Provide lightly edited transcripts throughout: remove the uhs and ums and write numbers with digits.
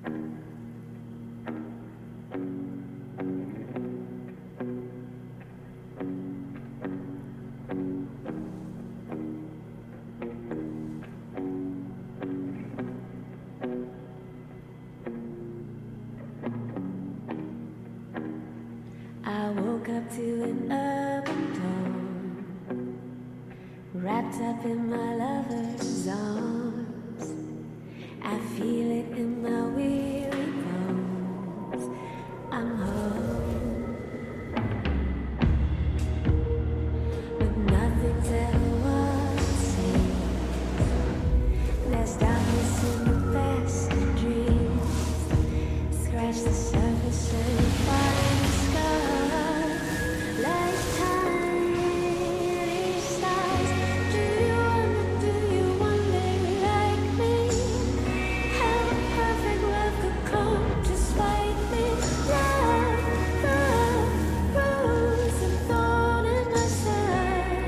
I woke up to an open door, wrapped up in my lover's arms. I feel it in my weary bones. I'm home, but nothing's ever what it seems. There's darkness in the best of dreams. Scratch the surface and find the sky. Like tiny stars, do you wonder like me? How perfect love could come just like me. Love, rose and thorn in my side.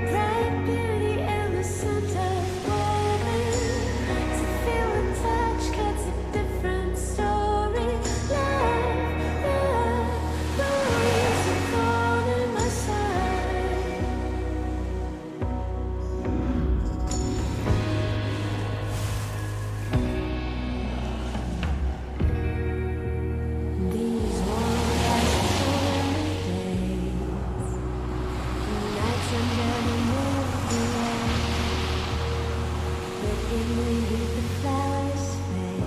Bright beauty and the center glowing. To feel a touch cuts a different story. Love, rose and thorn in my side. These won't last forever days. Nights under the Milky Way. But in the heat the flowers fade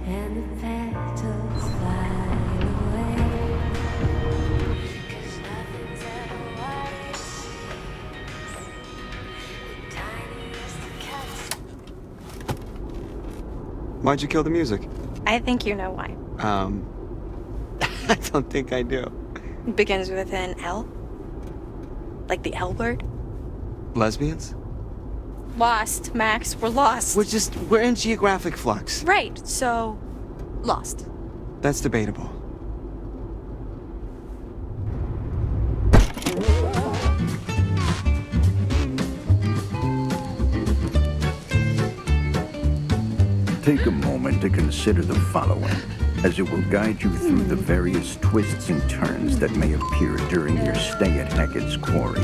and the petals fly away. 'Cause nothing's ever what it seems. The tiniest of cats. Why'd you kill the music? I think you know why. I don't think I do. It begins with an L. Like the L word. Lesbians? Lost, Max. We're lost. We're in geographic flux. Right, so lost. That's debatable. Take a moment to consider the following, as it will guide you through the various twists and turns that may appear during your stay at Hackett's quarry.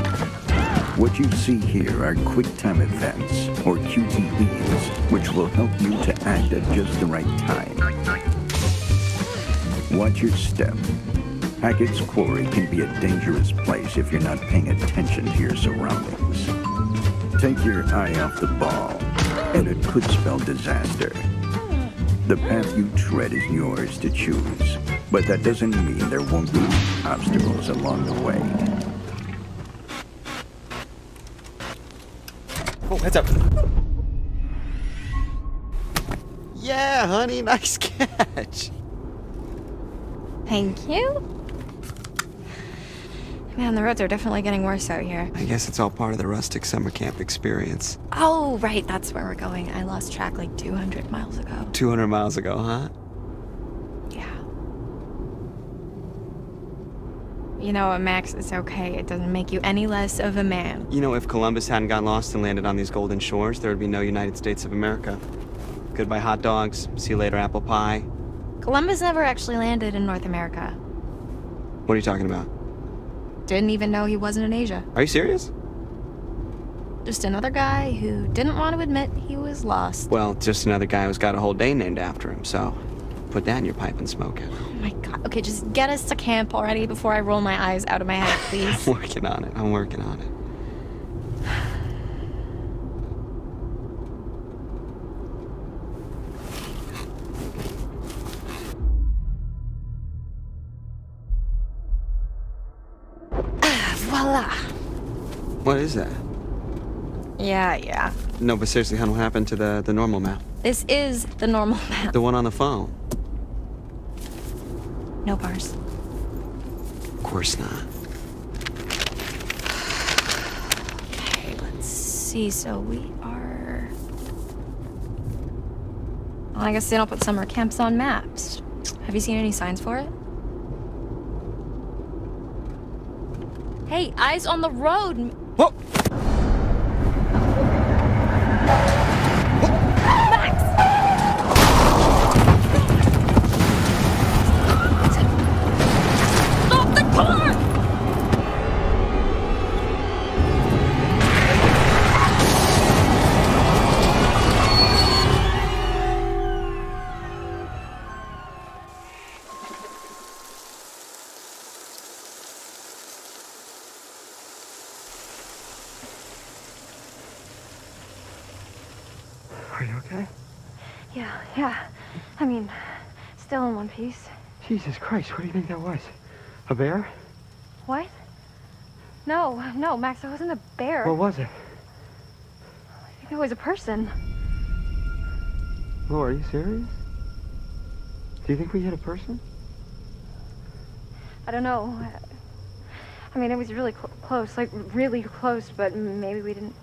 What you see here are quick-time events, or QTEs, which will help you to act at just the right time. Watch your step. Hackett's quarry can be a dangerous place if you're not paying attention to your surroundings. Take your eye off the ball, and it could spell disaster. The path you tread is yours to choose, but that doesn't mean there won't be obstacles along the way. Oh, heads up. Yeah, honey, nice catch. Thank you. Man, the roads are definitely getting worse out here. I guess it's all part of the rustic summer camp experience. Oh, right, that's where we're going. I lost track like 200 miles ago. 200 miles ago, huh? Yeah. You know what, Max? It's okay. It doesn't make you any less of a man. You know, if Columbus hadn't got lost and landed on these golden shores, there would be no United States of America. Goodbye hot dogs. See you later apple pie. Columbus never actually landed in North America. What are you talking about? Didn't even know he wasn't in Asia. Are you serious? Just another guy who didn't want to admit he was lost. Well, just another guy who's got a whole day named after him, so put that in your pipe and smoke it. Oh my god. Okay, just get us to camp already before I roll my eyes out of my head, please. I'm working on it. I'm working on it. Voila. What is that? Yeah. No, but seriously, hon, what happened to the normal map? This is the normal map. The one on the phone? No bars. Of course not. Okay, let's see. So we are... Well, I guess they don't put summer camps on maps. Have you seen any signs for it? Hey, eyes on the road! Whoa! Are you okay? Yeah. I mean, still in one piece. Jesus Christ, what do you think that was? A bear? What? No, Max, it wasn't a bear. What was it? I think it was a person. Oh, are you serious? Do you think we hit a person? I don't know. I mean, it was really close, like really close, but maybe we didn't.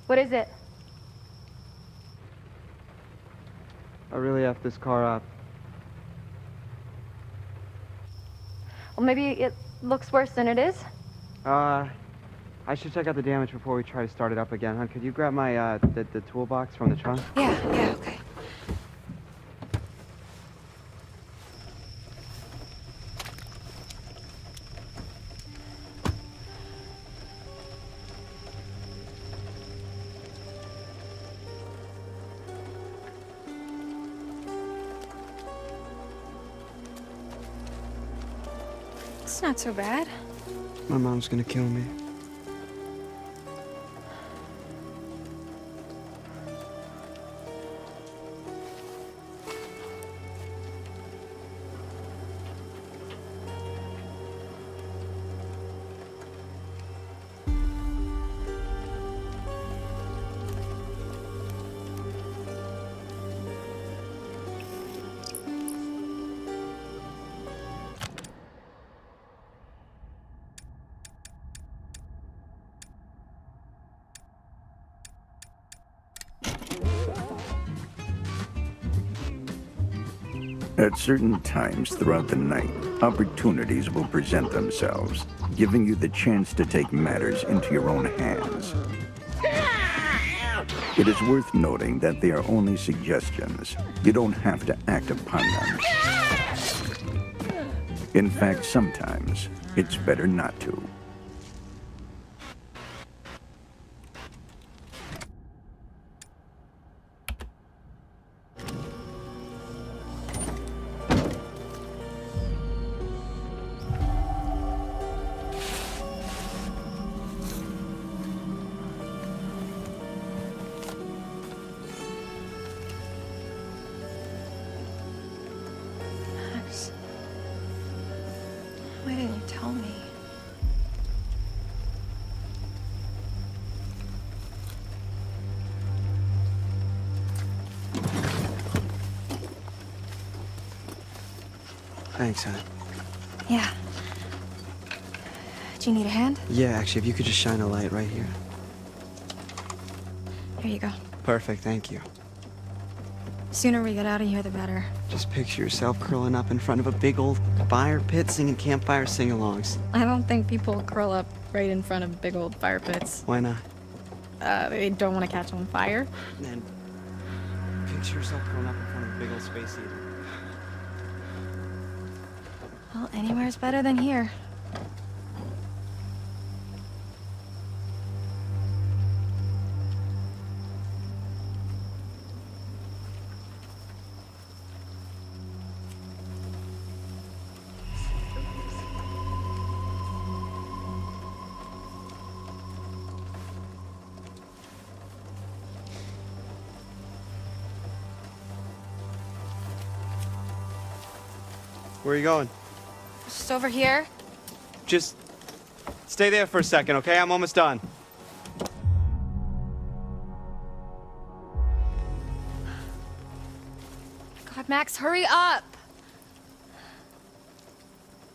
What is it? I really effed this car up. Well, maybe it looks worse than it is. I should check out the damage before we try to start it up again, huh? Could you grab my, the toolbox from the trunk? Yeah, okay. It's not so bad. My mom's gonna kill me. At certain times throughout the night, opportunities will present themselves, giving you the chance to take matters into your own hands. It is worth noting that they are only suggestions. You don't have to act upon them. In fact, sometimes it's better not to. Why didn't you tell me? Thanks, hon. Yeah. Do you need a hand? Yeah, actually, if you could just shine a light right here. Here you go. Perfect, thank you. Sooner we get out of here, the better. Just picture yourself curling up in front of a big old fire pit singing campfire sing-alongs. I don't think people curl up right in front of big old fire pits. Why not? They don't want to catch on fire. And picture yourself curling up in front of a big old space heater. Well, anywhere's better than here. Where are you going? Just over here. Just stay there for a second, okay? I'm almost done. God, Max, hurry up!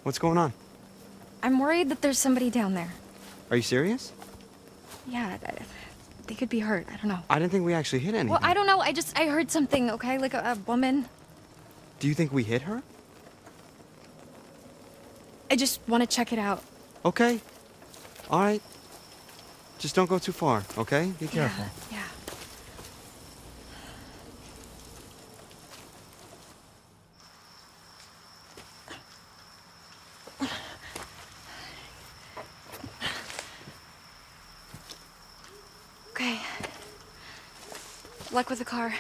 What's going on? I'm worried that there's somebody down there. Are you serious? Yeah, they could be hurt. I don't know. I didn't think we actually hit anything. Well, I don't know. I heard something, okay? Like a woman. Do you think we hit her? I just want to check it out. Okay. All right. Just don't go too far, okay? Be careful. Yeah. Okay. Luck with the car.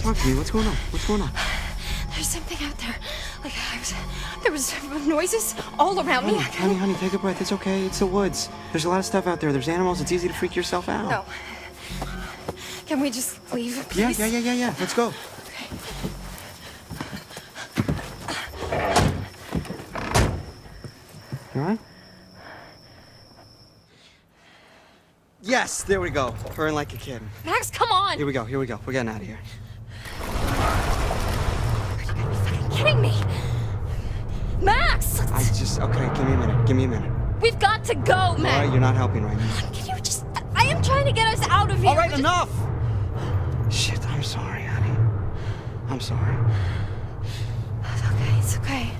Talk to me. What's going on? What's going on? There's something out there. Like, there was noises all around me. Honey, take a breath. It's okay. It's the woods. There's a lot of stuff out there. There's animals. It's easy to freak yourself out. No. Can we just leave, please? Yeah. Let's go. You all right? Yes, there we go. Purring like a kitten. Max, come on! Here we go. We're getting out of here. Are you fucking kidding me? Max! Okay, give me a minute. We've got to go, Max! All right, you're not helping right now. Can you just... I am trying to get us out of here. All right, enough! Shit, I'm sorry, honey. I'm sorry. It's okay.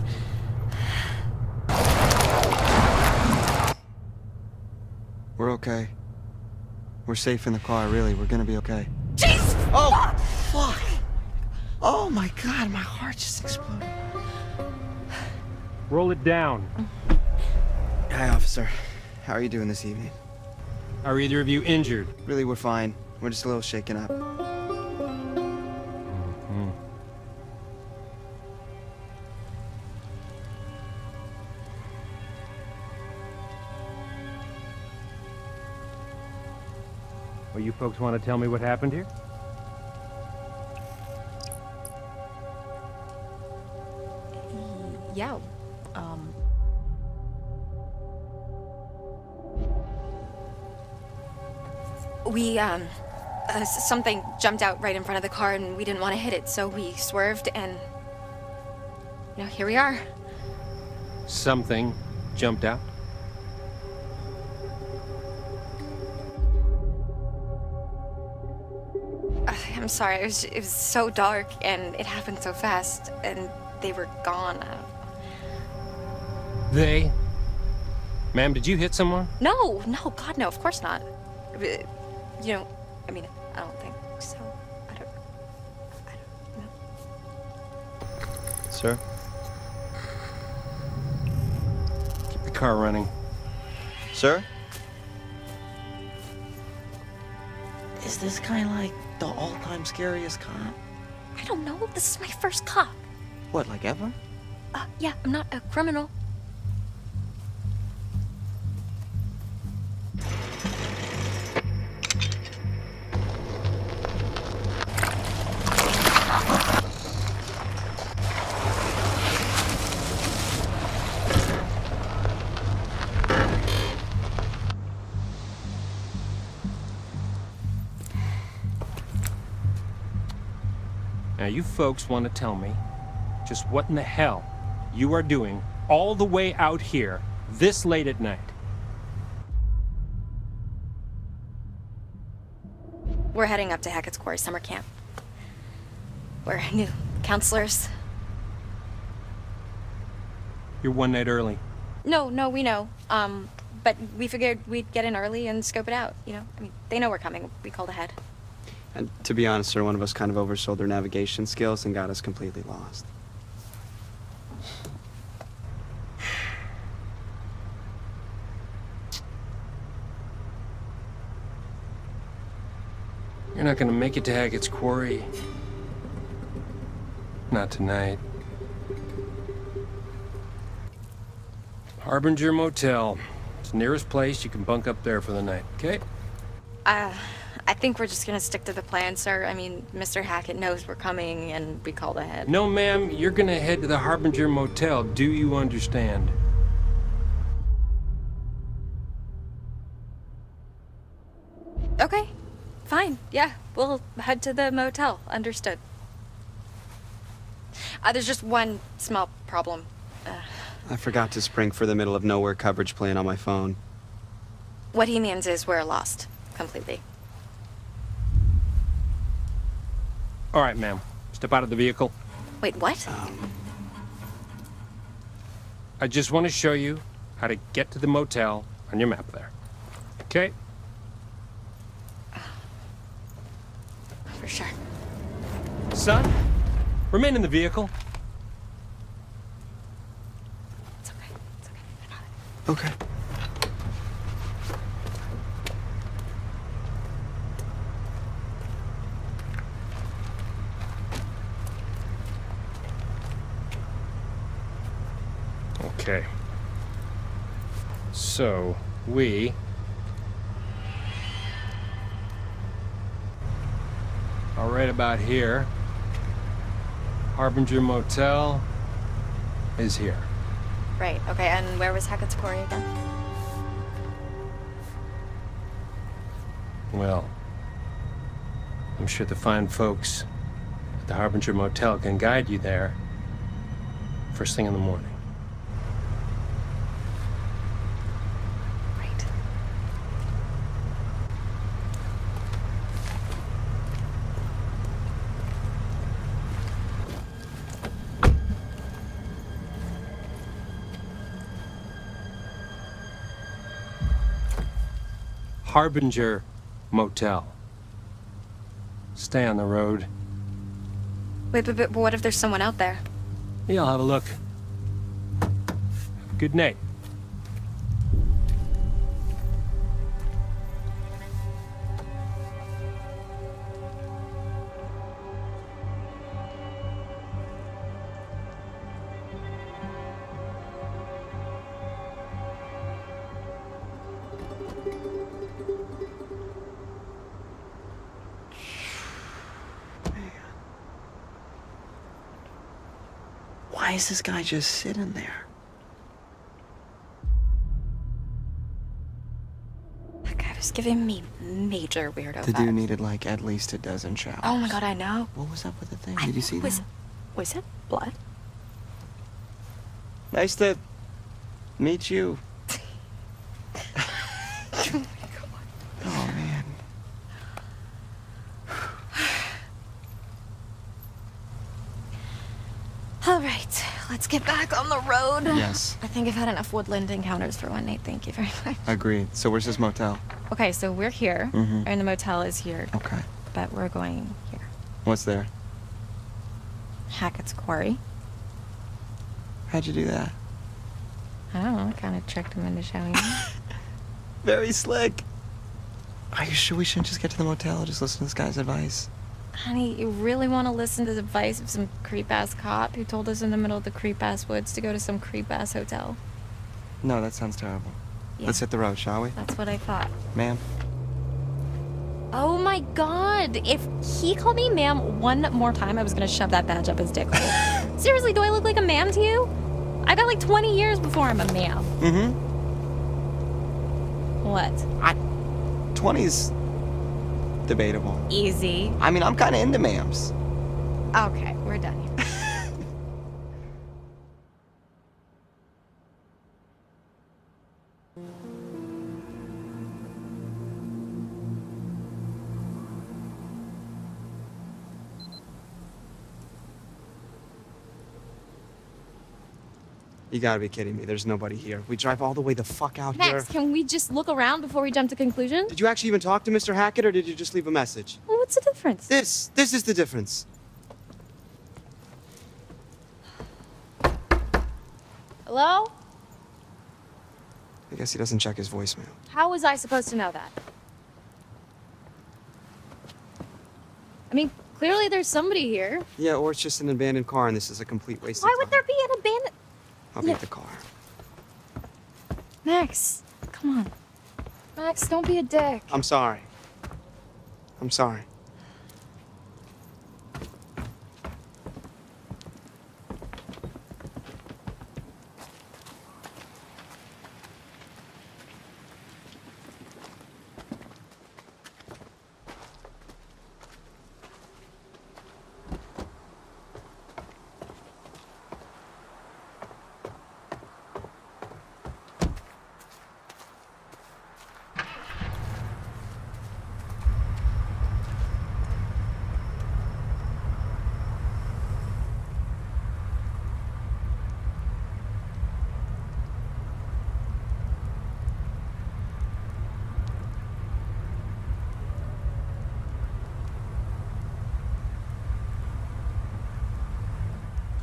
We're okay. We're safe in the car, really. We're gonna be okay. Jeez! Oh, fuck! Oh my God, my heart just exploded. Roll it down. Hi, officer. How are you doing this evening? Are either of you injured? Really, we're fine. We're just a little shaken up. Well, you folks want to tell me what happened here? Yeah, Something jumped out right in front of the car and we didn't want to hit it, so we swerved and... here we are. Something jumped out? I'm sorry, it was so dark and it happened so fast and they were gone. They? Ma'am, did you hit someone? No, God, no, of course not. I don't think so. I don't know. Sir? Keep the car running. Sir? Is this guy like the all-time scariest cop? I don't know, this is my first cop. What, like ever? Yeah, I'm not a criminal. Now, you folks want to tell me just what in the hell you are doing all the way out here this late at night? We're heading up to Hackett's Quarry summer camp. We're new counselors. You're one night early. No, we know. But we figured we'd get in early and scope it out, they know we're coming. We called ahead. And to be honest, sir, one of us kind of oversold their navigation skills and got us completely lost. You're not gonna make it to Hackett's Quarry. Not tonight. Harbinger Motel. It's the nearest place. You can bunk up there for the night, okay? I think we're just gonna stick to the plan, sir. Mr. Hackett knows we're coming and we called ahead. No, ma'am. You're gonna head to the Harbinger Motel. Do you understand? Okay, fine. Yeah, we'll head to the motel. Understood. There's just one small problem. I forgot to spring for the middle of nowhere coverage plan on my phone. What he means is we're lost. Completely. All right, ma'am. Step out of the vehicle. Wait, what? I just want to show you how to get to the motel on your map there. Okay? For sure. Son, remain in the vehicle. It's okay. I got it. Okay. Okay. So, we are right about here. Harbinger Motel is here. Right, okay, and where was Hackett's quarry again? Well, I'm sure the fine folks at the Harbinger Motel can guide you there first thing in the morning. Right. Harbinger Motel. Stay on the road. Wait, but what if there's someone out there? Yeah, I'll have a look. Good night. Why is this guy just sitting there? That guy was giving me major weirdo The vibes. dude needed like at least a dozen showers. Oh my god, I know. What was up with the thing? Did you see that? Was it blood? Nice to meet you. Oh man. All right, let's get back on the road. Yes. I think I've had enough woodland encounters for one night. Thank you very much. Agreed. So where's this motel? Okay, so we're here, and the motel is here, Okay. but we're going here. What's there? Hackett's quarry. How'd you do that? I don't know, I kind of tricked him into showing me. Very slick. Are you sure we shouldn't just get to the motel and just listen to this guy's advice? Honey, you really want to listen to the advice of some creep-ass cop who told us in the middle of the creep-ass woods to go to some creep-ass hotel? No, that sounds terrible. Yeah. Let's hit the road, shall we? That's what I thought. Ma'am? Oh my god! If he called me ma'am one more time, I was gonna shove that badge up his dick hole. Seriously, do I look like a ma'am to you? I got like 20 years before I'm a ma'am. Mm-hmm. What? 20's debatable. Easy. I mean, I'm kind of into ma'ams. Okay, we're done here. You gotta be kidding me. There's nobody here. We drive all the way the fuck out here. Max, can we just look around before we jump to conclusion? Did you actually even talk to Mr. Hackett, or did you just leave a message? Well, what's the difference? This is the difference. Hello? I guess he doesn't check his voicemail. How was I supposed to know that? I mean, clearly there's somebody here. Yeah, or it's just an abandoned car, and this is a complete waste Why of would time. there be an abandoned... I'll beat the car. Max, come on. Max, don't be a dick. I'm sorry. I'm sorry.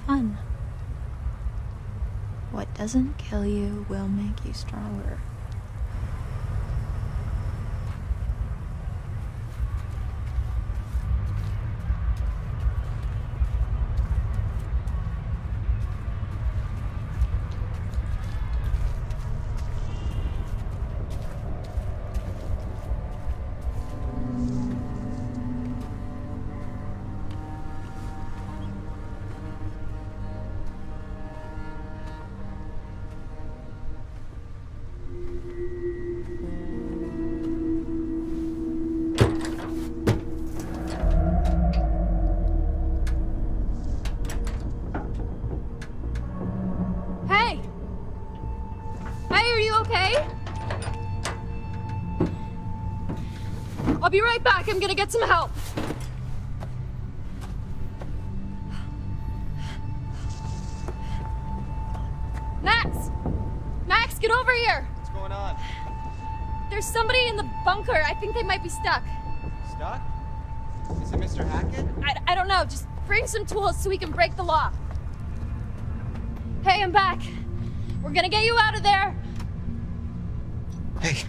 Fun. What doesn't kill you will make you stronger. be right back. I'm gonna get some help. Max, get over here. What's going on? There's somebody in the bunker. I think they might be stuck. Stuck? Is it Mr. Hackett? I don't know. Just bring some tools so we can break the lock. Hey, I'm back. We're gonna get you out of there. Hey.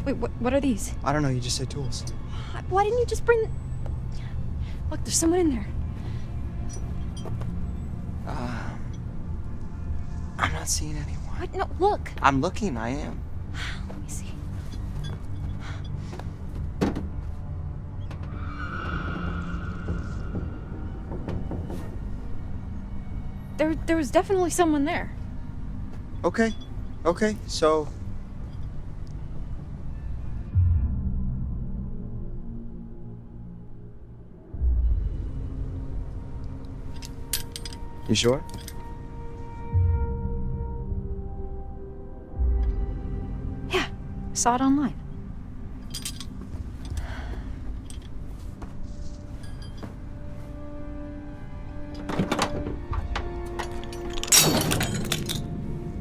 Wait, what are these? I don't know, you just said tools. Why didn't you just bring... Look, there's someone in there. I'm not seeing anyone. What? No, look. I'm looking, I am. Let me see. There was definitely someone there. Okay, so... You sure? Yeah, I saw it online.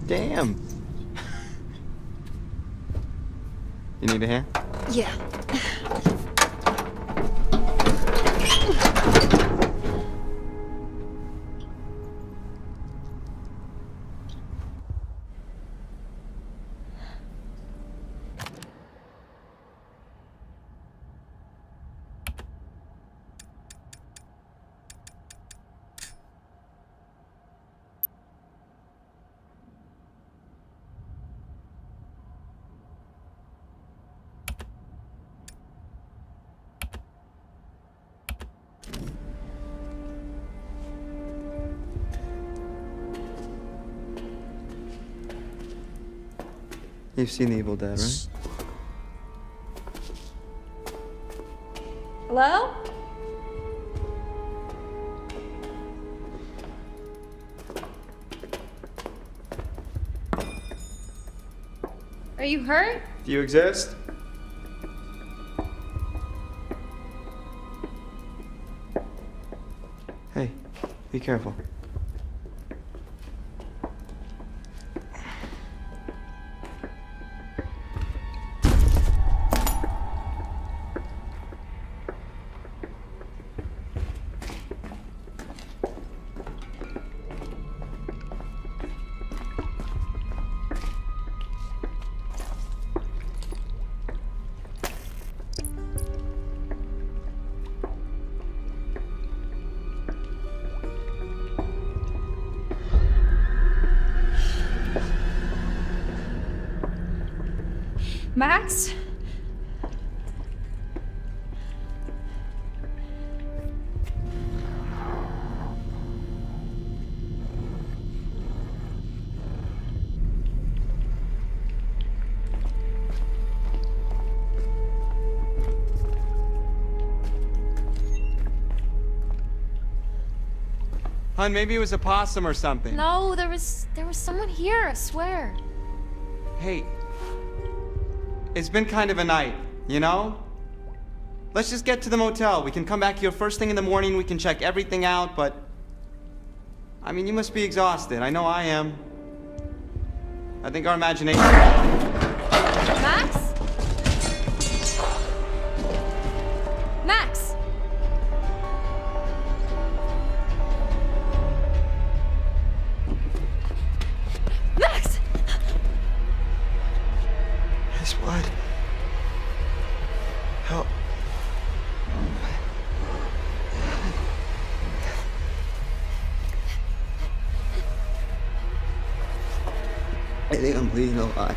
Damn. You need a hand? Yeah. You've seen The Evil Dead, right? Hello? Are you hurt? Do you exist? Hey, be careful. Max? Hun, maybe it was a possum or something. No, there was someone here, I swear. Hey, it's been kind of a night, you know? Let's just get to the motel. We can come back here first thing in the morning. We can check everything out, but... I mean, you must be exhausted. I know I am. I think our imagination... Max? Max? Max! Guess what? Help. I think I'm bleeding a lot.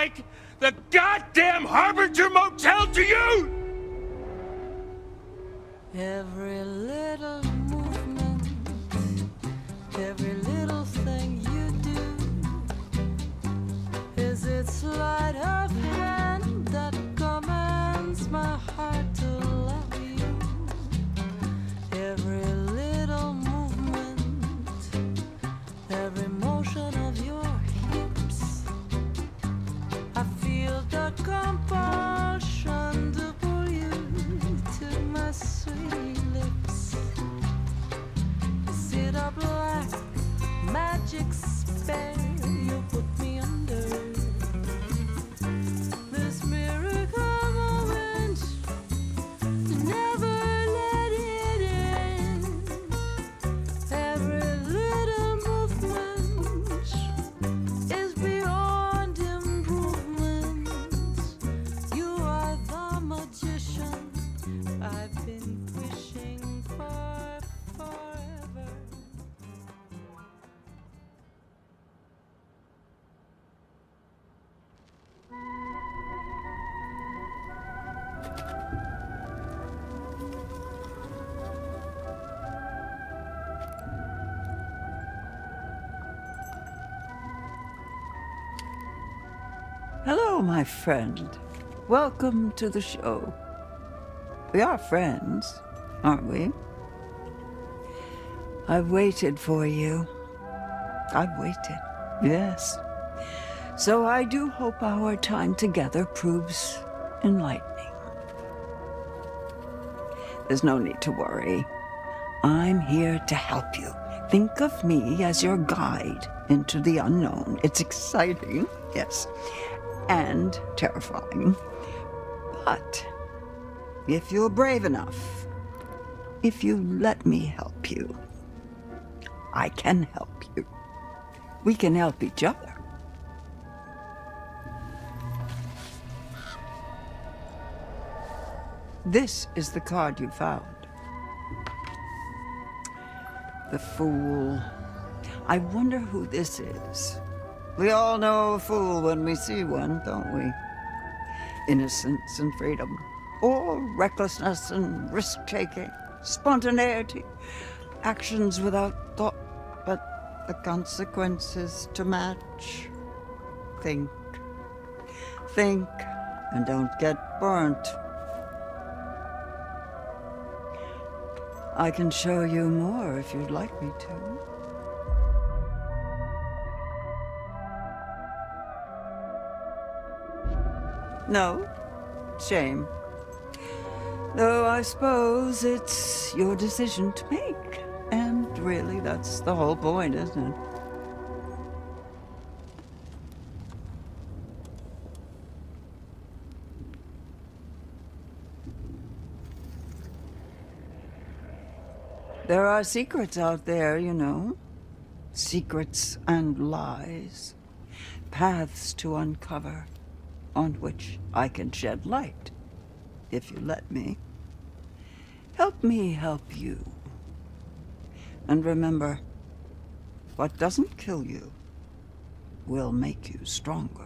like the goddamn Harbinger Motel to you? Every little movement, every little thing you do is its sleight of hand that commands my heart to love you. Every little movement, every motion of your hips, I feel the compulsion to pull you to my sweet lips. Sit up like magic spell, you put me under this miracle moment. Never let it end. Every little movement is beyond improvement. You are the magician I've been wishing for forever. Hello, my friend. Welcome to the show. We are friends, aren't we? I've waited for you. I've waited, yes. So I do hope our time together proves enlightening. There's no need to worry. I'm here to help you. Think of me as your guide into the unknown. It's exciting, yes, and terrifying. But if you're brave enough, if you let me help you, I can help you. We can help each other. This is the card you found. The Fool. I wonder who this is. We all know a fool when we see one, don't we? Innocence and freedom, or recklessness and risk-taking, spontaneity, actions without thought, but the consequences to match. Think, and don't get burnt. I can show you more if you'd like me to. No? Shame. Though I suppose it's your decision to make. And really, that's the whole point, isn't it? There are secrets out there, you know. Secrets and lies. Paths to uncover, on which I can shed light, if you let me. Help me help you. And remember, what doesn't kill you will make you stronger.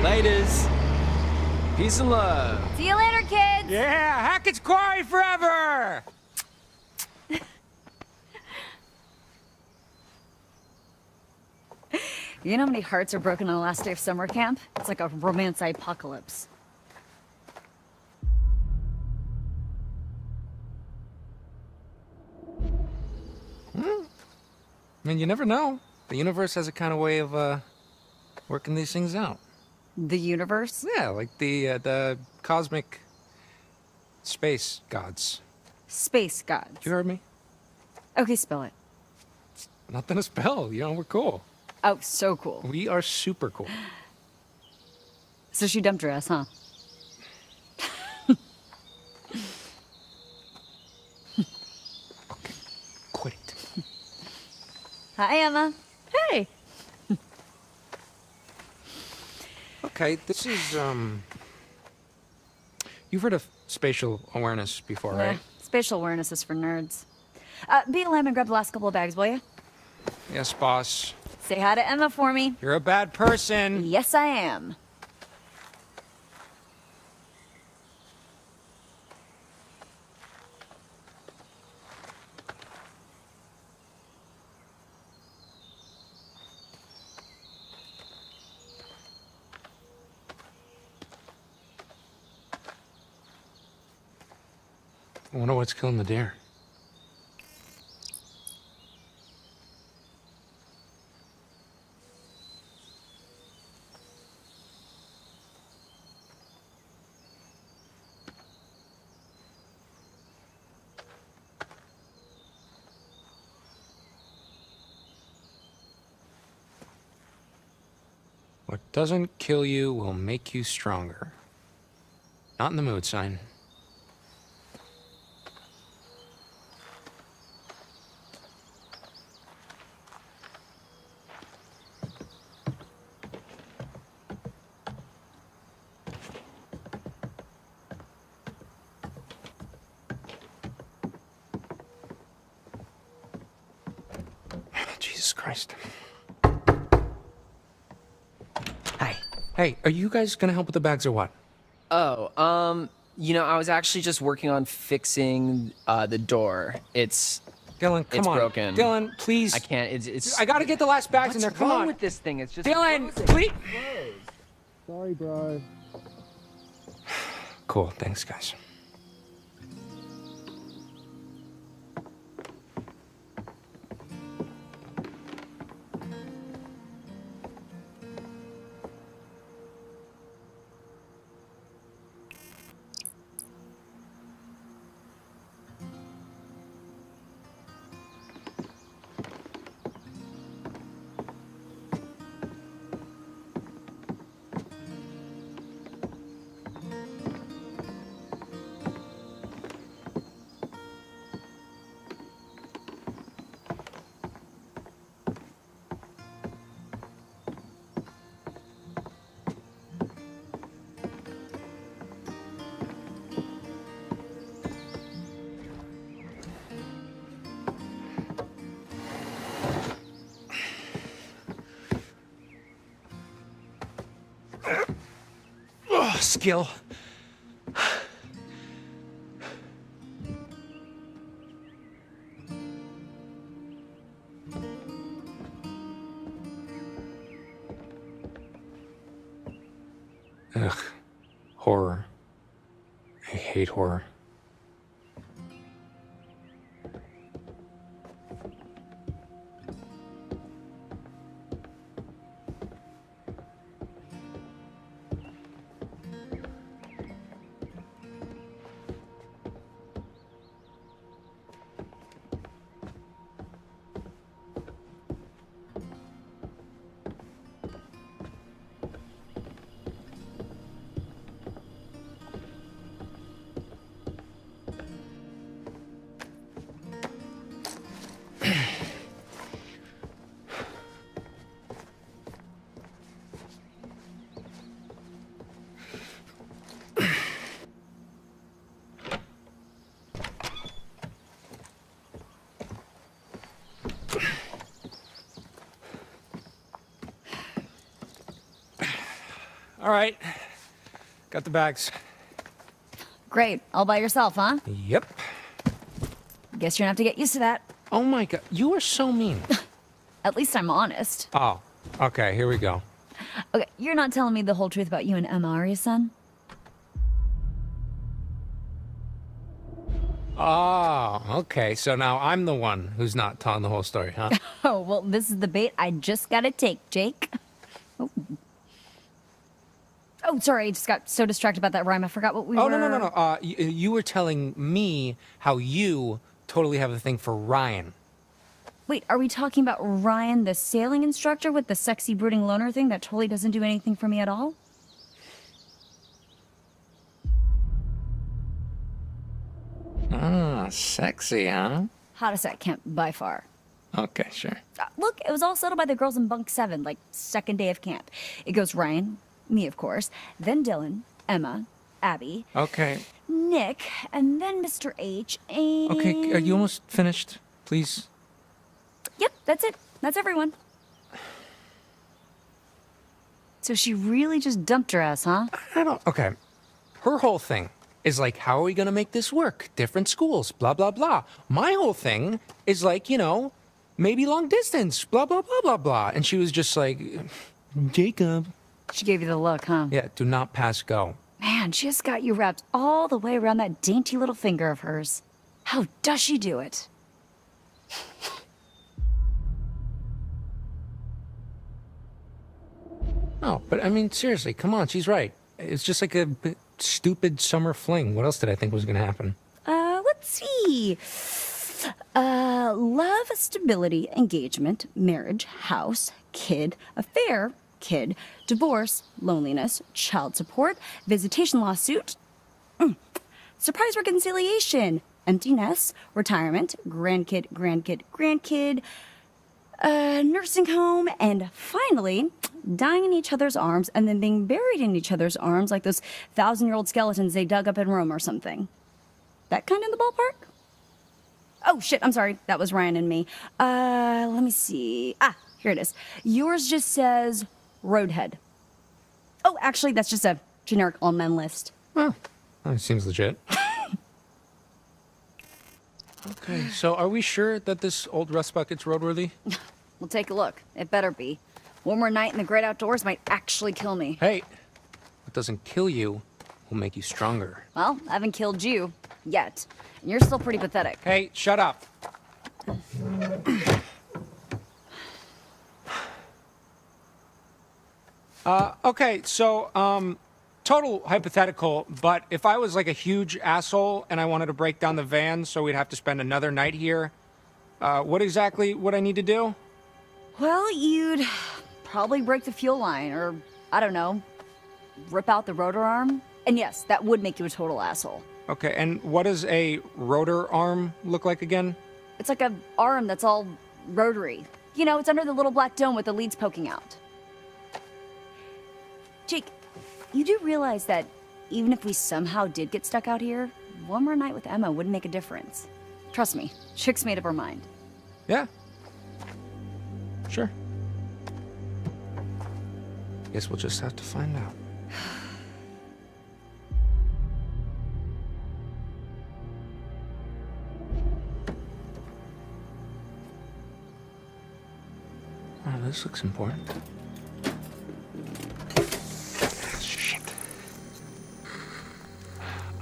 Laters. Peace and love. See you later, kids! Yeah, Hackett's Quarry forever! You know how many hearts are broken on the last day of summer camp? It's like a romance apocalypse. I mean, you never know. The universe has a kind of way of, working these things out. The universe? Yeah, like the cosmic space gods. Space gods. You heard me? Okay, spell it. Nothing to spell, you know, we're cool. Oh, so cool. We are super cool. So she dumped her ass, huh? Okay, quit it. Hi, Emma. Hey. Okay, this is, you've heard of spatial awareness before, right? Yeah, spatial awareness is for nerds. Be a lamb and grab the last couple of bags, will you? Yes, boss. Say hi to Emma for me. You're a bad person. Yes, I am. I wonder what's killing the deer. What doesn't kill you will make you stronger. Not in the mood, sign. Jesus Christ. Hi. Hey, are you guys gonna help with the bags or what? Oh, you know, I was actually just working on fixing the door. Dylan, come it's on. broken. Dylan, please. I can't. It's. I gotta get the last bags in there. What's Come wrong on. with this thing? It's just. Dylan, frozen. please. Sorry, bro. Cool. Thanks, guys. Skill. Ugh. Horror. I hate horror. All right. Got the bags. Great. All by yourself, huh? Yep. Guess you're gonna have to get used to that. Oh my god, you are so mean. At least I'm honest. Oh, Okay, here we go. Okay, you're not telling me the whole truth about you and Emma, are you, son? Oh, okay. So now I'm the one who's not telling the whole story, huh? Oh, well, this is the bait I just gotta take, Jake. Oh, sorry, I just got so distracted about that rhyme. I forgot what we were... Oh, no. You were telling me how you totally have a thing for Ryan. Wait, are we talking about Ryan, the sailing instructor with the sexy brooding loner thing that totally doesn't do anything for me at all? Ah, sexy, huh? Hottest at camp by far. Okay, sure. Look, it was all settled by the girls in bunk 7, like second day of camp. It goes Ryan, me of course, then Dylan, Emma, Abby, Okay. Nick, and then Mr. H, and... Okay, are you almost finished? Please? Yep, that's it. That's everyone. So she really just dumped her ass, huh? I don't... Okay. Her whole thing is like, how are we gonna make this work? Different schools, blah, blah, blah. My whole thing is like, you know, maybe long distance, blah, blah, blah, blah, blah. And she was just like, Jacob. She gave you the look, huh? Yeah, do not pass go. Man, she just got you wrapped all the way around that dainty little finger of hers. How does she do it? No, but I mean, seriously, come on, she's right. It's just like a stupid summer fling. What else did I think was gonna happen? Let's see. Love, stability, engagement, marriage, house, kid, affair, kid, divorce, loneliness, child support, visitation lawsuit, surprise reconciliation, empty nest, retirement, grandkid, nursing home, and finally, dying in each other's arms and then being buried in each other's arms like those 1,000-year-old skeletons they dug up in Rome or something. That kind of in the ballpark? Oh, shit, I'm sorry. That was Ryan and me. Let me see. Ah, here it is. Yours just says Roadhead. Oh, actually, that's just a generic all-men list. Well, that seems legit. Okay, so are we sure that this old rust bucket's roadworthy? We'll take a look. It better be. One more night in the great outdoors might actually kill me. Hey, what doesn't kill you will make you stronger. Well, I haven't killed you. Yet. And you're still pretty pathetic. Hey, shut up. Okay, so, total hypothetical, but if I was like a huge asshole and I wanted to break down the van so we'd have to spend another night here, what exactly would I need to do? Well, you'd probably break the fuel line, or, I don't know, rip out the rotor arm. And yes, that would make you a total asshole. Okay, and what does a rotor arm look like again? It's like an arm that's all rotary. You know, it's under the little black dome with the leads poking out. Jake, you do realize that even if we somehow did get stuck out here, one more night with Emma wouldn't make a difference. Trust me, Chick's made up her mind. Yeah. Sure. Guess we'll just have to find out. Oh, this looks important. Shit.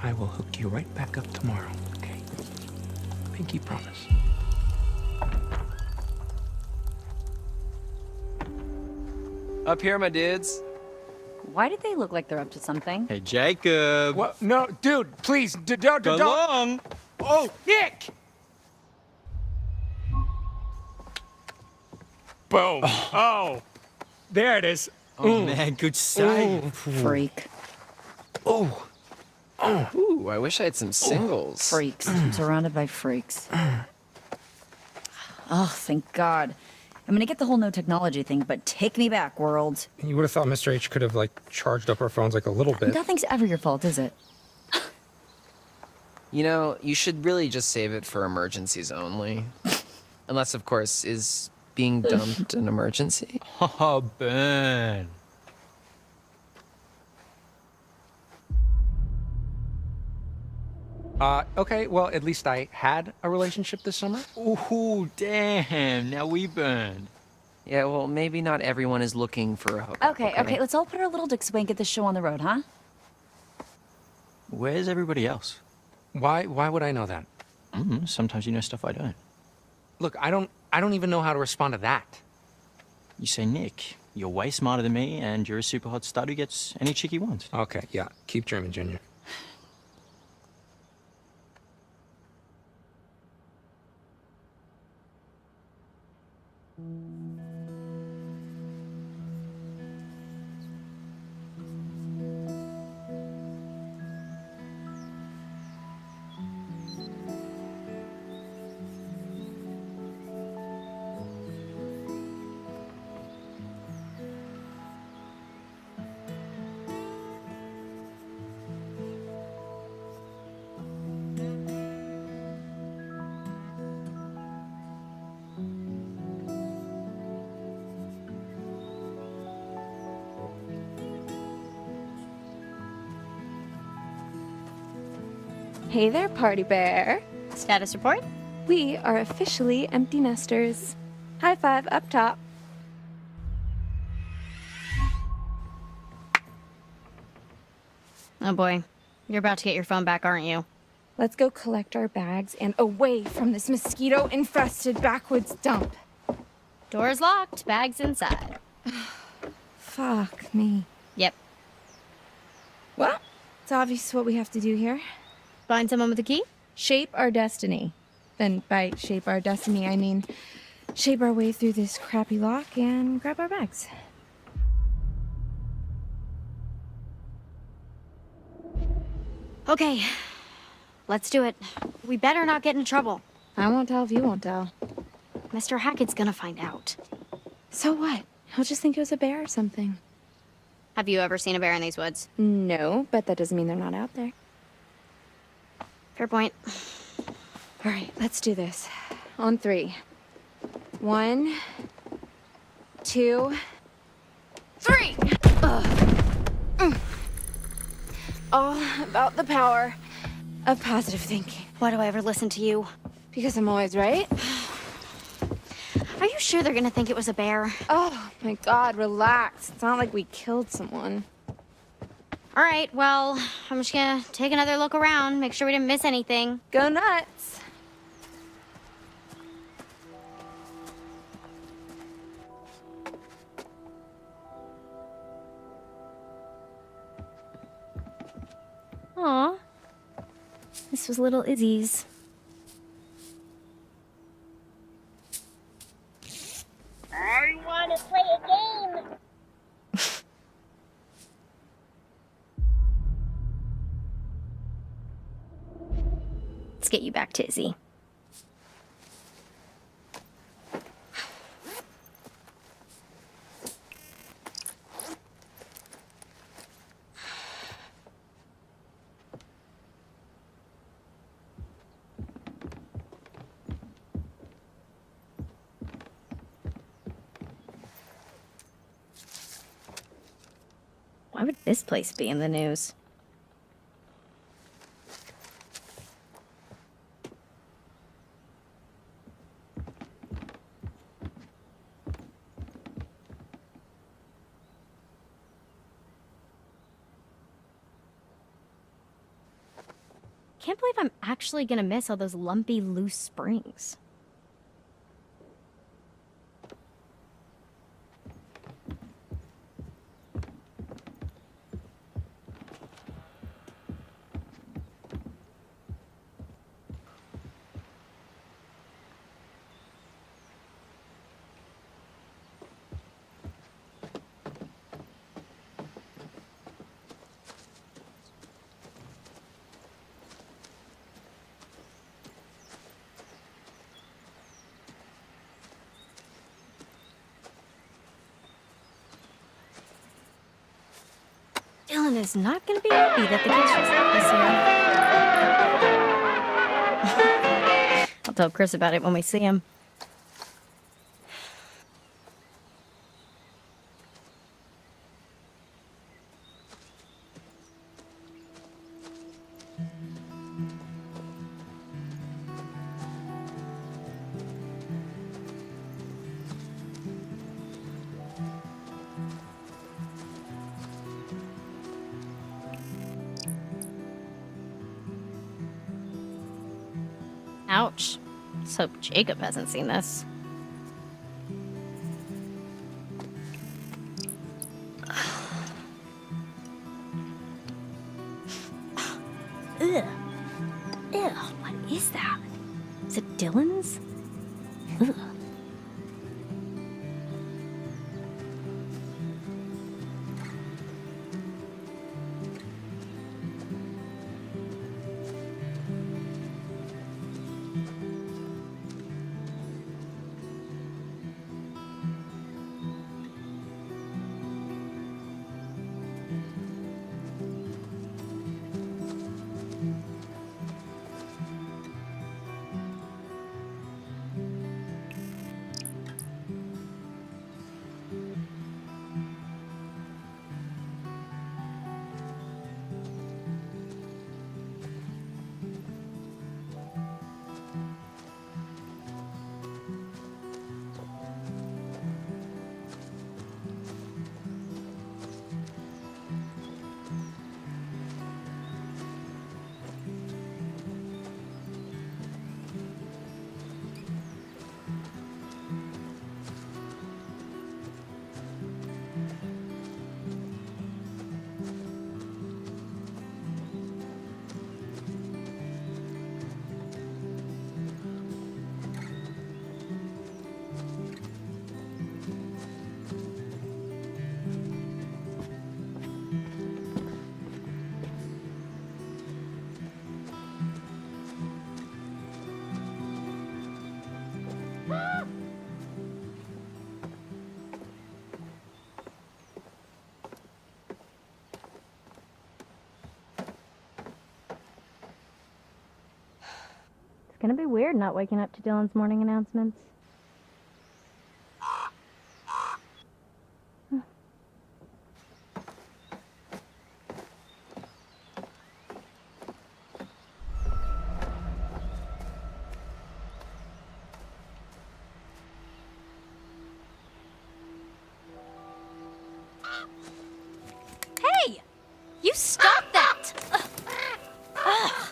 I will hook you right back up tomorrow, okay? Pinky promise. Up here, my dudes. Why do they look like they're up to something? Hey, Jacob. What? No, dude, please, don't. Go long. Oh, Nick! Boom. Oh, there it is. Oh, man, good sight. Freak. Oh. Ooh, I wish I had some singles. Freaks. I'm surrounded by freaks. Oh, thank God. I'm gonna get the whole no technology thing, but take me back, world. You would have thought Mr. H could have, like, charged up our phones, like, a little bit. Nothing's ever your fault, is it? You know, you should really just save it for emergencies only. Unless, of course, is being dumped an emergency? Oh, Ben. Okay, well, at least I had a relationship this summer. Ooh, damn. Now we burned. Yeah, well, maybe not everyone is looking for a hookup. Okay, let's all put our little dicks away and get this show on the road, huh? Where's everybody else? Why would I know that? Sometimes you know stuff I don't. Look, I don't even know how to respond to that. You say, Nick, you're way smarter than me, and you're a super hot stud who gets any chick he wants. Okay, yeah. Keep dreaming, Junior. Hey there, Party Bear. Status report? We are officially empty nesters. High five up top. Oh boy. You're about to get your phone back, aren't you? Let's go collect our bags and away from this mosquito-infested backwoods dump. Door's locked, bags inside. Fuck me. Yep. Well, it's obvious what we have to do here. Find someone with a key? Shape our destiny. And by shape our destiny, I mean shape our way through this crappy lock and grab our bags. Okay. Let's do it. We better not get in trouble. I won't tell if you won't tell. Mr. Hackett's gonna find out. So what? He'll just think it was a bear or something. Have you ever seen a bear in these woods? No, but that doesn't mean they're not out there. Fair point. All right, let's do this. On 3. 1, 2, 3! All about the power of positive thinking. Why do I ever listen to you? Because I'm always right. Are you sure they're gonna think it was a bear? Oh my god, relax. It's not like we killed someone. All right, well, I'm just gonna take another look around, make sure we didn't miss anything. Go nuts. Aw. This was little Izzy's. I want to play a game. Let's get you back to Izzy. Why would this place be in the news? Can't believe I'm actually gonna miss all those lumpy, loose springs. Dylan is not going to be happy that the kids just left this year. I'll tell Chris about it when we see him. Ouch. Let's hope Jacob hasn't seen this. Ugh. Ew, what is that? Is it Dylan's? Ugh. It's gonna be weird not waking up to Dylan's morning announcements. Hey! You stop that! Ugh. Ugh.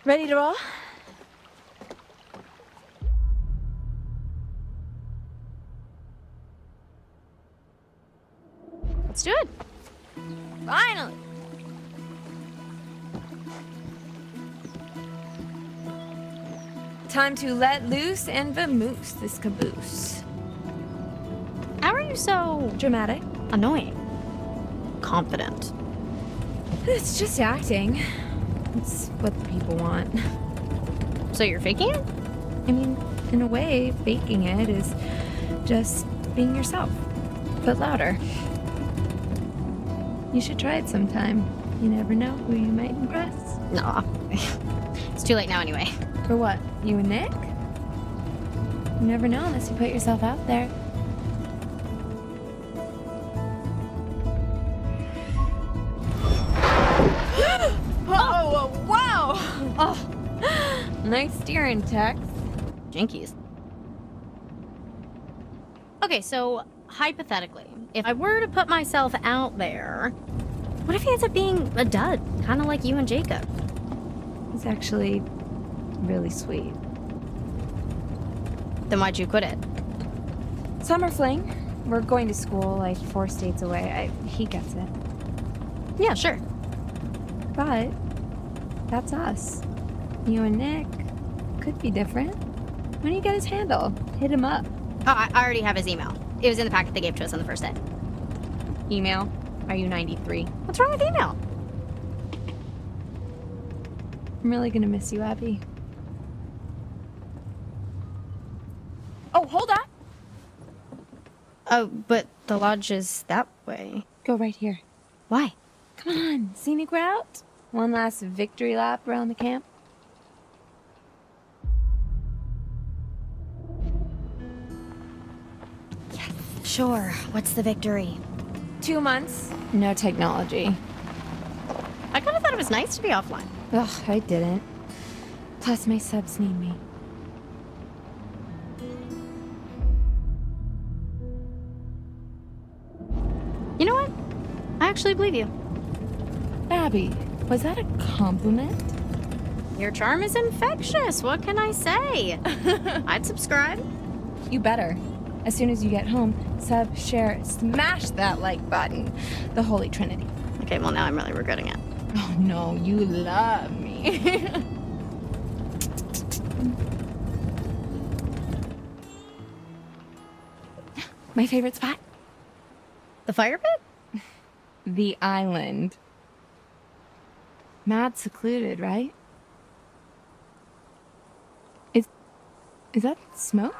Ready to roll? Let's do it. Finally. Time to let loose and vamoose this caboose. How are you so Dramatic. annoying? Confident. It's just acting. It's what the people want. So you're faking it? I mean, in a way, faking it is just being yourself, but louder. You should try it sometime. You never know who you might impress. Nah. It's too late now anyway. For what? You and Nick? You never know unless you put yourself out there. Oh, wow! Oh, nice steering, Tex. Jinkies. Okay, so hypothetically, if I were to put myself out there, what if he ends up being a dud? Kind of like you and Jacob. It's actually really sweet. Then why'd you quit it? Summer fling. We're going to school like 4 states away. He gets it. Yeah, sure. But that's us. You and Nick could be different. When do you get his handle? Hit him up. Oh, I already have his email. It was in the packet they gave to us on the first day. Email? Are you 93? What's wrong with email? I'm really gonna miss you, Abby. Oh, hold on! Oh, but the lodge is that way. Go right here. Why? Come on, scenic route. One last victory lap around the camp. Sure. What's the victory? 2 months, no technology. I kind of thought it was nice to be offline. Ugh, I didn't. Plus, my subs need me. You know what? I actually believe you. Abby, was that a compliment? Your charm is infectious. What can I say? I'd subscribe. You better. As soon as you get home, sub, share, smash that like button. The Holy Trinity. Okay, well, now I'm really regretting it. Oh no, you love me. My favorite spot? The fire pit? The island. Mad secluded, right? Is that smoke?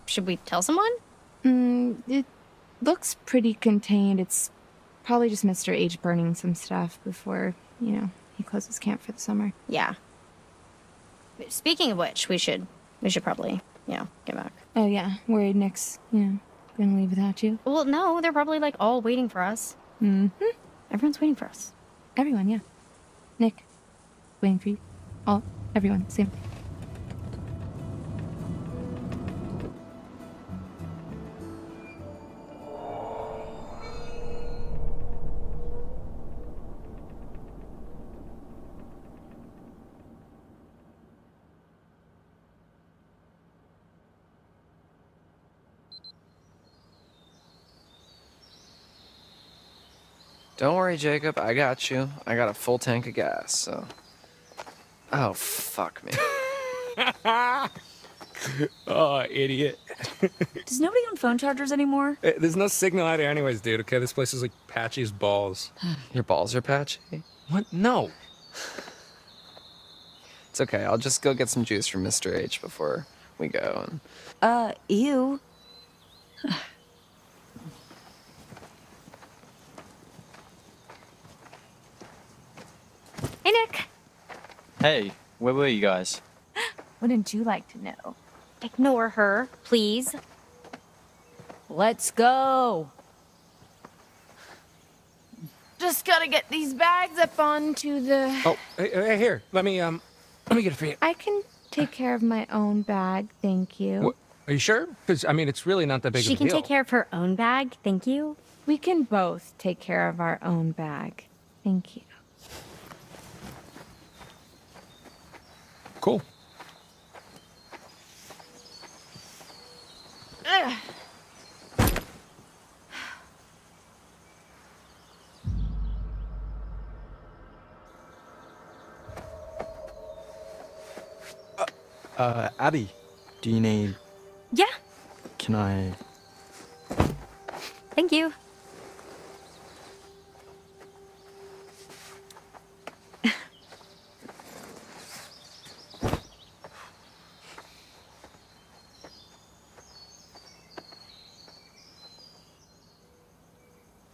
Should we tell someone? It looks pretty contained. It's probably just Mr. H burning some stuff before, he closes camp for the summer. Yeah. Speaking of which, we should probably, get back. Oh yeah, worried Nick's, gonna leave without you. Well, no, they're probably like all waiting for us. Mm-hmm. Everyone's waiting for us. Everyone, yeah. Nick, waiting for you. Everyone, same. Don't worry, Jacob. I got you. I got a full tank of gas, so... Oh, fuck me. Oh, idiot. Does nobody own phone chargers anymore? There's no signal out here anyways, dude, okay? This place is like patchy as balls. Your balls are patchy? What? No. It's okay. I'll just go get some juice from Mr. H before we go. Ew. Hey, Nick. Hey, where were you guys? Wouldn't you like to know? Ignore her, please. Let's go. Just gotta get these bags up onto the... Oh, hey, here. Let me get it for you. I can take care of my own bag, thank you. What? Are you sure? Because, it's really not that big She of a deal. can take care of her own bag, thank you. We can both take care of our own bag, thank you. Cool. Abby, do you need... Yeah, Can I... thank you.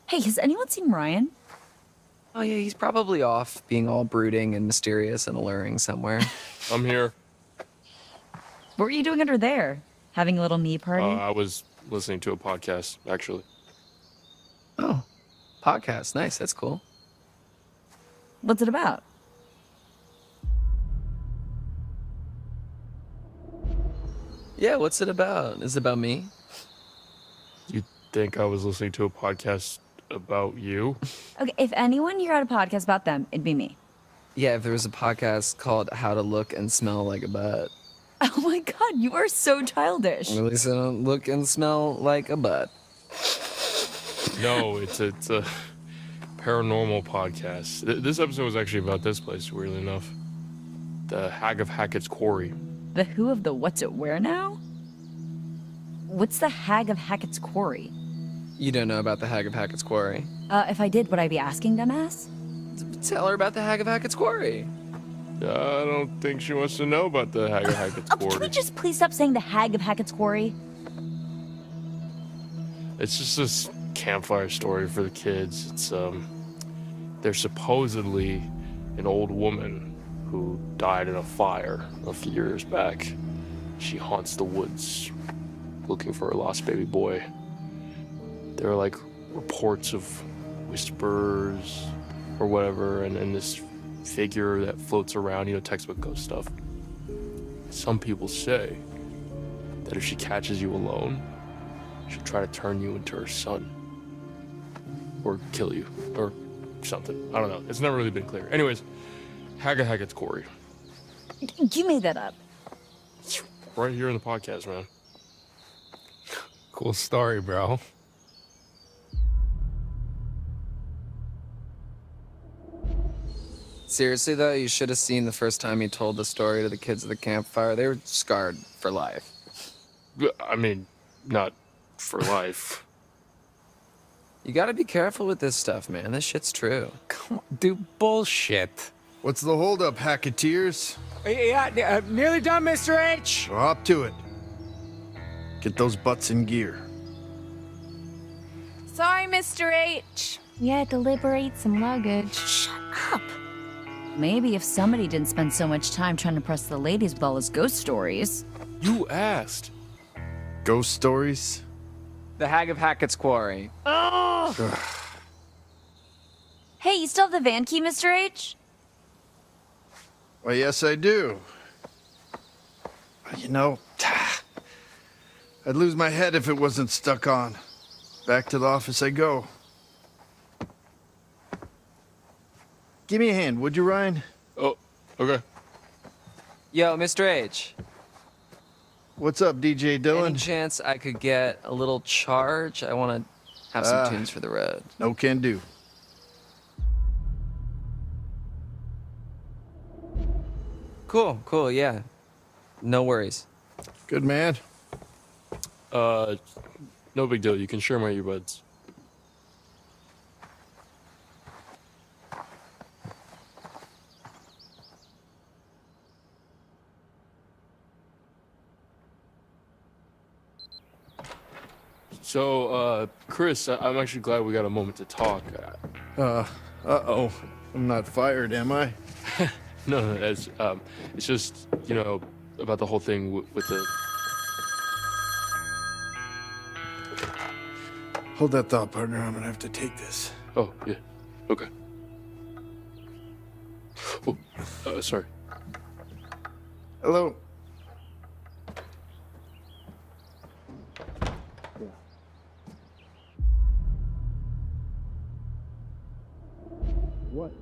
Hey, has anyone seen Ryan? Oh yeah, he's probably off being all brooding and mysterious and alluring somewhere. I'm here. What were you doing under there? Having a little me party? I was listening to a podcast, actually. Oh, podcast. Nice. That's cool. What's it about? Yeah, what's it about? Is it about me? You think I was listening to a podcast about you? Okay, if anyone here had a podcast about them, it'd be me. Yeah, if there was a podcast called How to Look and Smell Like a Butt. Oh my god, you are so childish. At least I don't look and smell like a butt. No, it's a paranormal podcast. This episode was actually about this place, weirdly enough. The Hag of Hackett's Quarry. The who of the what's it where now? What's the Hag of Hackett's Quarry? You don't know about the Hag of Hackett's Quarry. If I did, would I be asking dumbass? Tell her about the Hag of Hackett's Quarry. I don't think she wants to know about the Hag of Hackett's Can we Quarry. just please stop saying the Hag of Hackett's Quarry? It's just this campfire story for the kids. It's there's supposedly an old woman who died in a fire a few years back. She haunts the woods looking for her lost baby boy. There are like reports of whispers or whatever, and this figure that floats around, textbook ghost stuff. Some people say that if she catches you alone, she'll try to turn you into her son. Or kill you. Or something. I don't know. It's never really been clear. Anyways, Hag of Hackett's Quarry. You made that up. It's right here in the podcast, man. Cool story, bro. Seriously, though, you should have seen the first time he told the story to the kids at the campfire. They were scarred for life. I mean, not for life. You gotta be careful with this stuff, man. This shit's true. Come on, dude, bullshit. What's the holdup, Hacketteers? Yeah, nearly done, Mr. H. Well, up to it. Get those butts in gear. Sorry, Mr. H. We had to liberate some luggage. Shut up. Maybe if somebody didn't spend so much time trying to impress the ladies with all his ghost stories. You asked. Ghost stories? The Hag of Hackett's Quarry. Hey, you still have the van key, Mr. H? Why, yes, I do. You know, I'd lose my head if it wasn't stuck on. Back to the office I go. Give me a hand, would you, Ryan? Oh, okay. Yo, Mr. H. What's up, DJ Dylan? Any chance I could get a little charge? I want to have some tunes for the road. No can do. Cool, yeah. No worries. Good man. No big deal. You can share my earbuds. So, Chris, I'm actually glad we got a moment to talk. Uh-oh. I'm not fired, am I? No, it's just, about the whole thing with the... Hold that thought, partner. I'm gonna have to take this. Oh, yeah. Okay. Oh, sorry. Hello. What?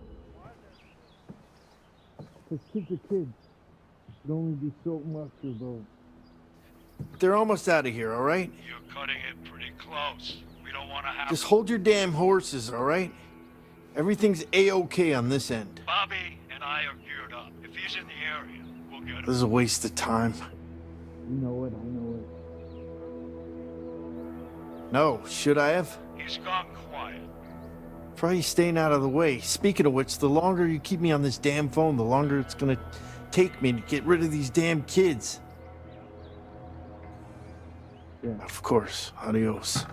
Those kids are kids. It'd only be so much though. They're almost out of here, all right? You're cutting it pretty close. We don't want to have... Just hold your damn horses, all right? Everything's A-okay on this end. Bobby and I are geared up. If he's in the area, we'll get him. This is a waste of time. You know it, I know it. No, should I have? He's gone quiet. Probably staying out of the way. Speaking of which, the longer you keep me on this damn phone, the longer it's gonna take me to get rid of these damn kids. Yeah. Of course. Adios.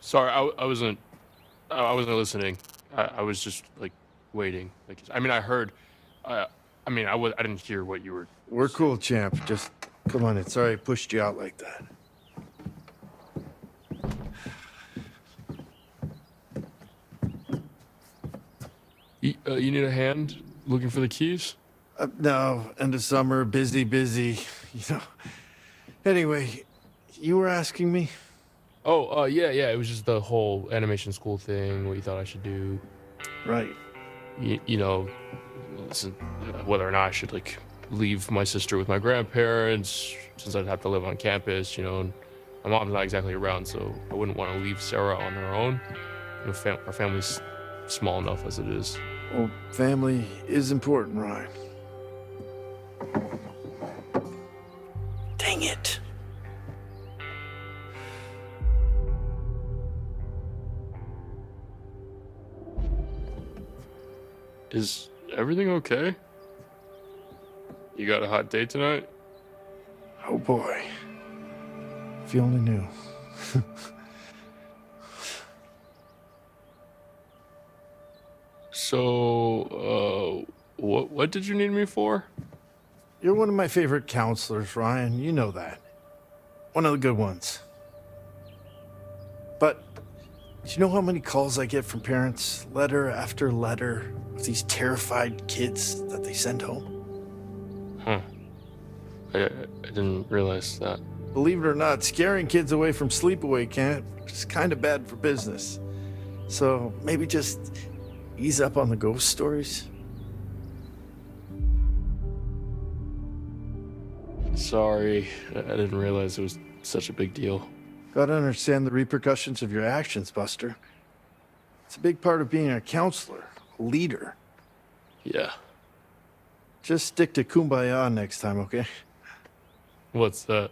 Sorry, I wasn't listening. I was just like waiting. Like, I mean, I heard. I didn't hear what you were. We're cool, champ. Just come on in. Sorry I pushed you out like that. You need a hand looking for the keys? No, end of summer, busy, you know. Anyway, you were asking me? Oh, yeah, it was just the whole animation school thing, what you thought I should do. Right. You know, listen, whether or not I should, like, leave my sister with my grandparents, since I'd have to live on campus, you know, and my mom's not exactly around, so I wouldn't want to leave Sarah on her own. You know, our family's small enough as it is. Well, family is important, Ryan. Dang it. Is everything okay? You got a hot date tonight? Oh boy. If you only knew. So, what did you need me for? You're one of my favorite counselors, Ryan. You know that. One of the good ones. But, do you know how many calls I get from parents, letter after letter, of these terrified kids that they send home? Huh. I didn't realize that. Believe it or not, scaring kids away from sleepaway camp is kind of bad for business. So, maybe just ease up on the ghost stories? Sorry, I didn't realize it was such a big deal. Gotta understand the repercussions of your actions, Buster. It's a big part of being a counselor, a leader. Yeah. Just stick to Kumbaya next time, okay? What's that?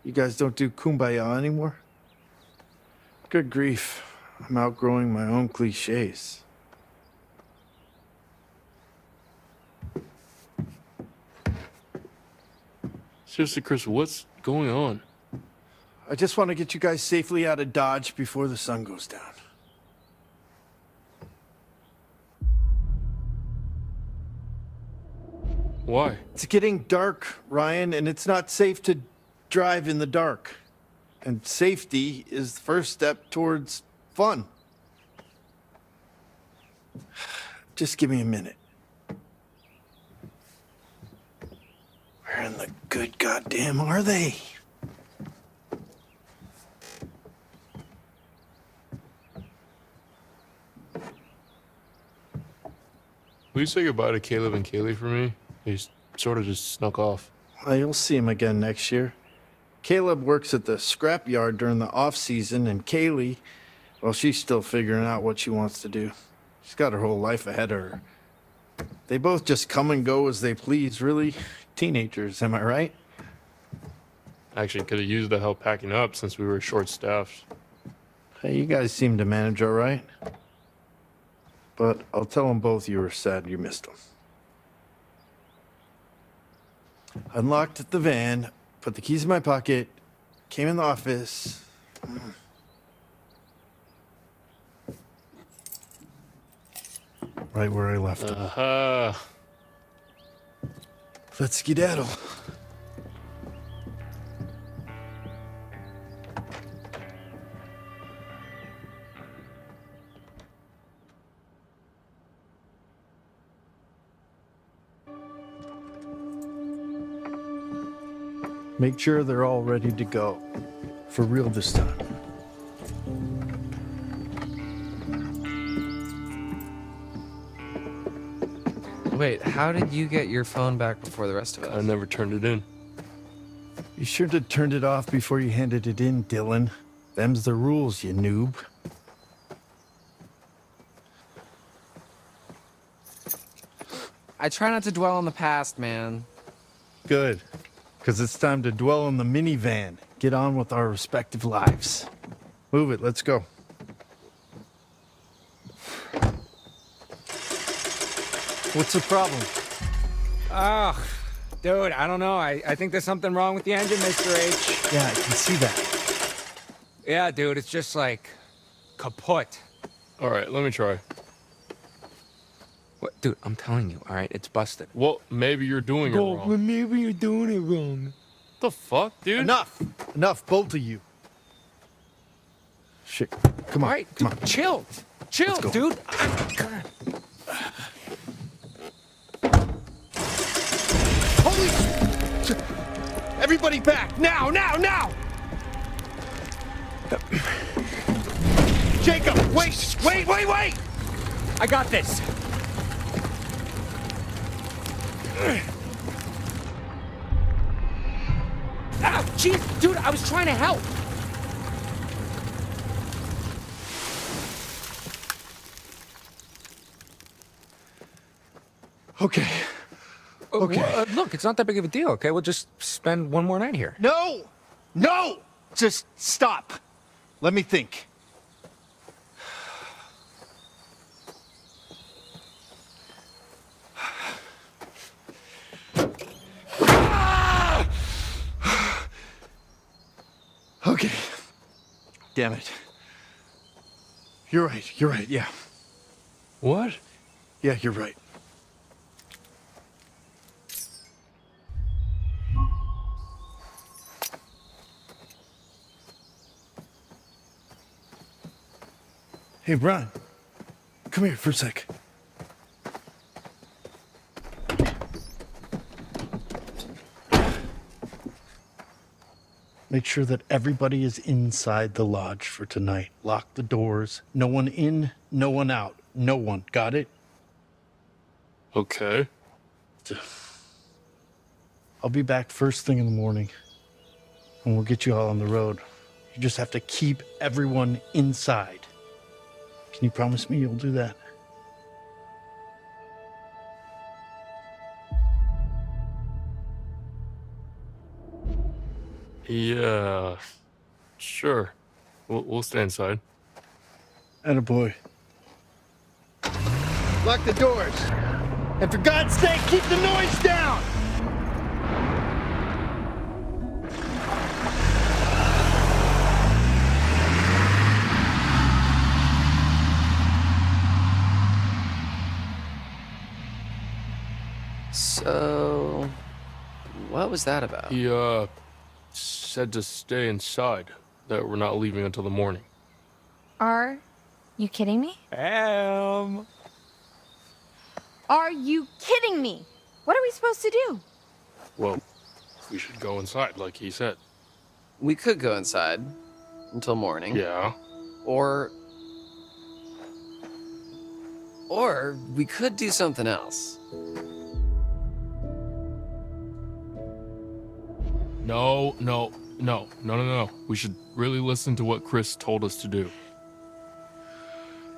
You guys don't do Kumbaya anymore? Good grief. I'm outgrowing my own cliches. Seriously, Chris, what's going on? I just want to get you guys safely out of Dodge before the sun goes down. Why? It's getting dark, Ryan, and it's not safe to drive in the dark. And safety is the first step towards fun. Just give me a minute. Where in the good goddamn are they? Will you say goodbye to Caleb and Kaylee for me? They sort of just snuck off. Well, you'll see him again next year. Caleb works at the scrapyard during the off-season, and Kaylee, well, she's still figuring out what she wants to do. She's got her whole life ahead of her. They both just come and go as they please, really. Teenagers, am I right? Actually, could have used the help packing up since we were short-staffed. Hey, you guys seem to manage all right. But I'll tell them both you were sad you missed them. Unlocked the van, put the keys in my pocket, came in the office. Right where I left them. Let's skedaddle. Make sure they're all ready to go. For real this time. Wait, how did you get your phone back before the rest of us? I never turned it in. You should have turned it off before you handed it in, Dylan. Them's the rules, you noob. I try not to dwell on the past, man. Good. Because it's time to dwell on the minivan. Get on with our respective lives. Move it, let's go. What's the problem? Oh, dude, I don't know. I think there's something wrong with the engine, Mr. H. Yeah, I can see that. Yeah, dude, it's just like kaput. All right, let me try. What, dude, I'm telling you, all right, it's busted. Well, maybe you're doing it wrong. Maybe you're doing it wrong. The fuck, dude? Enough! Enough, both of you. Shit, come on, All right, come dude, on. chill. Chill, Let's go. dude. Holy... Everybody back, now, now, now! Jacob, wait, wait, wait, wait! I got this. Ow, jeez, dude, I was trying to help. Okay. Okay. Look, it's not that big of a deal, okay? We'll just spend one more night here. No! No! Just stop. Let me think. Okay. Damn it. You're right, yeah. What? Yeah, you're right. Hey, Brian. Come here for a sec. Make sure that everybody is inside the lodge for tonight. Lock the doors. No one in, no one out. No one. Got it? Okay. I'll be back first thing in the morning, and we'll get you all on the road. You just have to keep everyone inside. Can you promise me you'll do that? Yeah. Sure. We'll stay inside. Attaboy. Lock the doors. And for God's sake, keep the noise down! So, what was that about? He, said to stay inside, that we're not leaving until the morning. Are you kidding me? Are you kidding me? What are we supposed to do? Well, we should go inside, like he said. We could go inside until morning. Yeah. Or we could do something else. No. We should really listen to what Chris told us to do.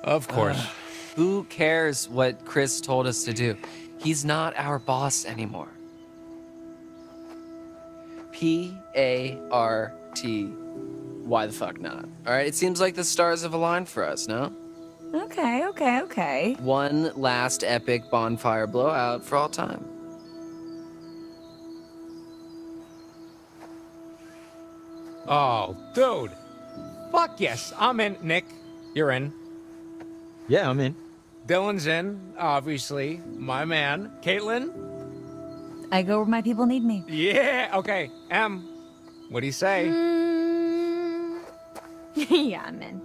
Of course. Who cares what Chris told us to do? He's not our boss anymore. P-A-R-T. Why the fuck not? All right, it seems like the stars have aligned for us, no? Okay. One last epic bonfire blowout for all time. Oh, dude. Fuck yes, I'm in. Nick, you're in. Yeah, I'm in. Dylan's in, obviously. My man. Caitlin? I go where my people need me. Yeah, okay. Em, what do you say? Yeah, I'm in.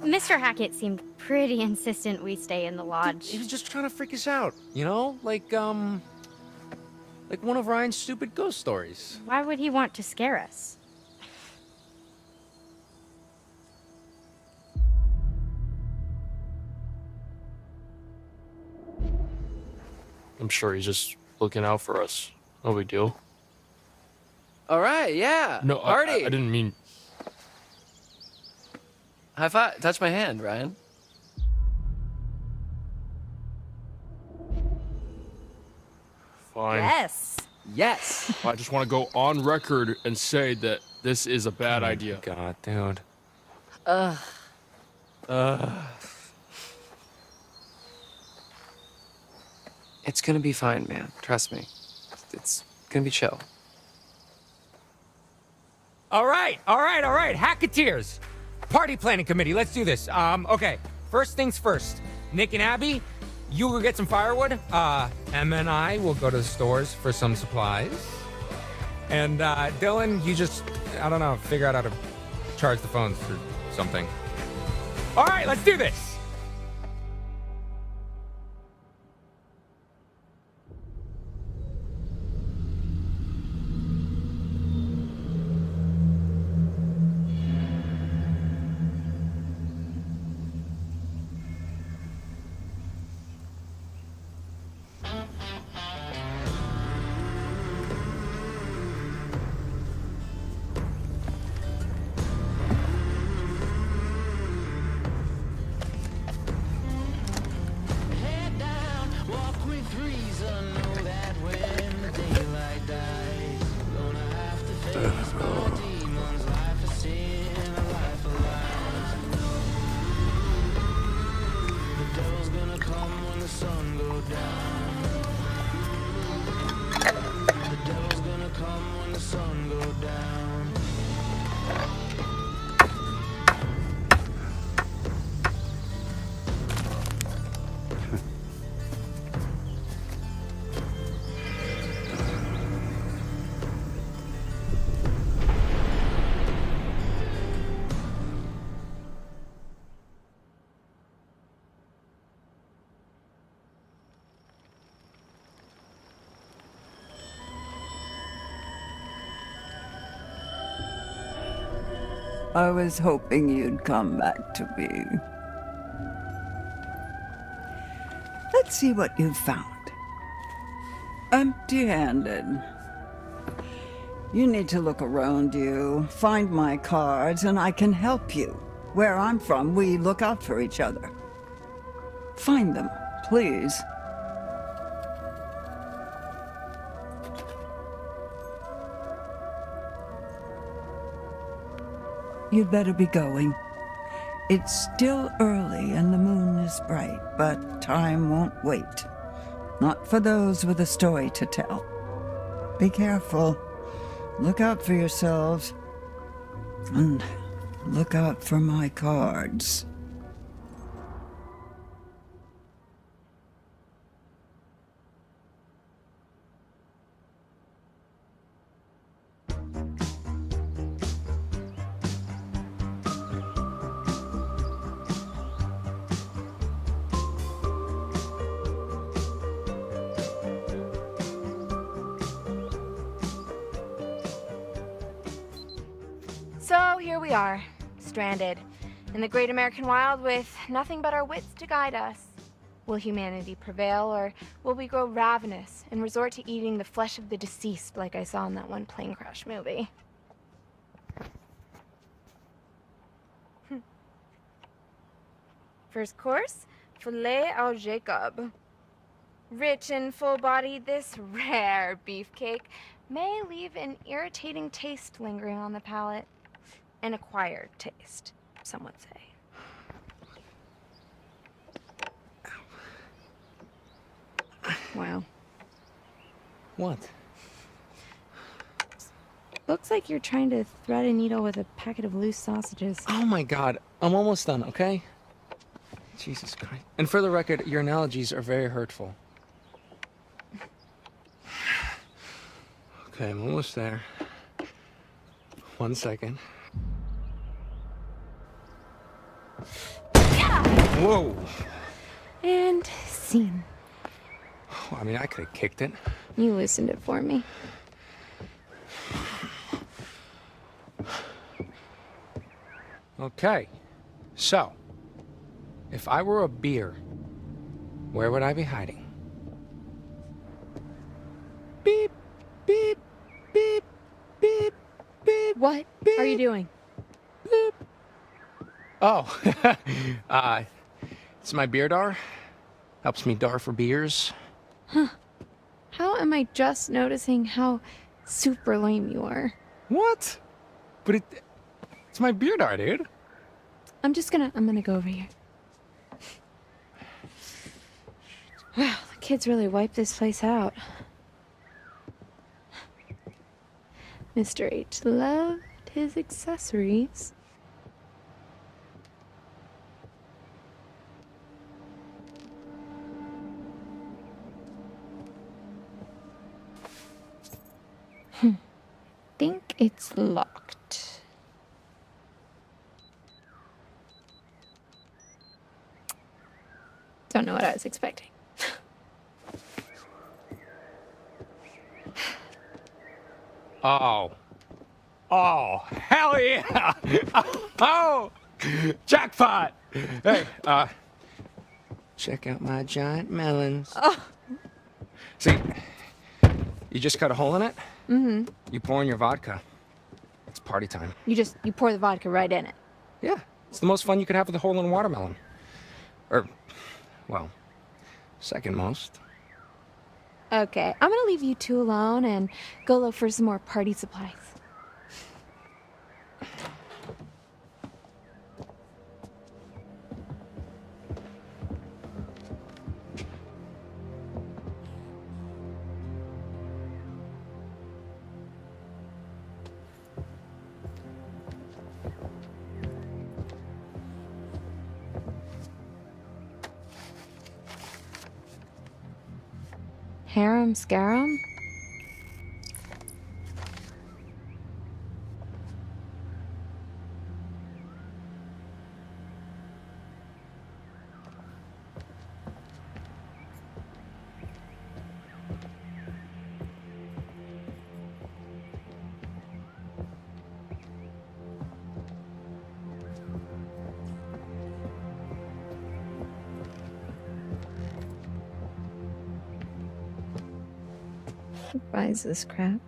Mr. Hackett seemed pretty insistent we stay in the lodge. He was just trying to freak us out, you know? Like one of Ryan's stupid ghost stories. Why would he want to scare us? I'm sure he's just looking out for us. No big deal. All right, yeah. No, party. I didn't mean. High five. Touch my hand, Ryan. Fine. Yes. Yes. I just want to go on record and say that this is a bad idea. God, dude. It's gonna be fine, man. Trust me. It's gonna be chill. All right. Hacketeers. Party planning committee. Let's do this. Okay. First things first. Nick and Abby, you go get some firewood. Emma and I will go to the stores for some supplies. And Dylan, you just, I don't know, figure out how to charge the phones or something. All right, let's do this. I was hoping you'd come back to me. Let's see what you found. Empty-handed. You need to look around you, find my cards, and I can help you. Where I'm from, we look out for each other. Find them, please. You'd better be going. It's still early and the moon is bright, but time won't wait. Not for those with a story to tell. Be careful. Look out for yourselves. And look out for my cards. So here we are, stranded in the great American wild with nothing but our wits to guide us. Will humanity prevail, or will we grow ravenous and resort to eating the flesh of the deceased like I saw in that one plane crash movie? First course, filet au Jacob. Rich and full-bodied, this rare beefcake may leave an irritating taste lingering on the palate. An acquired taste, some would say. Wow. What? Looks like you're trying to thread a needle with a packet of loose sausages. Oh my God, I'm almost done, okay? Jesus Christ. And for the record, your analogies are very hurtful. Okay, I'm almost there. 1 second. Whoa! And scene. I mean, I could have kicked it. You loosened it for me. Okay, so, if I were a beer, where would I be hiding? What are you doing? Oh, it's my beer dar. Helps me dar for beers. Huh. How am I just noticing how super lame you are? What? But it's my beer dar, dude. I'm gonna go over here. Wow, the kids really wiped this place out. Mr. H loved his accessories. Think it's locked. Don't know what I was expecting. Oh, hell yeah! Oh, jackpot! Hey, check out my giant melons. Oh. See, you just cut a hole in it. Mm-hmm. You pour in your vodka. It's party time. You pour the vodka right in it. Yeah, it's the most fun you could have with a hole in a watermelon. Or, well, second most. Okay, I'm gonna leave you two alone and go look for some more party supplies. Harem Scarum? Who buys this crap?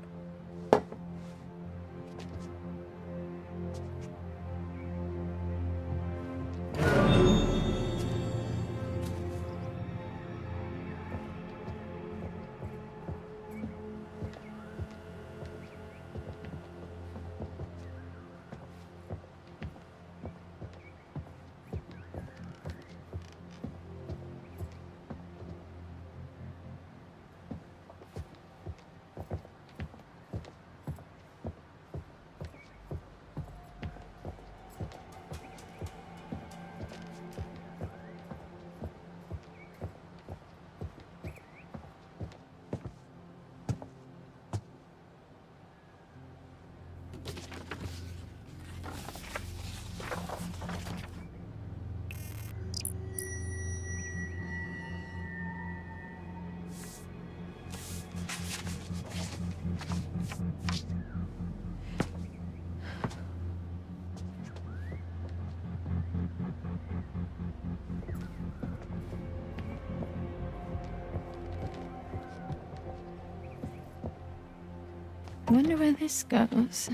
Wonder where this goes.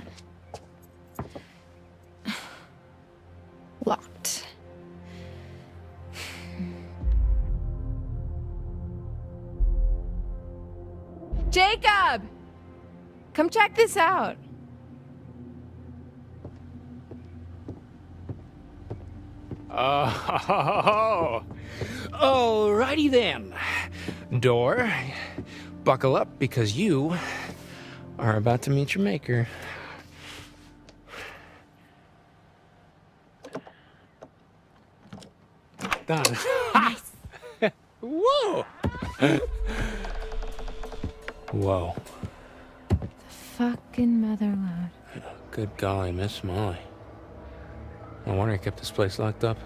Locked. Jacob! Come check this out. Oh, alrighty then. Door, buckle up because you are about to meet your maker. Done. Nice. Whoa. Whoa. Fucking motherload. Good golly, Miss Molly. No wonder I kept this place locked up.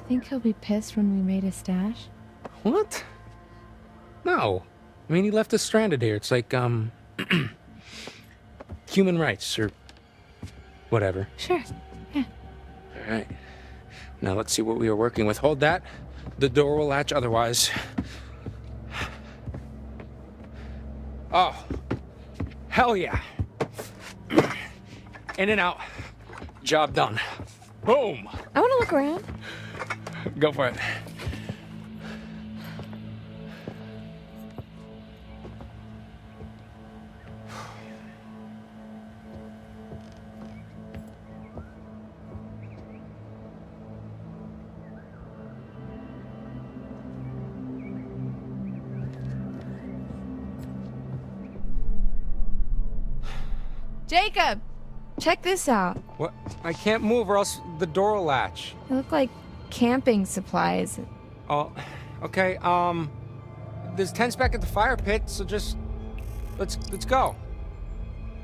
Think he'll be pissed when we made a stash? What? No. I mean, he left us stranded here. It's like, human rights or whatever. Sure, yeah. All right. Now let's see what we are working with. Hold that. The door will latch otherwise. Oh. Hell yeah. In and out. Job done. Boom. I want to look around. Go for it. Jacob, check this out. What? I can't move or else the door will latch. They look like camping supplies. Oh, okay. There's tents back at the fire pit, so just let's go.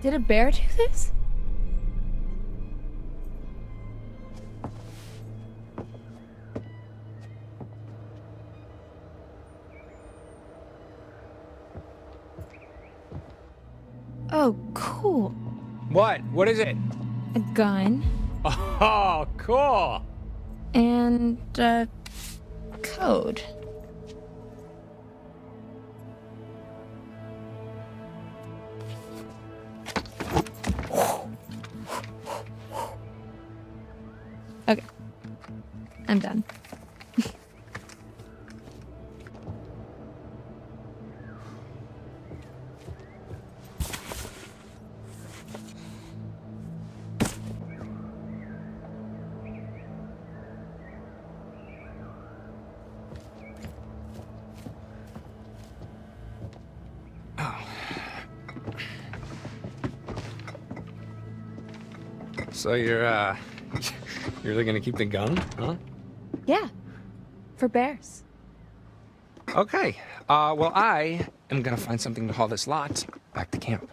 Did a bear do this? Oh, cool. What? What is it? A gun. Oh, cool. And a code. Okay. I'm done. So you're really gonna keep the gun, huh? Yeah. For bears. Okay. Well, I am gonna find something to haul this lot back to camp.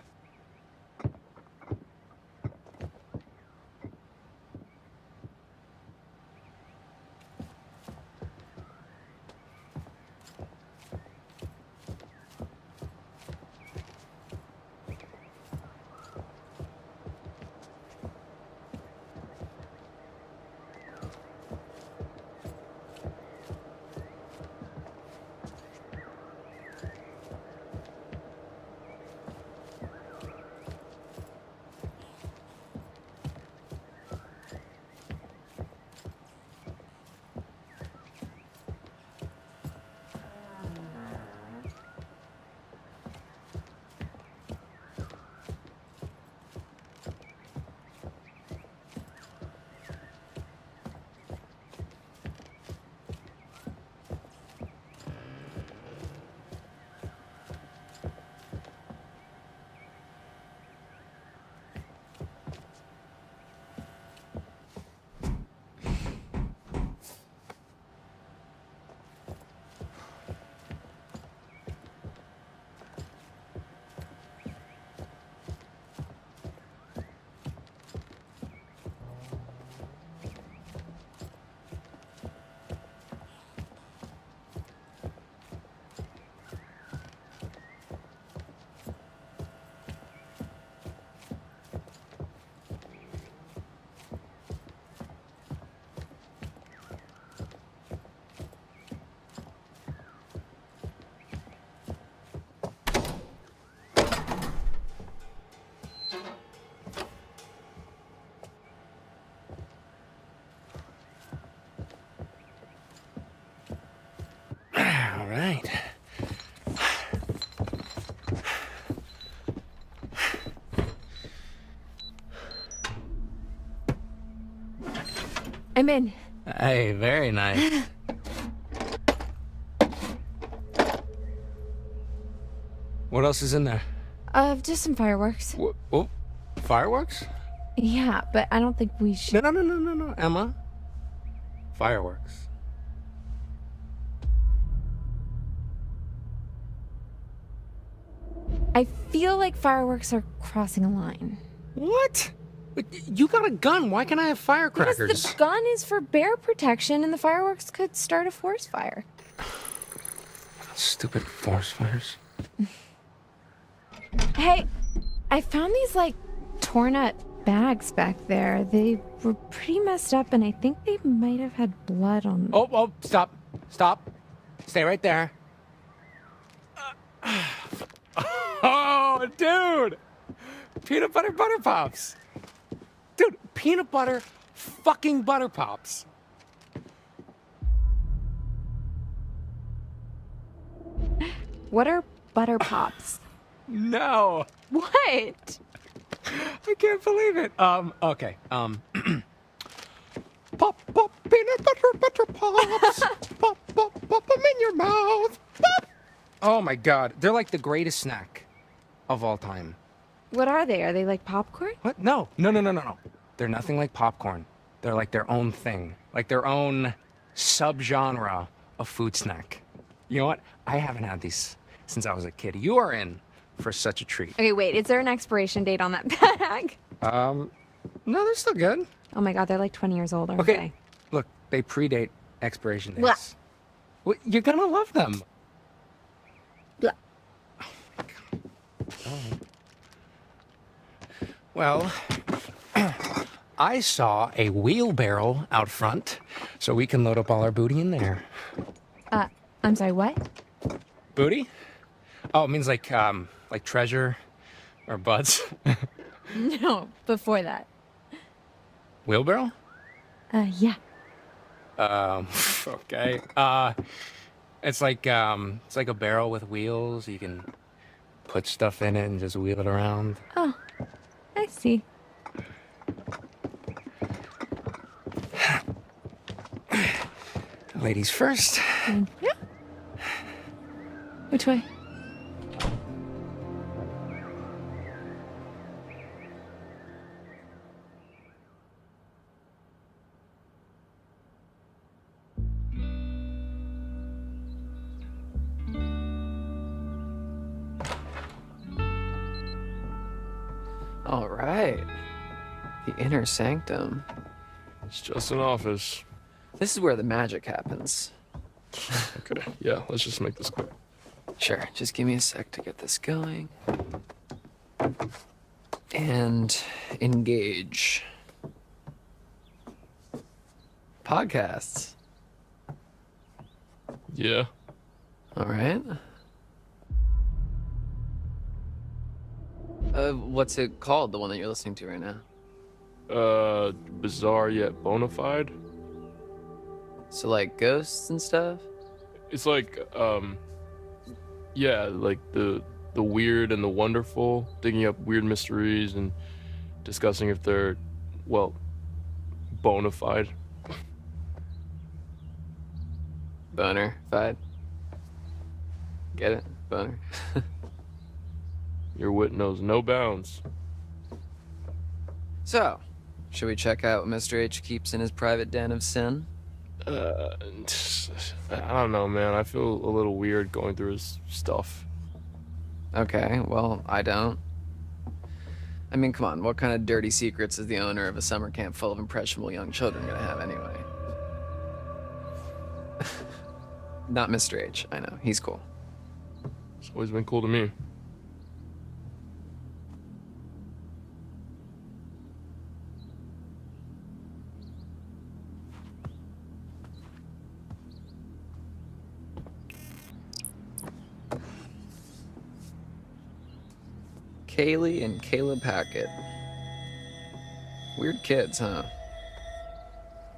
All right. I'm in. Hey, very nice. What else is in there? Just some fireworks. Oh, fireworks? Yeah, but I don't think we should. No, Emma. Fireworks. I feel like fireworks are crossing a line. What? But you got a gun. Why can't I have firecrackers? Because the gun is for bear protection and the fireworks could start a forest fire. Stupid forest fires. Hey, I found these, like, torn up bags back there. They were pretty messed up and I think they might have had blood on them. Oh, stop. Stay right there. Oh, dude! Peanut butter pops. Dude, peanut butter fucking butter pops. What are butter pops? No. What? I can't believe it. Okay. Pop, pop, peanut butter pops. Pop, pop, pop them in your mouth. Pop. Oh my god, they're like the greatest snack of all time. What are they? Are they like popcorn? What? No. They're nothing like popcorn. They're like their own thing, like their own subgenre of food snack. You know what? I haven't had these since I was a kid. You are in for such a treat. Okay, wait. Is there an expiration date on that bag? No, they're still good. Oh my god, they're like 20 years old, aren't Okay, they? look, they predate expiration dates. Blah. Well, you're gonna love them. Blah. Well, I saw a wheelbarrow out front, so we can load up all our booty in there. I'm sorry, what? Booty? Oh, it means like treasure or butts. No, before that. Wheelbarrow? Yeah. Okay. It's like a barrel with wheels. You can put stuff in it and just wheel it around. Oh, I see. Ladies first. Yeah. Which way? All right. The inner sanctum. It's just an office. This is where the magic happens. Okay, yeah, let's just make this quick. Sure, just give me a sec to get this going. And engage. Podcasts. Yeah. All right. What's it called, the one that you're listening to right now? Bizarre yet bona fide. So like ghosts and stuff? It's like, yeah, like the weird and the wonderful, digging up weird mysteries and discussing if they're, well, bona fide. Boner fide. Get it? Boner. Your wit knows no bounds. So, should we check out what Mr. H keeps in his private den of sin? I don't know, man. I feel a little weird going through his stuff. Okay, well, I don't. I mean, come on, what kind of dirty secrets is the owner of a summer camp full of impressionable young children gonna have anyway? Not Mr. H, I know. He's cool. It's always been cool to me. Kaylee and Caleb Hackett. Weird kids, huh?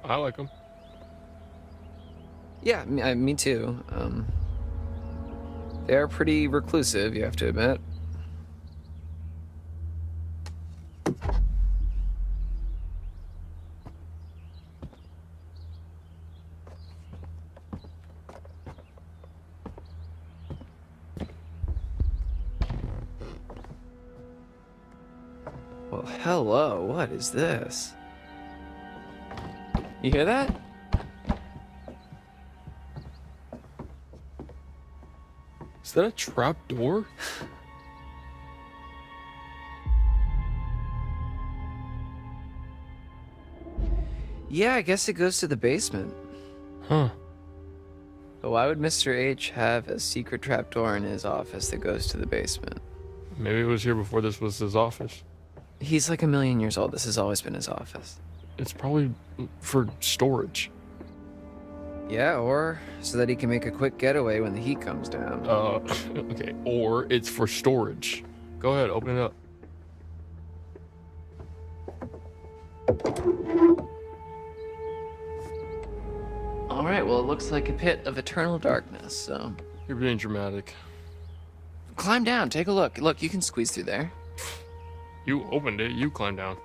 I like them. Yeah, me too. They are pretty reclusive, you have to admit. Well, hello, what is this? You hear that? Is that a trap door? Yeah, I guess it goes to the basement. Huh. But why would Mr. H have a secret trapdoor in his office that goes to the basement? Maybe it was here before this was his office. He's like 1,000,000 years old. This has always been his office. It's probably for storage. Yeah, or so that he can make a quick getaway when the heat comes down. Okay, or it's for storage. Go ahead, open it up. All right, well, it looks like a pit of eternal darkness, so... You're being dramatic. Climb down, take a look. Look, you can squeeze through there. You opened it, you climb down.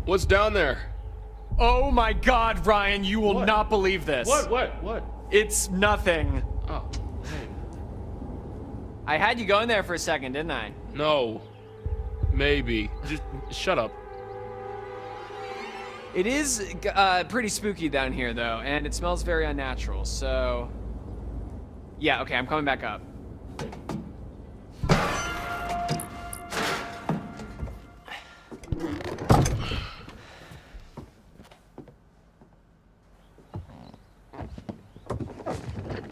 What's down there? Oh my God, Ryan, you will not believe this. What? It's nothing. Oh, hey. I had you going there for a second, didn't I? No. Maybe. Just shut up. It is pretty spooky down here, though, and it smells very unnatural, so... Yeah, okay, I'm coming back up.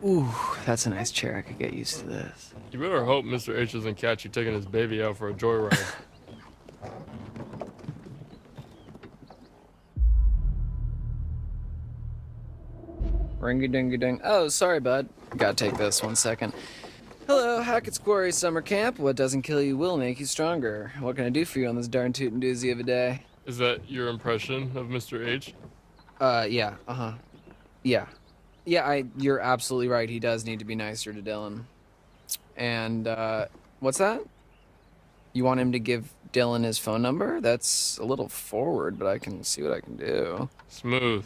Ooh, that's a nice chair. I could get used to this. You better hope Mr. H doesn't catch you taking his baby out for a joyride. Ringy-dingy-ding. Oh, sorry, bud. Gotta take this 1 second. Hello, Hackett's Quarry Summer Camp. What doesn't kill you will make you stronger. What can I do for you on this darn tootin' doozy of a day? Is that your impression of Mr. H? Yeah, uh-huh. Yeah. Yeah, you're absolutely right. He does need to be nicer to Dylan. And, what's that? You want him to give Dylan his phone number? That's a little forward, but I can see what I can do. Smooth.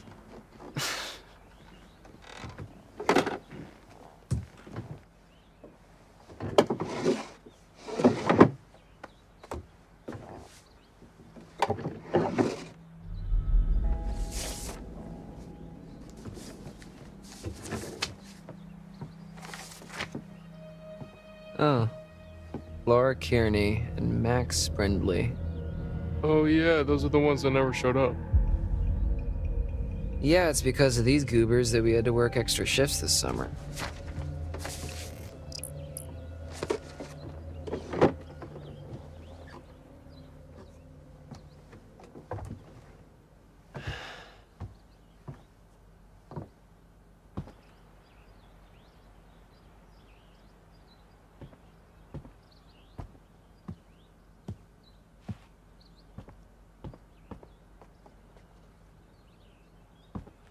Oh. Laura Kearney and Max Brindley. Oh yeah, those are the ones that never showed up. Yeah, it's because of these goobers that we had to work extra shifts this summer.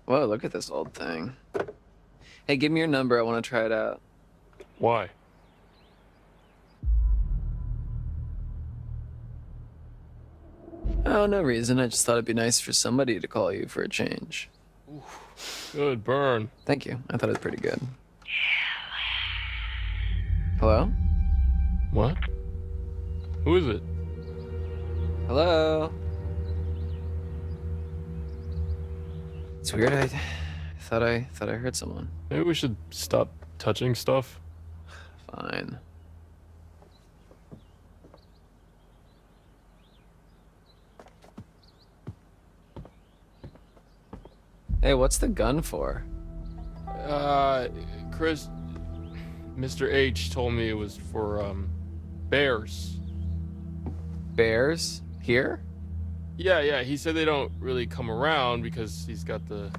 Whoa, look at this old thing. Hey, give me your number. I want to try it out. Why? Oh, no reason. I just thought it'd be nice for somebody to call you for a change. Good burn. Thank you. I thought it was pretty good. Hello? What? Who is it? Hello? It's weird. I thought I heard someone. Maybe we should stop touching stuff. Fine. Hey, what's the gun for? Chris, Mr. H told me it was for, bears. Bears? Here? Yeah, he said they don't really come around because he's got the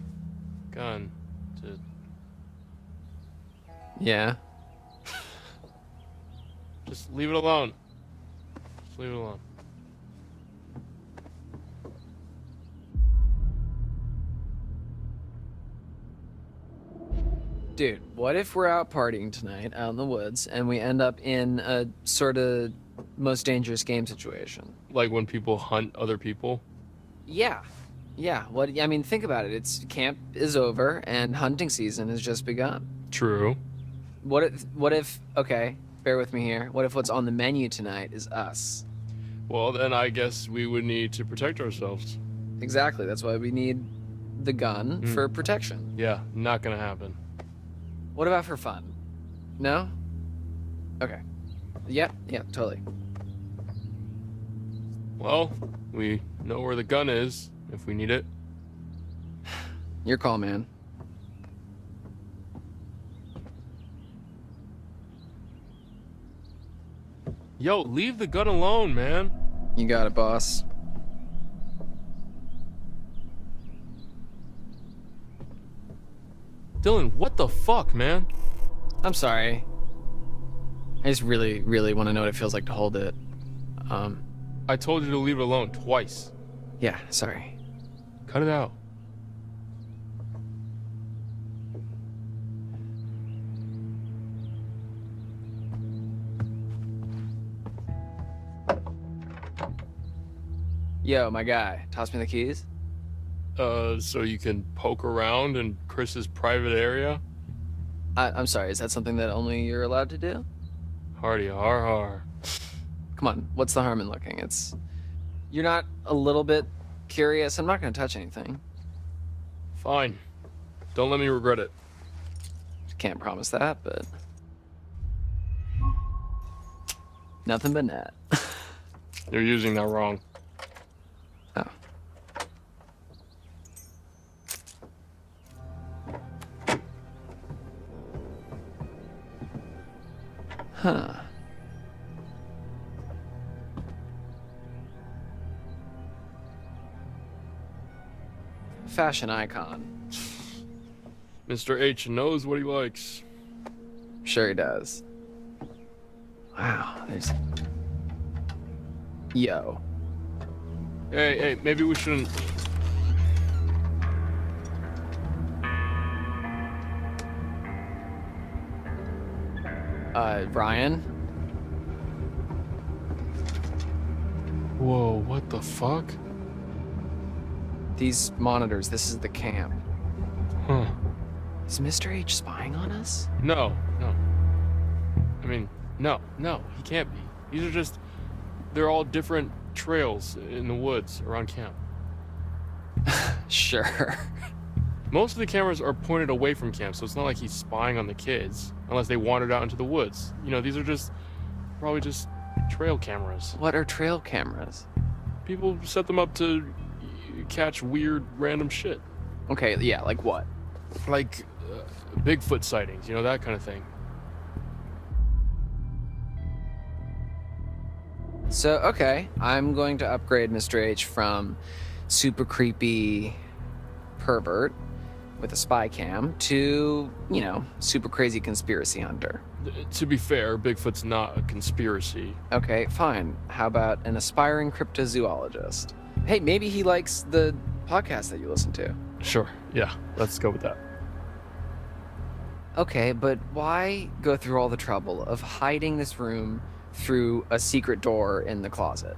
gun to... Yeah. Just leave it alone. Just leave it alone. Dude, what if we're out partying tonight out in the woods and we end up in a sort of most dangerous game situation? Like when people hunt other people? Yeah. What? I mean, think about it. It's camp is over and hunting season has just begun. True. What if, okay, bear with me here. What if what's on the menu tonight is us? Well, then I guess we would need to protect ourselves. Exactly. That's why we need the gun for protection. Yeah, not gonna happen. What about for fun? No? Okay. Yeah, totally. Well, we know where the gun is if we need it. Your call, man. Yo, leave the gun alone, man. You got it, boss. Dylan, what the fuck, man? I'm sorry. I just really, really want to know what it feels like to hold it. I told you to leave it alone twice. Yeah, sorry. Cut it out. Yo, my guy, toss me the keys. So you can poke around in Chris's private area? I'm sorry, is that something that only you're allowed to do? Hardy har har. Come on, what's the harm in looking? You're not a little bit curious? I'm not gonna touch anything. Fine. Don't let me regret it. Can't promise that, but... Nothing but net. You're using that wrong. Oh. Huh. Fashion icon. Mr. H knows what he likes. Sure he does. Wow, there's... Yo. Hey, maybe we shouldn't... Brian? Whoa, what the fuck? These monitors, this is the camp. Huh. Is Mr. H spying on us? No. I mean, no, he can't be. These are just... They're all different trails in the woods around camp. Sure. Most of the cameras are pointed away from camp, so it's not like he's spying on the kids, unless they wandered out into the woods. You know, these are probably just trail cameras. What are trail cameras? People set them up to catch weird, random shit. Okay, yeah, like what? Like Bigfoot sightings, you know, that kind of thing. So, okay, I'm going to upgrade Mr. H from super creepy pervert with a spy cam to, you know, super crazy conspiracy hunter. To be fair, Bigfoot's not a conspiracy. Okay, fine. How about an aspiring cryptozoologist? Hey, maybe he likes the podcast that you listen to. Sure, yeah, let's go with that. Okay, but why go through all the trouble of hiding this room through a secret door in the closet?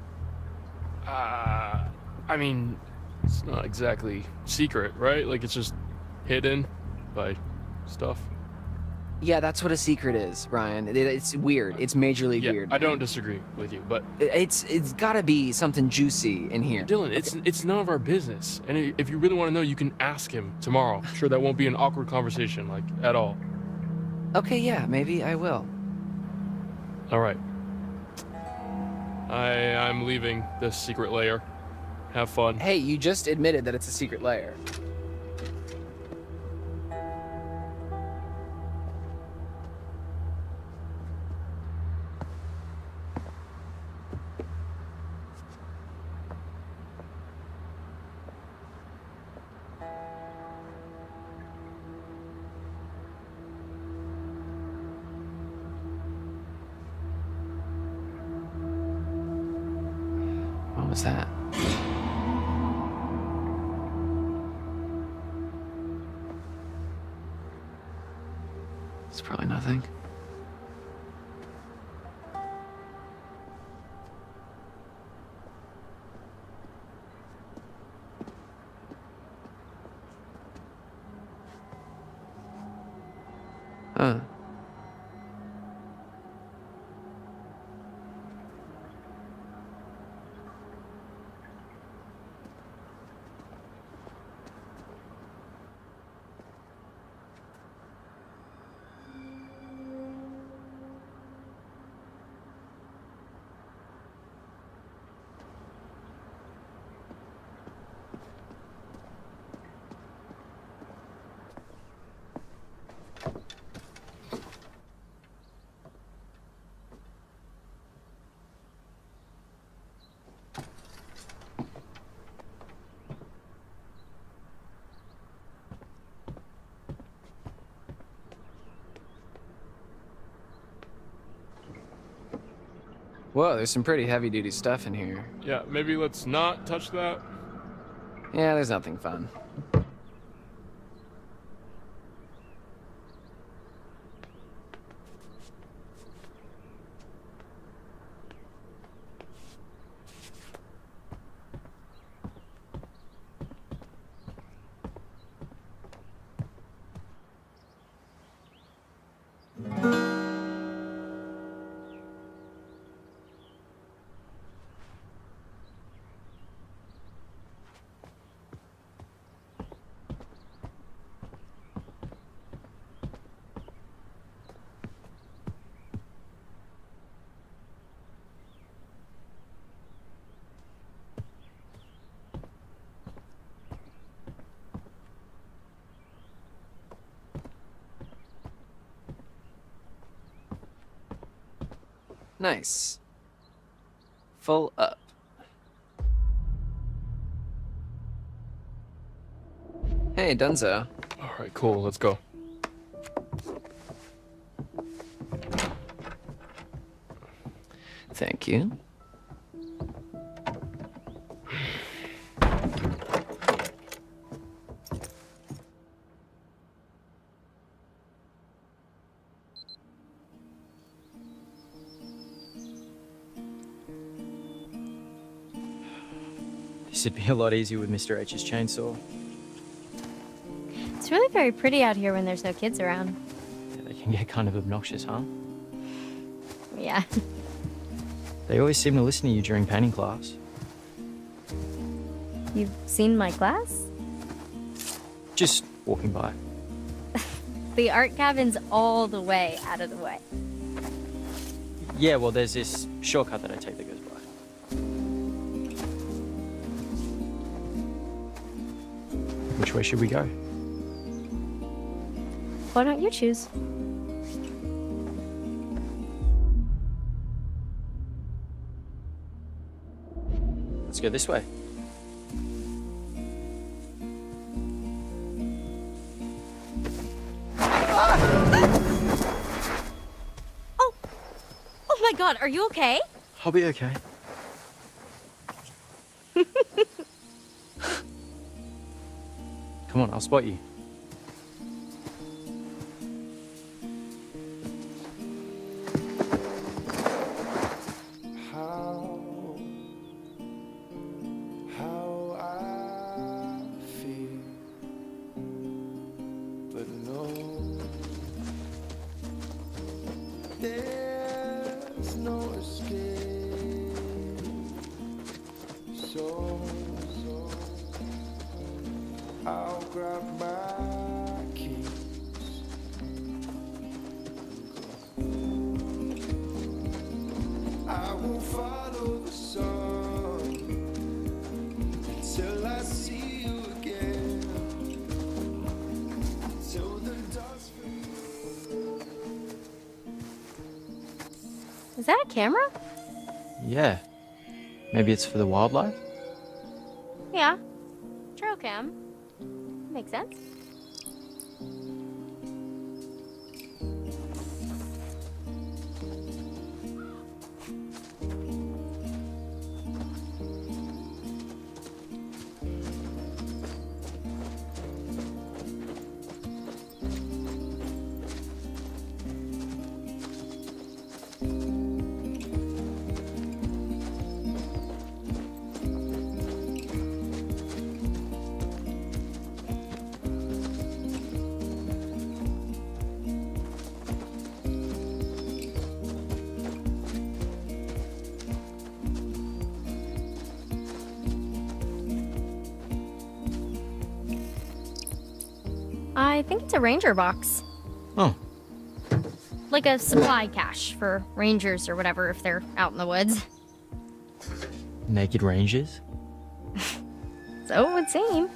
I mean, it's not exactly secret, right? Like, it's just hidden by stuff. Yeah, that's what a secret is, Ryan. It's weird. It's majorly weird. I don't disagree with you, but... It's gotta be something juicy in here. Dylan, it's none of our business. And if you really want to know, you can ask him tomorrow. I'm sure that won't be an awkward conversation, like, at all. Okay, yeah, maybe I will. All right. I'm leaving this secret lair. Have fun. Hey, you just admitted that it's a secret lair. What was that? It's probably nothing. Huh. Whoa, there's some pretty heavy-duty stuff in here. Yeah, maybe let's not touch that. Yeah, there's nothing fun. Nice. Full up. Hey, Dunzo. All right, cool. Let's go. Thank you. This'd be a lot easier with Mr. H's chainsaw. It's really very pretty out here when there's no kids around. Yeah, they can get kind of obnoxious, huh? Yeah. They always seem to listen to you during painting class. You've seen my class? Just walking by. The art cabin's all the way out of the way. Yeah, well, there's this shortcut that I take that goes by. Which way should we go? Why don't you choose? Let's go this way. Oh my god, are you okay? I'll be okay. Come on, I'll spot you. How I feel, but no, there's no escape. So I'll grab my keys. I will follow the sun till I see you again. Till the dust. Is that a camera? Yeah. Maybe it's for the wildlife? Yeah. Trail cam. Makes sense. I think it's a ranger box. Oh. Like a supply cache for rangers or whatever if they're out in the woods. Naked rangers? So it would seem.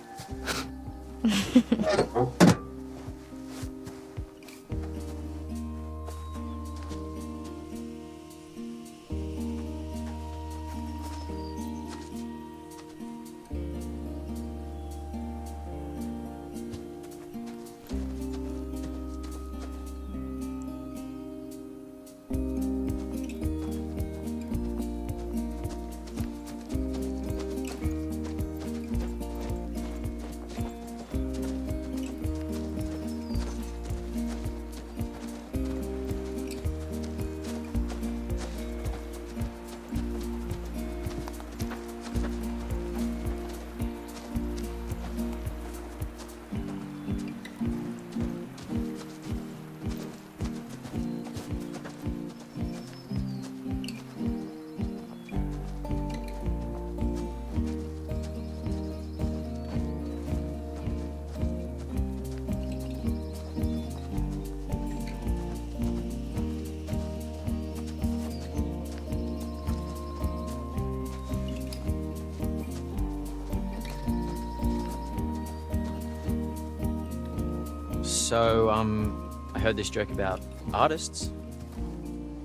So, I heard this joke about artists.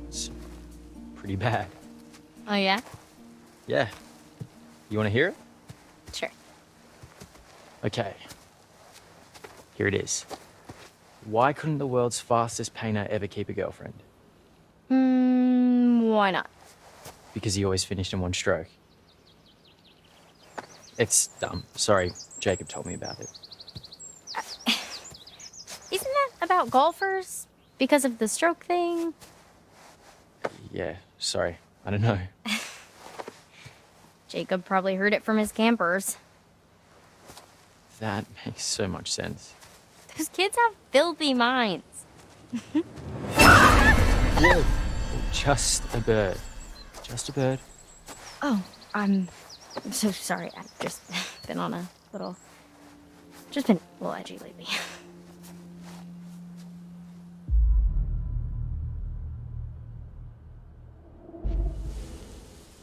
It's pretty bad. Oh, yeah? Yeah. You want to hear it? Sure. Okay. Here it is. Why couldn't the world's fastest painter ever keep a girlfriend? Why not? Because he always finished in one stroke. It's dumb. Sorry, Jacob told me about it. Isn't that about golfers? Because of the stroke thing? Yeah, sorry. I don't know. Jacob probably heard it from his campers. That makes so much sense. Those kids have filthy minds. Whoa. Just a bird. Just a bird. Oh, I'm so sorry. I've just been on a little... Just been a little edgy lately.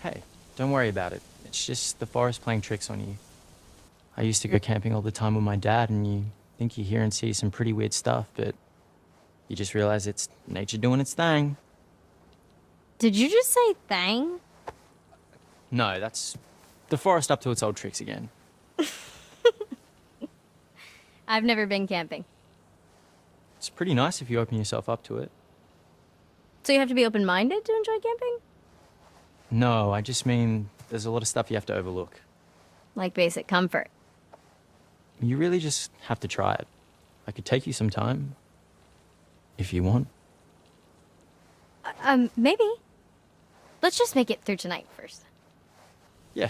Hey, don't worry about it. It's just the forest playing tricks on you. I used to go camping all the time with my dad, and you think you hear and see some pretty weird stuff, but you just realize it's nature doing its thing. Did you just say thang? No, that's the forest up to its old tricks again. I've never been camping. It's pretty nice if you open yourself up to it. So you have to be open-minded to enjoy camping? No, I just mean there's a lot of stuff you have to overlook. Like basic comfort. You really just have to try it. I could take you some time, if you want. Maybe. Let's just make it through tonight first. Yeah.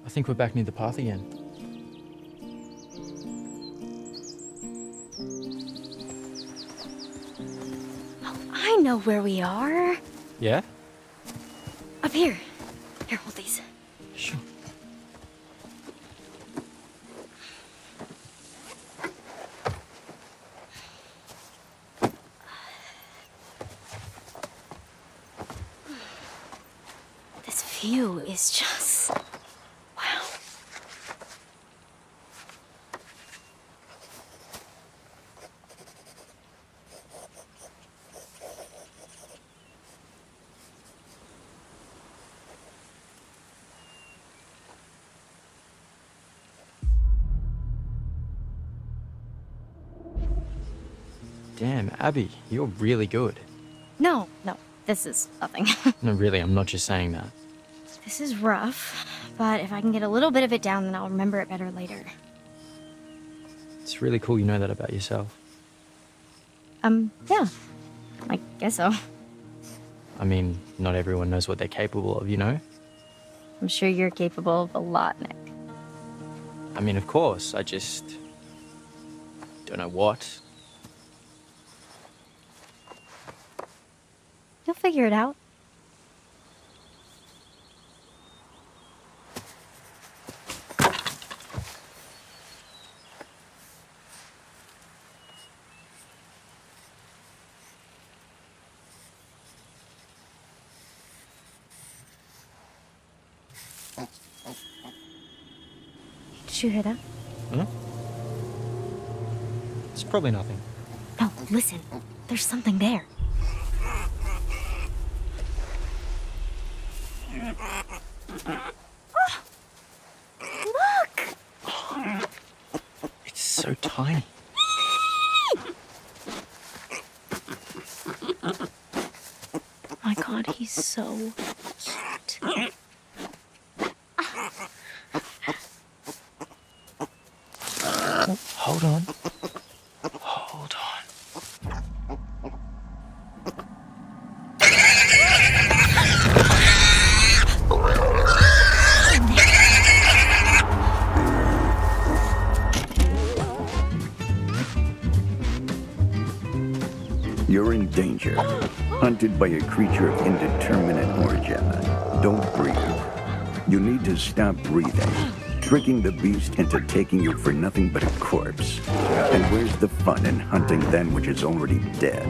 I think we're back near the path again. Oh, I know where we are. Yeah? Up here. Here, hold these. Sure. This view is just... wow. Damn, Abby, you're really good. No, this is nothing. No, really, I'm not just saying that. This is rough, but if I can get a little bit of it down, then I'll remember it better later. It's really cool you know that about yourself. Yeah. I guess so. I mean, not everyone knows what they're capable of, you know? I'm sure you're capable of a lot, Nick. I mean, of course, I just... don't know what. You'll figure it out. Did you hear that? Huh? It's probably nothing. No, listen. There's something there. Look! It's so tiny. My God, he's so cute. Hold on. Hold on. You're in danger. Hunted by a creature of indeterminate origin. Don't breathe. You need to stop breathing, tricking the beast into taking you for nothing but a corpse. And where's the fun in hunting that which is already dead?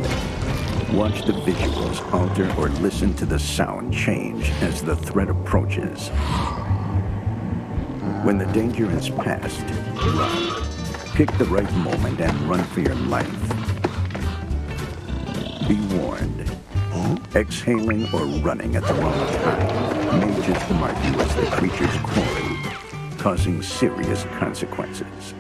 Watch the visuals alter or listen to the sound change as the threat approaches. When the danger is past, run. Pick the right moment and run for your life. Be warned. Exhaling or running at the wrong time may just mark you as the creature's quarry, causing serious consequences.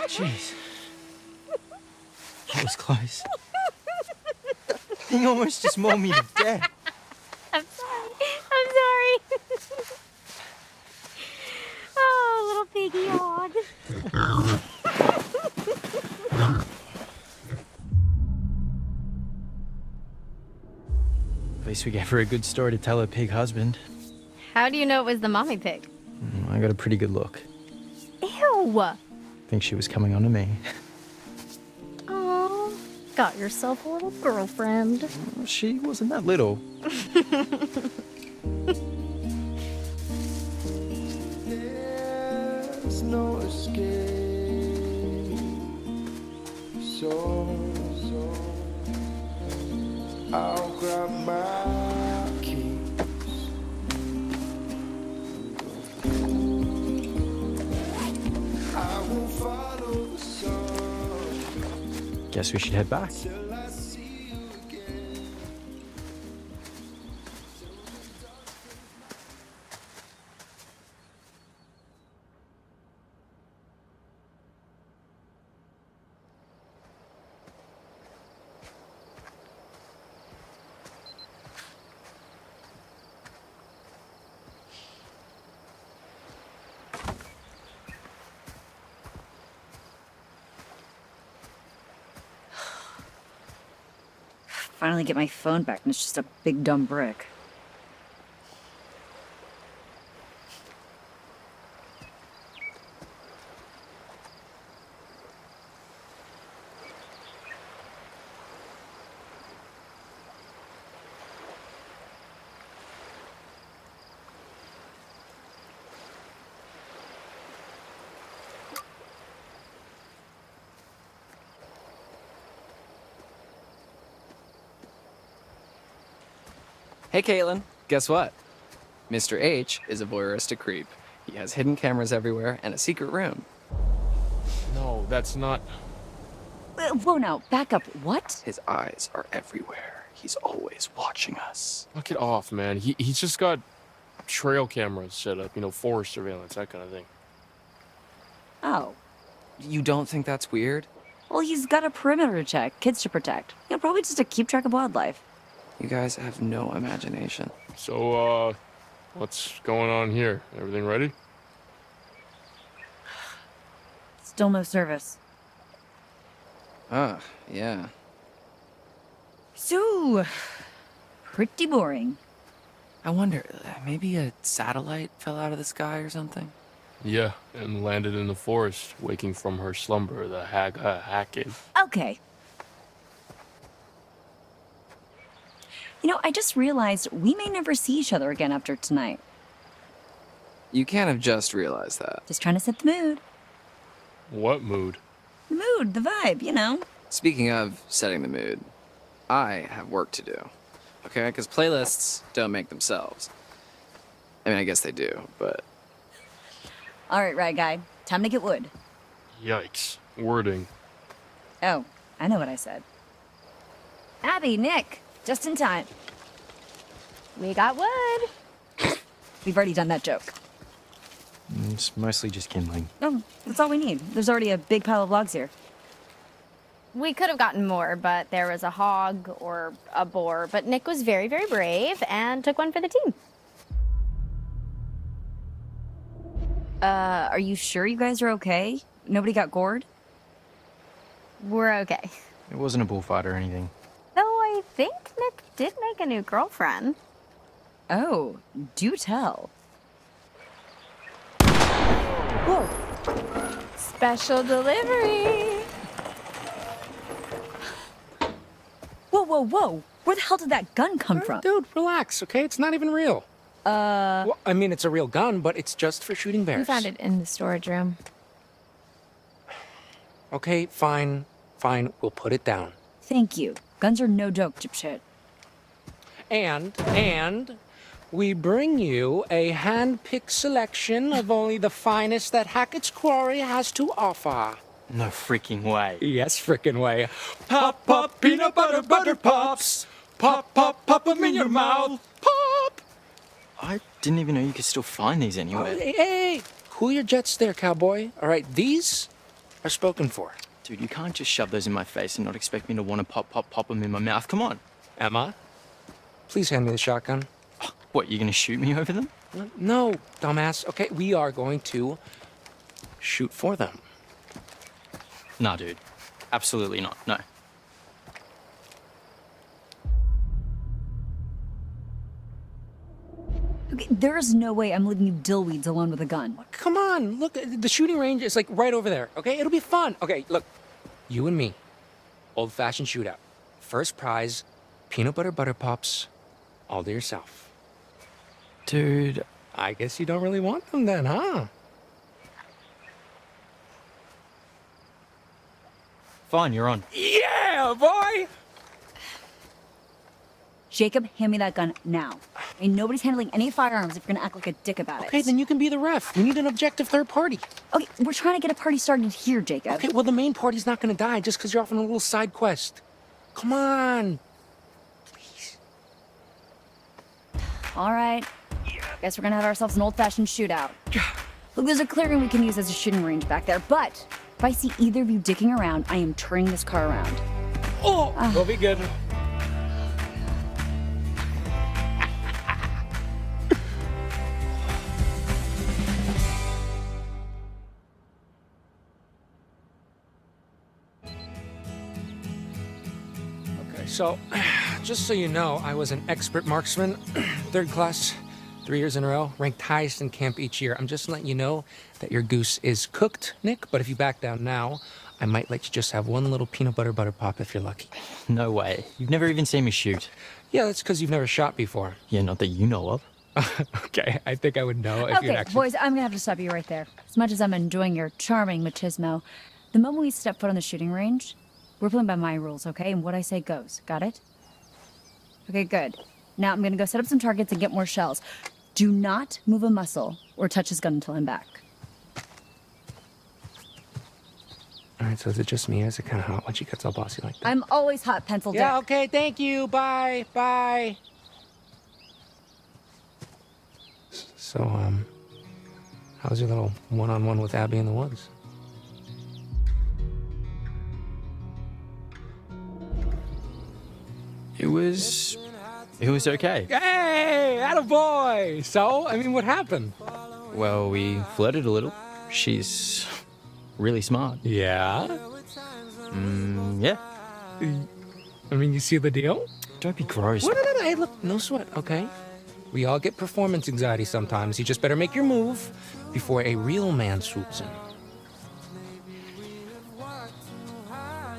Jeez. That was close. Thing almost just mauled me to death. I'm sorry. I'm sorry. Oh, little piggy hog. At least we gave her a good story to tell her pig husband. How do you know it was the mommy pig? I got a pretty good look. Ew. Think she was coming on to me. Oh, got yourself a little girlfriend. She wasn't that little. There's no escape. So I'll grab my keys. I will follow the sun. Guess we should head back. Till I see you again. Finally get my phone back, and it's just a big dumb brick. Hey, Caitlin. Guess what? Mr. H is a voyeuristic creep. He has hidden cameras everywhere and a secret room. No, that's not. Whoa, now, back up. What? His eyes are everywhere. He's always watching us. Knock it off, man. He's just got trail cameras set up, forest surveillance, that kind of thing. Oh. You don't think that's weird? Well, he's got a perimeter to check, kids to protect. Probably just to keep track of wildlife. You guys have no imagination. So, what's going on here? Everything ready? Still no service. Ah, yeah. So, pretty boring. I wonder, maybe a satellite fell out of the sky or something? Yeah, and landed in the forest, waking from her slumber, the Hackett. Okay. You know, I just realized we may never see each other again after tonight. You can't have just realized that. Just trying to set the mood. What mood? The mood, the vibe, you know. Speaking of setting the mood, I have work to do. Okay? Because playlists don't make themselves. I mean, I guess they do, but... All right, right guy. Time to get wood. Yikes. Wording. Oh, I know what I said. Abby, Nick, just in time. We got wood. We've already done that joke. It's mostly just kindling. Oh, that's all we need. There's already a big pile of logs here. We could have gotten more, but there was a hog or a boar. But Nick was very, very brave and took one for the team. Are you sure you guys are okay? Nobody got gored? We're okay. It wasn't a bullfight or anything. Though I think Nick did make a new girlfriend. Oh, do tell. Whoa. Special delivery. Whoa, whoa, whoa. Where the hell did that gun come from? Dude, relax, okay? It's not even real. Well, I mean, it's a real gun, but it's just for shooting bears. We found it in the storage room. Okay, fine. Fine, we'll put it down. Thank you. Guns are no joke, dipshit. And we bring you a hand-picked selection of only the finest that Hackett's Quarry has to offer. No freaking way. Yes, frickin' way. Pop, pop, peanut butter, butter pops. Pop, pop, pop 'em in your mouth. Pop! I didn't even know you could still find these anywhere. Hey, cool your jets there, cowboy. All right, these are spoken for. Dude, you can't just shove those in my face and not expect me to want to pop them in my mouth. Come on. Emma, please hand me the shotgun. What, you gonna shoot me over them? No, dumbass. Okay, we are going to shoot for them. Nah, dude. Absolutely not. No. Okay, there is no way I'm leaving you dillweeds alone with a gun. Come on, look, the shooting range is like right over there, okay? It'll be fun. Okay, look, you and me, old-fashioned shootout. First prize, peanut butter pops, all to yourself. Dude. I guess you don't really want them then, huh? Fine, you're on. Yeah, boy! Jacob, hand me that gun now. I mean, nobody's handling any firearms if you're gonna act like a dick about it. Okay, then you can be the ref. We need an objective third party. Okay, we're trying to get a party started here, Jacob. Okay, well, the main party's not gonna die just because you're off on a little side quest. Come on. Please. All right. Guess we're gonna have ourselves an old-fashioned shootout. Look, there's a clearing we can use as a shooting range back there, but if I see either of you dicking around, I am turning this car around. Oh, we'll be good. So, just so you know, I was an expert marksman, third class, 3 years in a row, ranked highest in camp each year. I'm just letting you know that your goose is cooked, Nick, but if you back down now, I might let you just have one little peanut butter pop if you're lucky. No way. You've never even seen me shoot. Yeah, that's because you've never shot before. Yeah, not that you know of. Okay, I think I would know if you'd Okay, actually... boys, I'm gonna have to stop you right there. As much as I'm enjoying your charming machismo, the moment we step foot on the shooting range, we're playing by my rules, okay? And what I say goes. Got it? Okay, good. Now I'm gonna go set up some targets and get more shells. Do not move a muscle or touch his gun until I'm back. All right, so is it just me or is it kind of hot when she gets all bossy like that? I'm always hot, pencil dick. Yeah, okay, thank you. Bye, bye. So, how's your little one-on-one with Abby in the woods? It was okay. Hey, attaboy! So, I mean, what happened? Well, we flirted a little. She's really smart. Yeah? Yeah. I mean, you see the deal? Don't be gross. What? No. Hey, look, no sweat, okay? We all get performance anxiety sometimes. You just better make your move before a real man swoops in.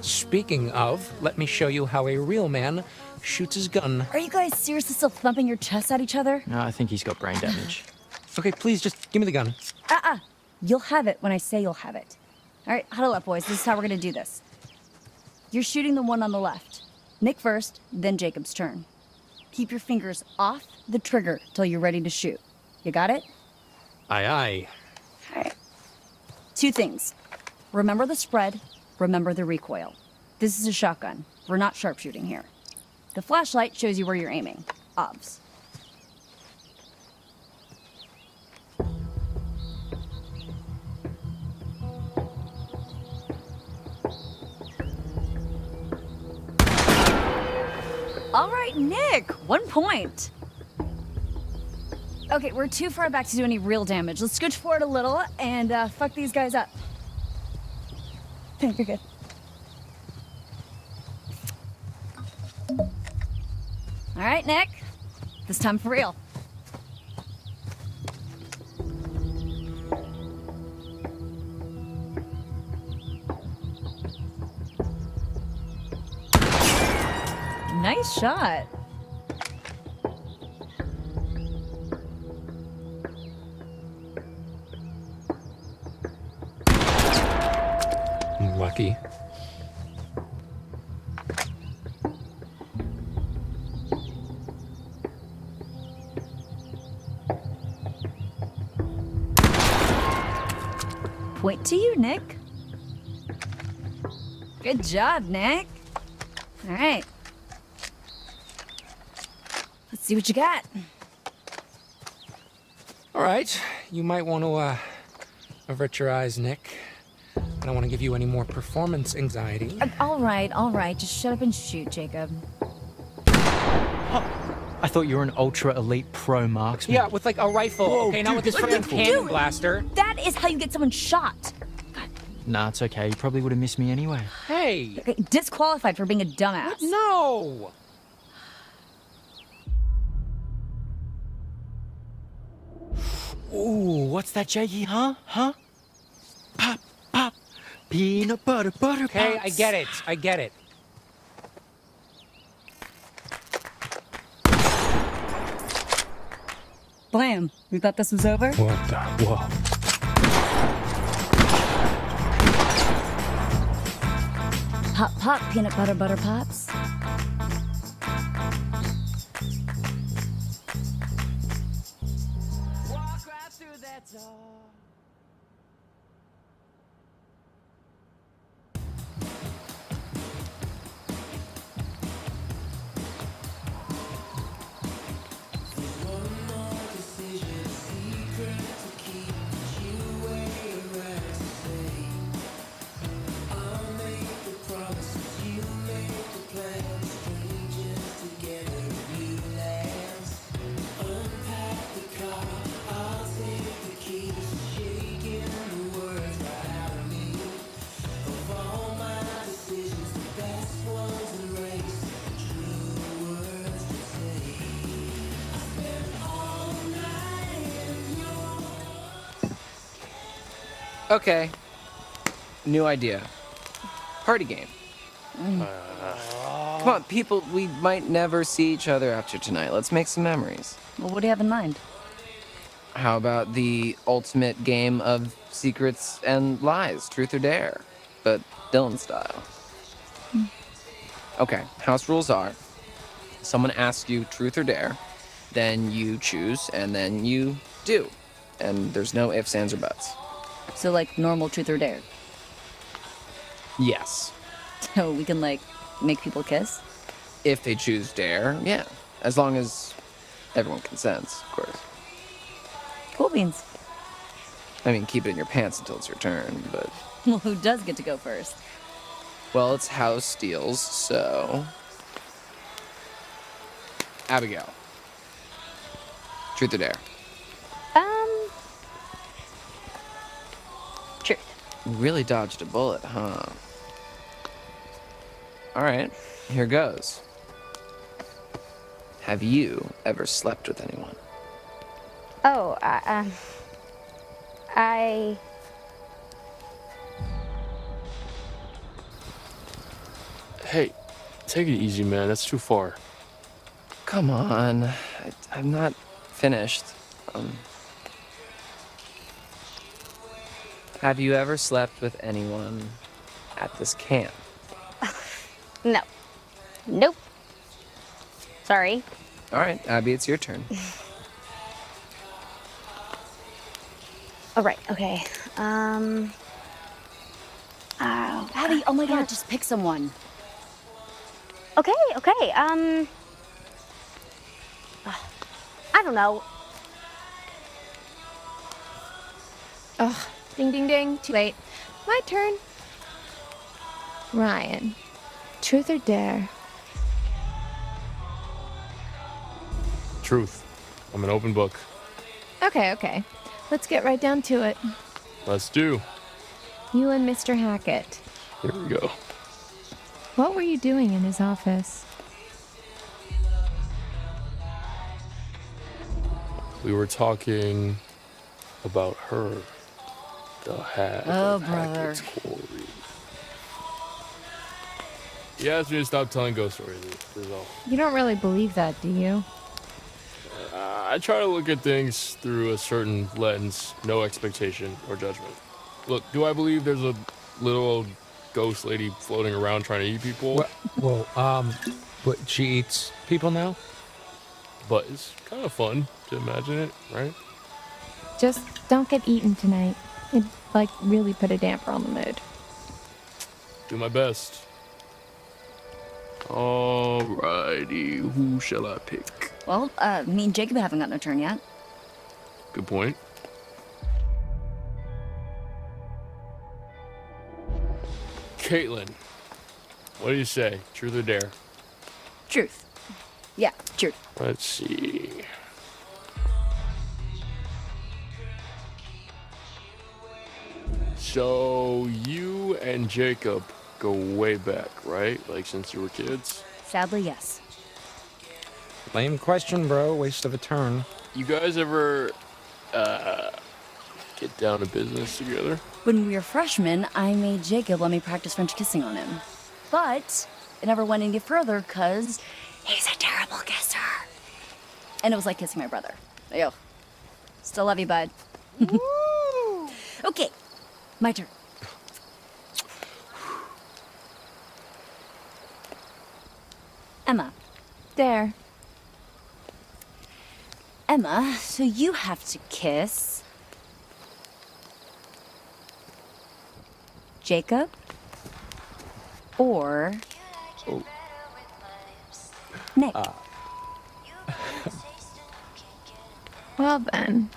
Speaking of, let me show you how a real man shoots his gun. Are you guys seriously still thumping your chests at each other? No, I think he's got brain damage. Okay, please just give me the gun. You'll have it when I say you'll have it. All right, huddle up, boys. This is how we're gonna do this. You're shooting the one on the left. Nick first, then Jacob's turn. Keep your fingers off the trigger till you're ready to shoot. You got it? Aye, aye. All right. 2 things. Remember the spread, remember the recoil. This is a shotgun. We're not sharpshooting here. The flashlight shows you where you're aiming. Obvs. All right, Nick, 1 point. Okay, we're too far back to do any real damage. Let's scooch forward a little and fuck these guys up. You're good. All right, Nick. This time for real. Nice shot. Lucky. Point to you, Nick. Good job, Nick. All right. Let's see what you got. All right, you might want to avert your eyes, Nick. I don't want to give you any more performance anxiety. All right. Just shut up and shoot, Jacob. I thought you were an ultra elite pro marksman. Yeah, with like a rifle. Whoa, okay, not dude, with this this freaking rifle. cannon blaster. That is how you get someone shot. Nah, it's okay. You probably would have missed me anyway. Hey! Okay, disqualified for being a dumbass. What? No! Ooh, what's that, Jakey, huh? Huh? Pop, pop. Peanut butter, butter Okay, pops. I get it. Blam. We thought this was over? What the? Whoa. Pop, pop, peanut butter, butter pops. Walk right through that door. Okay. New idea. Party game. Come on, people, we might never see each other after tonight. Let's make some memories. Well, what do you have in mind? How about the ultimate game of secrets and lies, truth or dare, but Dylan style? Okay, house rules are, someone asks you truth or dare, then you choose, and then you do. And there's no ifs, ands, or buts. So, like, normal truth or dare. Yes. So we can, like, make people kiss? If they choose dare, yeah. As long as everyone consents, of course. Cool beans. I mean, keep it in your pants until it's your turn, but... Well, who does get to go first? Well, it's house deals, so... Abigail. Truth or dare? Truth. You really dodged a bullet, huh? All right, here goes. Have you ever slept with anyone? Oh, Hey, take it easy, man. That's too far. Come on, I'm not finished. Have you ever slept with anyone at this camp? no. Nope. Sorry. All right, Abby, it's your turn. All right, okay. Abby, oh my god, just pick someone. Okay. I don't know. Ugh, ding ding ding, too late. My turn. Ryan, truth or dare? Truth. I'm an open book. Okay. Let's get right down to it. Let's do. You and Mr. Hackett. Here we go. What were you doing in his office? We were talking about her. The hat. Oh, of brother. Hackett's Quarry. He asked me to stop telling ghost stories. That's all. You don't really believe that, do you? I try to look at things through a certain lens, no expectation or judgment. Look, do I believe there's a little old ghost lady floating around trying to eat people? But she eats people now? But it's kind of fun to imagine it, right? Just don't get eaten tonight. It'd, really put a damper on the mood. Do my best. Alrighty, who shall I pick? Well, me and Jacob haven't gotten a turn yet. Good point. Caitlin, what do you say? Truth or dare? Truth. Yeah, truth. Let's see. So you and Jacob go way back, right? Like since you were kids? Sadly, yes. Lame question, bro. Waste of a turn. You guys ever get down to business together? When we were freshmen, I made Jacob let me practice French kissing on him. But it never went any further because he's a terrible kisser. And it was like kissing my brother. Ew. Still love you, bud. Okay, my turn. Emma. There. Emma, so you have to kiss Jacob or Nick. Well then.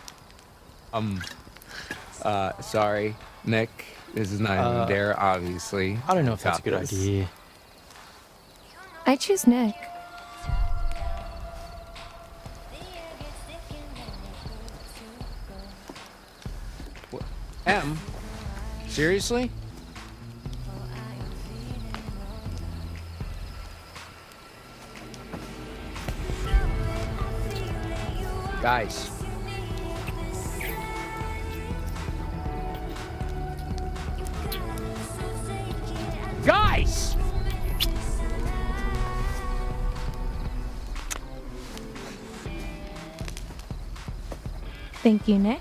Sorry, Nick. This is not even dare, obviously. I don't know if that's a Got good this. idea. I choose Nick. Em? Seriously? Guys. Guys! Thank you, Nick.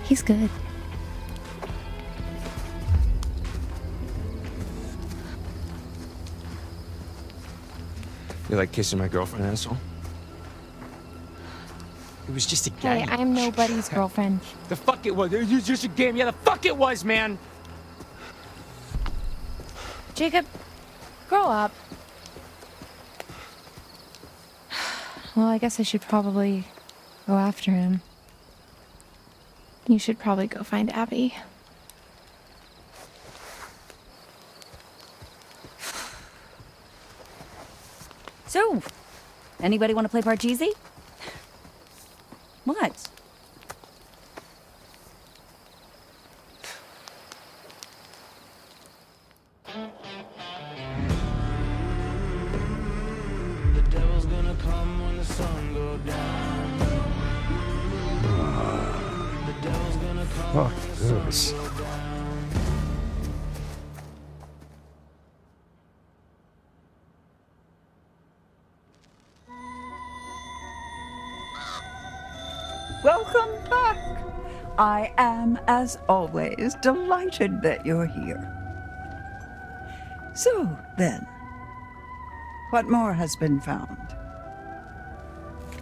He's good. You like kissing my girlfriend, asshole? It was just a Hey, game. I'm nobody's girlfriend. The fuck it was. It was just a game. Yeah, the fuck it was, man. Jacob, grow up. Well, I guess I should probably go after him. You should probably go find Abby. So, anybody want to play Parcheesi? What? Fuck this. Welcome back. I am, as always, delighted that you're here. So, then, what more has been found?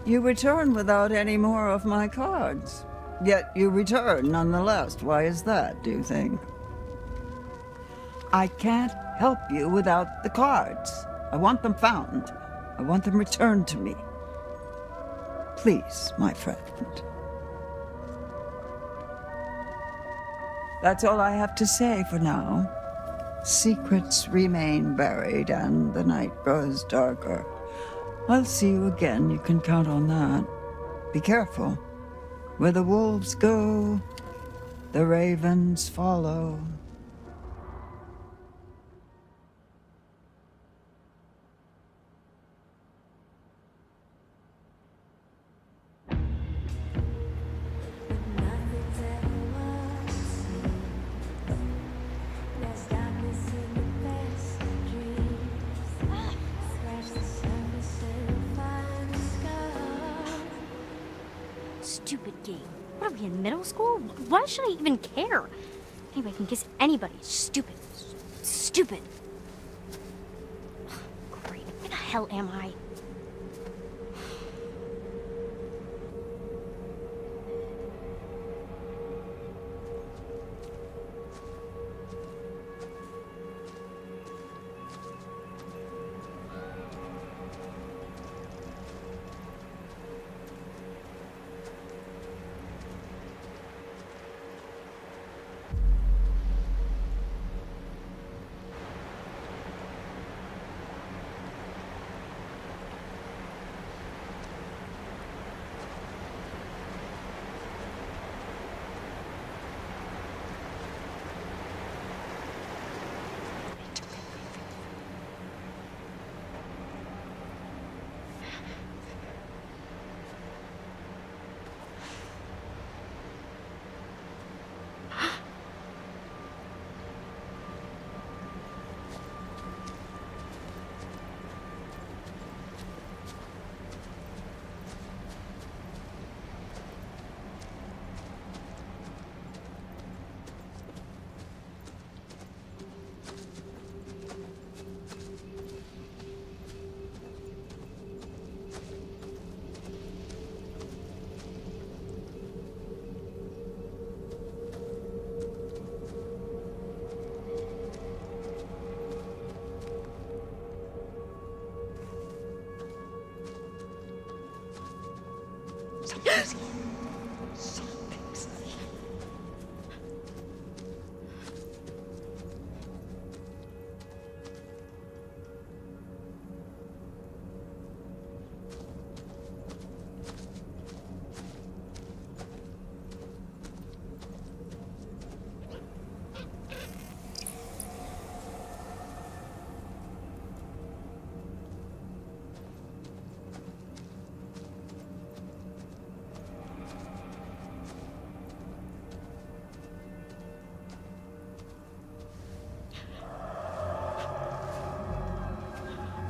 You return without any more of my cards. Yet you return nonetheless. Why is that, do you think? I can't help you without the cards. I want them found. I want them returned to me. Please, my friend. That's all I have to say for now. Secrets remain buried and the night grows darker. I'll see you again, you can count on that. Be careful. Where the wolves go, the ravens follow. Stupid game. What are we in middle school? Why should I even care? Anybody can kiss anybody. Stupid. Stupid. Great. Where the hell am I?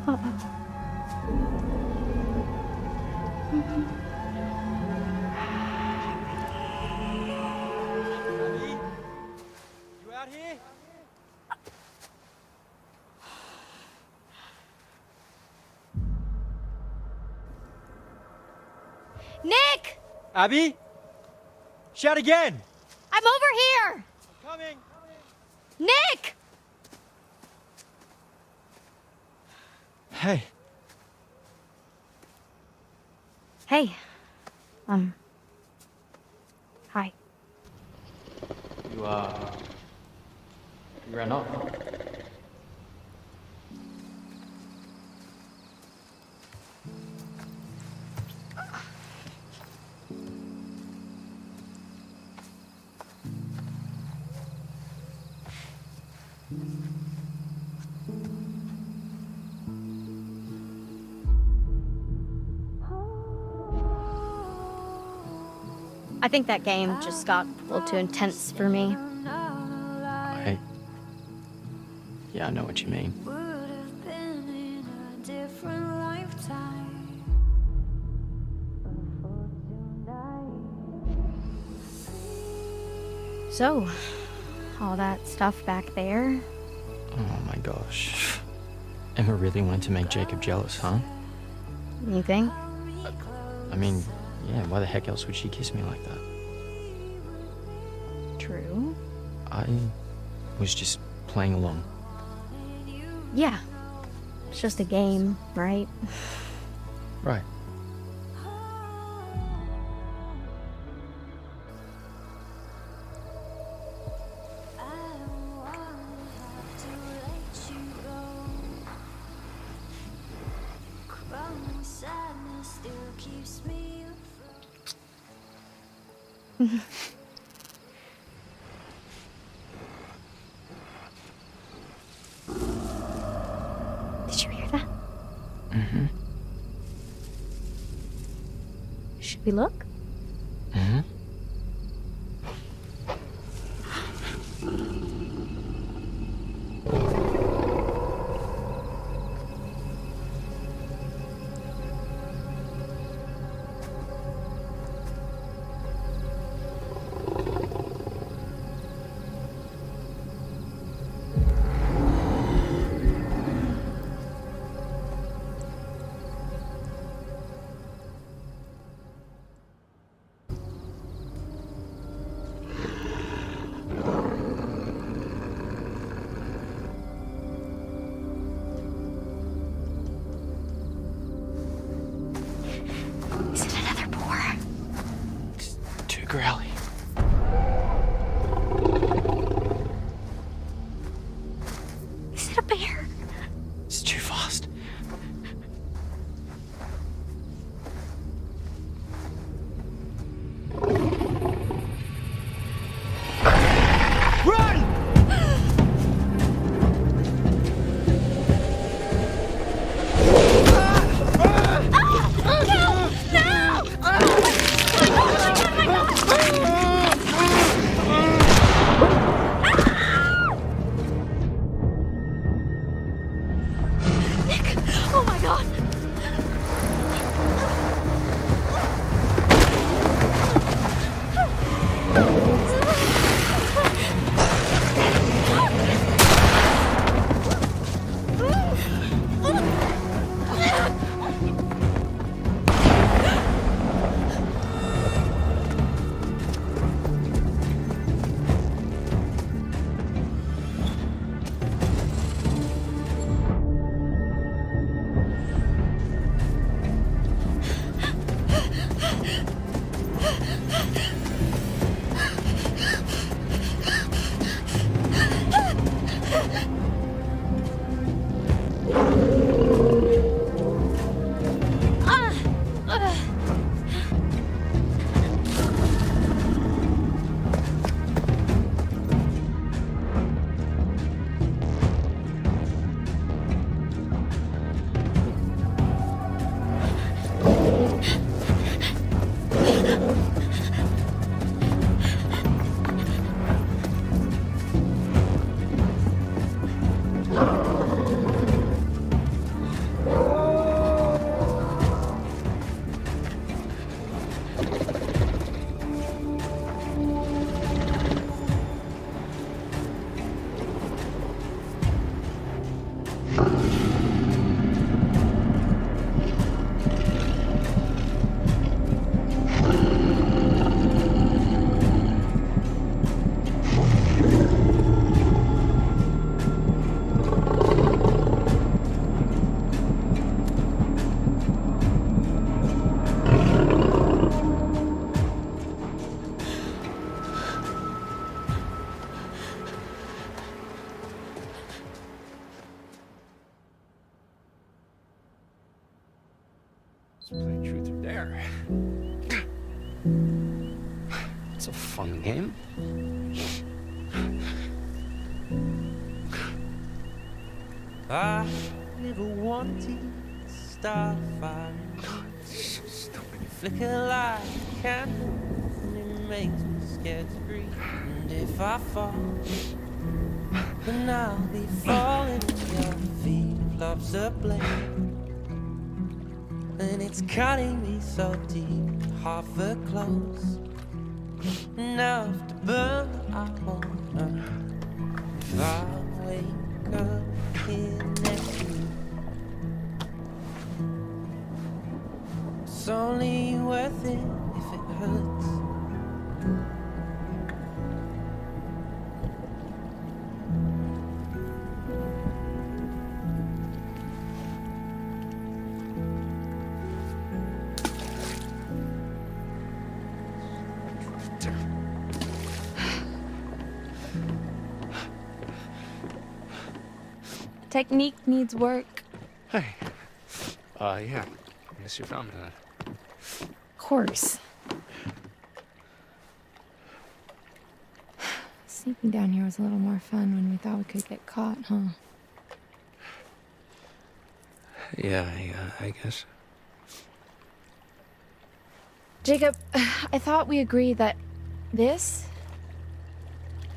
You out here? Nick! Abby? Shout again! I'm over here! Coming! Nick! Hey. Hey. Hi. You ran off. I think that game just got a little too intense for me. Yeah, I know what you mean. Would have been in a different lifetime. So, all that stuff back there. Oh my gosh. Emma really wanted to make Jacob jealous, huh? You think? I mean, yeah, why the heck else would she kiss me like that? True. I was just playing along. Yeah. It's just a game, right? Right. Did you hear that? Mm-hmm. Should we look? Mm-hmm. Is it another boar? It's too growly. Is it a bear? It's too fast. Run! Oh my god! Plain truth or dare. It's a fun game. I never wanted to start fighting. So stupid. Flicker like a candle in makes me scared to breathe. And if I fall, then I'll be falling at your feet. If love's a blade, and it's cutting me so deep, half a close, enough to burn I won't know. If I wake up here next to you, it's only worth it if it hurts. Technique needs work. Hey. Yeah. I guess you found that. Of course. Sneaking down here was a little more fun when we thought we could get caught, huh? Yeah, I guess. Jacob, I thought we agreed that this,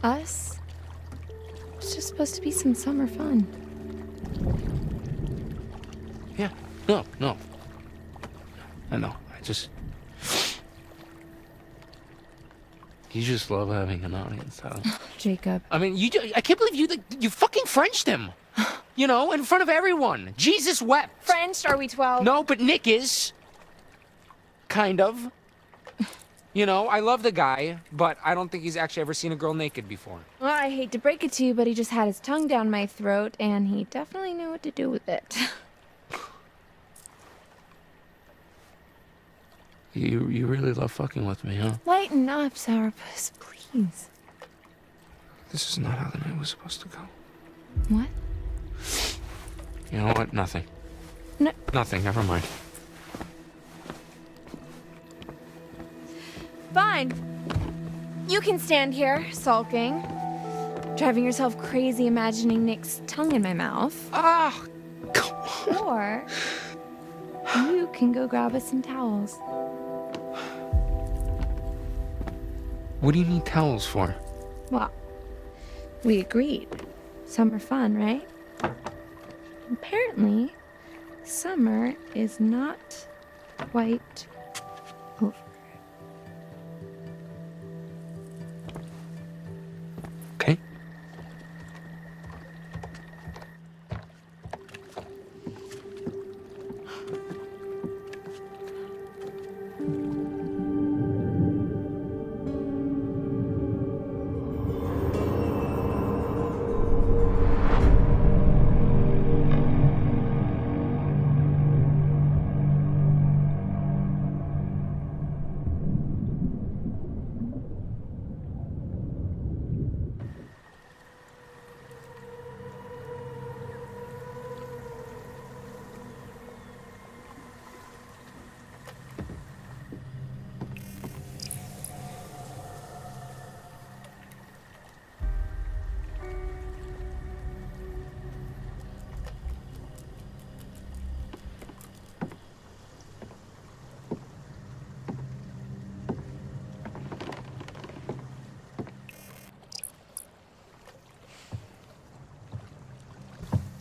us, was just supposed to be some summer fun. Yeah. No. I know. You just love having an audience, huh? Jacob. I mean, I can't believe you fucking Frenched him. You know, in front of everyone. Jesus wept. French? Are we 12? No, but Nick is. Kind of. You know, I love the guy, but I don't think he's actually ever seen a girl naked before. Well, I hate to break it to you, but he just had his tongue down my throat, and he definitely knew what to do with it. You really love fucking with me, huh? Lighten up, Sourpuss, please. This is not how the night was supposed to go. What? You know what? Nothing. No. Nothing, never mind. Fine. You can stand here, sulking, driving yourself crazy imagining Nick's tongue in my mouth. Ah! Or you can go grab us some towels. What do you need towels for? Well, we agreed. Summer fun, right? Apparently, summer is not quite over. Okay.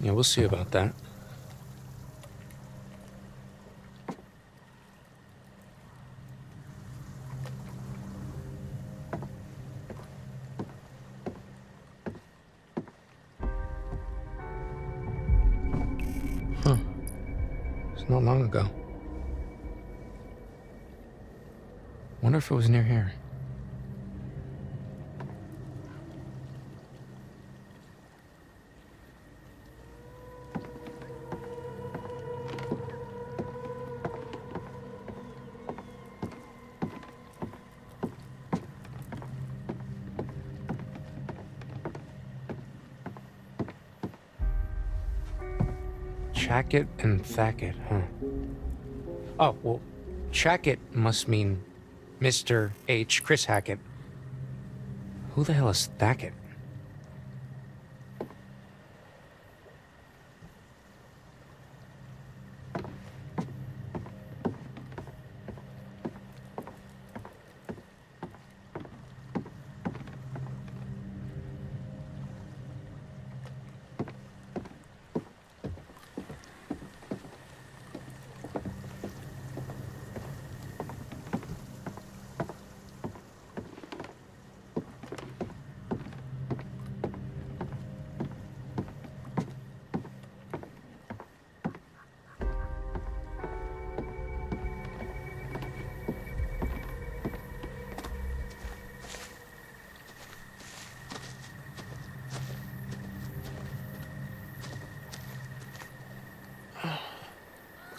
Yeah, we'll see about that. Huh. It's not long ago. Wonder if it was near here. Hackett and Thackett, huh? Oh, well, Hackett must mean Mr. H. Chris Hackett. Who the hell is Thackett?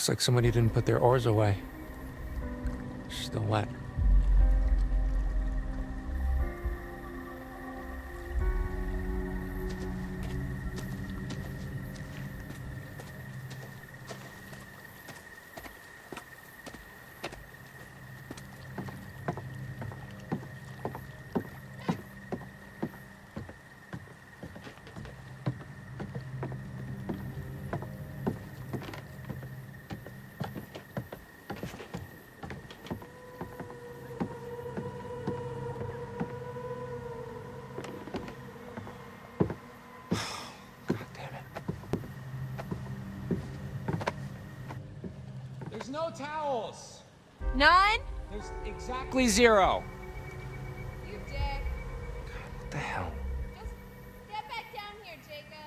Looks like somebody didn't put their oars away. Still wet. There's no towels. None? There's exactly 0. You dick. What the hell? Just get back down here, Jacob.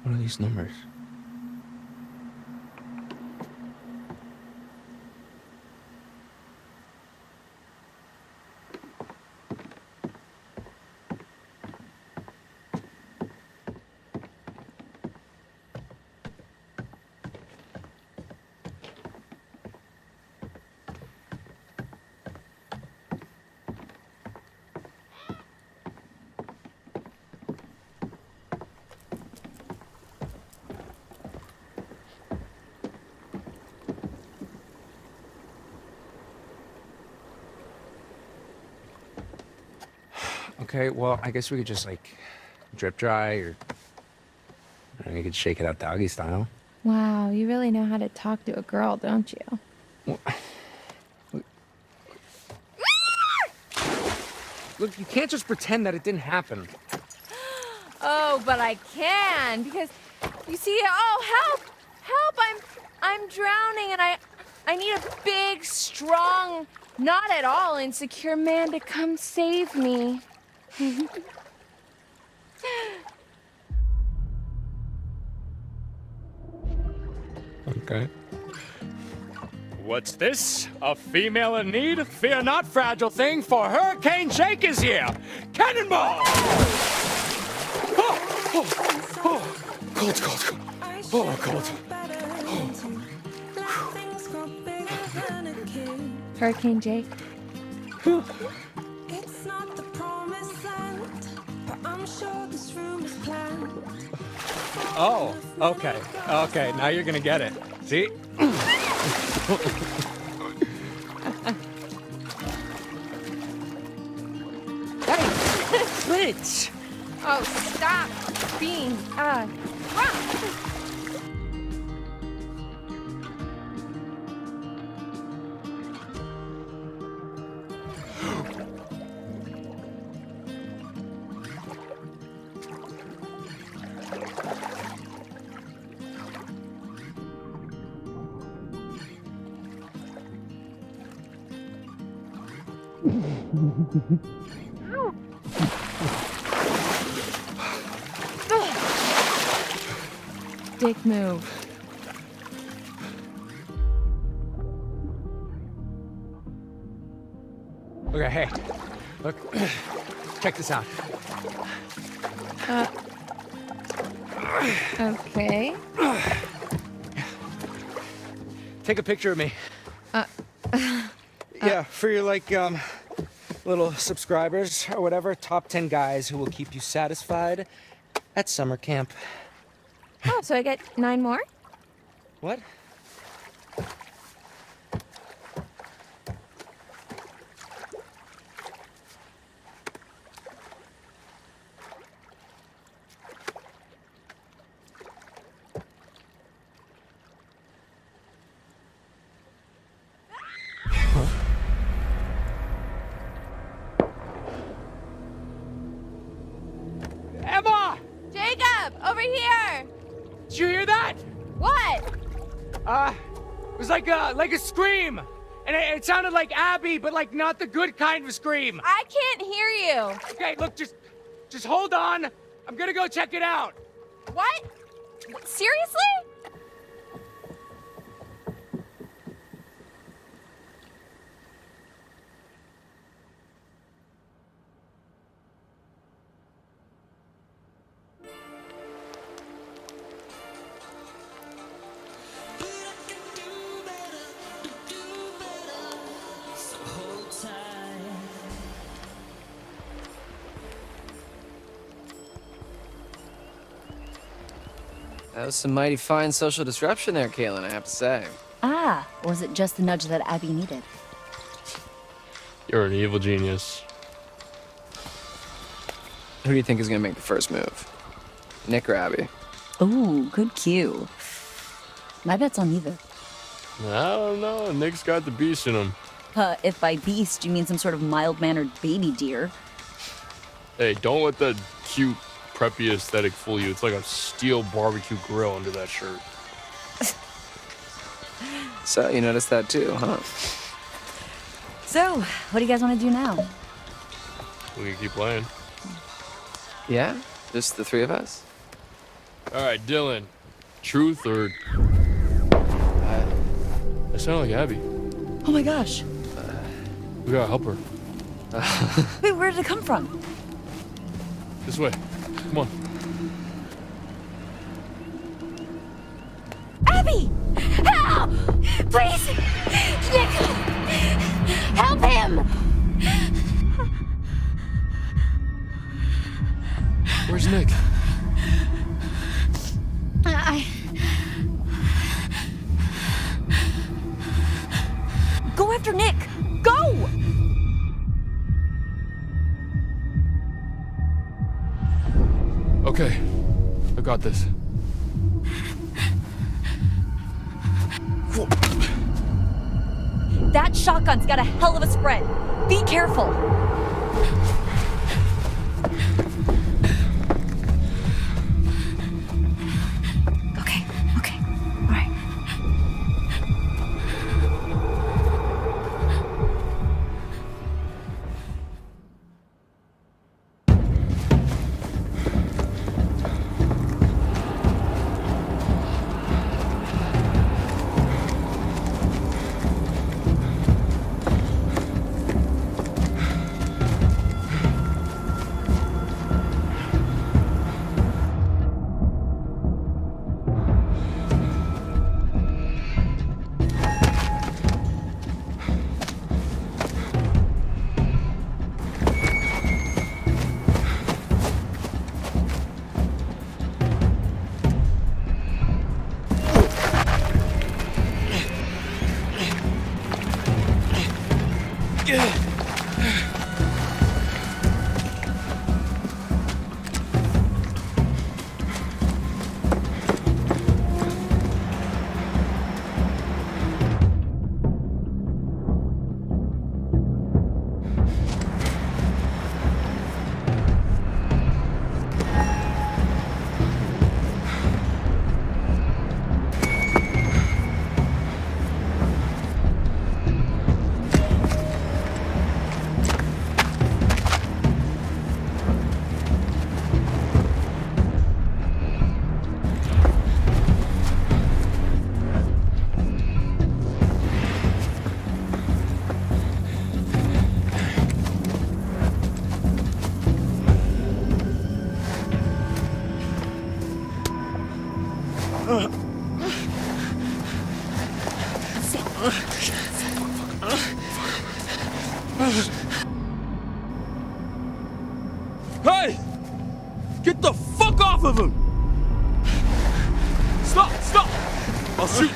What are these numbers? Okay, well, I guess we could just, like, drip dry, or you could shake it out doggy style. Wow, you really know how to talk to a girl, don't you? Look, you can't just pretend that it didn't happen. Oh, but I can, because you see, oh, help, I'm drowning, and I need a big, strong, not at all insecure man to come save me. Okay. What's this? A female in need? Fear not, fragile thing, for Hurricane Jake is here! Cannonball! Cold. Oh, cold. Hurricane Jake. It's not the promised land, but I'm sure this room is planned. Oh, okay, now you're gonna get it. See? Hey, Blitz! Oh, stop being, Dick move. Okay, hey, look, check this out. Okay. Take a picture of me. Yeah, for your, like, little subscribers or whatever, top 10 guys who will keep you satisfied at summer camp. Oh, so I get 9 more? What? over here! Did you hear that? What? It was like a scream. And it sounded like Abby, but like not the good kind of scream. I can't hear you. Okay, look, just hold on. I'm gonna go check it out. What? Seriously? That was some mighty fine social disruption there, Caitlin, I have to say. Ah, was it just the nudge that Abby needed? You're an evil genius. Who do you think is gonna make the first move? Nick or Abby? Ooh, good cue. My bet's on neither. I don't know. Nick's got the beast in him. If by beast you mean some sort of mild-mannered baby deer. Hey, don't let that cute, preppy aesthetic fool you. It's like a steel barbecue grill under that shirt. So, you noticed that too, huh? So, what do you guys want to do now? We can keep playing. Yeah? Just the three of us? All right, Dylan. Truth or... I sound like Abby. Oh my gosh. We gotta help her. Wait, where did it come from? This way. Come on. Abby! Help! Please! Nick! Help him! Where's Nick? Go after Nick! Go! Okay. I got this. That shotgun's got a hell of a spread. Be careful. Okay, all right. Hey! Get the fuck off of him! Stop! Stop! I'll shoot!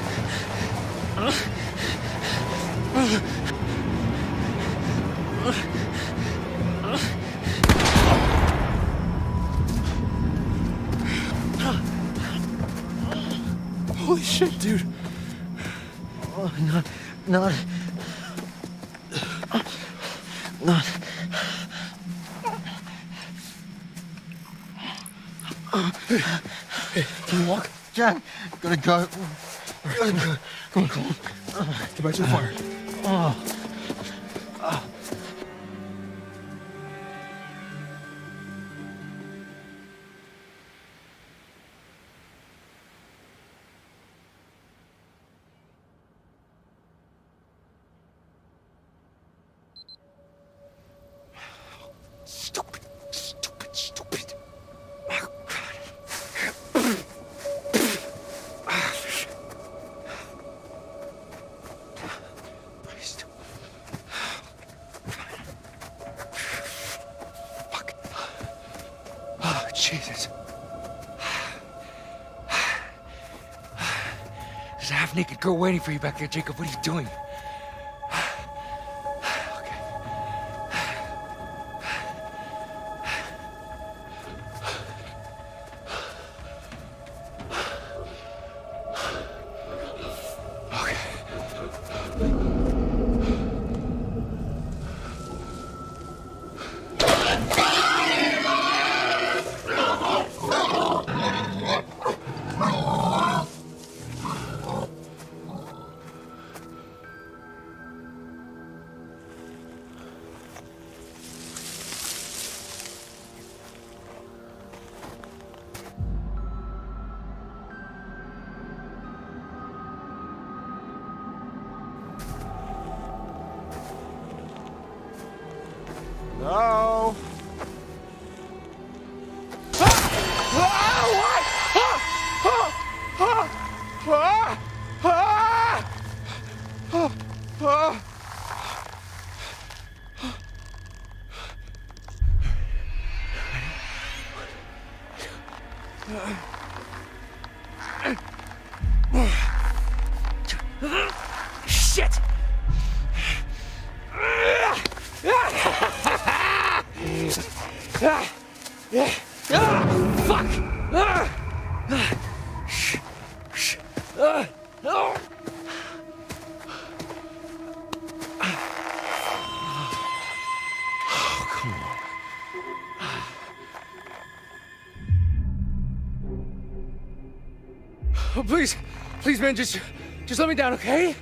Holy shit, dude. Oh, not. Can you walk? Jack, gotta go. Come on. Get back to the fire. Stupid. Oh, Jesus. There's a half-naked girl waiting for you back there, Jacob. What are you doing? No. Shit! Fuck! Oh, come on. Oh, please, man, just let me down, okay?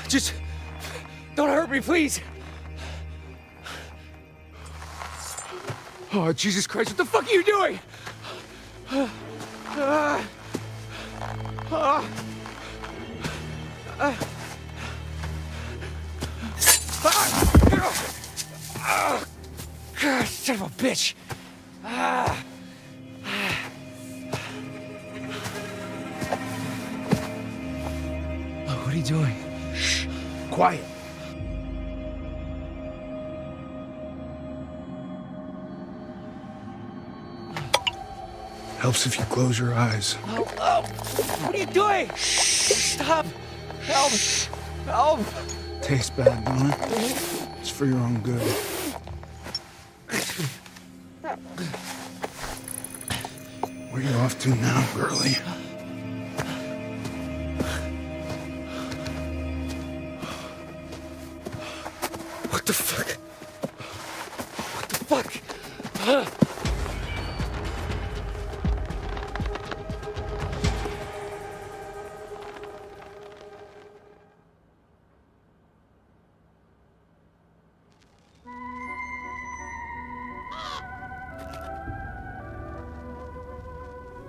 Just don't hurt me, please. Oh, Jesus Christ, what the fuck are you doing? God, son of a bitch. What are you doing? Shh. Quiet. Helps if you close your eyes. Oh, what are you doing? Shh, stop. Help. Help. Tastes bad, don't it? It's for your own good. Where are you off to now, girlie? What the fuck? What the fuck?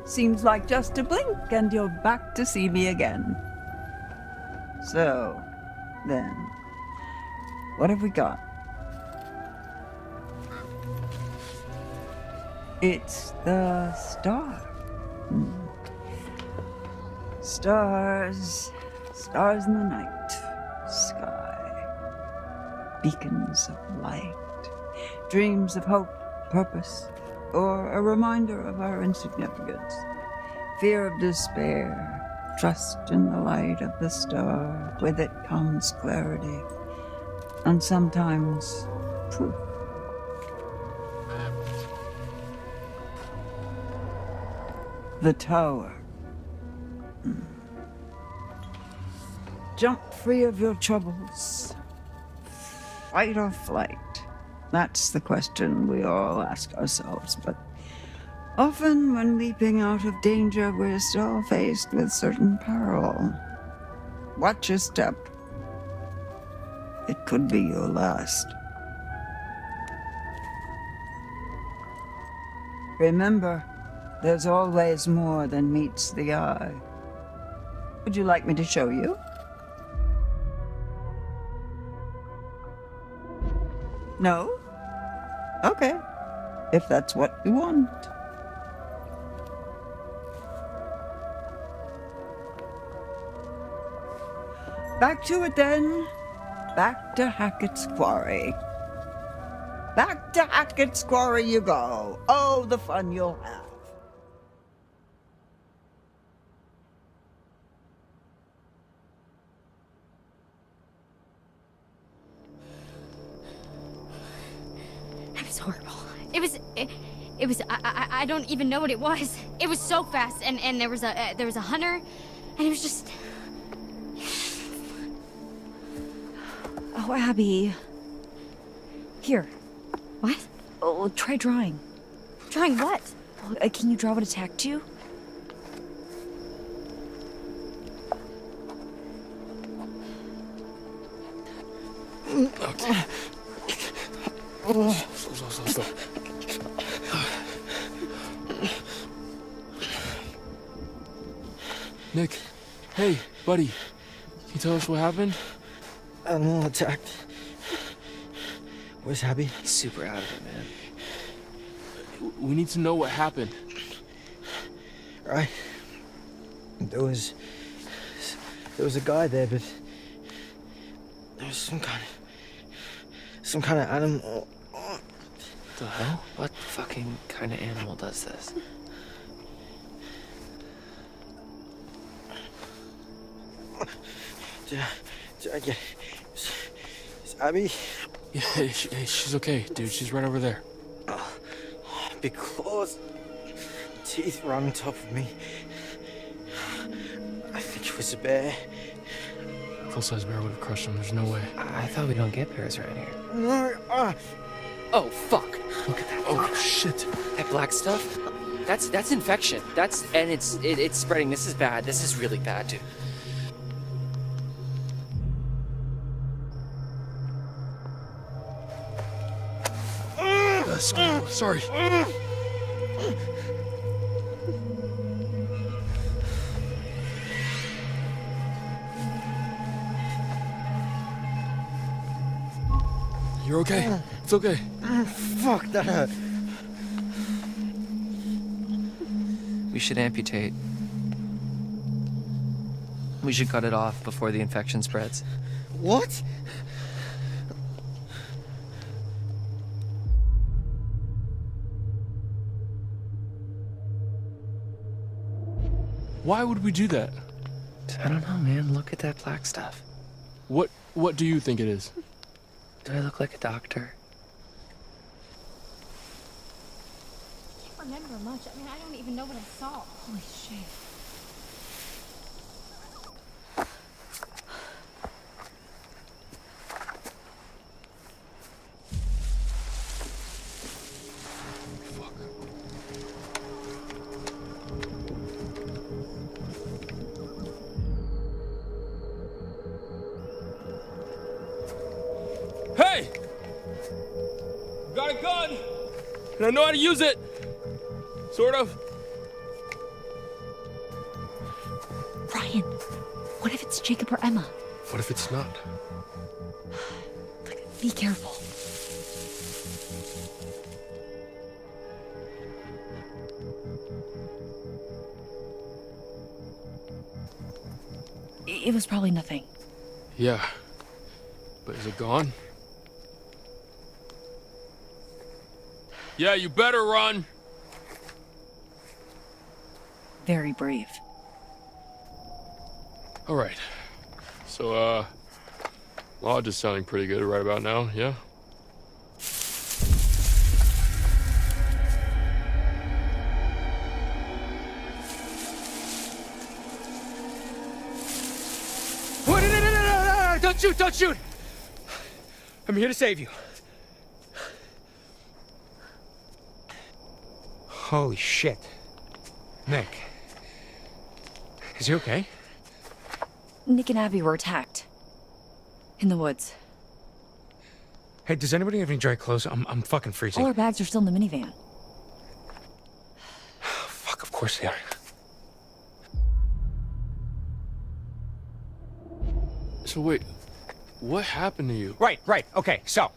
Seems like just a blink and you're back to see me again. So, then, what have we got? It's the star. Stars in the night sky. Beacons of light. Dreams of hope, purpose, or a reminder of our insignificance. Fear of despair. Trust in the light of the star. With it comes clarity. And sometimes proof. The tower. Jump free of your troubles. Fight or flight? That's the question we all ask ourselves, but Often, when leaping out of danger, we're still faced with certain peril. Watch your step. It could be your last. Remember, there's always more than meets the eye. Would you like me to show you? No? Okay. If that's what you want. Back to it then. Back to Hackett's Quarry. Back to Hackett's Quarry you go. Oh, the fun you'll have. That was horrible. It was. I don't even know what it was. It was so fast, and there was a hunter, and it was just. Oh, Abby. Here. What? Oh, try drawing. Drawing what? Can you draw what attacked you? Okay. Slow. Nick, hey, buddy. Can you tell us what happened? Animal attacked. Where's Abby? He's super out of it, man. We need to know what happened. Right. There was a guy there, but there was some kind of animal. What the hell? What fucking kind of animal does this? Did I get... Is Abby? Yeah, she's okay, dude. She's right over there. Because teeth were on top of me. I think it was a bear. Full-size bear would have crushed him. There's no way. I thought we don't get bears around here. No, Oh, fuck. Look at that. Oh, shit. That black stuff? That's infection. It's spreading. This is bad. This is really bad, dude. Sorry. You're okay. It's okay. Fuck, that hurt. We should amputate. We should cut it off before the infection spreads. What? Why would we do that? I don't know, man. Look at that black stuff. What do you think it is? Do I look like a doctor? I can't remember much. I mean, I don't even know what I saw. Holy shit. Hey! Got a gun! And I know how to use it! Sort of. Brian, what if it's Jacob or Emma? What if it's not? Be careful. It was probably nothing. Yeah. But is it gone? Yeah, you better run! Very brave. Alright. So, Lodge is sounding pretty good right about now, yeah? No, don't shoot, don't shoot! I'm here to save you. Holy shit. Nick. Is he okay? Nick and Abby were attacked. In the woods. Hey, does anybody have any dry clothes? I'm fucking freezing. All our bags are still in the minivan. Fuck, of course they are. So wait, what happened to you? Right, okay, so,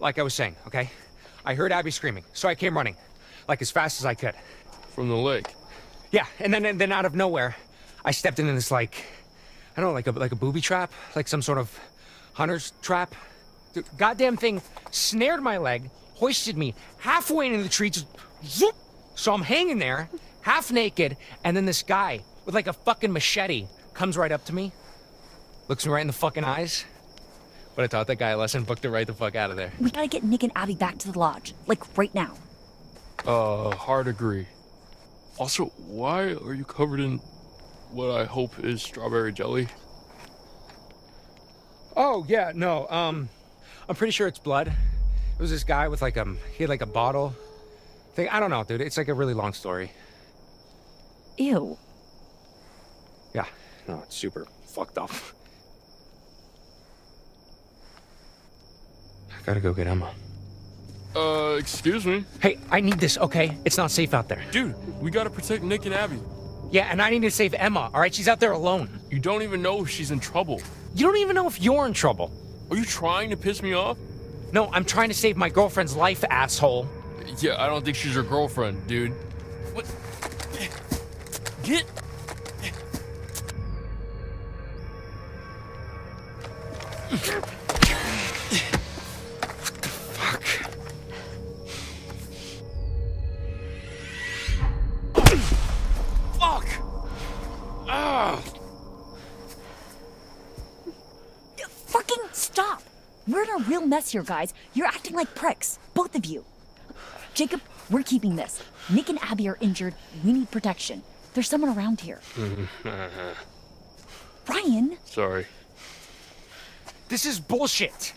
like I was saying, okay? I heard Abby screaming, so I came running, like as fast as I could. From the lake? Yeah, and then out of nowhere, I stepped into this, like, I don't know, like a booby trap? Like some sort of hunter's trap? The goddamn thing snared my leg, hoisted me halfway into the tree, just zoop! So I'm hanging there, half naked, and then this guy with like a fucking machete comes right up to me, looks me right in the fucking eyes. But I taught that guy a lesson, booked it right the fuck out of there. We gotta get Nick and Abby back to the lodge, like right now. Hard agree. Also, why are you covered in what I hope is strawberry jelly? Oh, yeah, no, I'm pretty sure it's blood. It was this guy with like, he had like a bottle thing. I don't know, dude. It's like a really long story. Ew. Yeah, no, it's super fucked up. I gotta go get Emma. Excuse me? Hey, I need this, okay? It's not safe out there. Dude, we gotta protect Nick and Abby. Yeah, and I need to save Emma, all right? She's out there alone. You don't even know if she's in trouble. You don't even know if you're in trouble. Are you trying to piss me off? No, I'm trying to save my girlfriend's life, asshole. Yeah, I don't think she's your girlfriend, dude. What? Get... Fuck! Ah! Fucking stop! We're in a real mess here, guys. You're acting like pricks, both of you. Jacob, we're keeping this. Nick and Abby are injured. We need protection. There's someone around here. Ryan! Sorry. This is bullshit.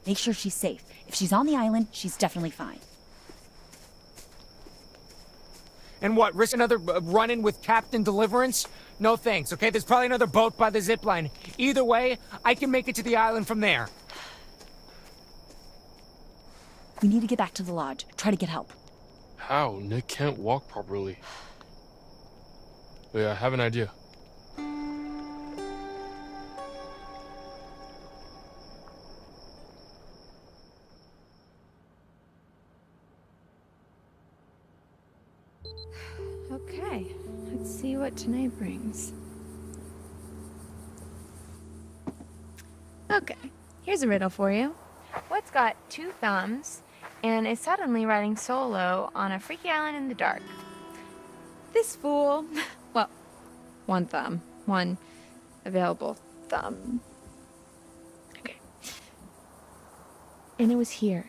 Make sure she's safe. If she's on the island, she's definitely fine. And what, risk another run-in with Captain Deliverance? No thanks, okay? There's probably another boat by the zipline. Either way, I can make it to the island from there. We need to get back to the lodge. Try to get help. How? Nick can't walk properly. But yeah, I have an idea. Okay, let's see what tonight brings. Okay, here's a riddle for you. What's got 2 thumbs and is suddenly riding solo on a freaky island in the dark? This fool. Well, 1 thumb. 1 available thumb. Okay. And it was here,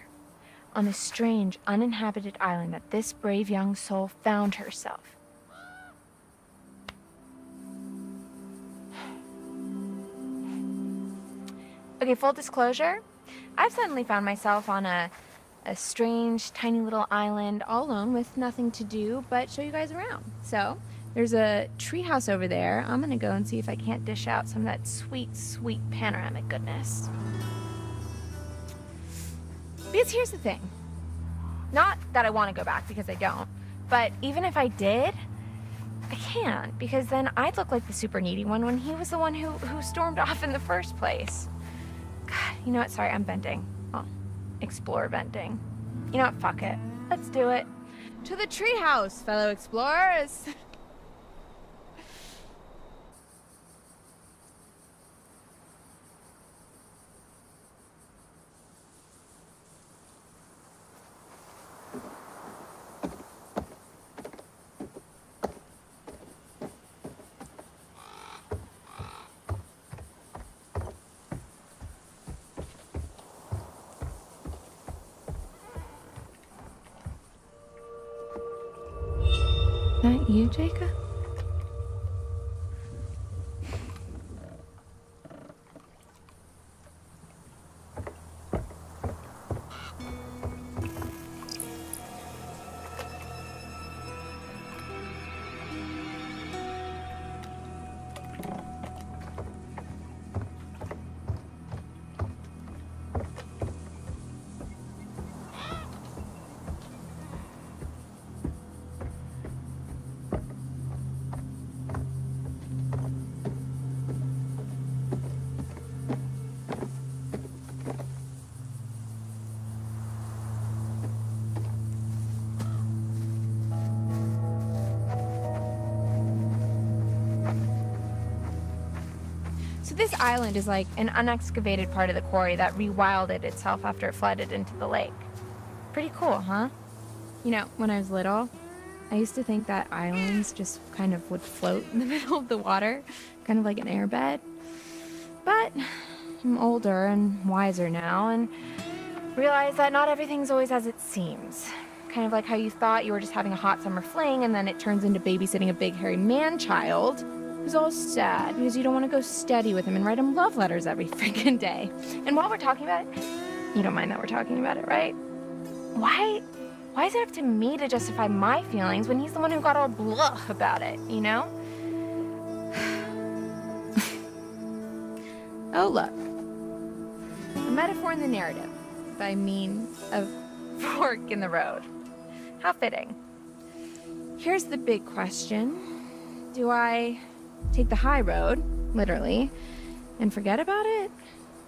on this strange, uninhabited island, that this brave young soul found herself. Okay, full disclosure, I've suddenly found myself on a strange, tiny little island all alone with nothing to do but show you guys around. So, there's a treehouse over there. I'm gonna go and see if I can't dish out some of that sweet, sweet panoramic goodness. Because here's the thing. Not that I want to go back, because I don't. But even if I did, I can't, because then I'd look like the super needy one when he was the one who stormed off in the first place. God, you know what? Sorry, I'm venting. Oh, explore venting. You know what? Fuck it. Let's do it. To the treehouse, fellow explorers. That you, Jacob? So this island is like an unexcavated part of the quarry that rewilded itself after it flooded into the lake. Pretty cool, huh? You know, when I was little, I used to think that islands just kind of would float in the middle of the water, kind of like an airbed. But I'm older and wiser now and realize that not everything's always as it seems. Kind of like how you thought you were just having a hot summer fling and then it turns into babysitting a big hairy man-child who's all sad because you don't want to go steady with him and write him love letters every freaking day. And while we're talking about it, you don't mind that we're talking about it, right? Why is it up to me to justify my feelings when he's the one who got all blah about it, you know? Oh, look. A metaphor in the narrative. I mean, a fork in the road. How fitting. Here's the big question. Do I take the high road, literally, and forget about it?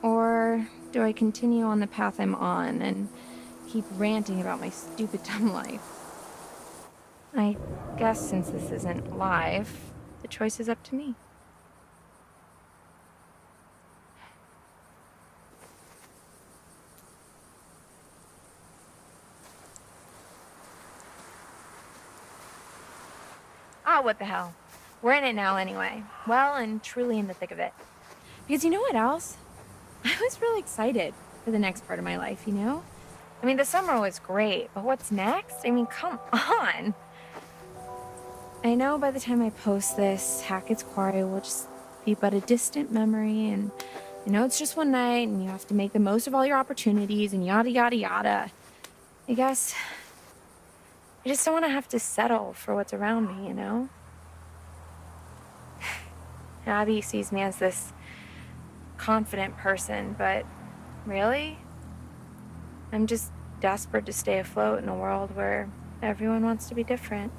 Or do I continue on the path I'm on and keep ranting about my stupid dumb life? I guess since this isn't live, the choice is up to me. Ah, what the hell. We're in it now anyway. Well and truly in the thick of it. Because you know what else? I was really excited for the next part of my life, you know? I mean, the summer was great, but what's next? I mean, come on. I know by the time I post this, Hackett's Quarry will just be but a distant memory, and I know it's just one night, and you have to make the most of all your opportunities, and yada, yada, yada. I guess I just don't want to have to settle for what's around me, you know? Abby sees me as this confident person, but really? I'm just desperate to stay afloat in a world where everyone wants to be different.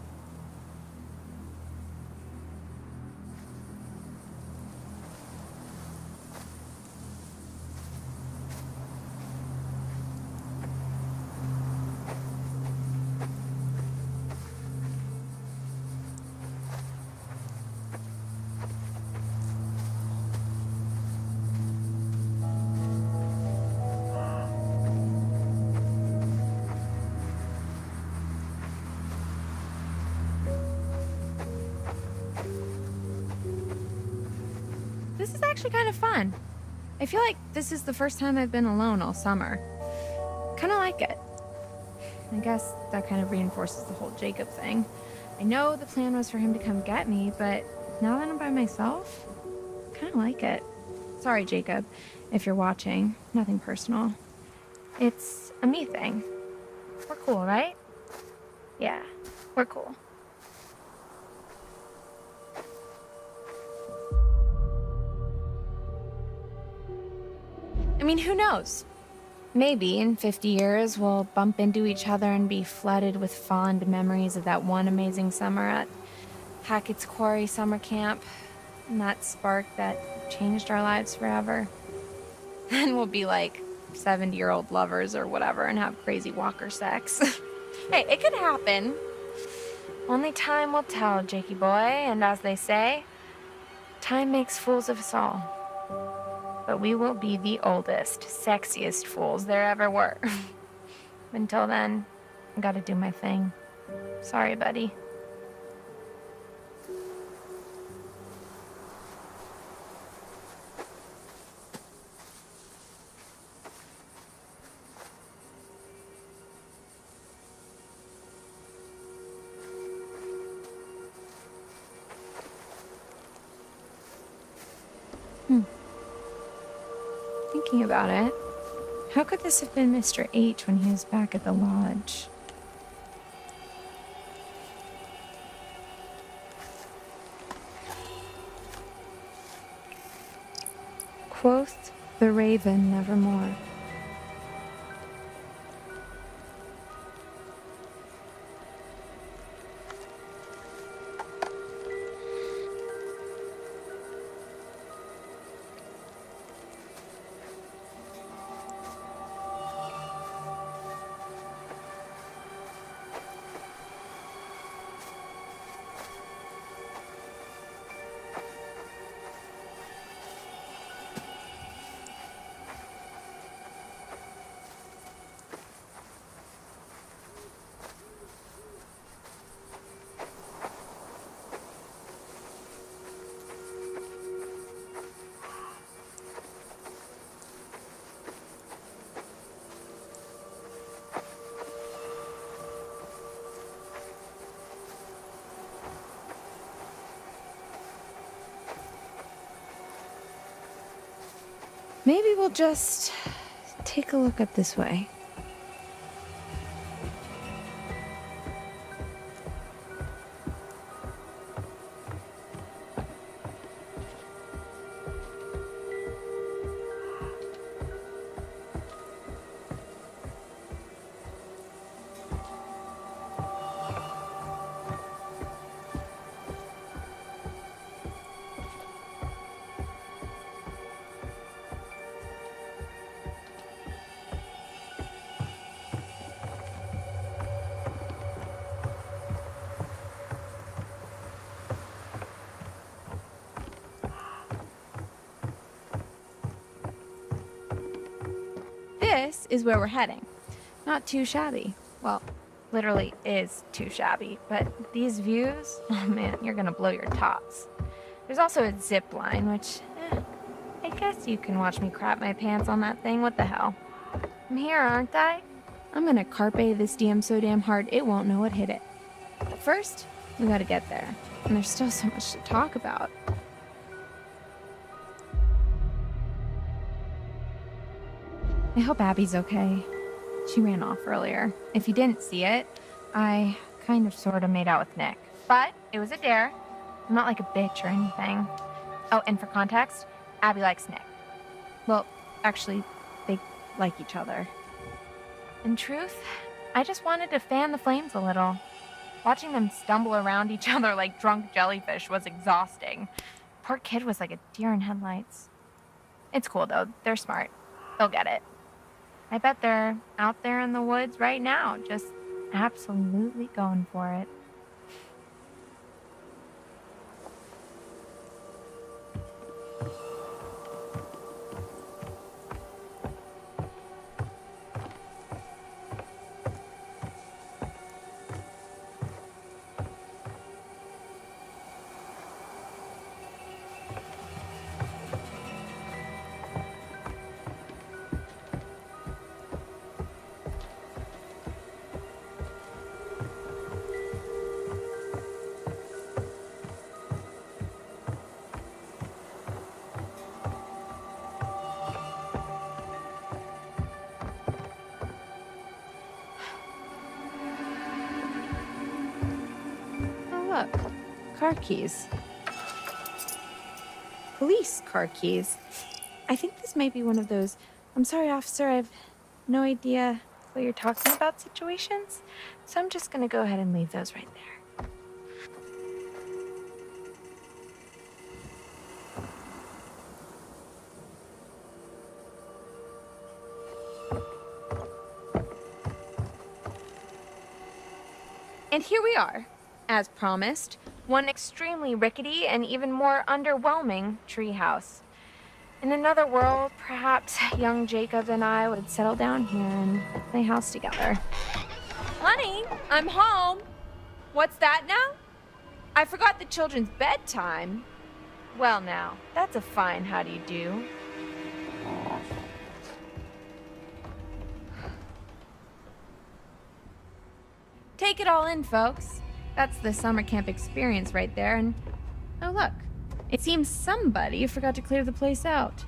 This is actually kind of fun. I feel like this is the first time I've been alone all summer. Kind of like it. I guess that kind of reinforces the whole Jacob thing. I know the plan was for him to come get me, but now that I'm by myself, I kind of like it. Sorry, Jacob, if you're watching. Nothing personal. It's a me thing. We're cool, right? Yeah, we're cool. I mean, who knows? Maybe in 50 years we'll bump into each other and be flooded with fond memories of that one amazing summer at Hackett's Quarry summer camp, and that spark that changed our lives forever. Then we'll be like 70-year-old lovers or whatever and have crazy walker sex. Hey, it could happen. Only time will tell, Jakey boy, and as they say, time makes fools of us all. But we will be the oldest, sexiest fools there ever were. Until then, I gotta do my thing. Sorry, buddy. Thinking about it, how could this have been Mr. H when he was back at the lodge? Quoth the raven nevermore. Maybe we'll just take a look up this way. This is where we're heading. Not too shabby. Well, literally is too shabby, but these views, oh man, you're gonna blow your tops. There's also a zip line, which, I guess you can watch me crap my pants on that thing. What the hell? I'm here, aren't I? I'm gonna carpe this DM so damn hard it won't know what hit it. But first, we gotta get there. And there's still so much to talk about. I hope Abby's okay. She ran off earlier. If you didn't see it, I kind of sort of made out with Nick. But it was a dare. I'm not like a bitch or anything. Oh, and for context, Abby likes Nick. Well, actually, they like each other. In truth, I just wanted to fan the flames a little. Watching them stumble around each other like drunk jellyfish was exhausting. Poor kid was like a deer in headlights. It's cool though, they're smart. They'll get it. I bet they're out there in the woods right now, just absolutely going for it. Look, car keys. Police car keys. I think this might be one of those, I'm sorry, officer, I have no idea what you're talking about situations. So I'm just gonna go ahead and leave those right there. And here we are. As promised, one extremely rickety and even more underwhelming treehouse. In another world, perhaps young Jacob and I would settle down here and play house together. Honey, I'm home. What's that now? I forgot the children's bedtime. Well now, that's a fine how do you do. Take it all in, folks. That's the summer camp experience right there, and oh look, it seems somebody forgot to clear the place out.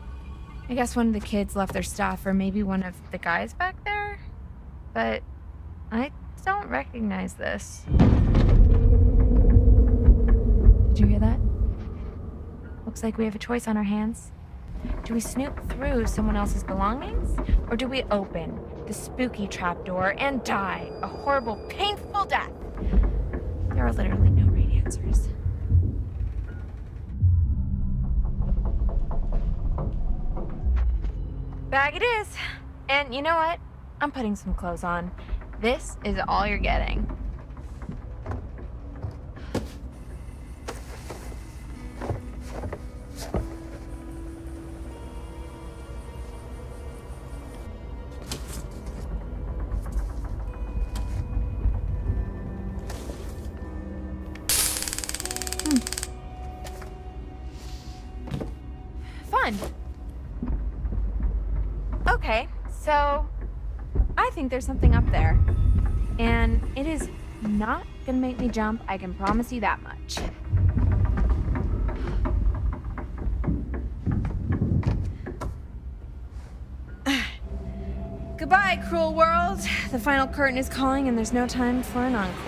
I guess one of the kids left their stuff, or maybe one of the guys back there? But I don't recognize this. Did you hear that? Looks like we have a choice on our hands. Do we snoop through someone else's belongings, or do we open the spooky trapdoor and die a horrible, painful death? There are literally no right answers. Bag it is. And you know what? I'm putting some clothes on. This is all you're getting. Fun. Okay, so I think there's something up there. And it is not gonna make me jump, I can promise you that much. Goodbye, cruel world. The final curtain is calling and there's no time for an encore.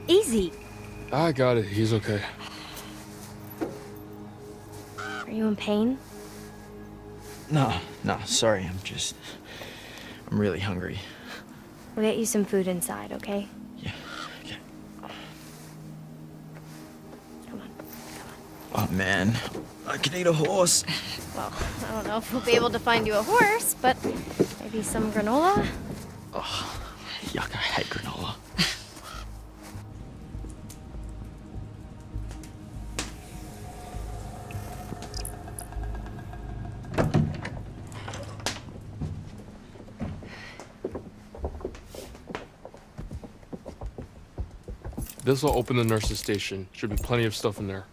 Easy. I got it. He's okay. Are you in pain? No, sorry. I'm really hungry. We'll get you some food inside, okay? Yeah, okay. Come on. Oh, man. I can eat a horse. Well, I don't know if we'll be able to find you a horse, but maybe some granola? Oh, yuck, I hate granola. This will open the nurse's station. Should be plenty of stuff in there.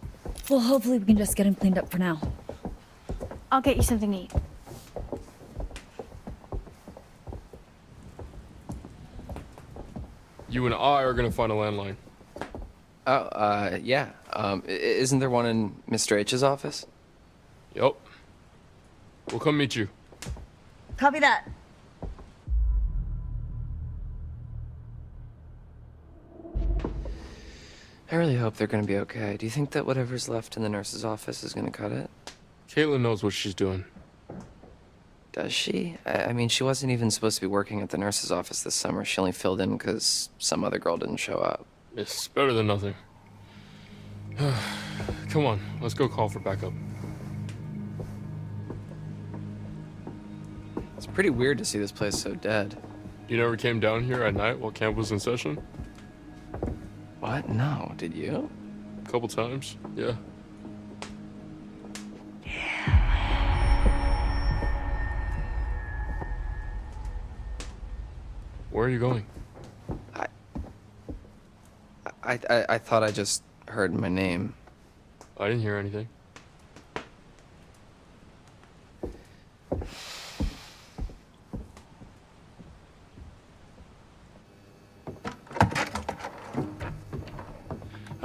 Well, hopefully we can just get him cleaned up for now. I'll get you something to eat. You and I are gonna find a landline. Oh, yeah. Isn't there one in Mr. H's office? Yup. We'll come meet you. Copy that. I really hope they're gonna be okay. Do you think that whatever's left in the nurse's office is gonna cut it? Caitlin knows what she's doing. Does she? I mean, she wasn't even supposed to be working at the nurse's office this summer. She only filled in because some other girl didn't show up. It's better than nothing. Come on, let's go call for backup. It's pretty weird to see this place so dead. You never came down here at night while camp was in session? What? No, did you? A couple times, yeah. Where are you going? I thought I just heard my name. I didn't hear anything.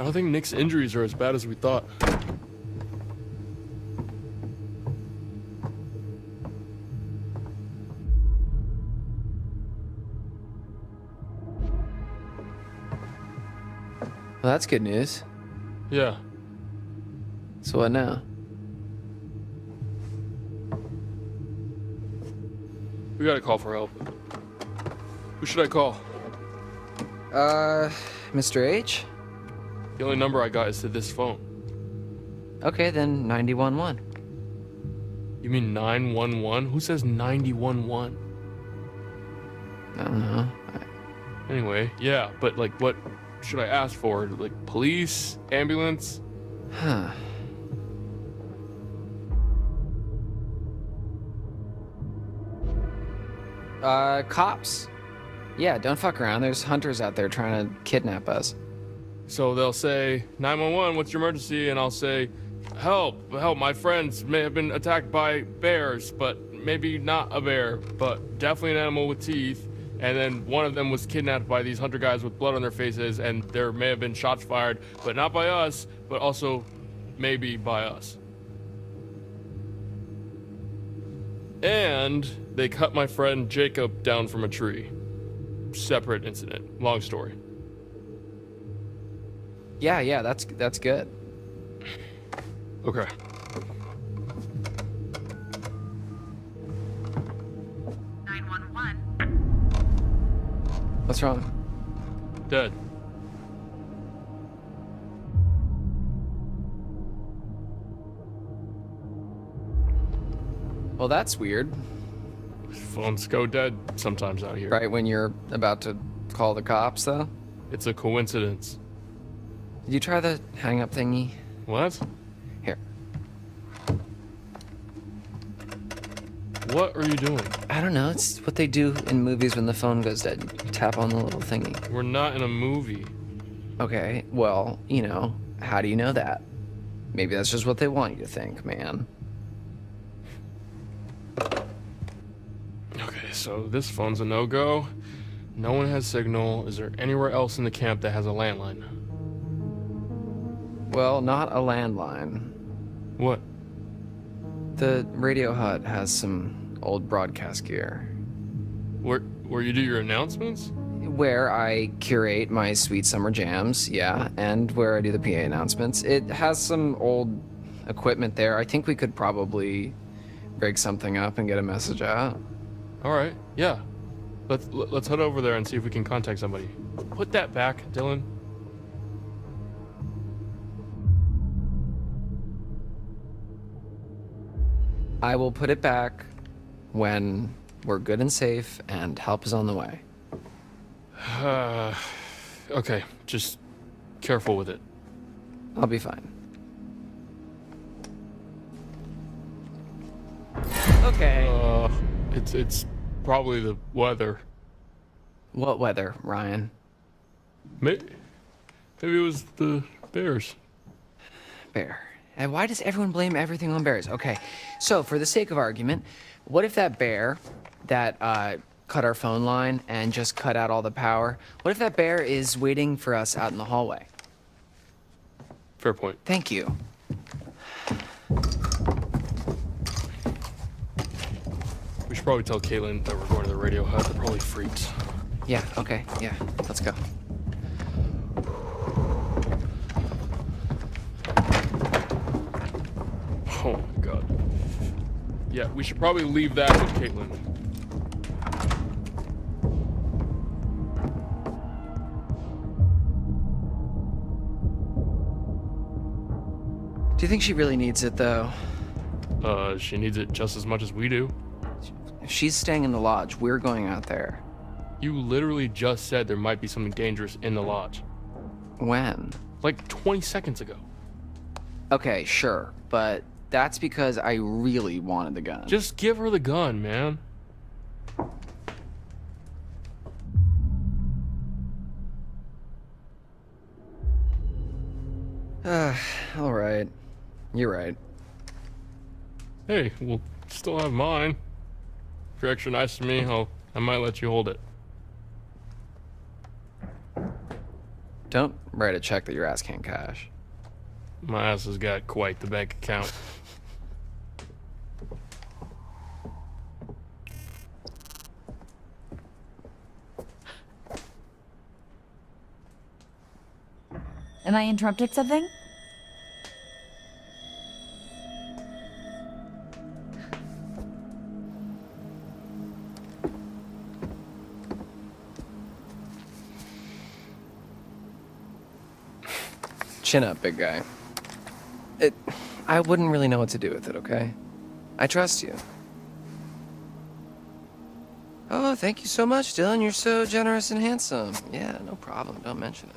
I don't think Nick's injuries are as bad as we thought. Well, that's good news. Yeah. So what now? We gotta call for help. Who should I call? Mr. H? The only number I got is to this phone. Okay, then 911. You mean 911? Who says 911? I don't know. Anyway, yeah, but like, what should I ask for? Like, police? Ambulance? Huh. Cops. Yeah, don't fuck around. There's hunters out there trying to kidnap us. So they'll say, 911, what's your emergency? And I'll say, help, my friends may have been attacked by bears, but maybe not a bear, but definitely an animal with teeth. And then one of them was kidnapped by these hunter guys with blood on their faces, and there may have been shots fired, but not by us, but also maybe by us. And they cut my friend Jacob down from a tree. Separate incident. Long story. Yeah, that's good. Okay. What's wrong? Dead. Well, that's weird. Phones go dead sometimes out here. Right when you're about to call the cops, though? It's a coincidence. Did you try the hang-up thingy? What? Here. What are you doing? I don't know. It's what they do in movies when the phone goes dead. You tap on the little thingy. We're not in a movie. Okay, well, you know, how do you know that? Maybe that's just what they want you to think, man. Okay, so this phone's a no-go. No one has signal. Is there anywhere else in the camp that has a landline? Well, not a landline. What? The radio hut has some old broadcast gear. Where you do your announcements? Where I curate my sweet summer jams, yeah, and where I do the PA announcements. It has some old equipment there. I think we could probably rig something up and get a message out. All right, yeah. Let's head over there and see if we can contact somebody. Put that back, Dylan. I will put it back when we're good and safe and help is on the way. Okay, just careful with it. I'll be fine. Okay. It's probably the weather. What weather, Ryan? Maybe it was the bears. Bear. And why does everyone blame everything on bears? Okay, so for the sake of argument, what if that bear that cut our phone line and just cut out all the power, what if that bear is waiting for us out in the hallway? Fair point. Thank you. We should probably tell Caitlin that we're going to the radio hut. They're probably freaked. Yeah, okay, yeah, let's go. Oh my god. Yeah, we should probably leave that with Caitlin. Do you think she really needs it, though? She needs it just as much as we do. If she's staying in the lodge, we're going out there. You literally just said there might be something dangerous in the lodge. When? Like 20 seconds ago. Okay, sure, but that's because I really wanted the gun. Just give her the gun, man. All right. You're right. Hey, we'll still have mine. If you're extra nice to me, I might let you hold it. Don't write a check that your ass can't cash. My ass has got quite the bank account. Am I interrupting something? Chin up, big guy. I wouldn't really know what to do with it, okay? I trust you. Oh, thank you so much, Dylan. You're so generous and handsome. Yeah, no problem. Don't mention it.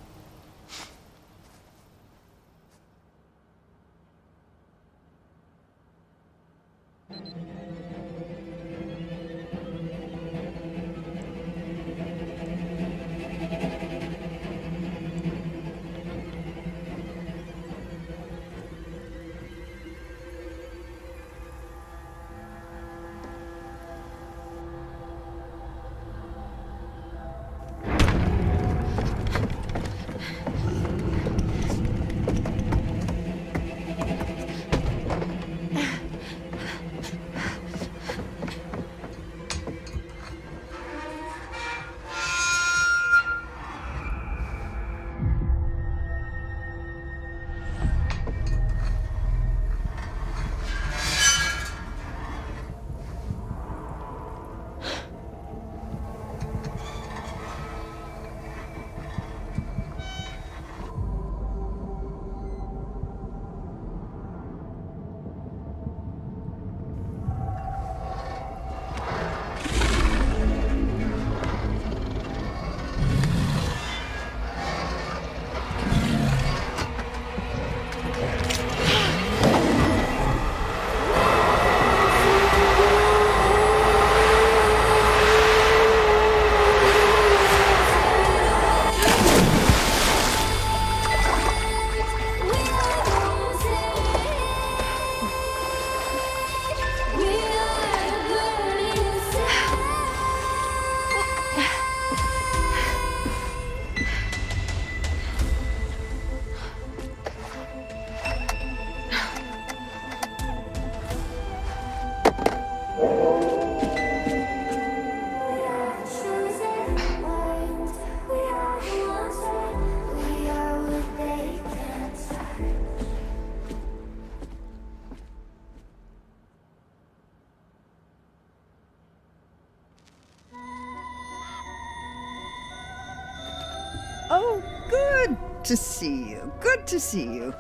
Oh, good to see you. Good to see you.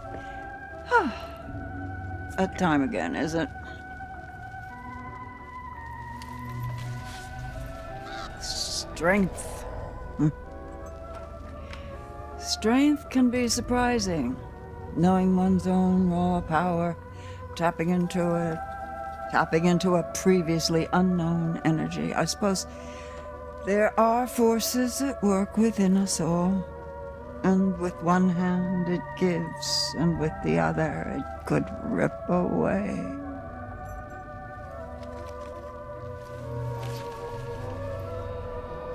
That time again, is it? Strength. Strength can be surprising. Knowing one's own raw power, tapping into a previously unknown energy. I suppose there are forces at work within us all, and with one hand it gives, and with the other it could rip away.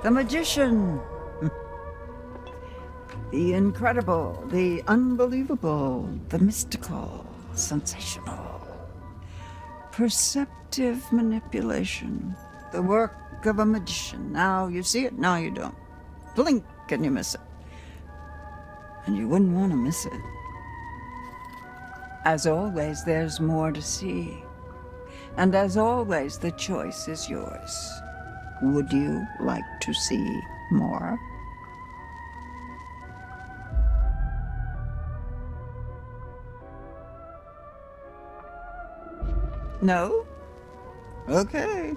The magician. The incredible, the unbelievable, the mystical, sensational. Perceptive manipulation. The work of a magician. Now you see it, now you don't. Blink and you miss it. And you wouldn't want to miss it. As always, there's more to see. And as always, the choice is yours. Would you like to see more? No? Okay.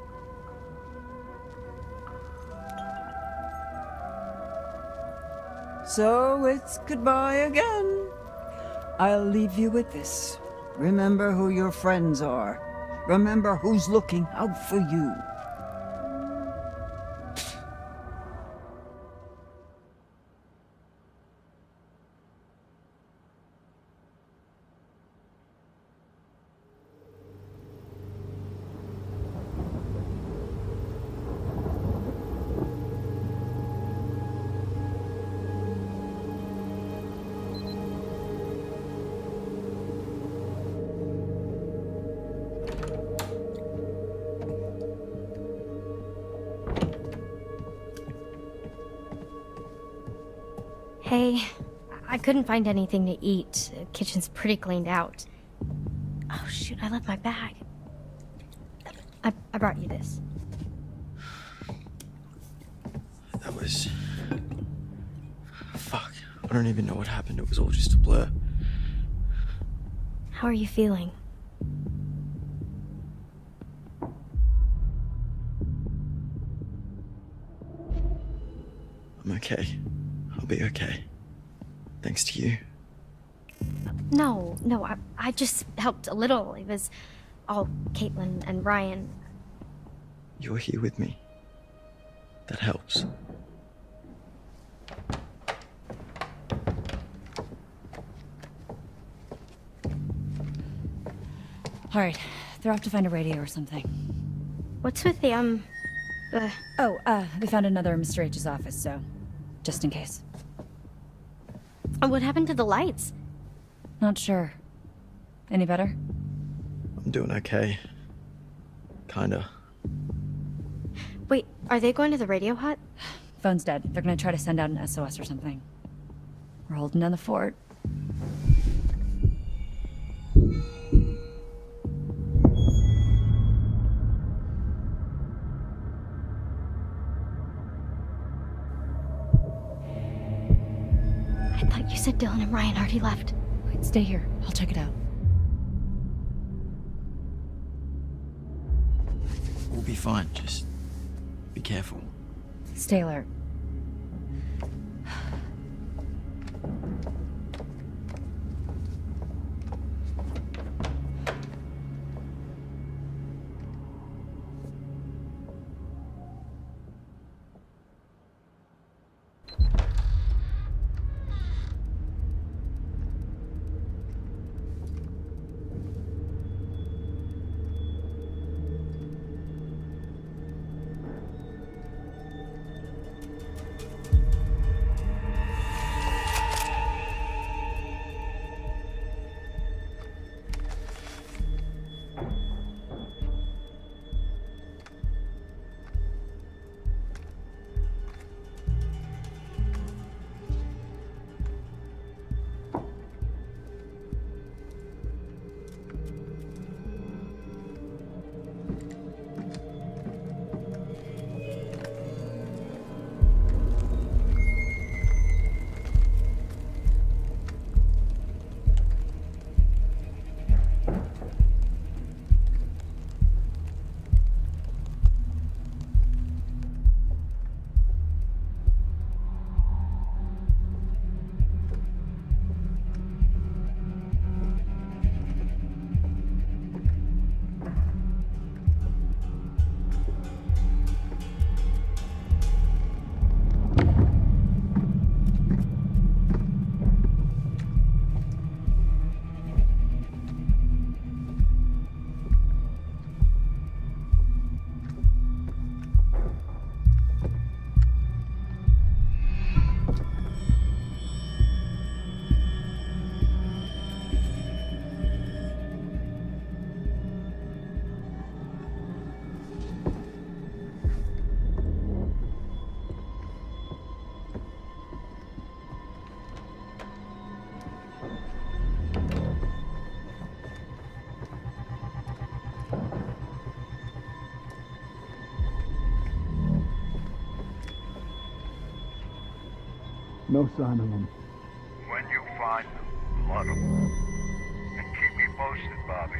So it's goodbye again. I'll leave you with this. Remember who your friends are. Remember who's looking out for you. Hey, I couldn't find anything to eat. The kitchen's pretty cleaned out. Oh shoot, I left my bag. I brought you this. That was... Fuck. I don't even know what happened. It was all just a blur. How are you feeling? I'm okay. I'll be okay. Thanks to you. No, I just helped a little. It was all Caitlin and Ryan. You're here with me. That helps. All right, they're off to find a radio or something. What's with the, they found another in Mr. H's office, so just in case. What happened to the lights? Not sure. Any better? I'm doing okay. Kinda. Wait, are they going to the radio hut? Phone's dead. They're gonna try to send out an SOS or something. We're holding down the fort. I thought you said Dylan and Ryan already left. Wait, stay here. I'll check it out. We'll be fine. Just be careful. Stay alert. No sign of them. When you find them, flood them. And keep me posted, Bobby.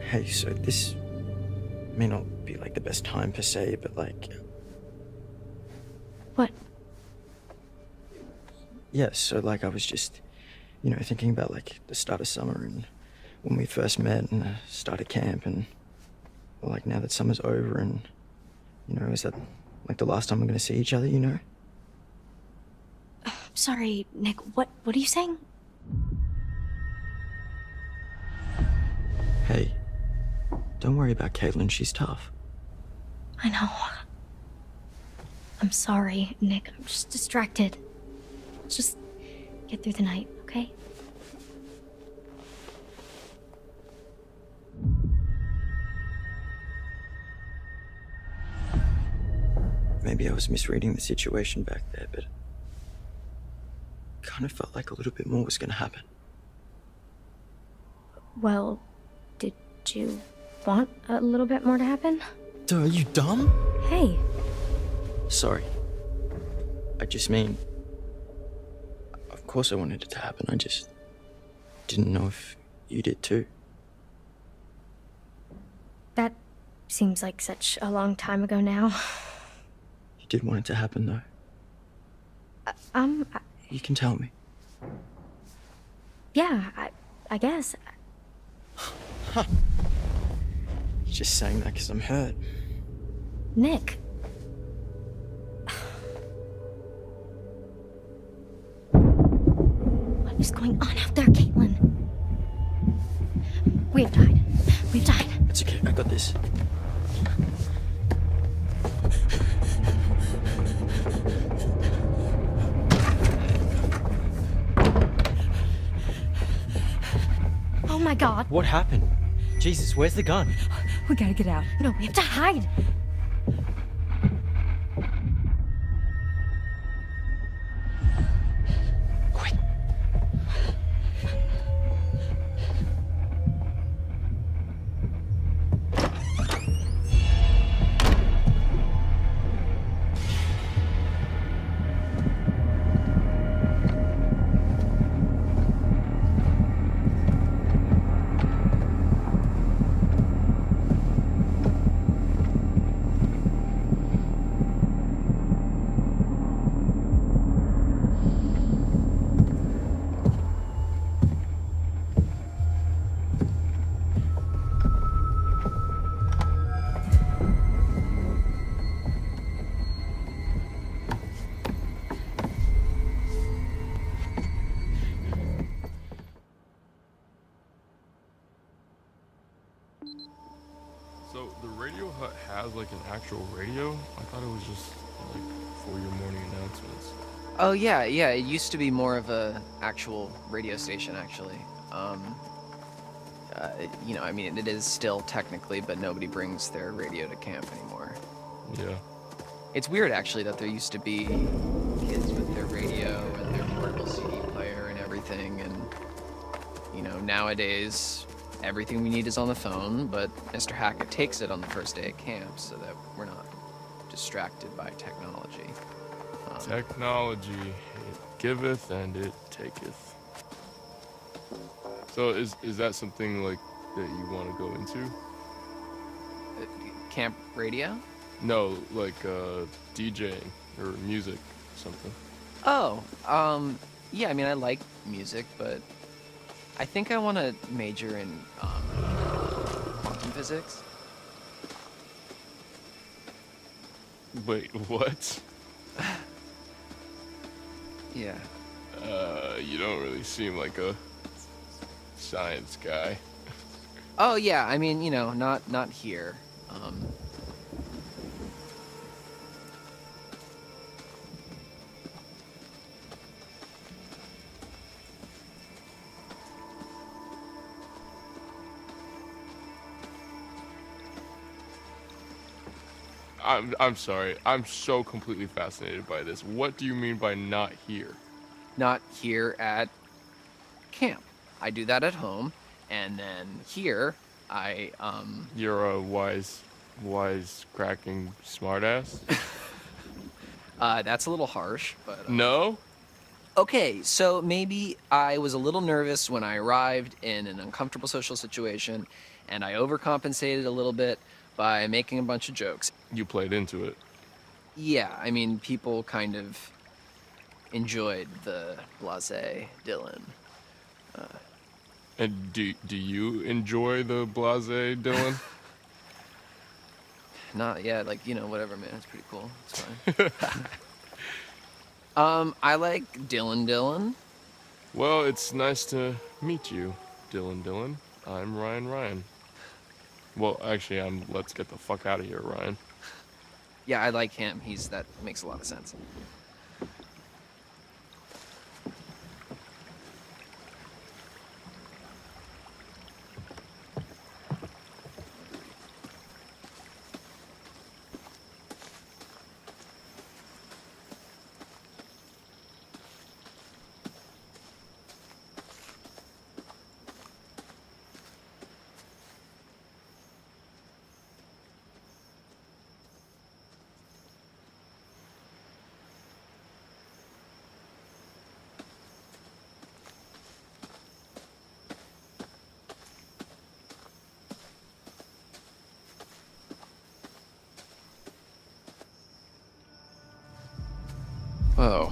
Hey, so this may not be like the best time per se, but like... What? Yeah, so like I was just, thinking about like the start of summer and when we first met and the start of camp and like now that summer's over and, is that like the last time we're gonna see each other, Sorry, Nick, what are you saying? Hey, don't worry about Caitlin, she's tough. I know. I'm sorry, Nick. I'm just distracted. Let's just get through the night, okay? Maybe I was misreading the situation back there, but kind of felt like a little bit more was gonna happen. Well, did you want a little bit more to happen? Duh, are you dumb? Hey. Sorry. I just mean... Of course I wanted it to happen, I just didn't know if you did too. That seems like such a long time ago now. You did want it to happen though. You can tell me. Yeah, I guess. You're just saying that because I'm hurt. Nick. What is going on out there, Caitlin? We have died. We've died. It's okay, I got this. Oh my god. What happened? Jesus, where's the gun? We gotta get out. No, we have to hide. Quick. So the Radio Hut has like an actual radio? I thought it was just like for your morning announcements. Oh yeah, it used to be more of a actual radio station actually. I mean it is still technically, but nobody brings their radio to camp anymore. Yeah. It's weird actually that there used to be kids with their radio and their portable CD player and everything, and nowadays everything we need is on the phone, but Mr. Hackett takes it on the first day at camp so that we're not distracted by technology. Technology, it giveth and it taketh. So is that something like that you want to go into? Camp radio? No, like DJing or music or something. Oh, yeah, I mean I like music, but I think I want to major in quantum physics. Wait, what? Yeah. You don't really seem like a science guy. Oh yeah, I mean, not here. I'm sorry. I'm so completely fascinated by this. What do you mean by not here? Not here at camp. I do that at home, and then here, You're a wise cracking smartass? That's a little harsh, but... No? Okay, so maybe I was a little nervous when I arrived in an uncomfortable social situation, and I overcompensated a little bit by making a bunch of jokes. You played into it. Yeah, I mean, people kind of enjoyed the blasé Dylan. And do you enjoy the blasé Dylan? Not yet, like, you know, whatever, man. It's pretty cool. It's fine. I like Dylan. Well, it's nice to meet you, Dylan. I'm Ryan. Well, actually, I'm let's get the fuck out of here, Ryan. Yeah, I like him. That makes a lot of sense. Whoa.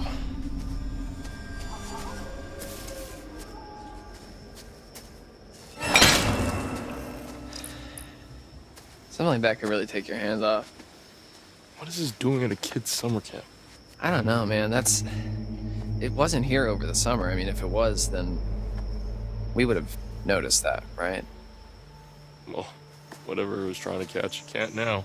Something like that could really take your hands off. What is this doing at a kid's summer camp? I don't know, man. It wasn't here over the summer. I mean, if it was, then we would have noticed that, right? Well, whatever it was trying to catch, you can't now.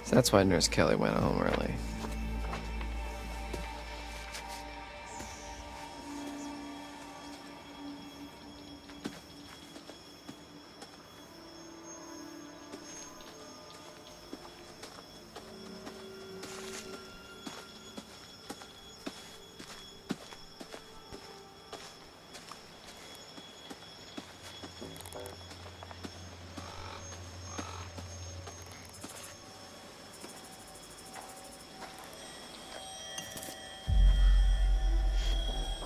So that's why Nurse Kelly went home early.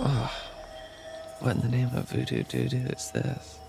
Oh, what in the name of voodoo doo-doo is this?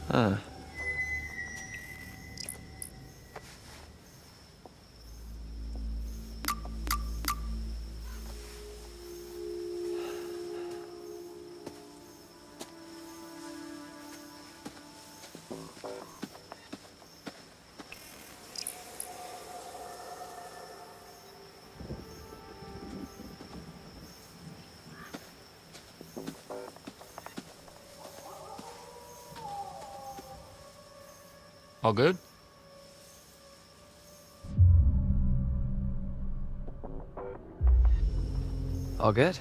Huh. All good? All good?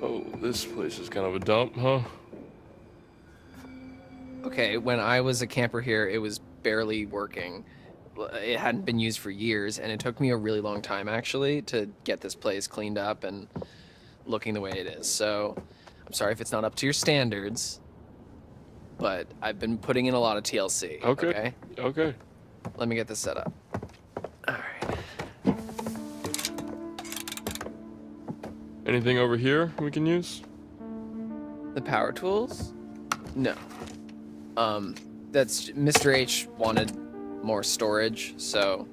Oh, this place is kind of a dump, huh? Okay, when I was a camper here, it was barely working. It hadn't been used for years, and it took me a really long time, actually, to get this place cleaned up and looking the way it is. So, I'm sorry if it's not up to your standards, but I've been putting in a lot of TLC. Okay. Okay. Let me get this set up. Anything over here we can use? The power tools? No. That's Mr. H wanted more storage, so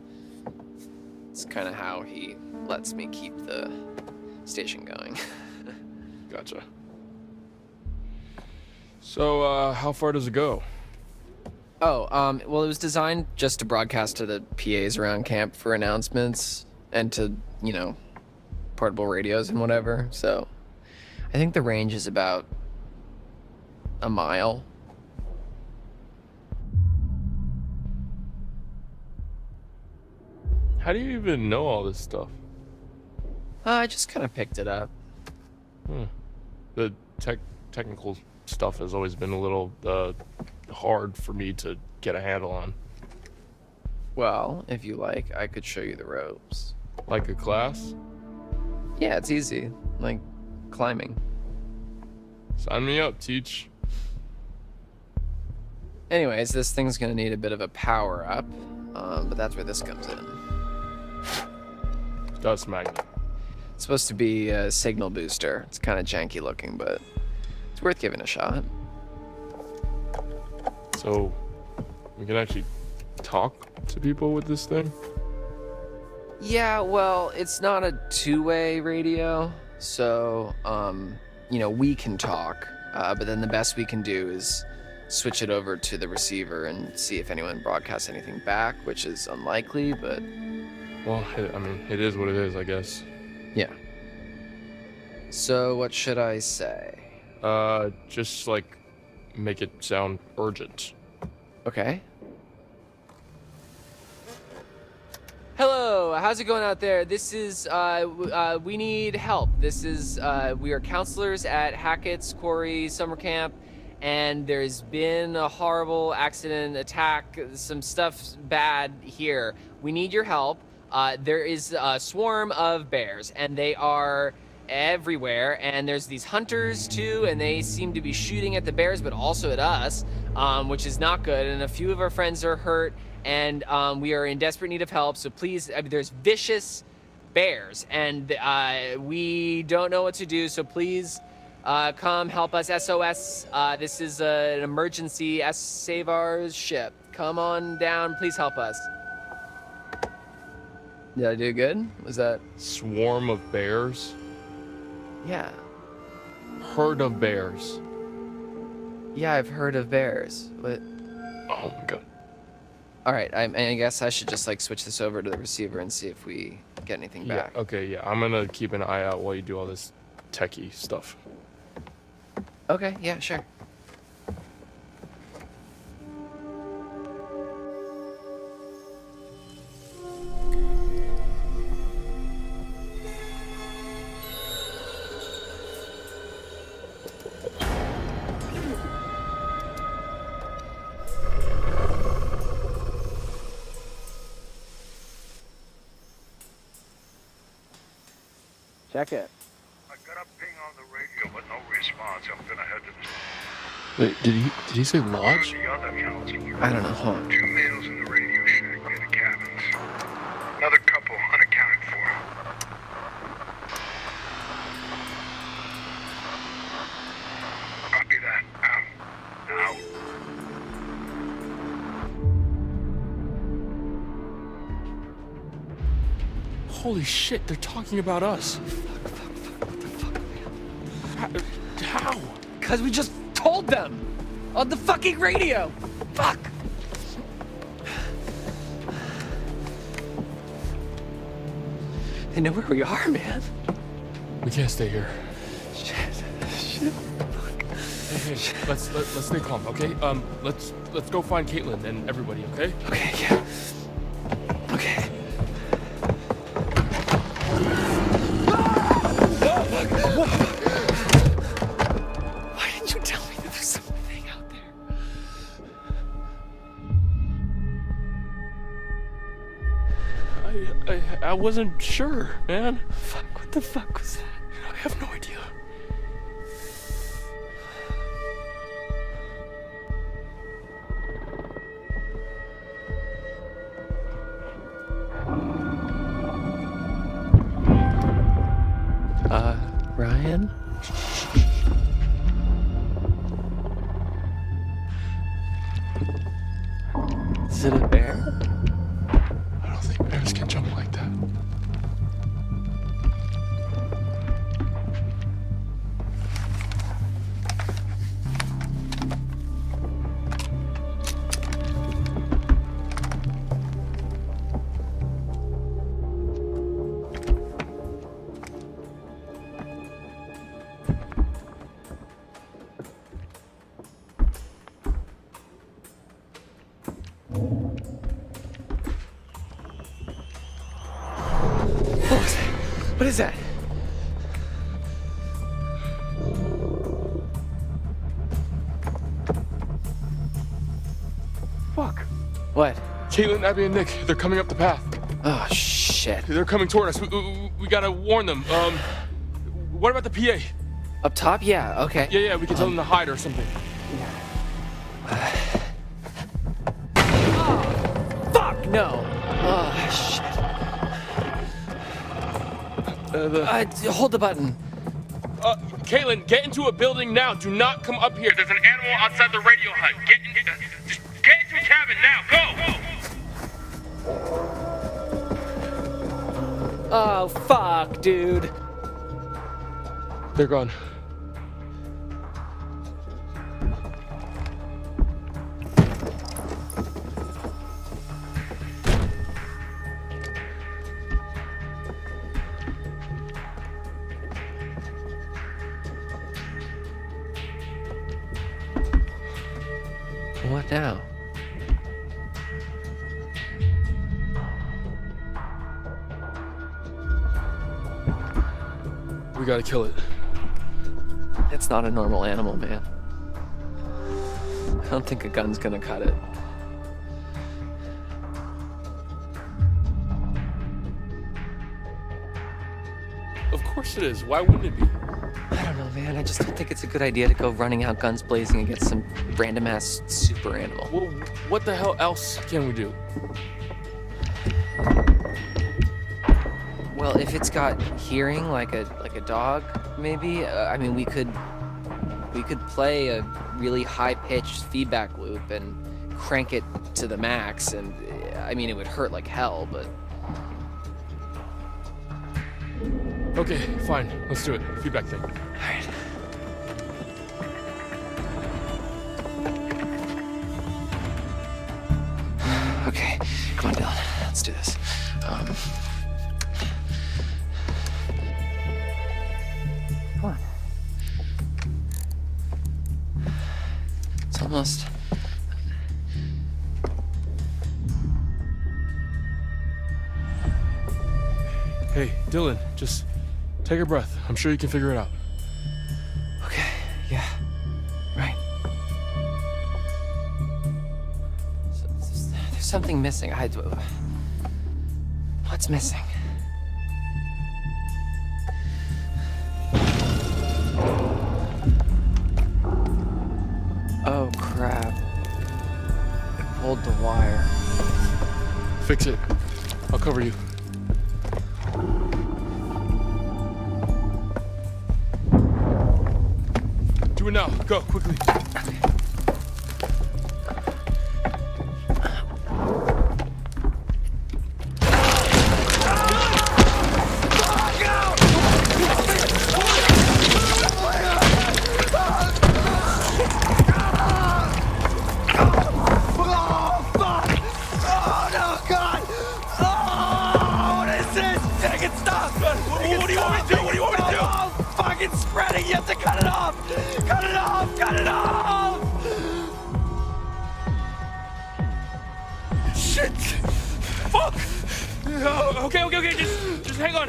it's kind of how he lets me keep the station going. Gotcha. So, how far does it go? Oh, well, it was designed just to broadcast to the PAs around camp for announcements and to, you know, portable radios and whatever. So I think the range is about a mile. How do you even know all this stuff? I just kind of picked it up. The technical stuff has always been a little hard for me to get a handle on. Well, if you like, I could show you the ropes. Like a class? Yeah, it's easy. Like climbing. Sign me up, teach. Anyways, this thing's gonna need a bit of a power up, but that's where this comes in. Dust magnet. It's supposed to be a signal booster. It's kind of janky looking, but it's worth giving a shot. So, we can actually talk to people with this thing? Yeah, well, it's not a two-way radio, so, you know, we can talk, but then the best we can do is switch it over to the receiver and see if anyone broadcasts anything back, which is unlikely, but... Well, I mean, it is what it is, I guess. Yeah. So, what should I say? Just, like, make it sound urgent. Okay. Hello, how's it going out there? This is, we need help. This is, we are counselors at Hackett's Quarry Summer Camp, and there's been a horrible accident, attack, some stuff bad here. We need your help. There is a swarm of bears, and they are everywhere, and there's these hunters too, and they seem to be shooting at the bears, but also at us, which is not good, and a few of our friends are hurt, and we are in desperate need of help, so please, I mean, there's vicious bears, and we don't know what to do, so please come help us. SOS, this is an emergency. Save our ship. Come on down, please help us. Did I do good? Was that... Swarm of bears? Yeah. Herd of bears. Yeah, I've heard of bears. What? Oh my god. Alright, I guess I should just like switch this over to the receiver and see if we get anything back. Yeah, okay, yeah. I'm gonna keep an eye out while you do all this techie stuff. Okay, yeah, sure. Check it. I got a ping on the radio, but no response. I'm gonna head to the... Wait, did he say launch? The other counselor. I don't know, hold on. 2 males in the radio shack near the cabins. Another couple unaccounted for. Copy that. Out. Holy shit, they're talking about us. How? Because we just told them on the fucking radio. Fuck. They know where we are, man. We can't stay here. Shit. Hey, let's stay calm, okay? Let's go find Caitlin and everybody, okay? Okay, yeah. Okay. Why didn't you tell me that there's something out there? I wasn't sure, man. Fuck, what the fuck was that? I have no idea. Ryan? Is it a bear? I don't think bears can jump like that. What is that? Fuck. What? Caitlin, Abby, and Nick, they're coming up the path. Oh, shit. They're coming toward us. We gotta warn them. What about the PA? Up top? Yeah, okay. Yeah, we can tell them to hide or something. Fuck, no. Oh, shit. Hold the button. Caitlin, get into a building now. Do not come up here. There's an animal outside the radio hut. Just get into a cabin now. Go! Oh, fuck, dude. They're gone. What now? We gotta kill it. It's not a normal animal, man. I don't think a gun's gonna cut it. Of course it is. Why wouldn't it be? I don't know, man. I just don't think it's a good idea to go running out guns blazing against some random-ass super animal. Well, what the hell else can we do? Well, if it's got hearing like a dog, maybe. I mean, we could play a really high-pitched feedback loop and crank it to the max, and I mean, it would hurt like hell, but. Okay, fine. Let's do it. Feedback thing. All right. Okay, come on, Dylan. Let's do this. Come on. It's almost. Hey, Dylan, just take a breath. I'm sure you can figure it out. Okay, yeah. Right. There's something missing. What's missing? Oh, crap. It pulled the wire. Fix it. I'll cover you. Do it now. Go, quickly. Stop! fucking spreading. You have to cut it off. Cut it off. Cut it off. Shit. Fuck. Oh, okay. Just hang on.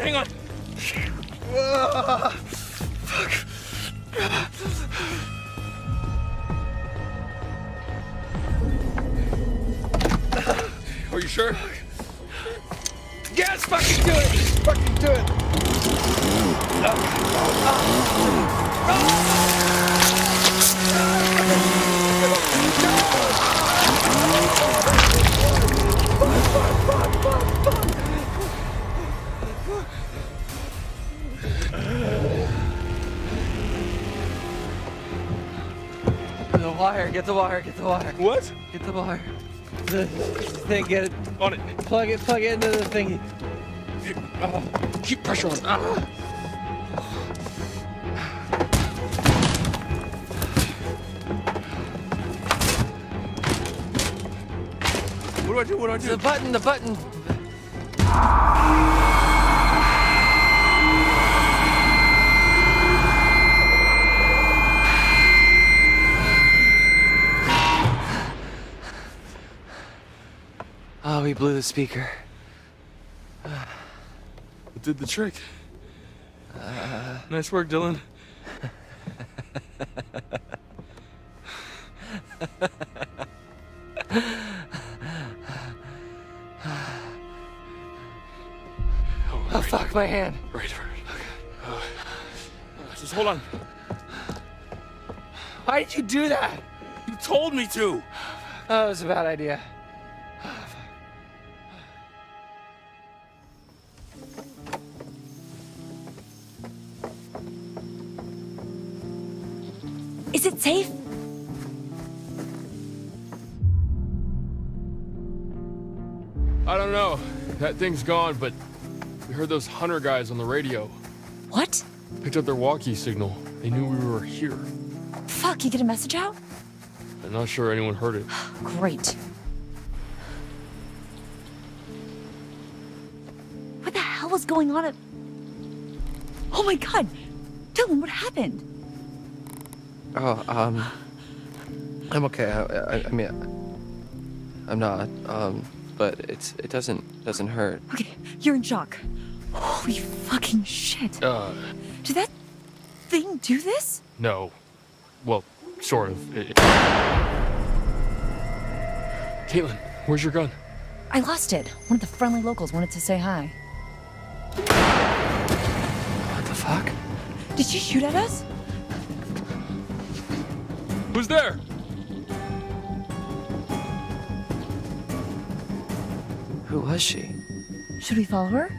Fuck. Are you sure? Yes, fucking do it! Fucking do it! Get the wire. What? Get the wire. The thing, get it. On it. Plug it into the thingy. Keep pressure on. What do I do? The button. Oh, we blew the speaker. It did the trick. Nice work, Dylan. Oh, fuck, my hand. Right. Okay. Just hold on. Why did you do that? You told me to. Oh, it was a bad idea. Is it safe? I don't know. That thing's gone, but we heard those hunter guys on the radio. What? Picked up their walkie signal. They knew we were here. Fuck, you get a message out? I'm not sure anyone heard it. Great. What the hell was going on at... Oh my god! Dylan, what happened? Oh, I'm okay. I mean, I'm not. But it doesn't hurt. Okay, you're in shock. Holy fucking shit. Did that thing do this? No. Well, sort of. Caitlin, where's your gun? I lost it. One of the friendly locals wanted to say hi. What the fuck? Did she shoot at us? Who's there? Who was she? Should we follow her?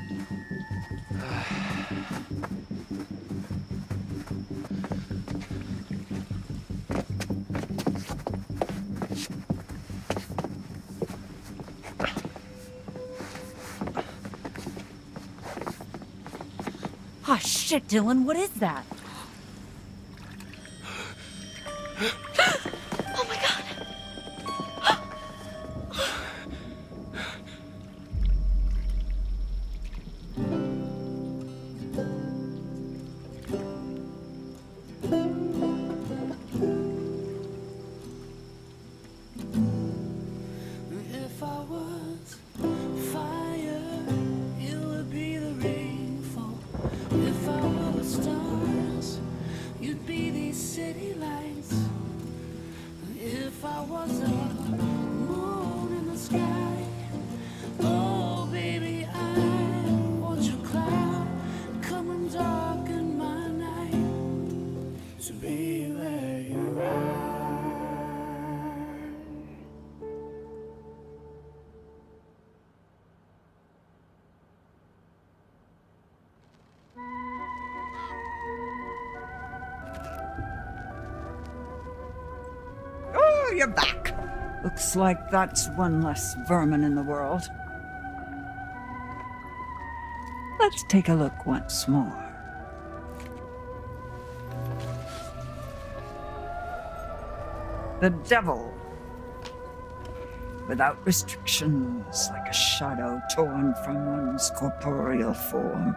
Oh shit, Dylan, what is that? Oh my god! If I was fire, you would be the rainfall. If I were stars, you'd be these city lights. If I was a moon in the sky, oh baby, I want your cloud come and darken my night to be where you are. Oh, you're back. Looks like that's one less vermin in the world. Let's take a look once more. The devil. Without restrictions, like a shadow torn from one's corporeal form.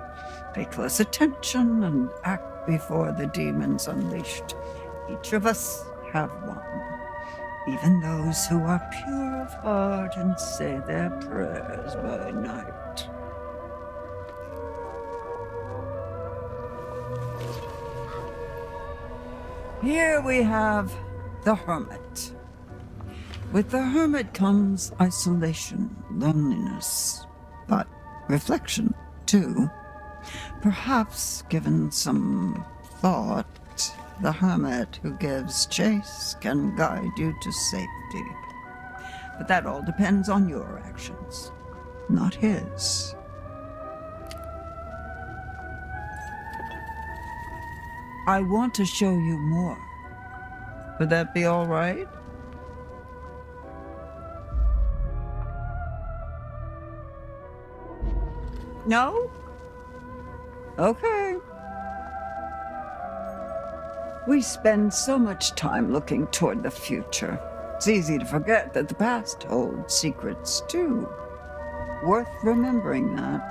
Pay close attention and act before the demons unleashed. Each of us have one. Even those who are pure of heart and say their prayers by night. Here we have the Hermit. With the Hermit comes isolation, loneliness, but reflection, too. Perhaps, given some thought, the Hermit who gives chase can guide you to safety. But that all depends on your actions, not his. I want to show you more. Would that be all right? No? Okay. We spend so much time looking toward the future. It's easy to forget that the past holds secrets, too. Worth remembering that.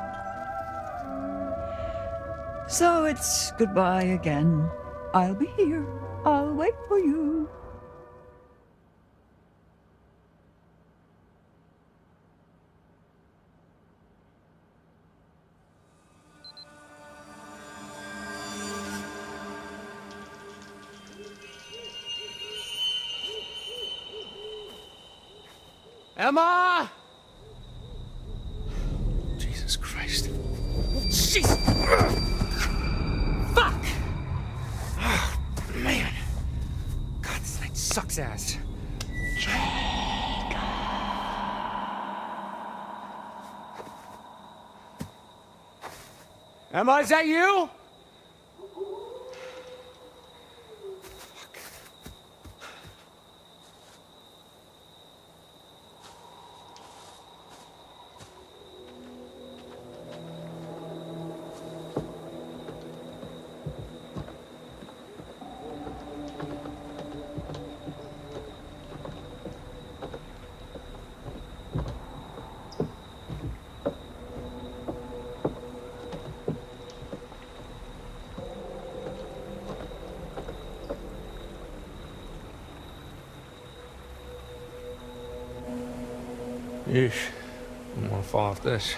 So it's goodbye again. I'll be here. I'll wait for you. Emma! Jesus Christ. Jesus! Fuck! Oh, man. God, this night sucks ass. Emma, is that you? Yeesh. I don't want to fall off this.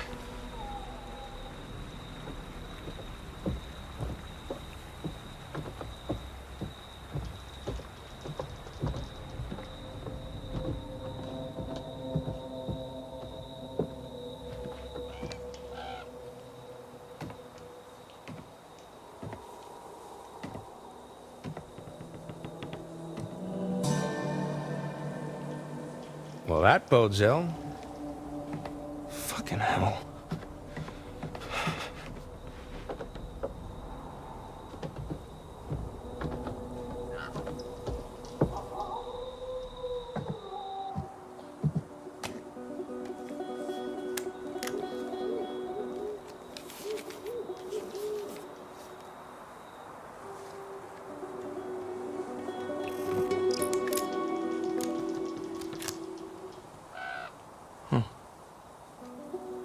Well, that bodes ill. Fucking hell.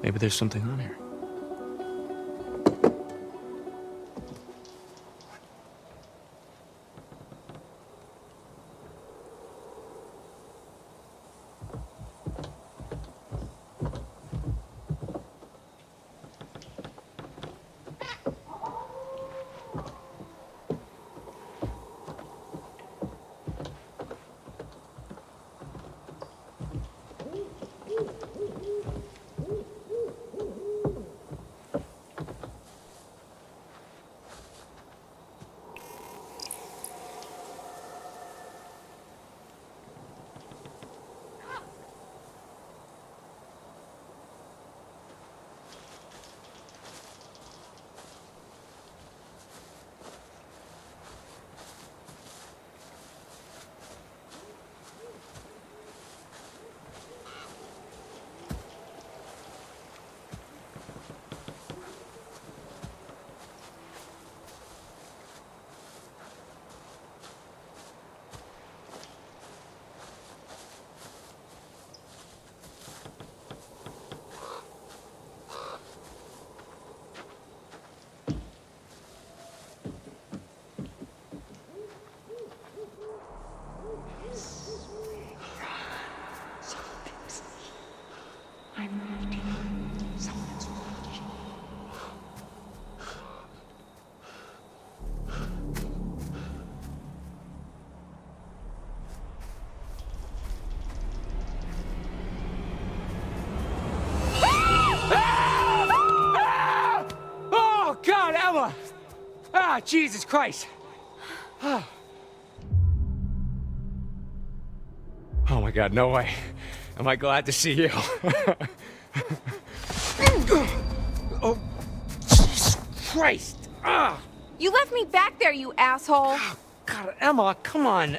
Maybe there's something on here. Ah, Jesus Christ. Oh my God, no way. Am I glad to see you? Oh, Jesus Christ. Ah. You left me back there, you asshole. God, Emma, come on.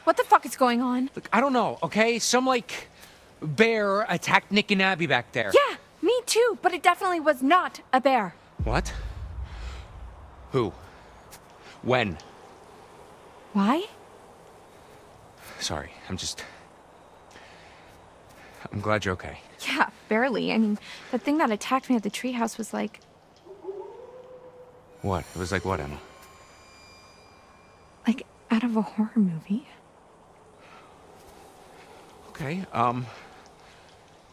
What the fuck is going on? Look, I don't know, okay? Some, like, bear attacked Nick and Abby back there. Yeah, me too, but it definitely was not a bear. What? Who? When? Why? Sorry, I'm glad you're okay. Yeah, barely. I mean, the thing that attacked me at the treehouse was like... What? It was like what, Emma? like out of a horror movie. Okay,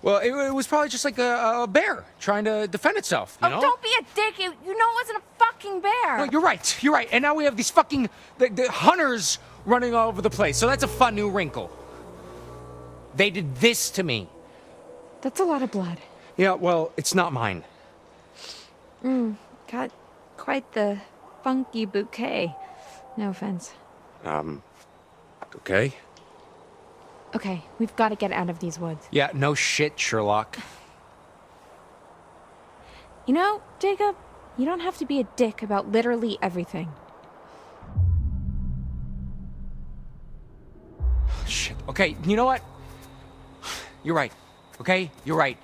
well, it was probably just like a bear trying to defend itself, you know? Oh, don't be a dick. You know it wasn't a fucking bear. No, you're right. And now we have these fucking the hunters running all over the place. So that's a fun new wrinkle. They did this to me. That's a lot of blood. Yeah, well, it's not mine. Got quite the funky bouquet. No offense. Okay. Okay, we've got to get out of these woods. Yeah, no shit, Sherlock. You know, Jacob, you don't have to be a dick about literally everything. Shit. Okay, you know what? You're right. Okay? You're right.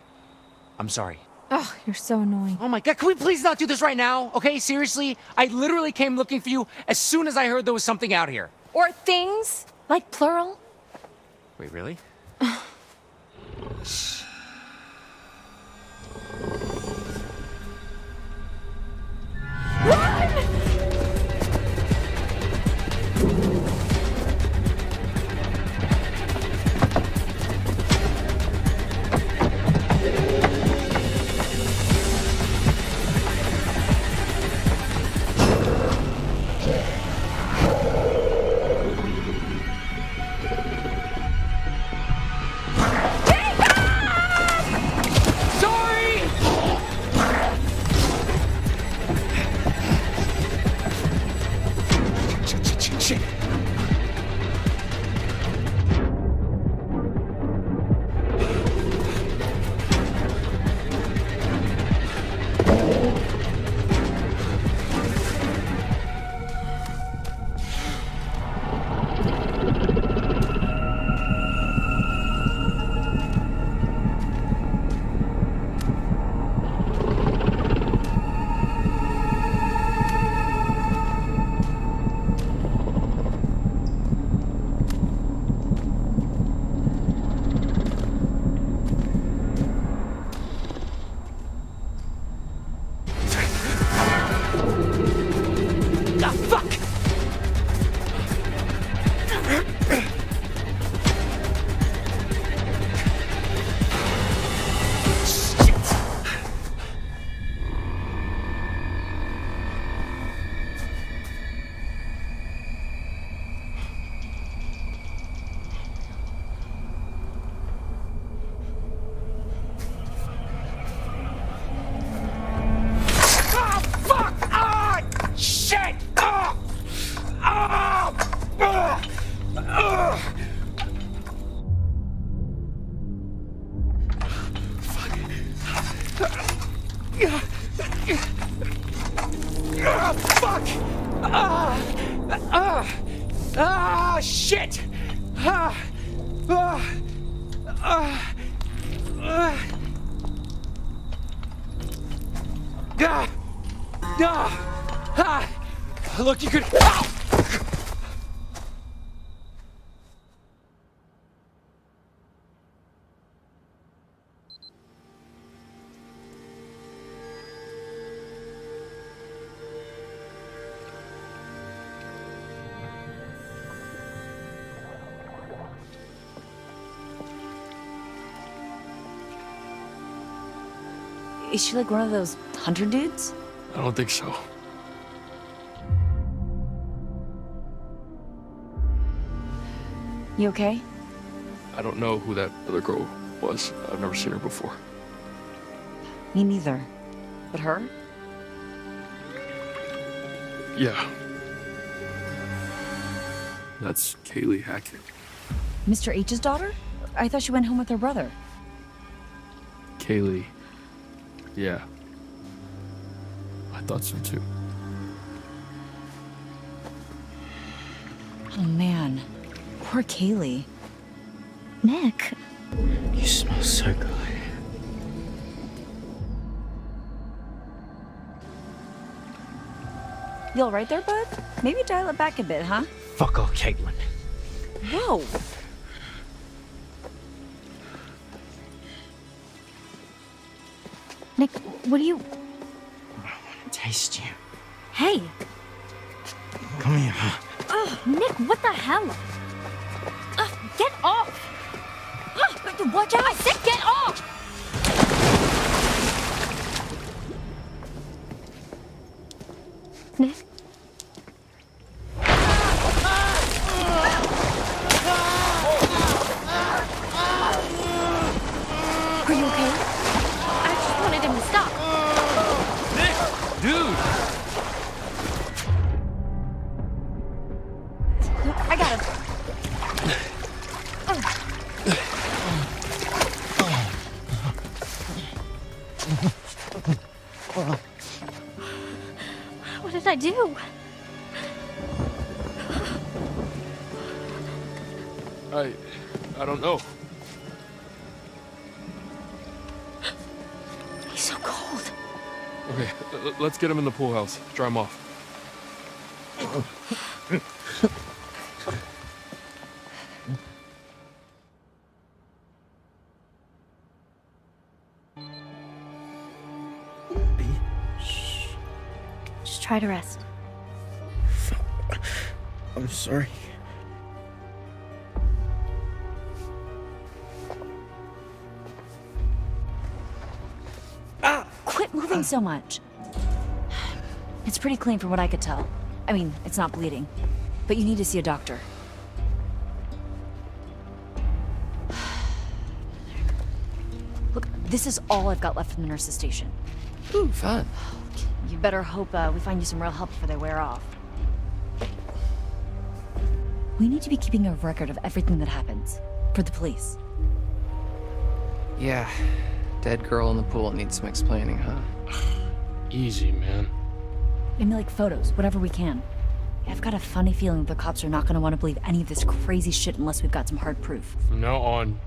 I'm sorry. Oh, you're so annoying. Oh my God, can we please not do this right now? Okay, seriously? I literally came looking for you as soon as I heard there was something out here. Or things, like plural. Wait, really? Shit! Look, you could... Is she like one of those hunter dudes? I don't think so. You okay? I don't know who that other girl was. I've never seen her before. Me neither. But her? Yeah. That's Kaylee Hackett. Mr. H's daughter? I thought she went home with her brother. Kaylee. Yeah. I thought so too. Oh man. Poor Kaylee. Nick. You smell so good. You all right there, bud? Maybe dial it back a bit, huh? Fuck off, Caitlin. Whoa! Nick, what are you... Taste you. Hey! Come here. Ugh, Nick, what the hell? Ugh, get off! Ugh, watch out! I said get off! Nick? Are you okay? I just wanted him to stop. Nick! Dude! I got him. What did I do? I don't know. He's so cold. Okay, let's get him in the pool house. Dry him off. Just try to rest. I'm sorry. Quit moving so much. It's pretty clean from what I could tell. I mean, it's not bleeding. But you need to see a doctor. Look, this is all I've got left from the nurse's station. Ooh, fun. You better hope we find you some real help before they wear off. We need to be keeping a record of everything that happens. For the police. Yeah. Dead girl in the pool needs some explaining, huh? Easy, man. Maybe like photos, whatever we can. I've got a funny feeling the cops are not gonna want to believe any of this crazy shit unless we've got some hard proof. From now on,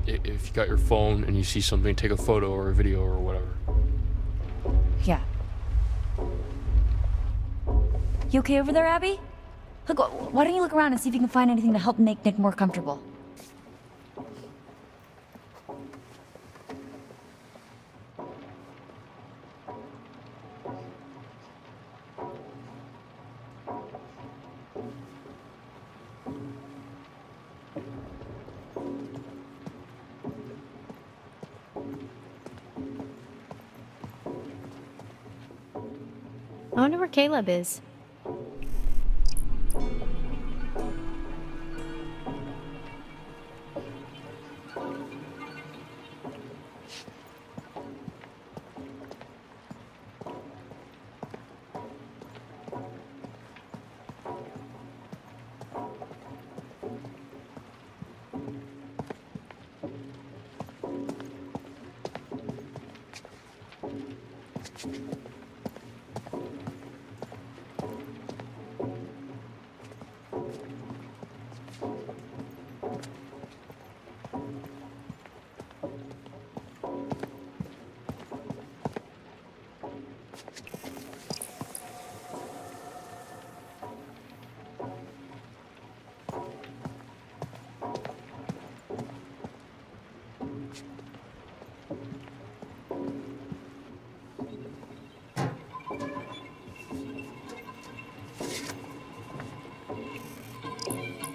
if you got your phone and you see something, take a photo or a video or whatever. Yeah. You okay over there, Abby? Look, why don't you look around and see if you can find anything to help make Nick more comfortable? I wonder where Caleb is.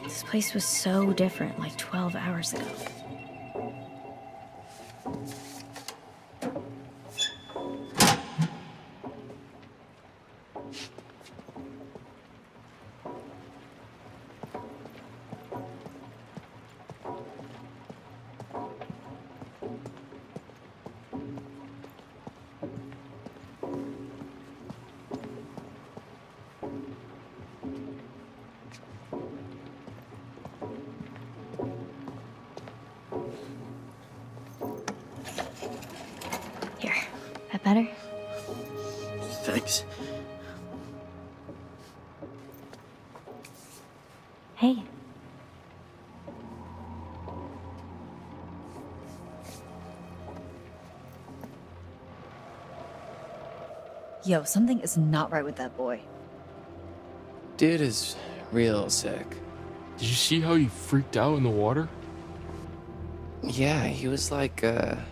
This place was so different like 12 hours ago. better? Thanks. Hey. Yo, something is not right with that boy. Dude is real sick. Did you see how he freaked out in the water? Yeah, he was like a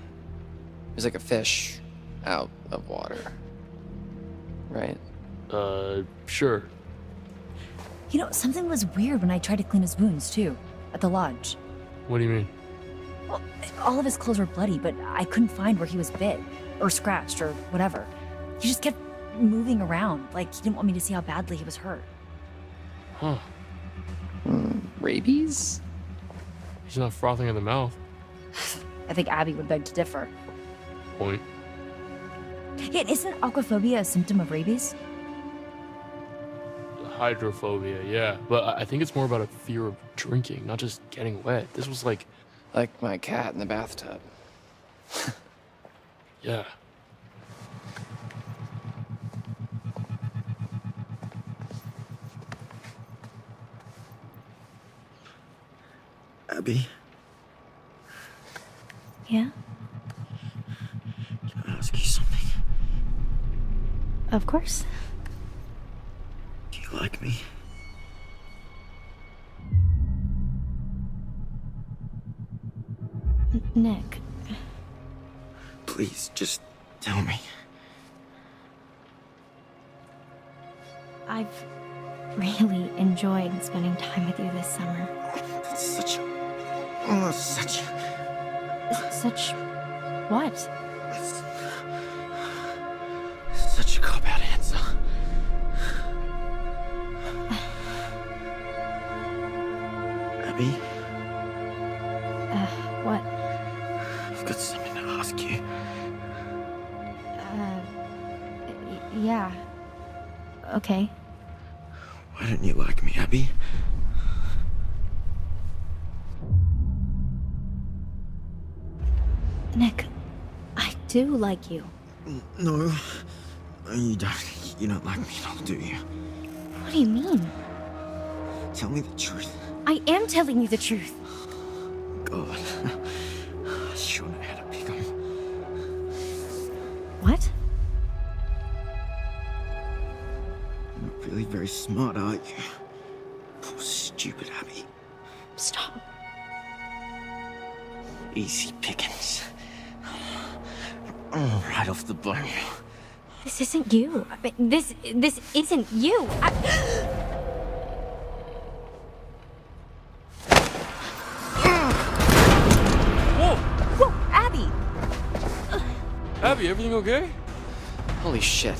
fish out of water. Right? Sure. You know, something was weird when I tried to clean his wounds, too, at the lodge. What do you mean? Well, all of his clothes were bloody, but I couldn't find where he was bit, or scratched, or whatever. He just kept moving around, like he didn't want me to see how badly he was hurt. Huh. Rabies? He's not frothing at the mouth. I think Abby would beg to differ. Point. Yeah, isn't aquaphobia a symptom of rabies? Hydrophobia, yeah. But I think it's more about a fear of drinking, not just getting wet. This was like my cat in the bathtub. Yeah. Abby, Yeah? can I ask you something? Of course. Do you like me? Nick. Please, just tell me. I've really enjoyed spending time with you this summer. That's such Such what? such a cop-out answer. Abby, What? I've got something to ask you. Yeah. Okay. Why don't you like me, Abby? Nick, I do like you. No, you don't. You don't like me at all, do you? What do you mean? Tell me the truth. I am telling you the truth. God, I sure know how to pick 'em. What? You're not really very smart, are you? Poor stupid Abby. Stop. Easy pickings. Right off the bone. This isn't you. I mean, this isn't you. Whoa, Abby! Abby, everything okay? Holy shit.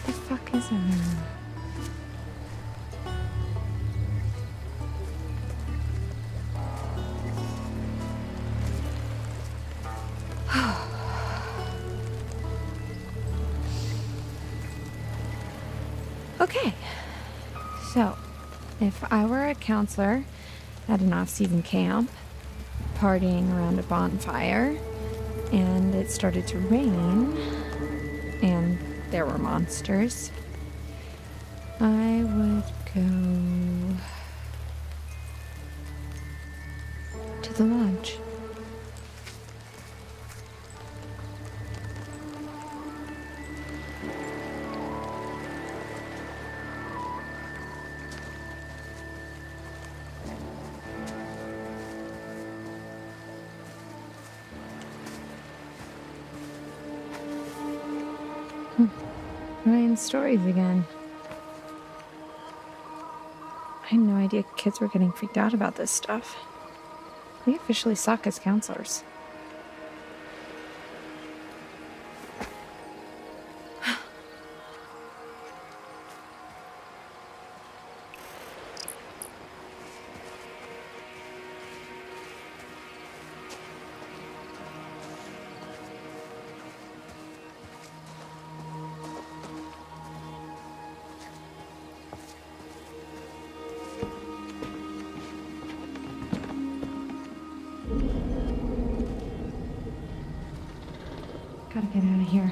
The fuck is in there? Okay. So, if I were a counselor at an off-season camp, partying around a bonfire, and it started to rain, and there were monsters, I would go to the lodge. Ryan's stories again. I had no idea kids were getting freaked out about this stuff. We officially suck as counselors. Gotta get out of here.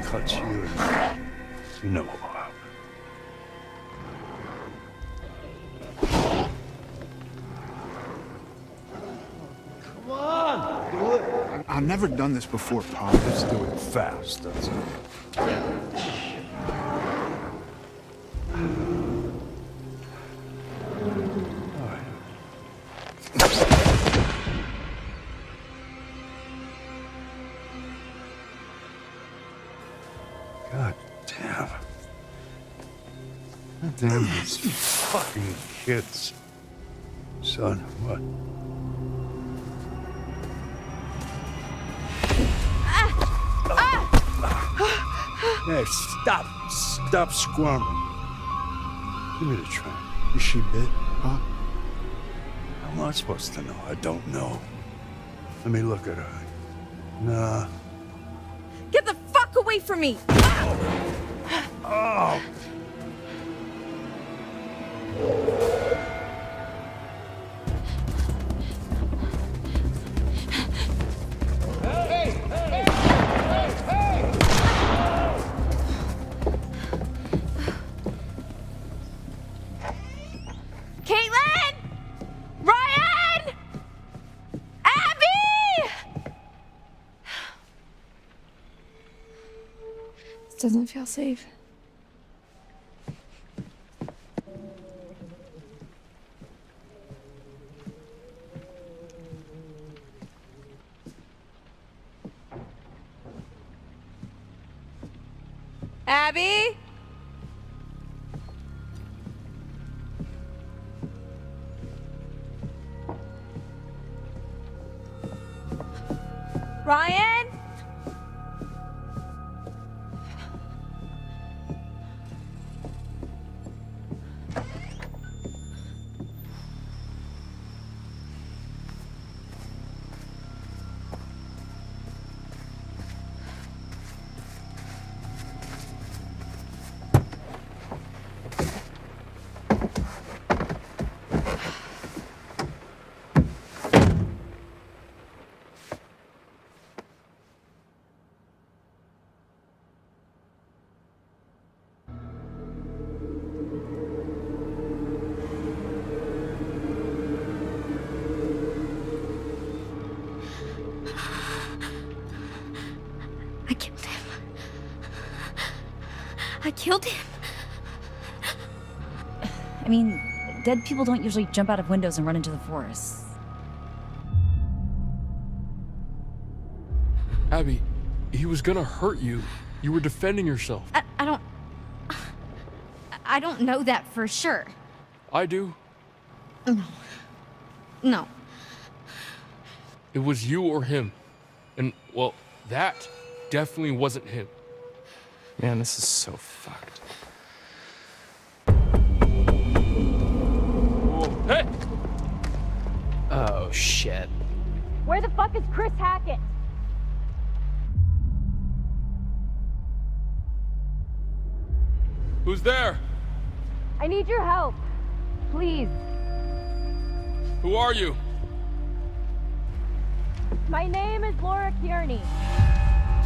Touch you, you know what will happen. Come on, do it. I've never done this before, Pop. Let's do it fast, that's all. God damn. God damn these fucking kids. Son, what? Hey, stop squirming. Give me the train. Is she bit, huh? How am I supposed to know? I don't know. Let me look at her. Nah. Get the fuck away from me! Oh! Caitlin! Ryan! Abby! doesn't feel safe. Abby? Ryan? I killed him. I mean, dead people don't usually jump out of windows and run into the forest. Abby, he was gonna hurt you. You were defending yourself. I don't know that for sure. I do. No. It was you or him. And, well, that definitely wasn't him. Man, this is so fucked. Whoa. Hey! Oh, shit. Where the fuck is Chris Hackett? Who's there? I need your help. Please. Who are you? My name is Laura Kearney.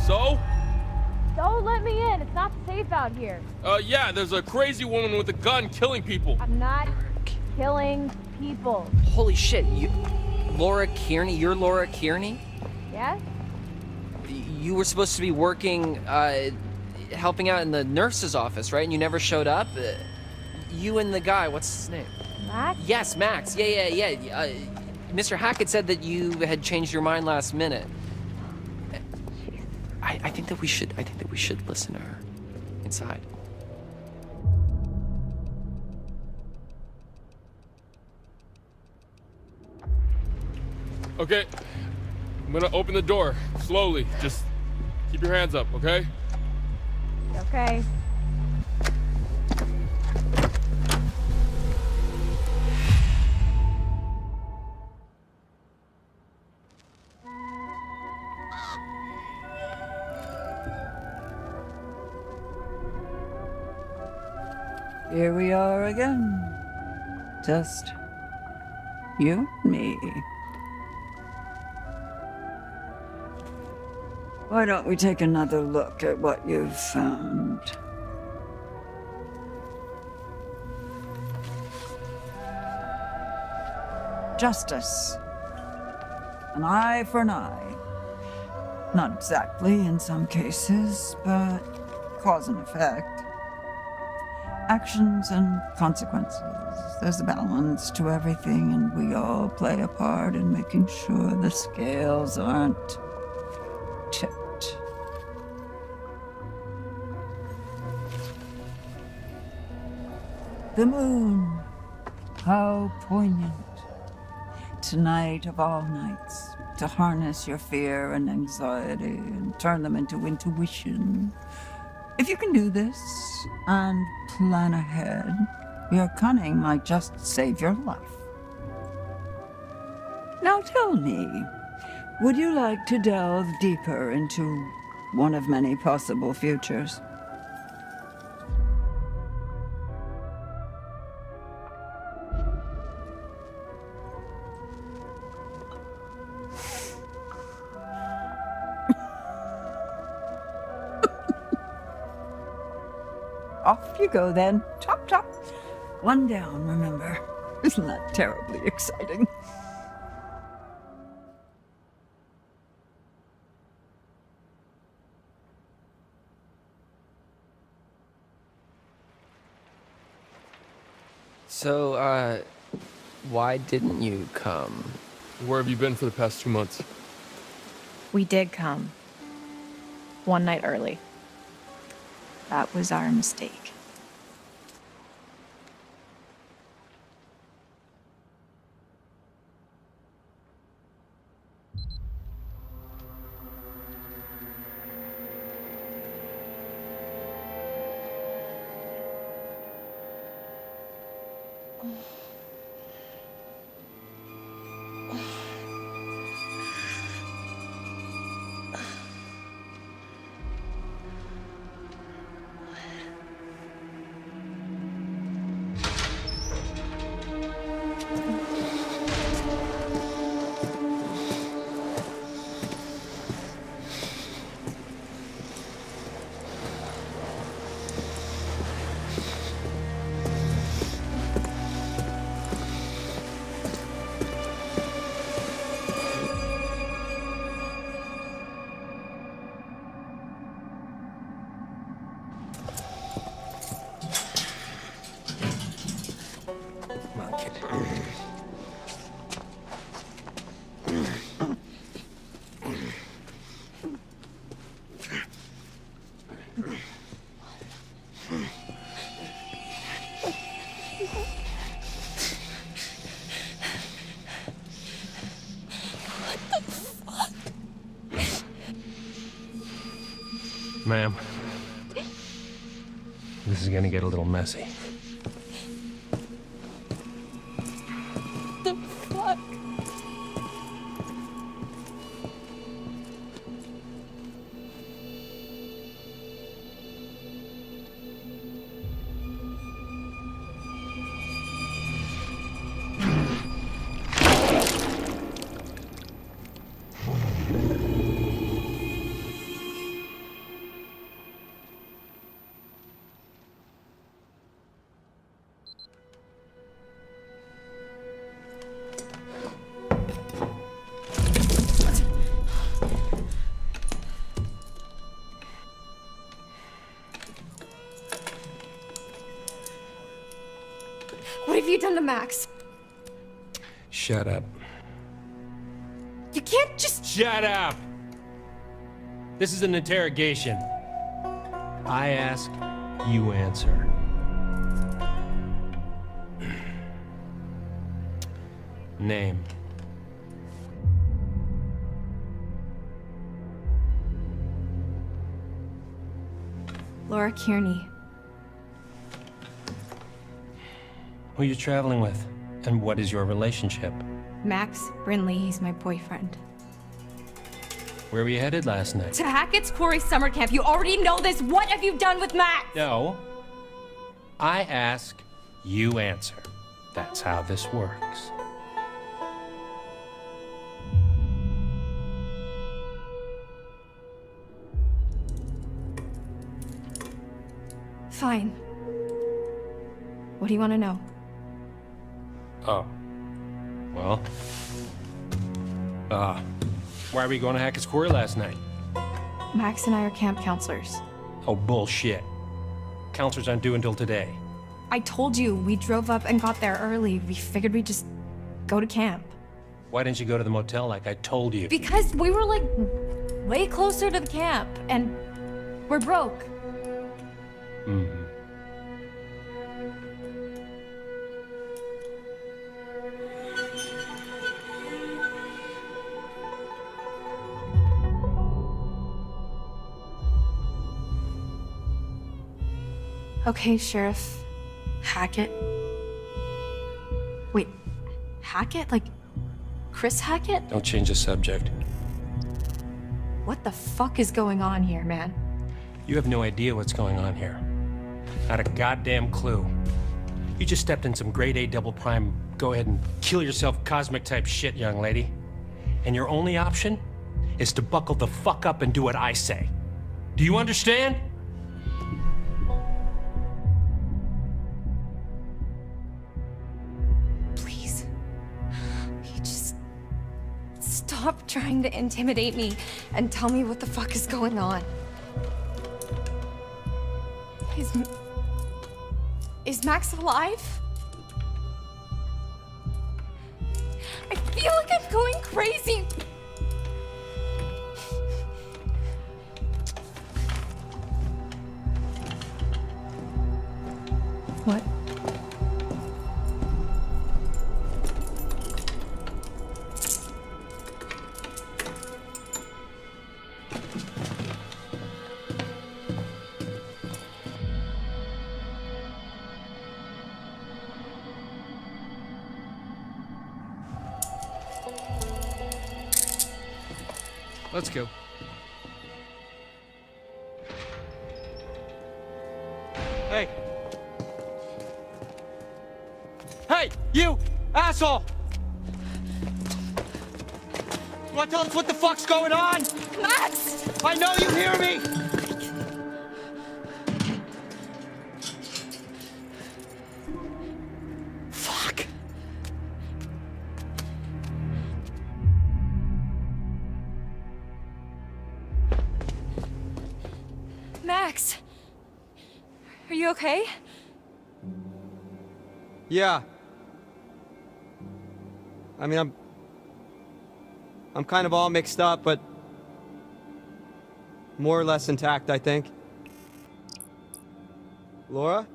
So? Don't let me in. It's not safe out here. Yeah, there's a crazy woman with a gun killing people. I'm not killing people. Holy shit, Laura Kearney? You're Laura Kearney? Yes? You were supposed to be working, helping out in the nurse's office, right? And you never showed up? You and the guy, what's his name? Max? Yes, Max. Yeah. Mr. Hackett said that you had changed your mind last minute. I think that we should listen to her inside. Okay, I'm gonna open the door slowly. Just keep your hands up, okay? Okay. Here we are again. Just you and me. Why don't we take another look at what you've found? Justice. An eye for an eye. Not exactly in some cases, but cause and effect. Actions and consequences. There's a balance to everything, and we all play a part in making sure the scales aren't tipped. The moon. How poignant. Tonight of all nights, to harness your fear and anxiety and turn them into intuition. If you can do this and plan ahead, your cunning might just save your life. Now tell me, would you like to delve deeper into one of many possible futures? Off you go then. Chop, chop. One down, remember. Isn't that terribly exciting? So, why didn't you come? Where have you been for the past 2 months? We did come. One night early. That was our mistake. Ma'am, this is gonna get a little messy. The fuck? What have you done to Max? Shut up. You can't just... Shut up! This is an interrogation. I ask, you answer. Name. Laura Kearney. Who are you traveling with? And what is your relationship? Max Brinley, he's my boyfriend. Where were you headed last night? To Hackett's Quarry summer camp. You already know this. What have you done with Max? No. I ask, you answer. That's how this works. Fine. What do you want to know? Oh. Well. Why were you going to Hackett's Quarry last night? Max and I are camp counselors. Oh, bullshit. Counselors aren't due until today. I told you, we drove up and got there early. We figured we'd just go to camp. Why didn't you go to the motel like I told you? Because we were, like, way closer to the camp, and we're broke. Mm-hmm. Okay, Sheriff Hackett. Wait, Hackett? Like, Chris Hackett? Don't change the subject. What the fuck is going on here, man? You have no idea what's going on here. Not a goddamn clue. You just stepped in some grade A double prime, go ahead and kill yourself cosmic type shit, young lady. And your only option is to buckle the fuck up and do what I say. Do you understand? Please. You just stop trying to intimidate me and tell me what the fuck is going on. Is Max alive? I feel like I'm going crazy. What? Let's go. Hey. Hey, you asshole! You want to tell us what the fuck's going on? Max! I know you hear me! Fuck. Max! Are you okay? Yeah. I mean, I'm kind of all mixed up, but more or less intact, I think. Laura?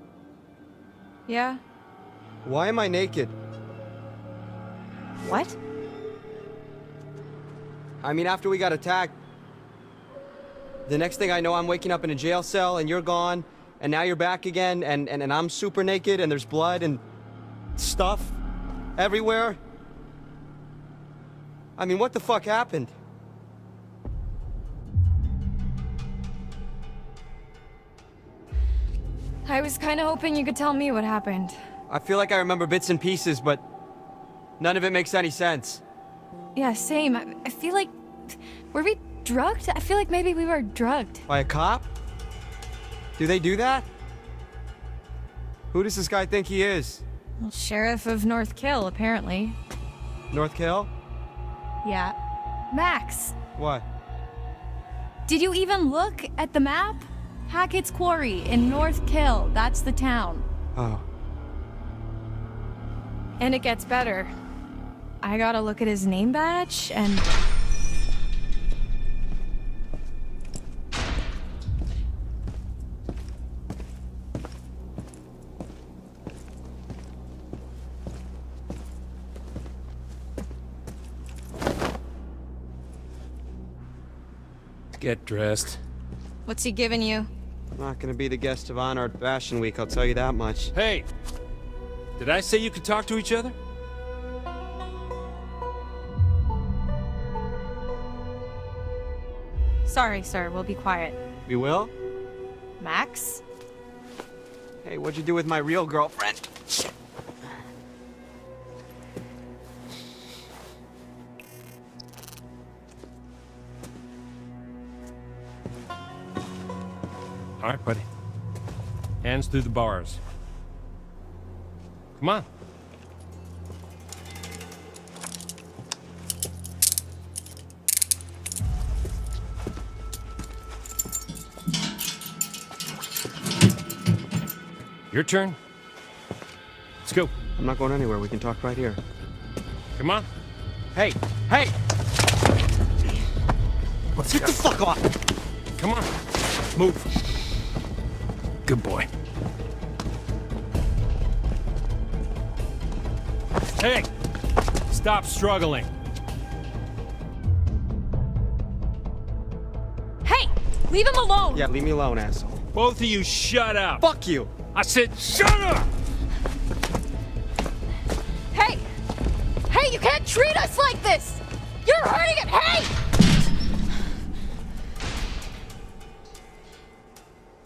Yeah? Why am I naked? What? I mean, after we got attacked, the next thing I know, I'm waking up in a jail cell, and you're gone, and now you're back again, and I'm super naked, and there's blood and stuff everywhere. I mean, what the fuck happened? I was kind of hoping you could tell me what happened. I feel like I remember bits and pieces, but none of it makes any sense. Yeah, same. I feel like... Were we drugged? I feel like maybe we were drugged. By a cop? Do they do that? Who does this guy think he is? Well, Sheriff of North Kill, apparently. North Kill? Yeah. Max, What? did you even look at the map? Hackett's Quarry in North Kill. That's the town. Oh. And it gets better. I gotta look at his name badge and... Get dressed. What's he giving you? I'm not gonna be the guest of honor at Fashion Week, I'll tell you that much. Hey! Did I say you could talk to each other? Sorry, sir. We'll be quiet. We will? Max? Hey, what'd you do with my real girlfriend? All right, buddy. Hands through the bars. Come on. Your turn. Let's go. I'm not going anywhere. We can talk right here. Come on. Hey! Hey! Let's Get go. the fuck off! Come on. Move. Good boy. Hey! Stop struggling. Hey! Leave him alone! Yeah, leave me alone, asshole. Both of you shut up. Fuck you! I said shut up! Hey! Hey, you can't treat us like this! You're hurting him! Hey!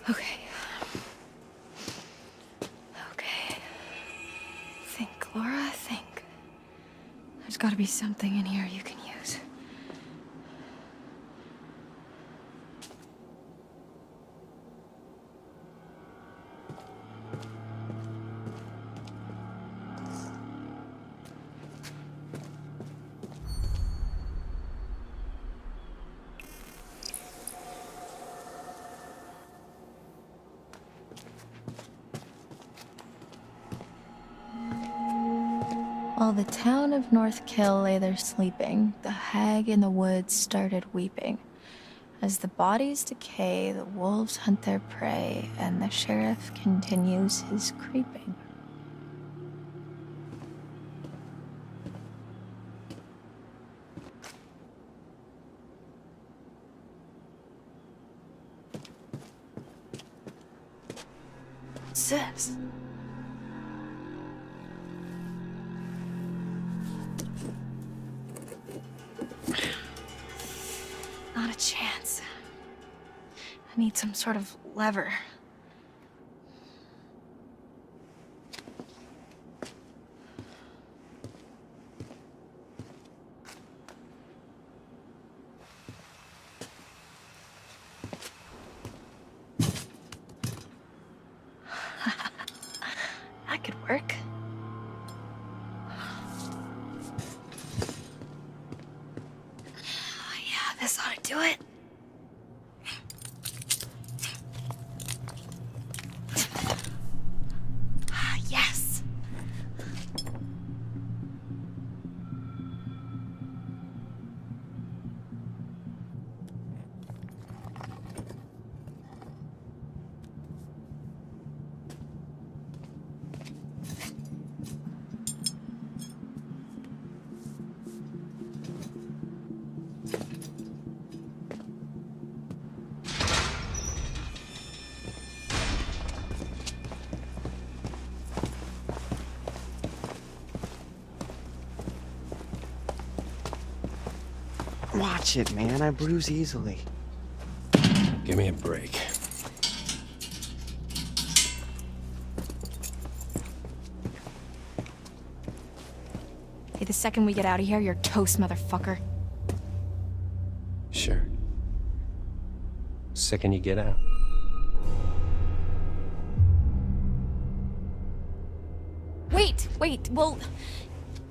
Okay. Okay. Think, Laura, think. There's gotta be something in here you can use. While the town of North Kill lay there sleeping, the hag in the woods started weeping. As the bodies decay, the wolves hunt their prey, and the sheriff continues his creeping. What's this? Not a chance. I need some sort of lever. That could work. Yeah, this ought to do it. Yes. Watch it, man. I bruise easily. Give me a break. Hey, the second we get out of here, you're toast, motherfucker. Sure. Second you get out. Wait, well,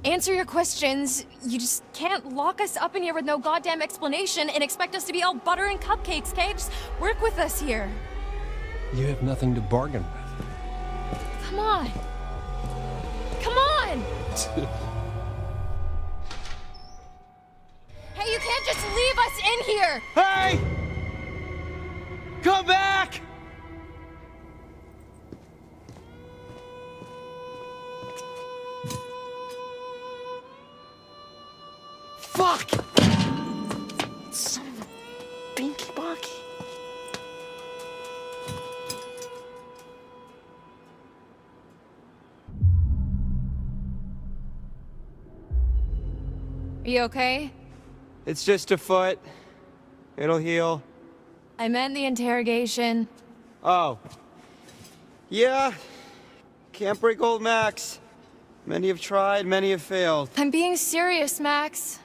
answer your questions. You just can't lock us up in here with no goddamn explanation and expect us to be all butter and cupcakes, okay? Just work with us here. You have nothing to bargain with. Come on. Come on! Hey, you can't just leave us in here! Hey! Come back! Fuck! Son of a binky bonky. Are you okay? It's just a foot. It'll heal. I meant the interrogation. Oh. Yeah. Can't break old Max. Many have tried, many have failed. I'm being serious, Max.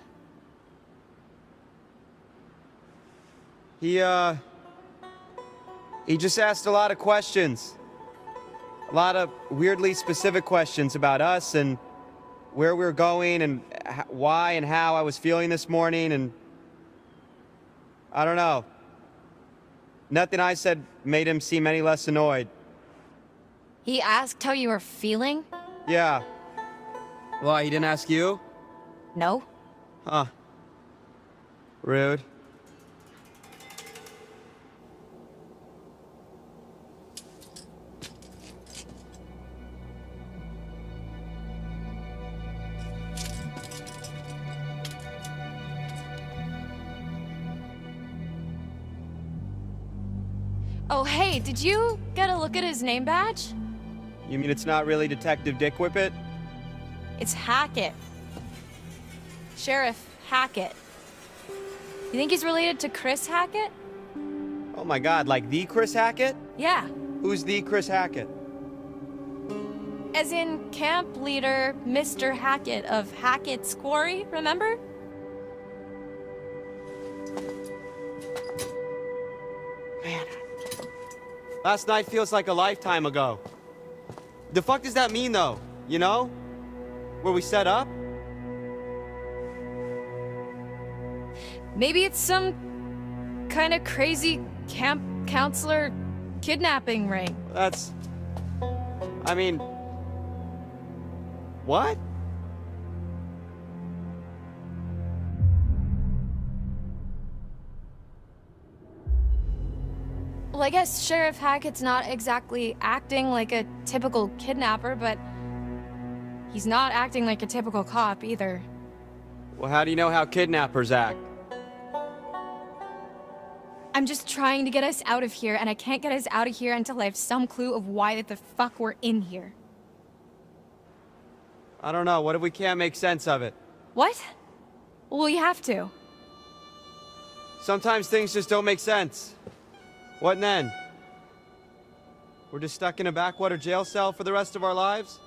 He just asked a lot of questions. A lot of weirdly specific questions about us and where we were going and why and how I was feeling this morning, and I don't know. Nothing I said made him seem any less annoyed. He asked how you were feeling? Yeah. Why, he didn't ask you? No. Huh. Rude. Oh, hey, did you get a look at his name badge? You mean it's not really Detective Dick Whippet? It's Hackett. Sheriff Hackett. You think he's related to Chris Hackett? Oh my god, like the Chris Hackett? Yeah. Who's the Chris Hackett? As in camp leader Mr. Hackett of Hackett's Quarry, remember? Man. Last night feels like a lifetime ago. The fuck does that mean, though? You know? Where we set up? Maybe it's some kind of crazy camp counselor kidnapping ring. That's... I mean... What? Well, I guess Sheriff Hackett's not exactly acting like a typical kidnapper, but he's not acting like a typical cop either. Well, how do you know how kidnappers act? I'm just trying to get us out of here, and I can't get us out of here until I have some clue of why the fuck we're in here. I don't know. What if we can't make sense of it? What? Well, we have to. Sometimes things just don't make sense. What then? We're just stuck in a backwater jail cell for the rest of our lives?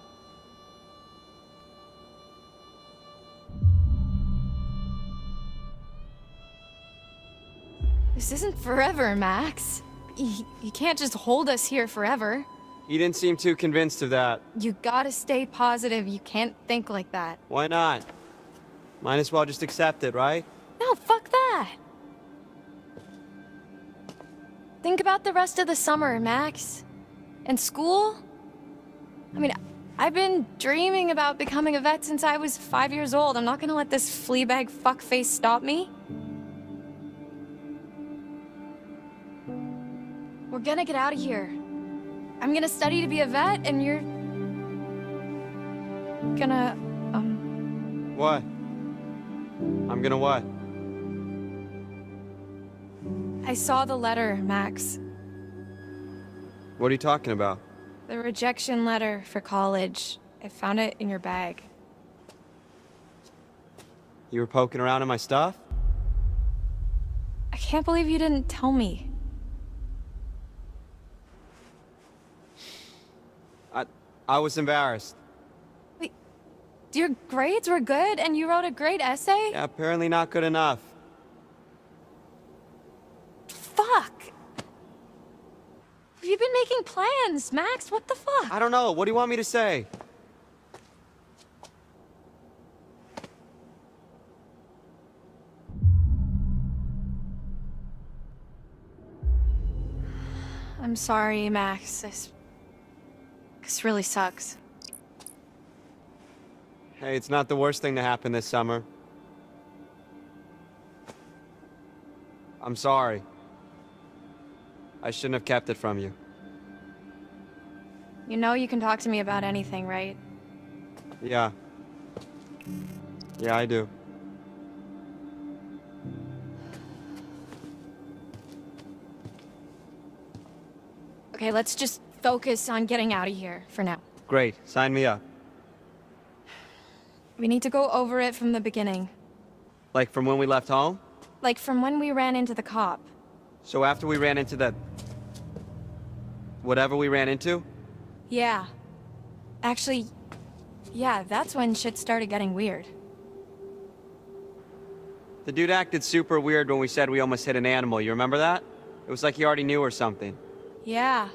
This isn't forever, Max. You can't just hold us here forever. You didn't seem too convinced of that. You gotta stay positive. You can't think like that. Why not? Might as well just accept it, right? No, fuck that. Think about the rest of the summer, Max. And school? I mean, I've been dreaming about becoming a vet since I was 5 years old. I'm not gonna let this fleabag fuckface stop me. We're gonna get out of here. I'm gonna study to be a vet, and you're gonna, What? I'm gonna what? I saw the letter, Max. What are you talking about? The rejection letter for college. I found it in your bag. You were poking around in my stuff? I can't believe you didn't tell me. I was embarrassed. Wait, your grades were good and you wrote a great essay? Yeah, apparently not good enough. Fuck! Have you been making plans, Max? What the fuck? I don't know. What do you want me to say? I'm sorry, Max. This really sucks. Hey, it's not the worst thing to happen this summer. I'm sorry. I shouldn't have kept it from you. You know you can talk to me about anything, right? Yeah. Yeah, I do. Okay, let's just focus on getting out of here for now. Great. Sign me up. We need to go over it from the beginning. Like from when we left home? Like from when we ran into the cop. So after we ran into the... whatever we ran into? Yeah. Actually, yeah, that's when shit started getting weird. The dude acted super weird when we said we almost hit an animal. You remember that? It was like he already knew or something. Yeah.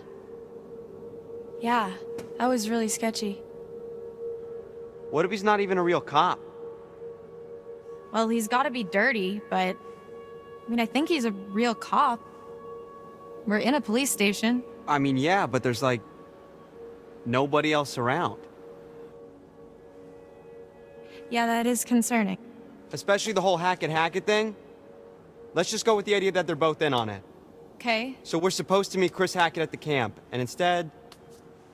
Yeah, that was really sketchy. What if he's not even a real cop? Well, he's gotta be dirty, but... I mean, I think he's a real cop. We're in a police station. I mean, yeah, but there's like... nobody else around. Yeah, that is concerning. Especially the whole Hackett thing. Let's just go with the idea that they're both in on it. Okay. So we're supposed to meet Chris Hackett at the camp, and instead,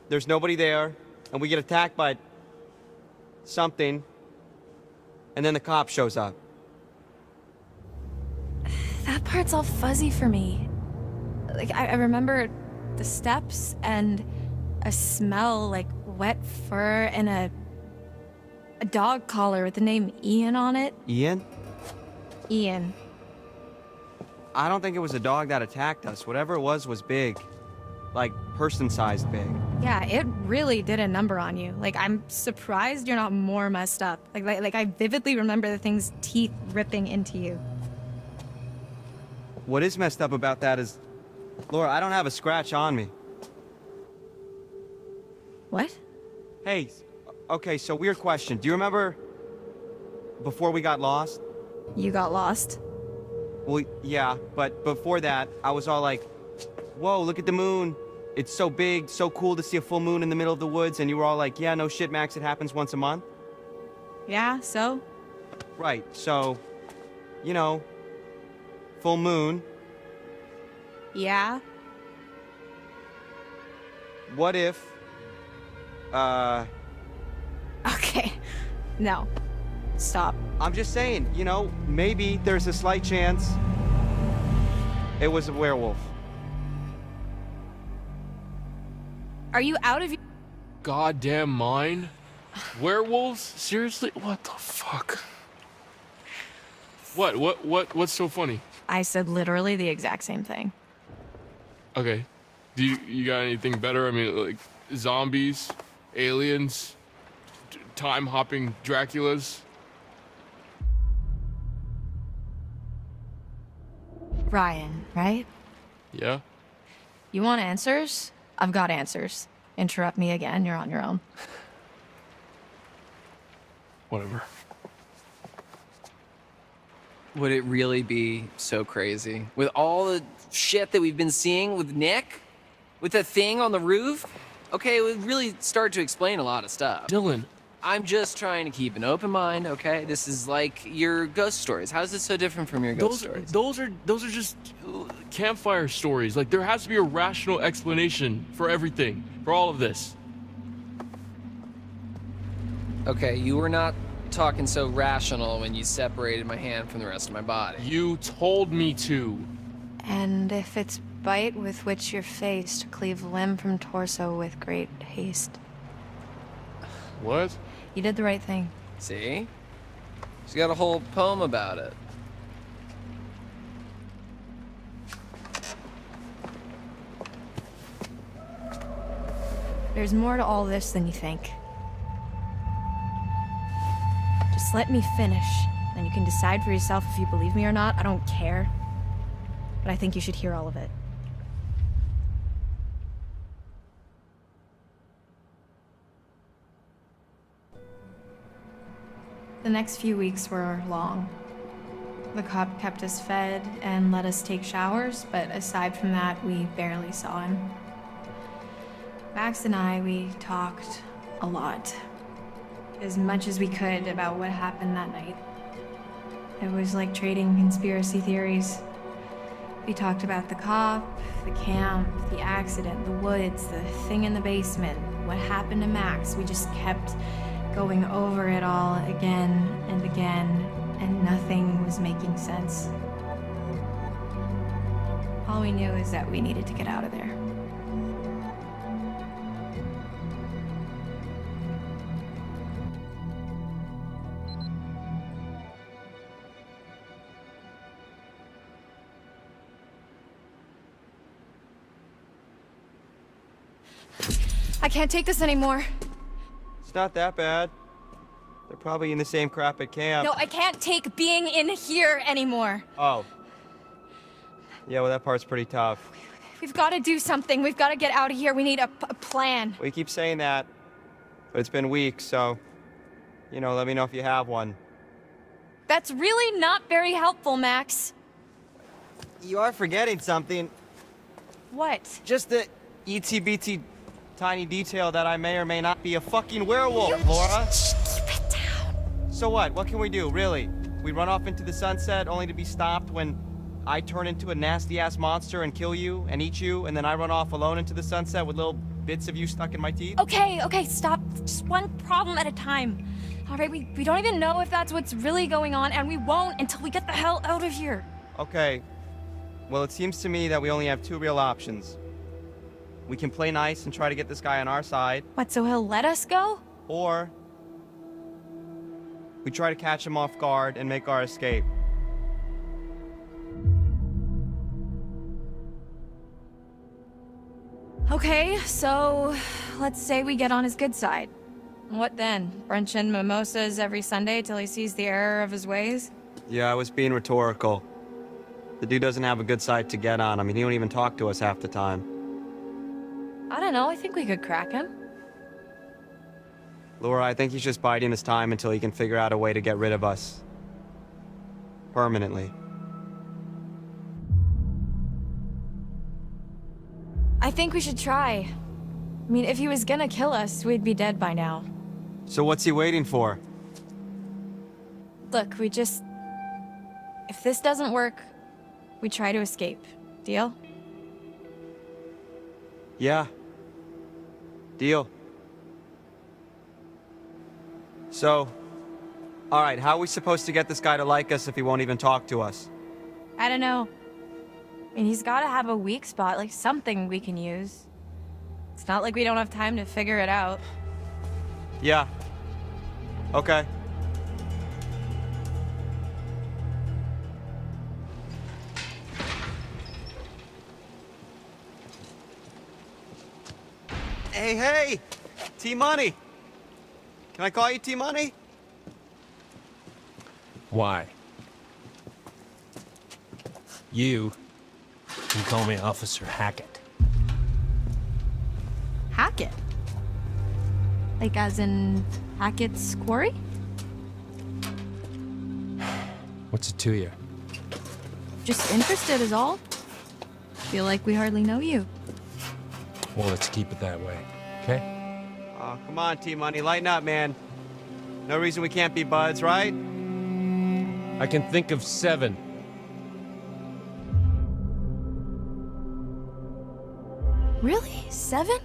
there's nobody there, and we get attacked by... something, and then the cop shows up. That part's all fuzzy for me. Like, I remember the steps and a smell like wet fur and a dog collar with the name Ian on it. Ian? Ian. I don't think it was a dog that attacked us. Whatever it was big. Like, person-sized big. Yeah, it really did a number on you. Like, I'm surprised you're not more messed up. Like I vividly remember the thing's teeth ripping into you. What is messed up about that is... Laura, I don't have a scratch on me. What? Hey, okay, so weird question. Do you remember... before we got lost? You got lost? Well, yeah, but before that, I was all like, whoa, look at the moon. It's so big, so cool to see a full moon in the middle of the woods, and you were all like, yeah, no shit, Max, it happens once a month. Yeah, so? Right, so, you know, full moon. Yeah. what if, Okay. No. Stop. I'm just saying, you know, maybe there's a slight chance it was a werewolf. Are you out of your Goddamn mind? Werewolves? Seriously? What the fuck? What's so funny? I said literally the exact same thing. Okay. Do you got anything better? I mean, like zombies, aliens, time-hopping Draculas? Ryan, right? Yeah? You want answers? I've got answers. Interrupt me again, you're on your own. Whatever. Would it really be so crazy? With all the shit that we've been seeing with Nick? With the thing on the roof? Okay, it would really start to explain a lot of stuff. Dylan. I'm just trying to keep an open mind, okay? This is like your ghost stories. How is this so different from your ghost stories? Those are just campfire stories. Like, there has to be a rational explanation for everything, for all of this. Okay, you were not talking so rational when you separated my hand from the rest of my body. You told me to. And if it's bite with which you're faced, cleave limb from torso with great haste. What? You did the right thing. See? She's got a whole poem about it. There's more to all this than you think. Just let me finish, then you can decide for yourself if you believe me or not. I don't care. But I think you should hear all of it. The next few weeks were long. The cop kept us fed and let us take showers, but aside from that, we barely saw him. Max and I, we talked a lot. As much as we could about what happened that night. It was like trading conspiracy theories. We talked about the cop, the camp, the accident, the woods, the thing in the basement, what happened to Max. We just kept going over it all again and again, and nothing was making sense. All we knew is that we needed to get out of there. I can't take this anymore. It's not that bad. They're probably in the same crap at camp. No, I can't take being in here anymore. Oh. Yeah, well, that part's pretty tough. We've got to do something. We've got to get out of here. We need a plan. We keep saying that, but it's been weeks, so, you know, let me know if you have one. That's really not very helpful, Max. You are forgetting something. What? Just the itsy-bitsy tiny detail that I may or may not be a fucking werewolf, Laura. Keep it down. So what? What can we do, really? We run off into the sunset only to be stopped when I turn into a nasty-ass monster and kill you and eat you, and then I run off alone into the sunset with little bits of you stuck in my teeth? Okay, stop. Just one problem at a time. All right, we don't even know if that's what's really going on, and we won't until we get the hell out of here. Okay. Well, it seems to me that we only have two real options. We can play nice and try to get this guy on our side. What, so he'll let us go? Or we try to catch him off guard and make our escape. Okay, so let's say we get on his good side. What then? Brunch and mimosas every Sunday till he sees the error of his ways? Yeah, I was being rhetorical. The dude doesn't have a good side to get on. I mean, he don't even talk to us half the time. I don't know, I think we could crack him. Laura, I think he's just biding his time until he can figure out a way to get rid of us. Permanently. I think we should try. I mean, if he was gonna kill us, we'd be dead by now. So what's he waiting for? Look, we just... If this doesn't work, we try to escape. Deal? Yeah. Deal. So, alright, how are we supposed to get this guy to like us if he won't even talk to us? I don't know. I mean, he's gotta have a weak spot, like something we can use. It's not like we don't have time to figure it out. Yeah. Okay. Hey! T-Money! Can I call you T-Money? Why? You can call me Officer Hackett. Hackett? Like as in Hackett's quarry? What's it to you? Just interested is all. Feel like we hardly know you. Well, let's keep it that way, okay? Oh, come on, T-Money, lighten up, man. No reason we can't be buds, right? I can think of 7. Really? 7?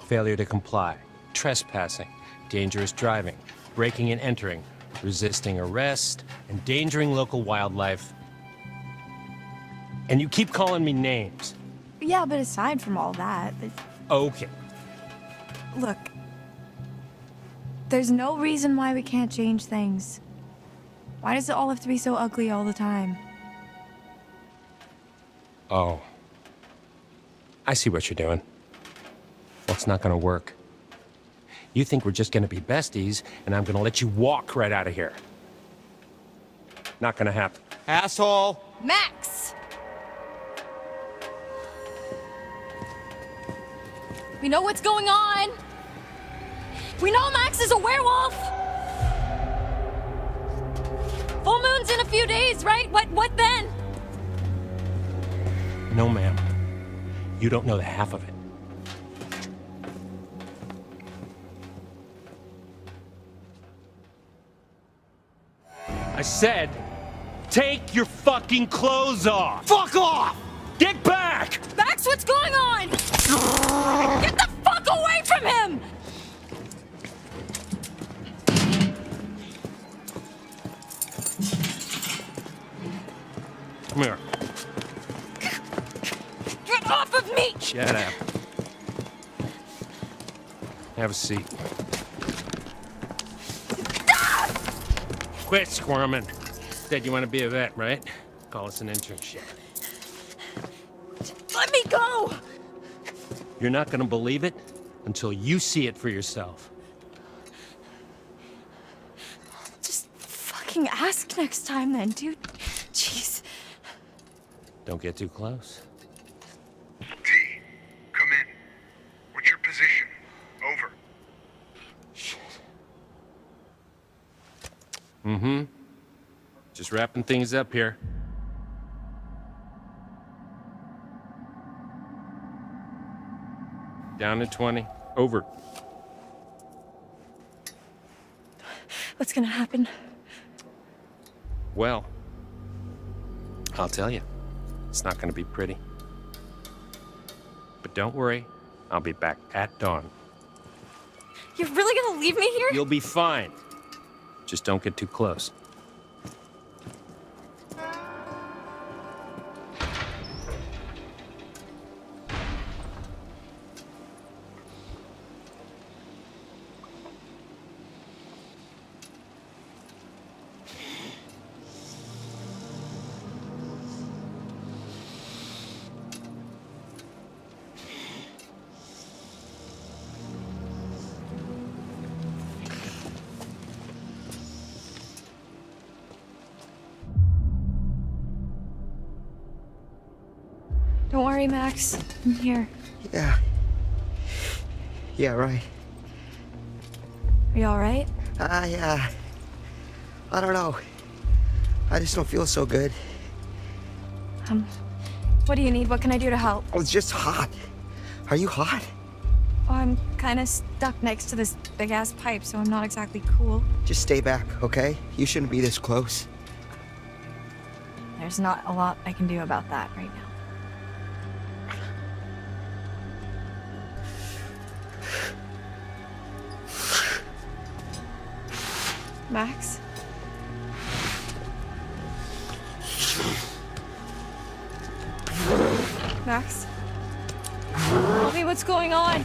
Failure to comply, trespassing, dangerous driving, breaking and entering, resisting arrest, endangering local wildlife. And you keep calling me names. Yeah, but aside from all that, Okay. look. There's no reason why we can't change things. Why does it all have to be so ugly all the time? Oh. I see what you're doing. Well, it's not gonna work. You think we're just gonna be besties, and I'm gonna let you walk right out of here. Not gonna happen. Asshole! Max! We know what's going on! We know Max is a werewolf! Full moon's in a few days, right? What then? No, ma'am. You don't know the half of it. I said, take your fucking clothes off! Fuck off! Get back! Max, what's going on? Get the fuck away from him! Come here. Get off of me! Shut up. Have a seat. Quit squirming. Said you want to be a vet, right? Call us an internship. Let me go! You're not gonna believe it until you see it for yourself. Just fucking ask next time then, dude. Jeez. Don't get too close. T, come in. What's your position? Over. Mm-hmm. Just wrapping things up here. Down to 20. Over. What's gonna happen? Well, I'll tell you. It's not gonna be pretty. But don't worry. I'll be back at dawn. You're really gonna leave me here? You'll be fine. Just don't get too close. Don't worry, Max. I'm here. Yeah. Yeah, right. Are you alright? Yeah. I don't know. I just don't feel so good. What do you need? What can I do to help? It's just hot. Are you hot? Oh, I'm kind of stuck next to this big-ass pipe, so I'm not exactly cool. Just stay back, okay? You shouldn't be this close. There's not a lot I can do about that right now. Max? Max? Tell me what's going on.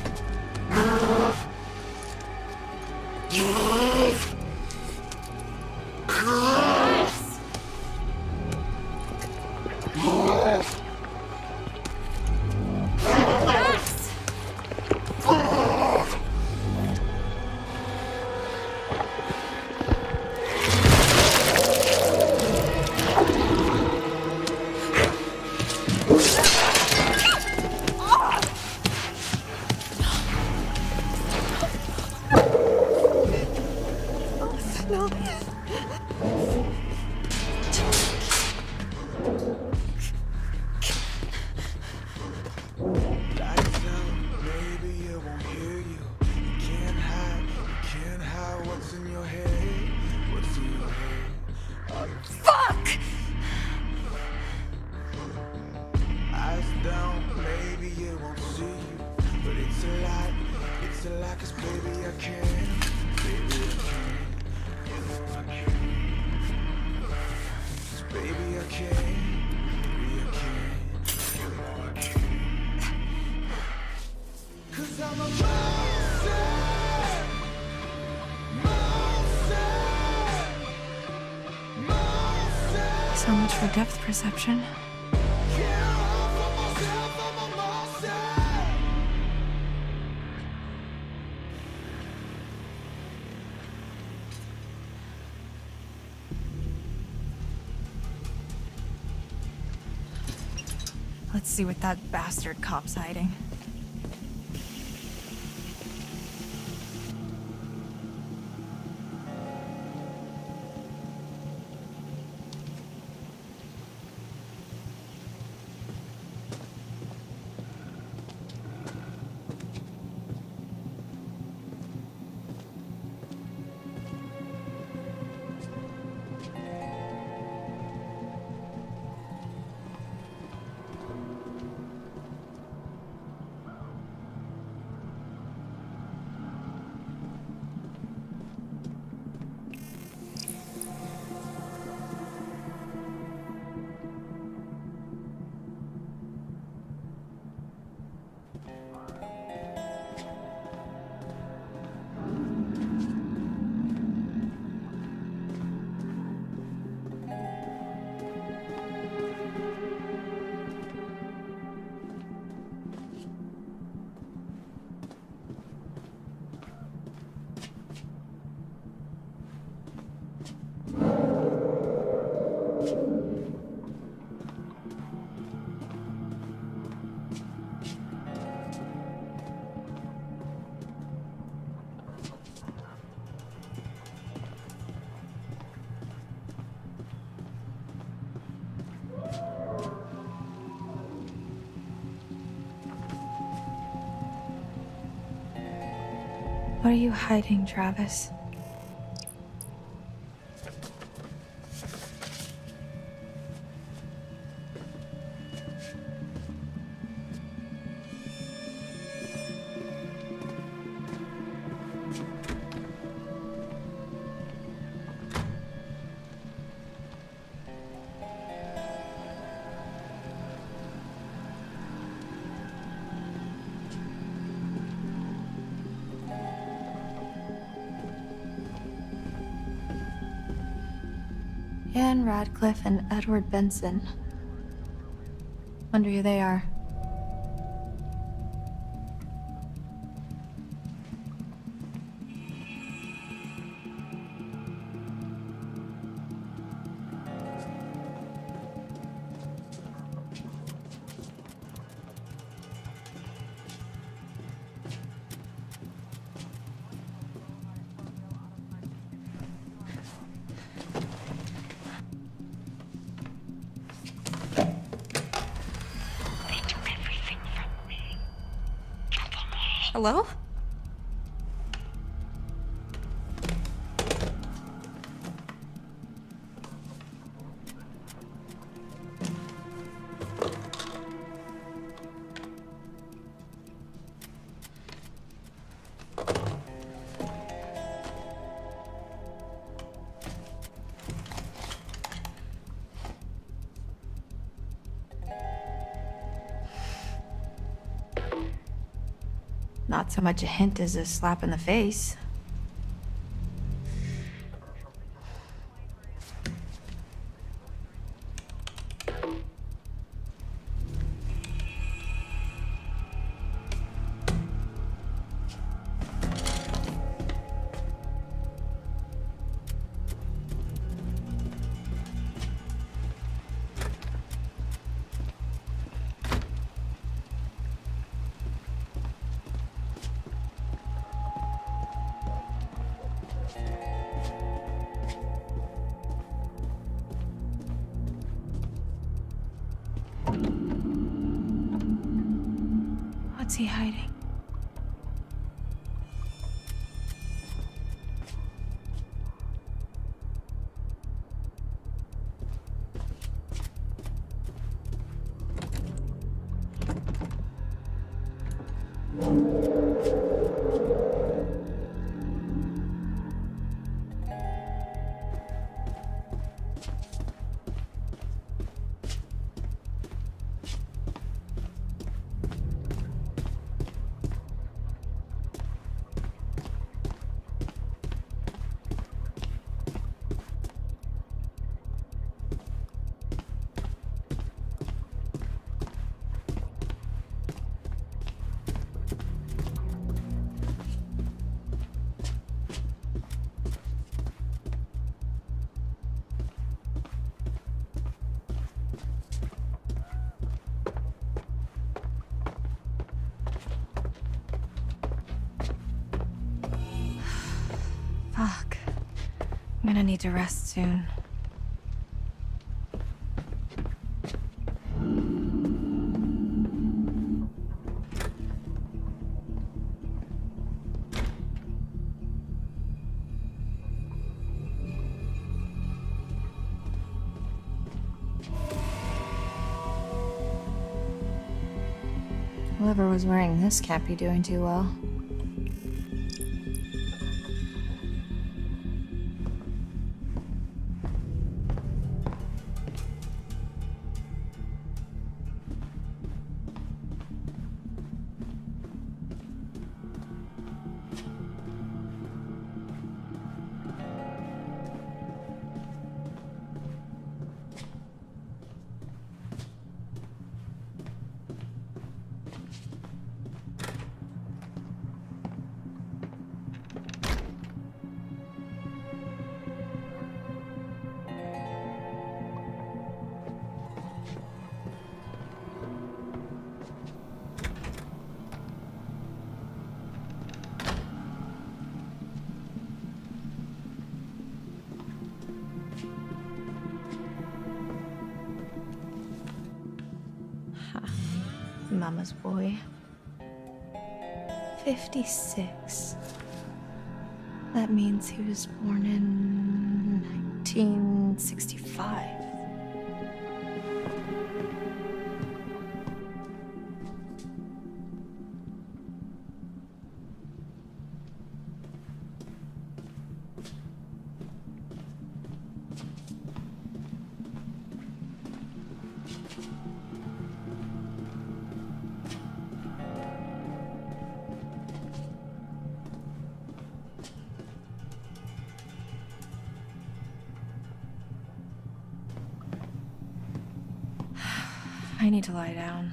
So much for depth perception. Let's see what that bastard cop's hiding. What are you hiding, Travis? Ian Radcliffe and Edward Benson. Wonder who they are. Hello? Not so much a hint as a slap in the face. What's he hiding? Fuck. I'm gonna need to rest soon. Whoever was wearing this can't be doing too well. Mama's boy. 56. That means he was born in 1965. I need to lie down.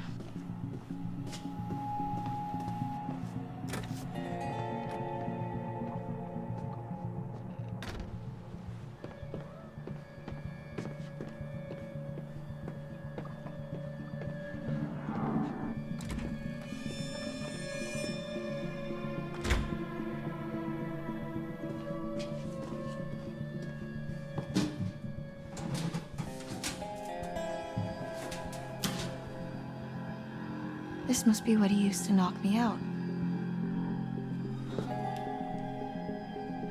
This must be what he used to knock me out.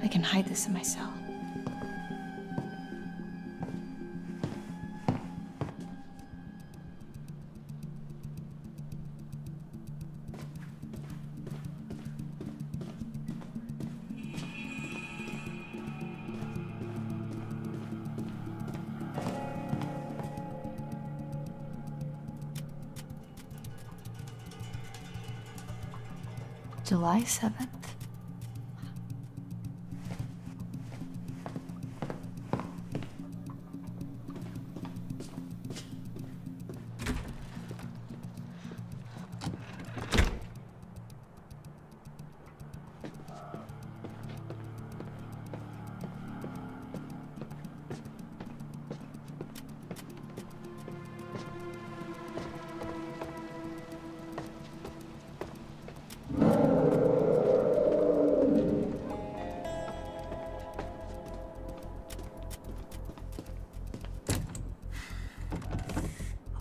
I can hide this in my cell. July 7th.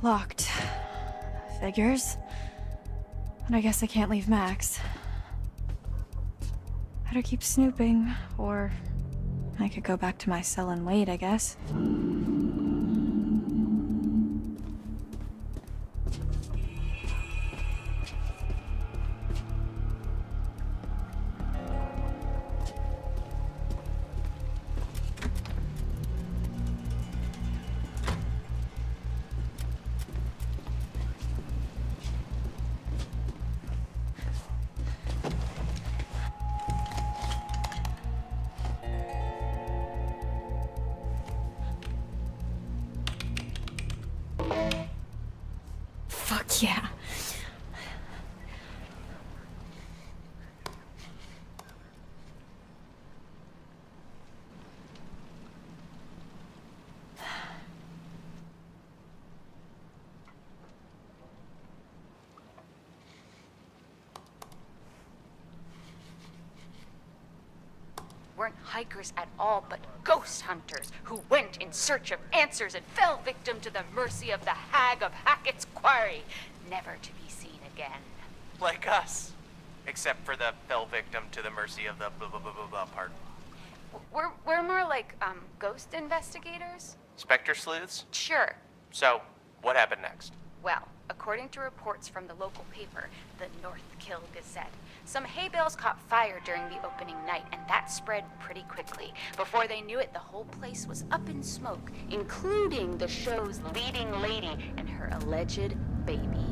Locked. Figures. And I guess I can't leave Max. Better keep snooping, or I could go back to my cell and wait, I guess. Fuck yeah. Weren't hikers at all, but ghost hunters who went in search of answers and fell victim to the mercy of the hag of Hackett's quarry, never to be seen again. Like us. Except for the fell victim to the mercy of the blah blah blah blah blah part. We're more like, ghost investigators? Spectre sleuths? Sure. So, what happened next? Well, according to reports from the local paper, the North Kill Gazette, some hay bales caught fire during the opening night, and that spread pretty quickly. Before they knew it, the whole place was up in smoke, including the show's leading lady and her alleged baby.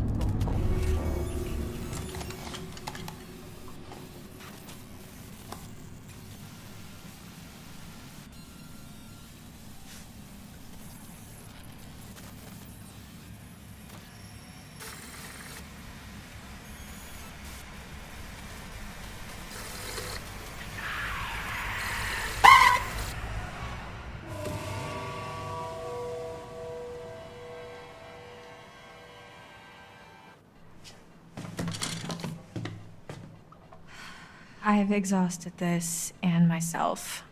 I've exhausted this and myself.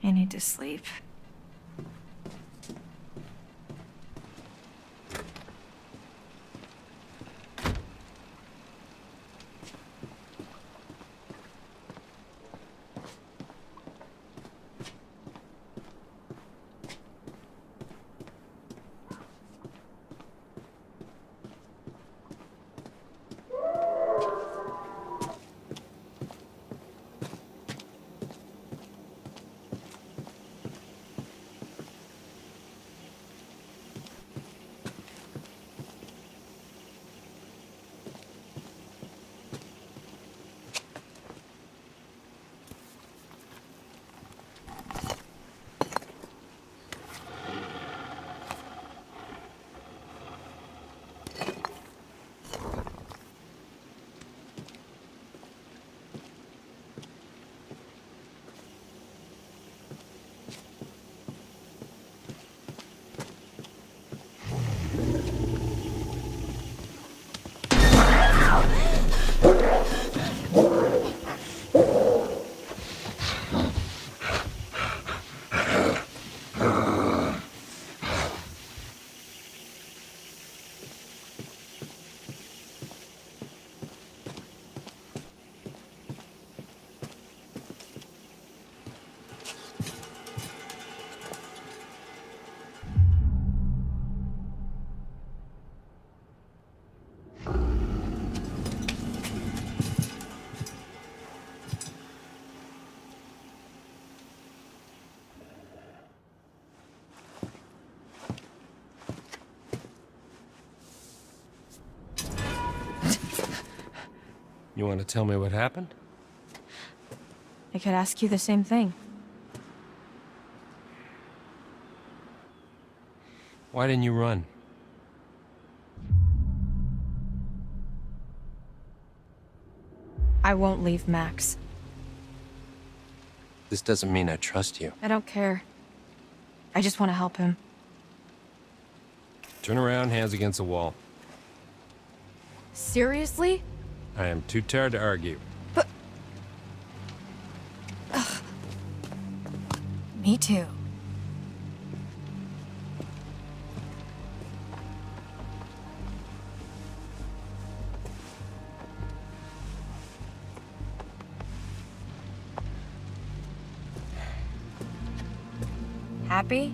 I need to sleep. You want to tell me what happened? I could ask you the same thing. Why didn't you run? I won't leave Max. This doesn't mean I trust you. I don't care. I just want to help him. Turn around, hands against the wall. Seriously? I am too tired to argue. Me too. Happy?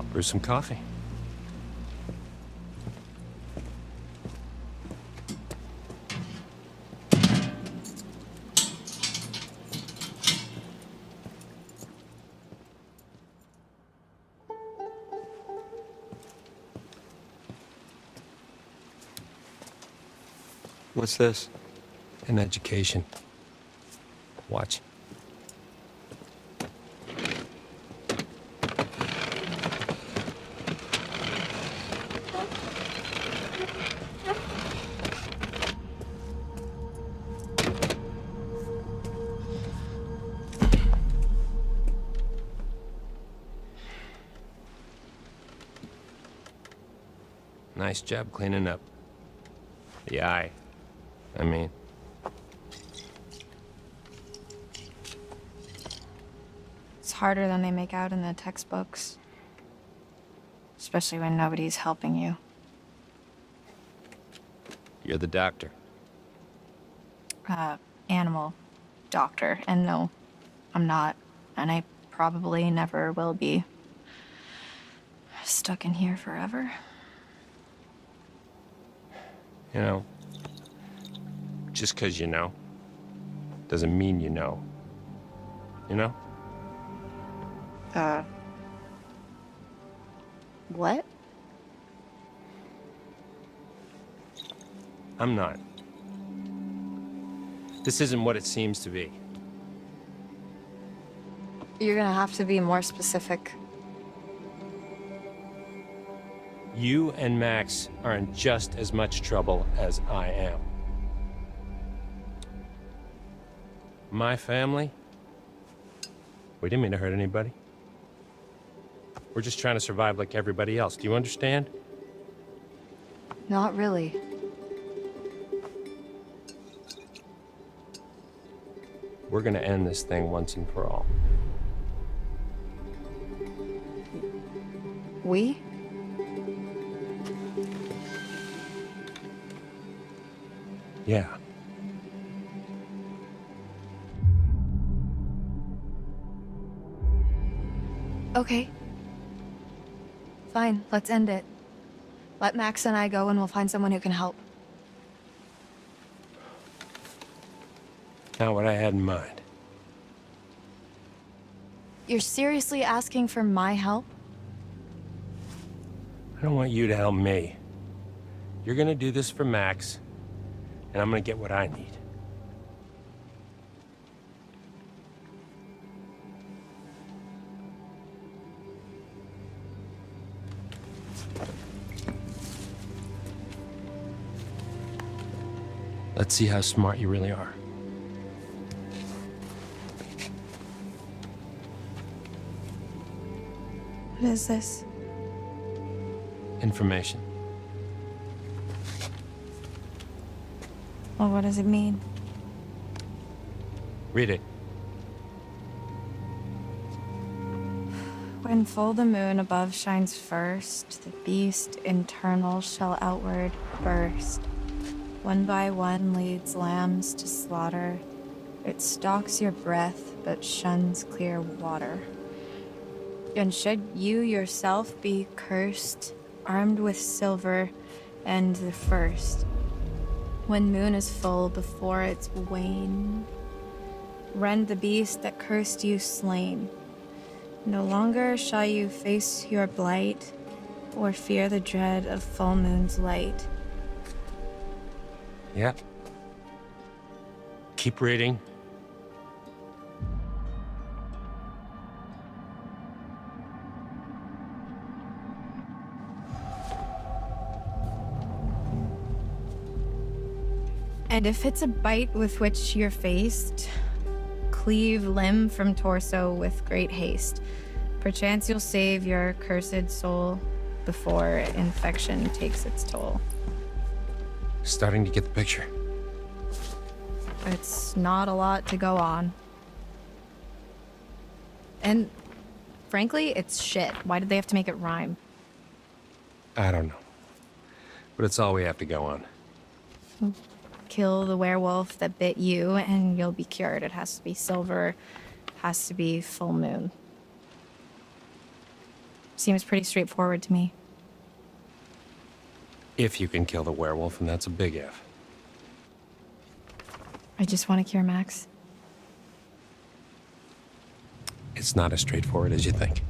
I'll brew some coffee. What's this? An education. Watch. Nice job cleaning up. The eye, I mean. It's harder than they make out in the textbooks. Especially when nobody's helping you. You're the doctor. Animal doctor. And no, I'm not. And I probably never will be. Stuck in here forever. You know, just 'cause you know, doesn't mean you know. You know? What? I'm not. This isn't what it seems to be. You're gonna have to be more specific. You and Max are in just as much trouble as I am. My family? We didn't mean to hurt anybody. We're just trying to survive like everybody else. Do you understand? Not really. We're gonna end this thing once and for all. We? Yeah. Okay. Fine, let's end it. Let Max and I go and we'll find someone who can help. Not what I had in mind. You're seriously asking for my help? I don't want you to help me. You're gonna do this for Max, and I'm gonna get what I need. Let's see how smart you really are. What is this? Information. Well, what does it mean? Read it. When full the moon above shines first, the beast internal shall outward burst. One by one leads lambs to slaughter. It stalks your breath, but shuns clear water. And should you yourself be cursed, armed with silver and the first, when moon is full before its wane, rend the beast that cursed you slain. No longer shall you face your blight, or fear the dread of full moon's light. Yep. Keep reading. And if it's a bite with which you're faced, cleave limb from torso with great haste. Perchance you'll save your cursed soul before infection takes its toll. Starting to get the picture. It's not a lot to go on. And frankly, it's shit. Why did they have to make it rhyme? I don't know. But it's all we have to go on. Kill the werewolf that bit you and you'll be cured. It has to be silver, has to be full moon. Seems pretty straightforward to me. If you can kill the werewolf, and that's a big if. I just want to cure Max. It's not as straightforward as you think.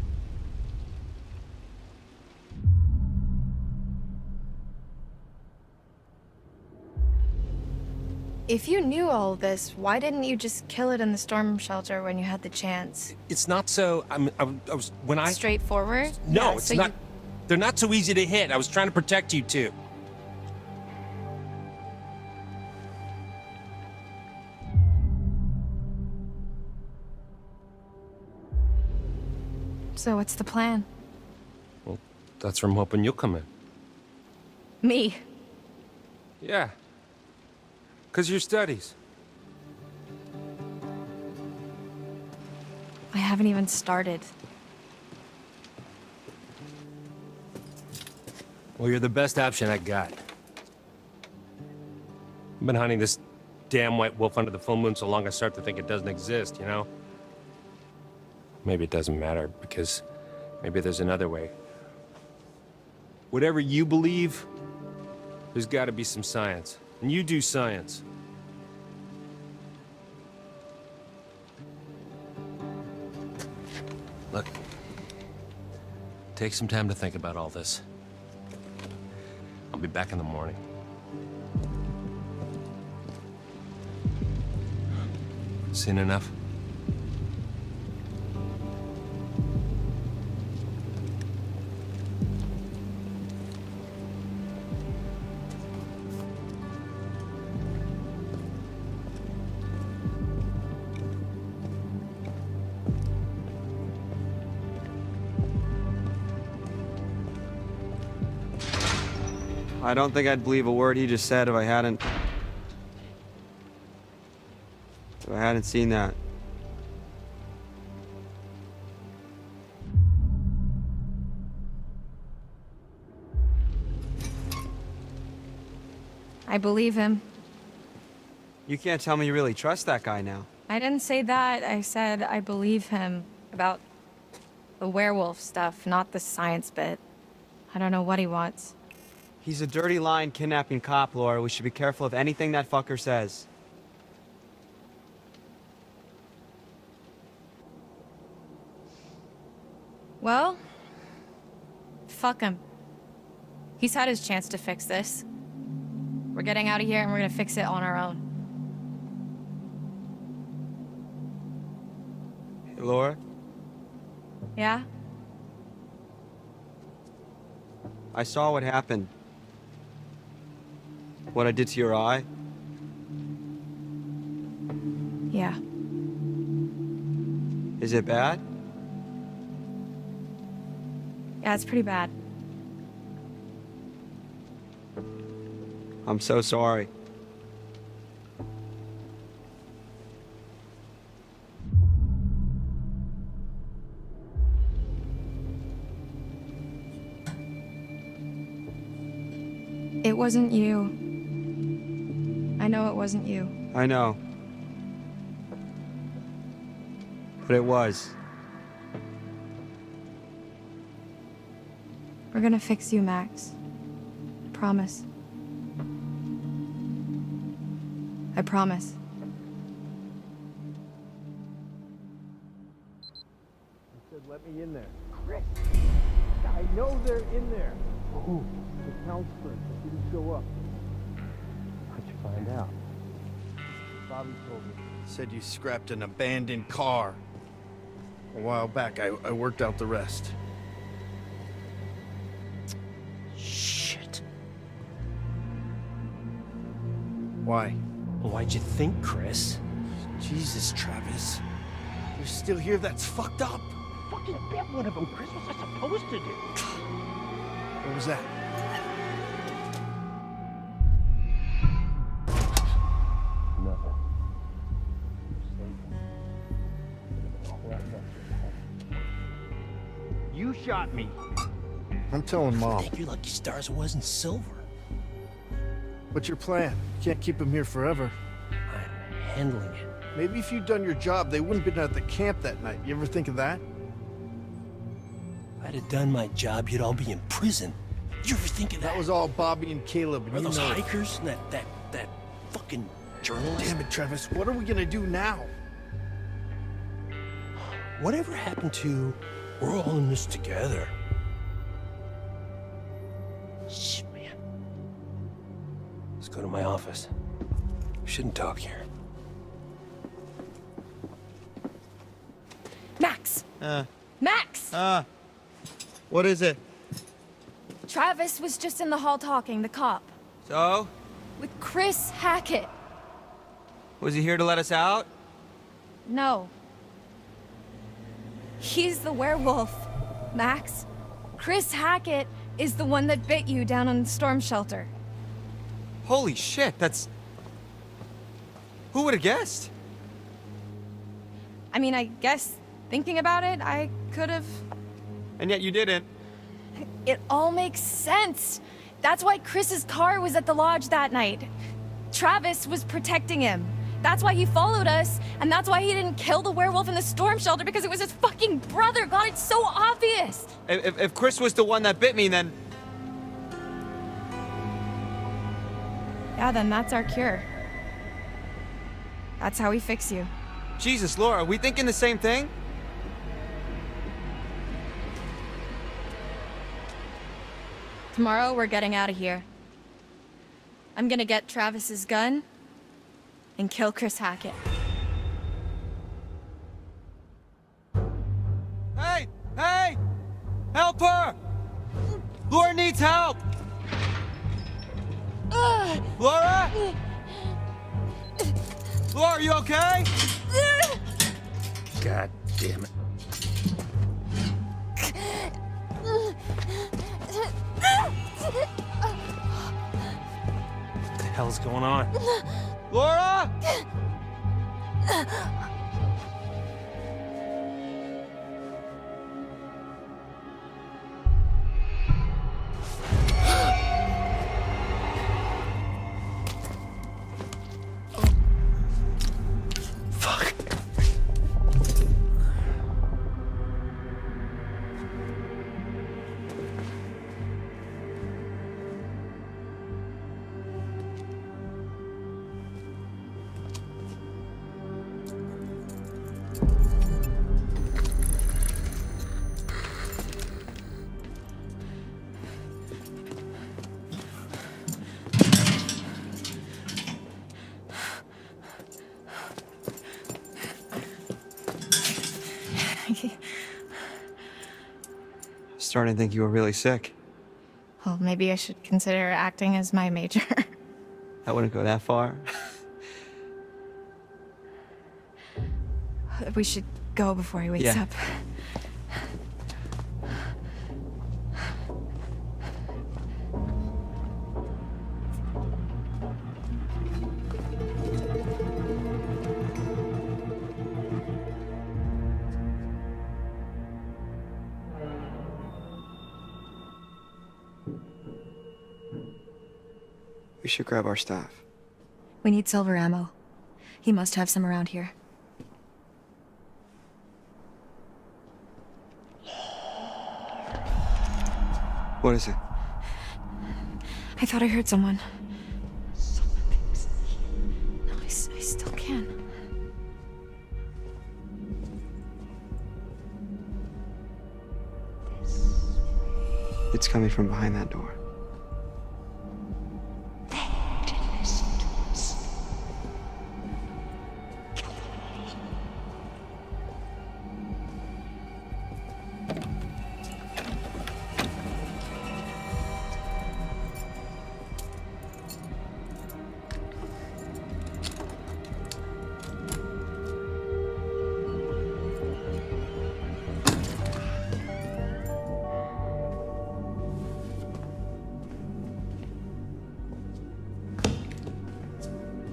If you knew all this, why didn't you just kill it in the storm shelter when you had the chance? It's not so. I was when I. Straightforward? No, Yeah, it's so not. They're not so easy to hit. I was trying to protect you too. So what's the plan? Well, that's where I'm hoping you'll come in. Me? Yeah. 'Cause your studies. I haven't even started. Well, you're the best option I got. I've been hunting this damn white wolf under the full moon so long I start to think it doesn't exist, you know? Maybe it doesn't matter, because maybe there's another way. Whatever you believe, there's gotta be some science. And you do science. Look, take some time to think about all this. I'll be back in the morning. Seen enough? I don't think I'd believe a word he just said if I hadn't seen that. I believe him. You can't tell me you really trust that guy now. I didn't say that. I said I believe him about the werewolf stuff, not the science bit. I don't know what he wants. He's a dirty lying kidnapping cop, Laura. We should be careful of anything that fucker says. Well, fuck him. He's had his chance to fix this. We're getting out of here and we're gonna fix it on our own. Hey, Laura? Yeah? I saw what happened. What I did to your eye. Yeah. Is it bad? Yeah, it's pretty bad. I'm so sorry. It wasn't you. I know it wasn't you. I know. But it was. We're gonna fix you, Max. Promise. I promise. He said, let me in there. I know they're in there. Who? The counselor that didn't show up. How'd you find out? Bobby told me. Said you scrapped an abandoned car. A while back, I worked out the rest. Shit. Why? Why'd you think, Chris? Jesus, Travis. You're still here? That's fucked up. Fucking bet one of them, Chris. What was I supposed to do? What was that? Nothing. You shot me. I'm telling Mom. Thank your lucky stars it wasn't silver. What's your plan? You can't keep him here forever. I'm handling it. Maybe if you'd done your job, they wouldn't have been at the camp that night. You ever think of that? If I'd have done my job, you'd all be in prison. You ever think of that? That was all Bobby and Caleb, and Are you those know it. hikers and that fucking journalist? Damn it, Travis. What are we gonna do now? Whatever happened to we're all in this together? Shh, man. Let's go to my office. We shouldn't talk here. Max! Max! What is it? Travis was just in the hall talking, the cop. So? With Chris Hackett. Was he here to let us out? No. He's the werewolf, Max. Chris Hackett is the one that bit you down on the storm shelter. Holy shit, that's... Who would have guessed? I mean, I guess thinking about it, I could have... And yet you didn't. It all makes sense. That's why Chris's car was at the lodge that night. Travis was protecting him. That's why he followed us, and that's why he didn't kill the werewolf in the storm shelter, because it was his fucking brother. God, it's so obvious. If Chris was the one that bit me, then... Yeah, then that's our cure. That's how we fix you. Jesus, Laura, are we thinking the same thing? Tomorrow, we're getting out of here. I'm gonna get Travis's gun and kill Chris Hackett. Hey! Hey! Help her! Laura needs help! Laura? Laura, are you okay? God damn it. What the hell's going on? Laura? Fuck. Starting to think you were really sick. Well, maybe I should consider acting as my major. I wouldn't go that far. We should go before he wakes Yeah. up. We should grab our stuff. We need silver ammo. He must have some around here. What is it? I thought I heard someone. No, I still can. It's coming from behind that door.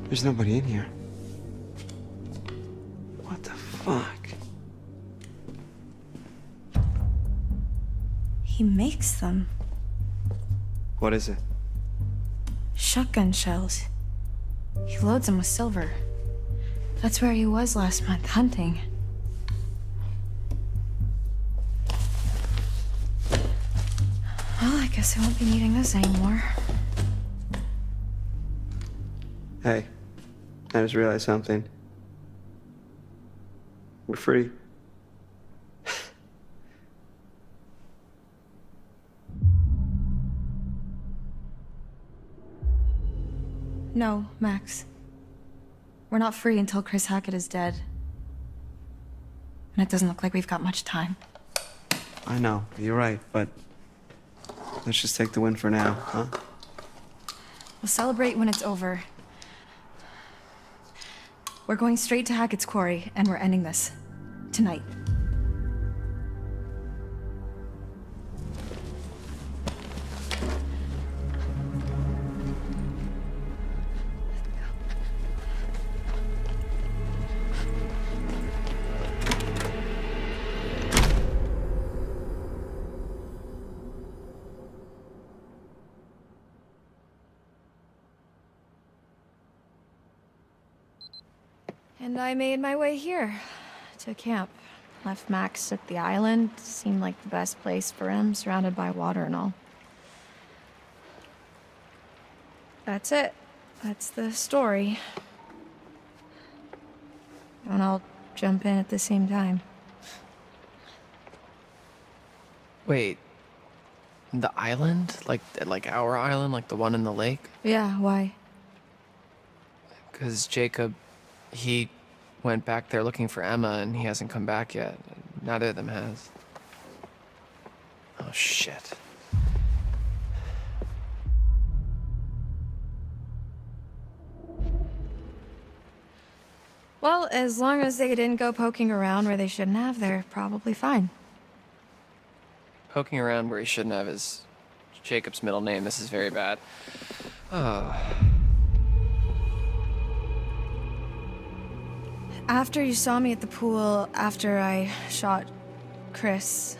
There's nobody in here. What the fuck? He makes them. What is it? Shotgun shells. He loads them with silver. That's where he was last month, hunting. Well, I guess I won't be needing this anymore. Hey, I just realized something. We're free. No, Max. We're not free until Chris Hackett is dead. And it doesn't look like we've got much time. I know, you're right, but let's just take the win for now, huh? We'll celebrate when it's over. We're going straight to Hackett's quarry, and we're ending this. Tonight. And I made my way here, to camp. Left Max at the island. Seemed like the best place for him, surrounded by water and all. That's it. That's the story. Don't all jump in at the same time. Wait. The island? Like our island? Like the one in the lake? Yeah, why? Because Jacob, he went back there looking for Emma and he hasn't come back yet. Neither of them has. Oh, shit. Well, as long as they didn't go poking around where they shouldn't have, they're probably fine. Poking around where he shouldn't have is Jacob's middle name. This is very bad. Oh. After you saw me at the pool, after I shot Chris,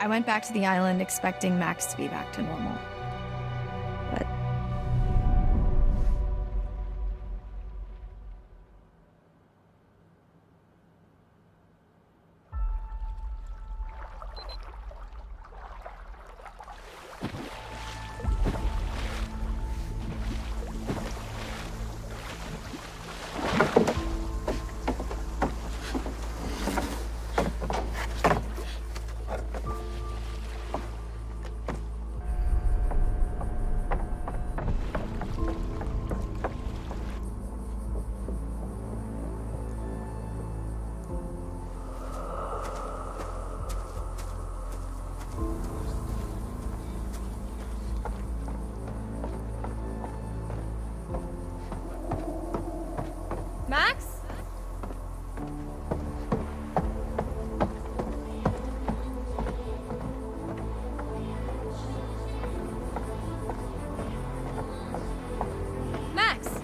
I went back to the island expecting Max to be back to normal. But Max? Max?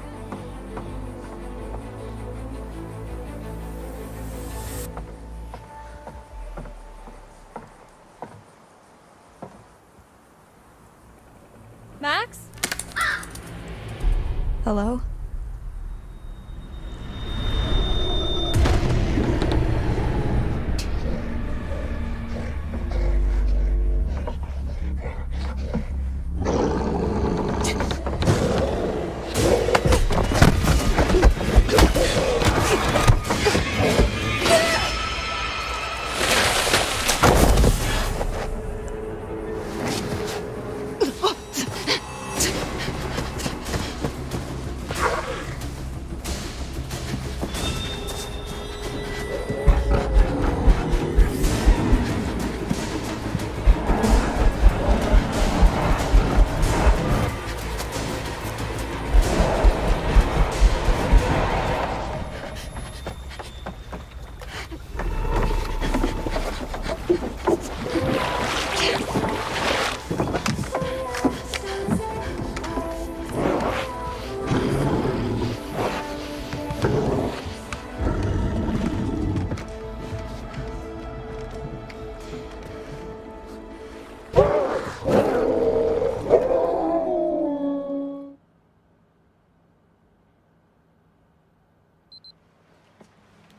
Max? Hello?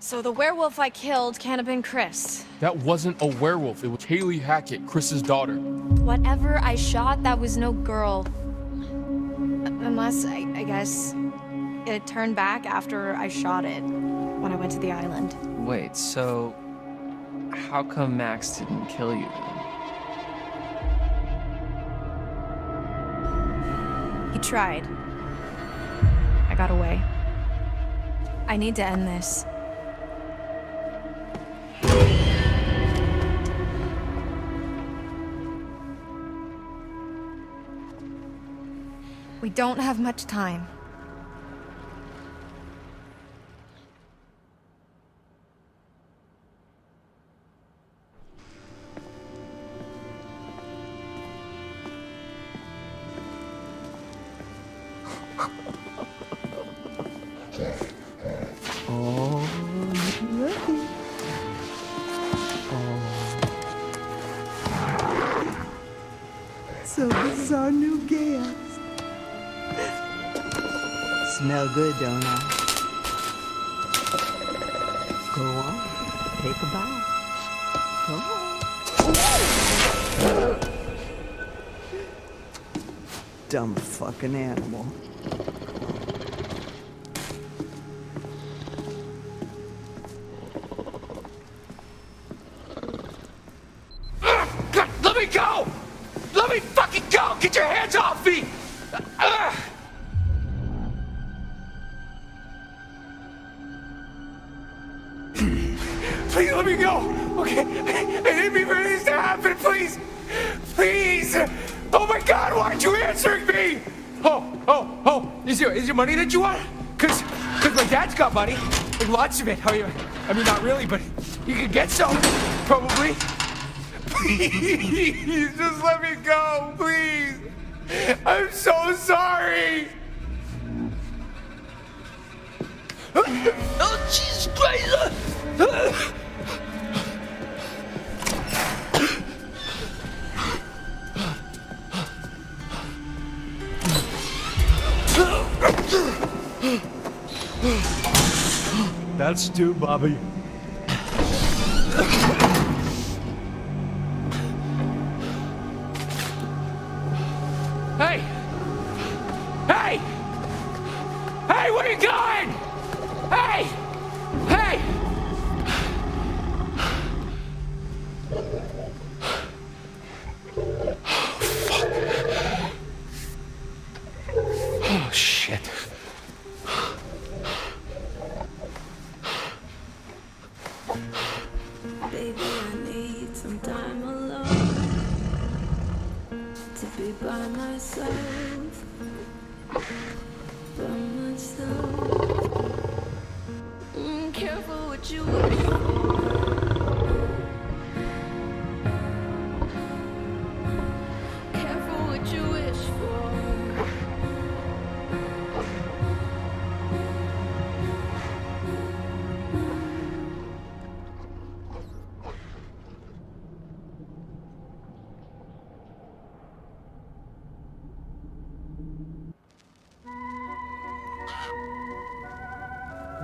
So the werewolf I killed can't have been Chris. That wasn't a werewolf. It was Haley Hackett, Chris's daughter. Whatever I shot, that was no girl. Unless, I guess, it turned back after I shot it when I went to the island. Wait, so how come Max didn't kill you then? He tried. I got away. I need to end this. We don't have much time. Oh, lucky. So this is our new guest. Smell good, don't I? Go on, take a bite. Go on. Dumb fucking animal. God, let me go! Let me fucking go! Get your hands off me! Please let me go! Okay, I didn't mean for this to happen, please! Please! Oh my god, why aren't you answering me? Oh, is your money that you want? Cause my dad's got money. Like lots of it. I mean, not really, but you could get some, probably. Please, just let me go, please. I'm so sorry. Oh, Jesus Christ! That's Stu, Bobby. Hey! Hey! Hey, where you going? Hey! Hey! Oh, shit. Baby, I need some time alone to be by myself. By myself. Careful what you wish for. Careful what you wish for.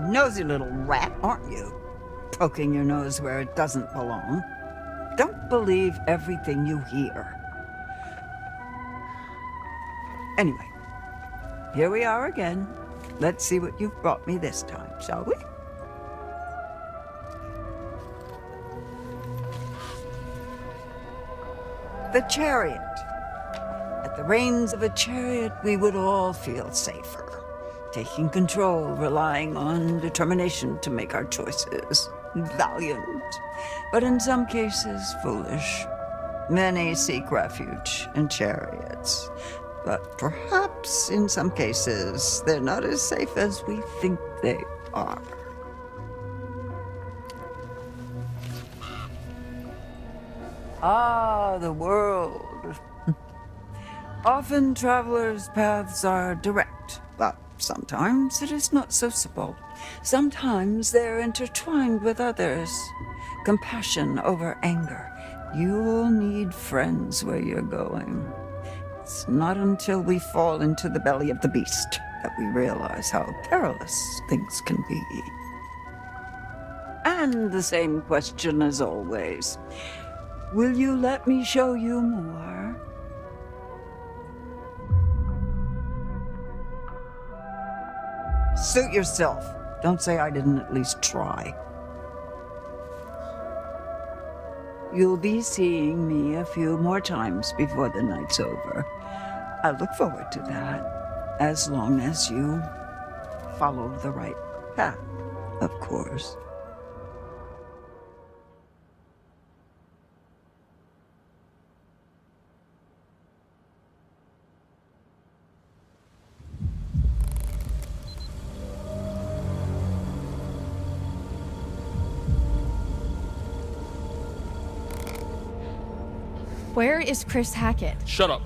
Nosy little rat, aren't you? Poking your nose where it doesn't belong. Don't believe everything you hear. Anyway, here we are again. Let's see what you've brought me this time, shall we? The chariot. At the reins of a chariot, we would all feel safer. Taking control, relying on determination to make our choices. Valiant, but in some cases foolish. Many seek refuge in chariots, but perhaps in some cases they're not as safe as we think they are. Ah, the world. Often travelers' paths are direct, but sometimes it is not so simple. Sometimes they're intertwined with others. Compassion over anger. You'll need friends where you're going. It's not until we fall into the belly of the beast that we realize how perilous things can be. And the same question as always. Will you let me show you more? Suit yourself. Don't say I didn't at least try. You'll be seeing me a few more times before the night's over. I look forward to that, as long as you follow the right path, of course. Where is Chris Hackett? Shut up.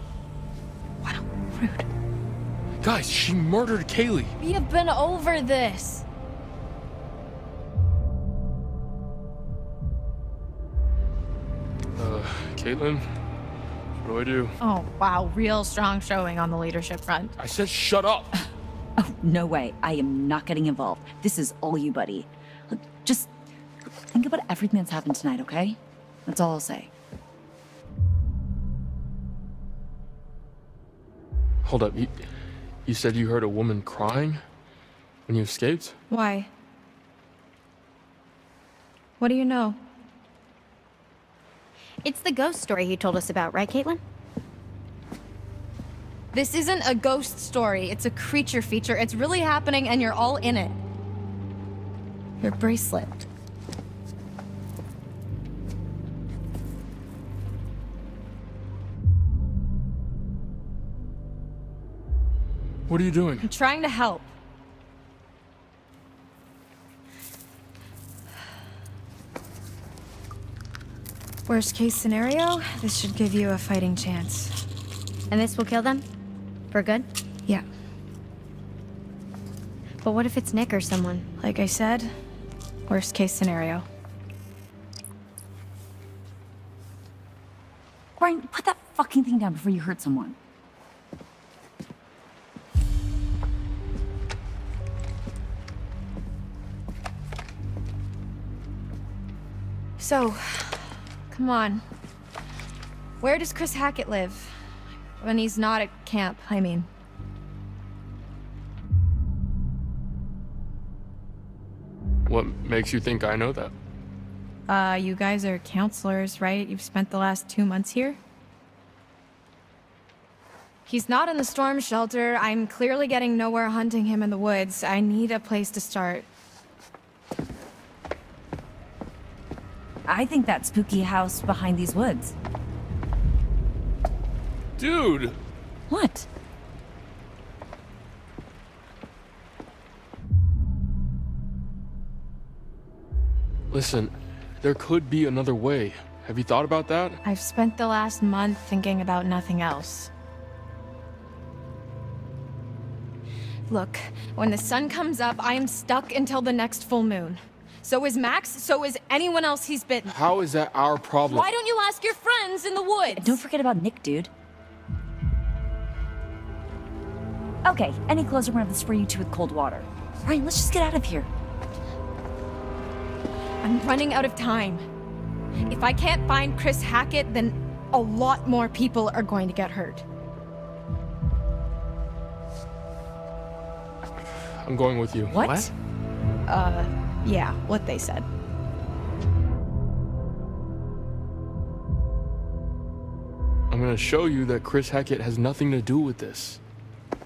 Wow, rude. Guys, she murdered Kaylee. We have been over this. Caitlin, what do I do? Oh, wow, real strong showing on the leadership front. I said shut up. Oh, no way. I am not getting involved. This is all you, buddy. Look, just think about everything that's happened tonight, okay? That's all I'll say. Hold up, you said you heard a woman crying when you escaped? Why? What do you know? It's the ghost story he told us about, right, Caitlin? This isn't a ghost story. It's a creature feature. It's really happening and you're all in it. Your bracelet. What are you doing? I'm trying to help. Worst case scenario, this should give you a fighting chance. And this will kill them? For good? Yeah. But what if it's Nick or someone? Like I said, worst case scenario. Brian, put that fucking thing down before you hurt someone. So, come on. Where does Chris Hackett live? When he's not at camp, I mean. What makes you think I know that? You guys are counselors, right? You've spent the last 2 months here? He's not in the storm shelter. I'm clearly getting nowhere hunting him in the woods. I need a place to start. I think that spooky house behind these woods. Dude! What? Listen, there could be another way. Have you thought about that? I've spent the last month thinking about nothing else. Look, when the sun comes up, I am stuck until the next full moon. So is Max, so is anyone else he's bitten. How is that our problem? Why don't you ask your friends in the woods? And don't forget about Nick, dude. Okay, any closer one of this for you two with cold water. Ryan, let's just get out of here. I'm running out of time. If I can't find Chris Hackett, then a lot more people are going to get hurt. I'm going with you. What? Yeah, what they said. I'm gonna show you that Chris Hackett has nothing to do with this.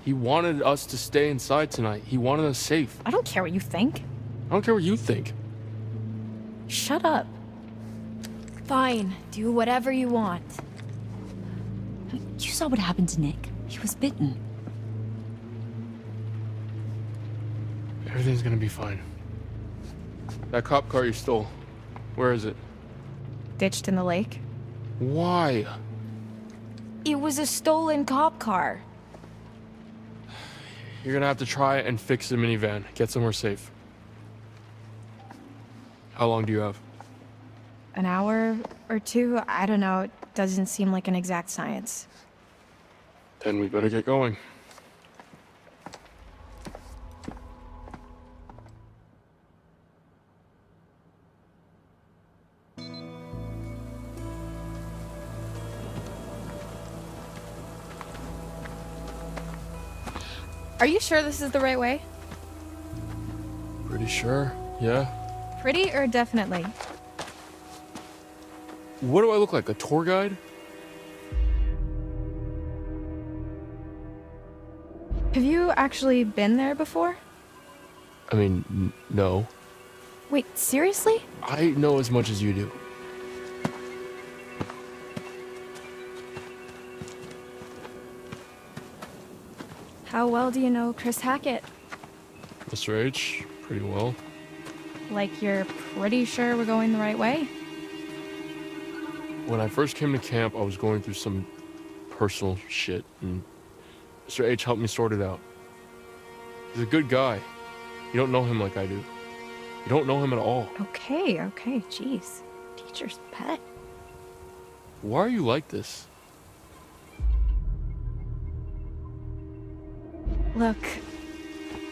He wanted us to stay inside tonight. He wanted us safe. I don't care what you think. I don't care what you think. Shut up. Fine, do whatever you want. You saw what happened to Nick. He was bitten. Everything's gonna be fine. That cop car you stole, where is it? Ditched in the lake. Why? It was a stolen cop car. You're gonna have to try and fix the minivan. Get somewhere safe. How long do you have? An hour or two? I don't know. It doesn't seem like an exact science. Then we better get going. Are you sure this is the right way? Pretty sure, yeah. Pretty or definitely? What do I look like, a tour guide? Have you actually been there before? I mean, no. Wait, seriously? I know as much as you do. How well do you know Chris Hackett? Mr. H, pretty well. Like you're pretty sure we're going the right way? When I first came to camp, I was going through some personal shit, and Mr. H helped me sort it out. He's a good guy. You don't know him like I do. You don't know him at all. Okay, jeez. Teacher's pet. Why are you like this? Look,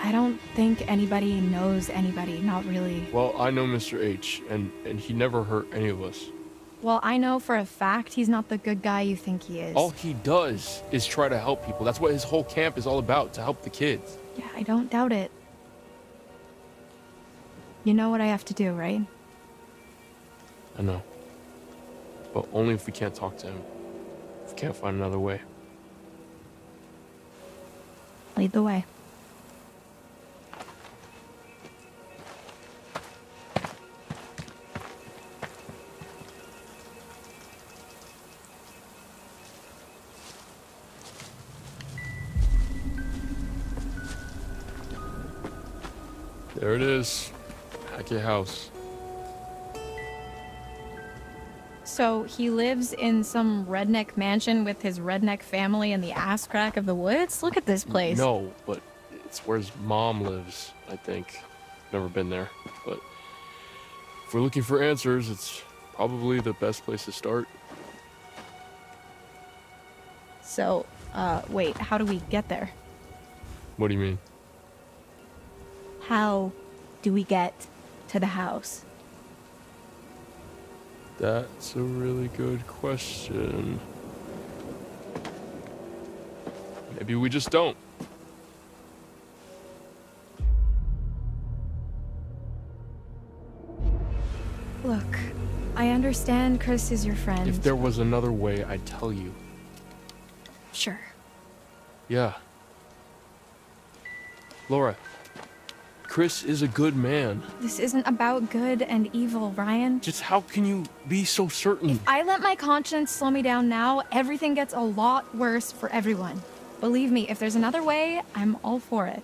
I don't think anybody knows anybody, not really. Well, I know Mr. H, and he never hurt any of us. Well, I know for a fact he's not the good guy you think he is. All he does is try to help people. That's what his whole camp is all about, to help the kids. Yeah, I don't doubt it. You know what I have to do, right? I know. But only if we can't talk to him. If we can't find another way. Lead the way. There it is. Hackett house. So he lives in some redneck mansion with his redneck family in the ass crack of the woods? Look at this place. No, but it's where his mom lives, I think. Never been there. But if we're looking for answers, it's probably the best place to start. So, wait, how do we get there? What do you mean? How do we get to the house? That's a really good question. Maybe we just don't. Look, I understand Chris is your friend. If there was another way, I'd tell you. Sure. Yeah. Laura, Chris is a good man. This isn't about good and evil, Ryan. Just how can you be so certain? If I let my conscience slow me down now, everything gets a lot worse for everyone. Believe me, if there's another way, I'm all for it.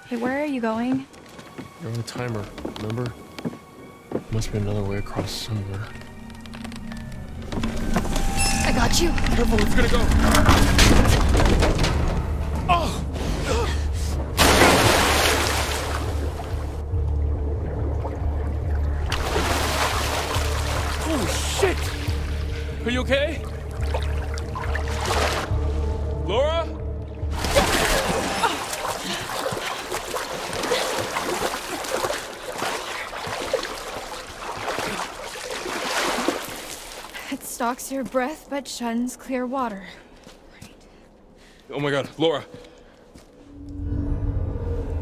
Hey, where are you going? You're on a timer, remember? Must be another way across somewhere. I got you. Careful, it's gonna go. Oh! Oh, shit! Are you okay? Laura? It stalks your breath but shuns clear water. Oh my god, Laura.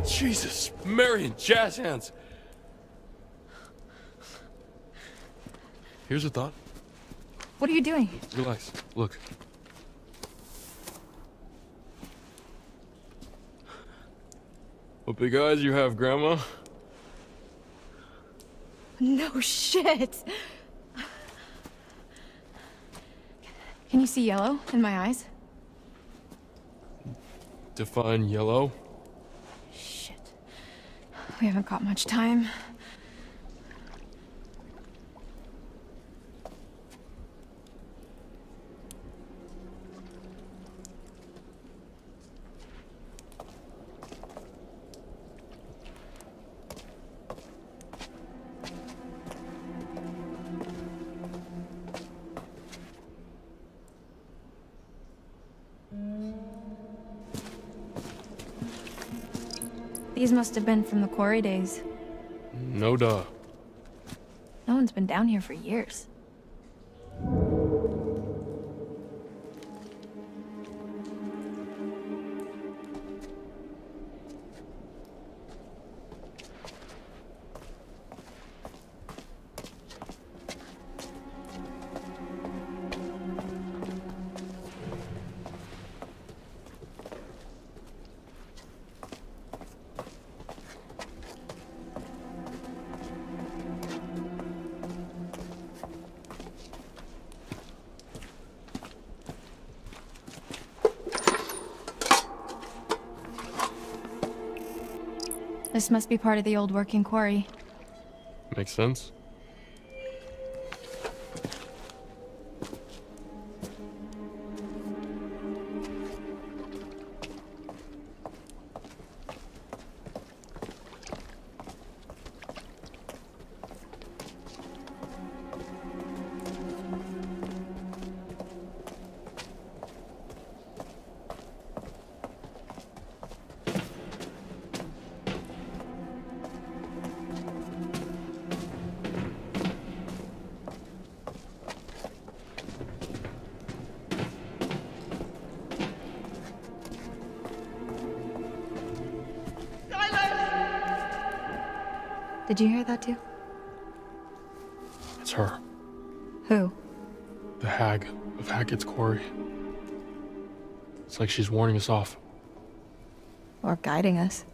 Jesus, Marion, jazz hands. Here's a thought. What are you doing? Relax, look. What big eyes you have, Grandma. No shit. Can you see yellow in my eyes? Define yellow. Shit. We haven't got much time. These must have been from the quarry days. No duh. No one's been down here for years. This must be part of the old working quarry. Makes sense. Did you hear that too? It's her. Who? The hag of Hackett's quarry. It's like she's warning us off. Or guiding us.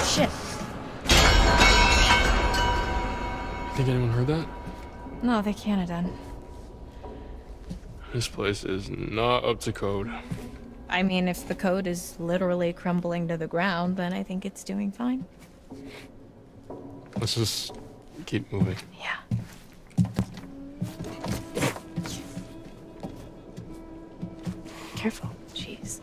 Shit. Think anyone heard that? No, they can't have done. This place is not up to code. I mean, if the code is literally crumbling to the ground, then I think it's doing fine. Let's just keep moving. Yeah. Careful. Jeez.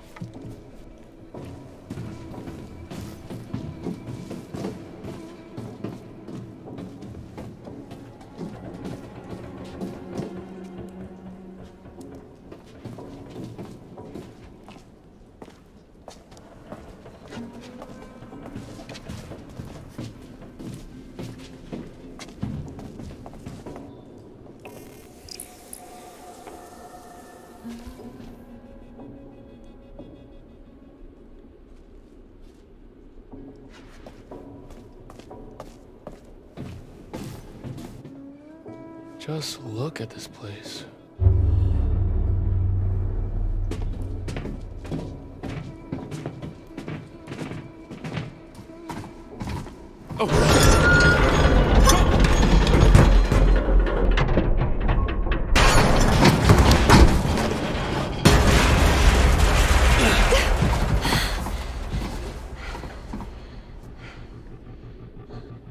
Just look at this place.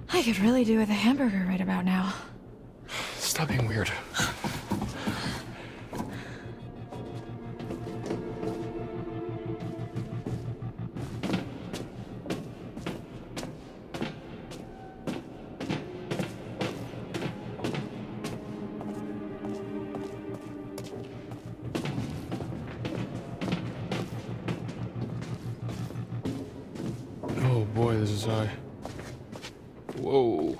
I could really do with a hamburger right about now. Stop being weird. Oh boy, this is high. Whoa.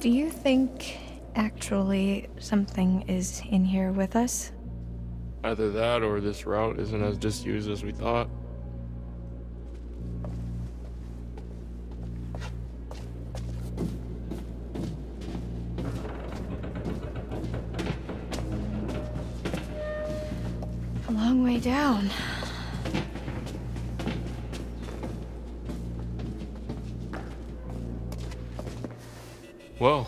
Do you think, actually, something is in here with us? Either that or this route isn't as disused as we thought. A long way down. Well,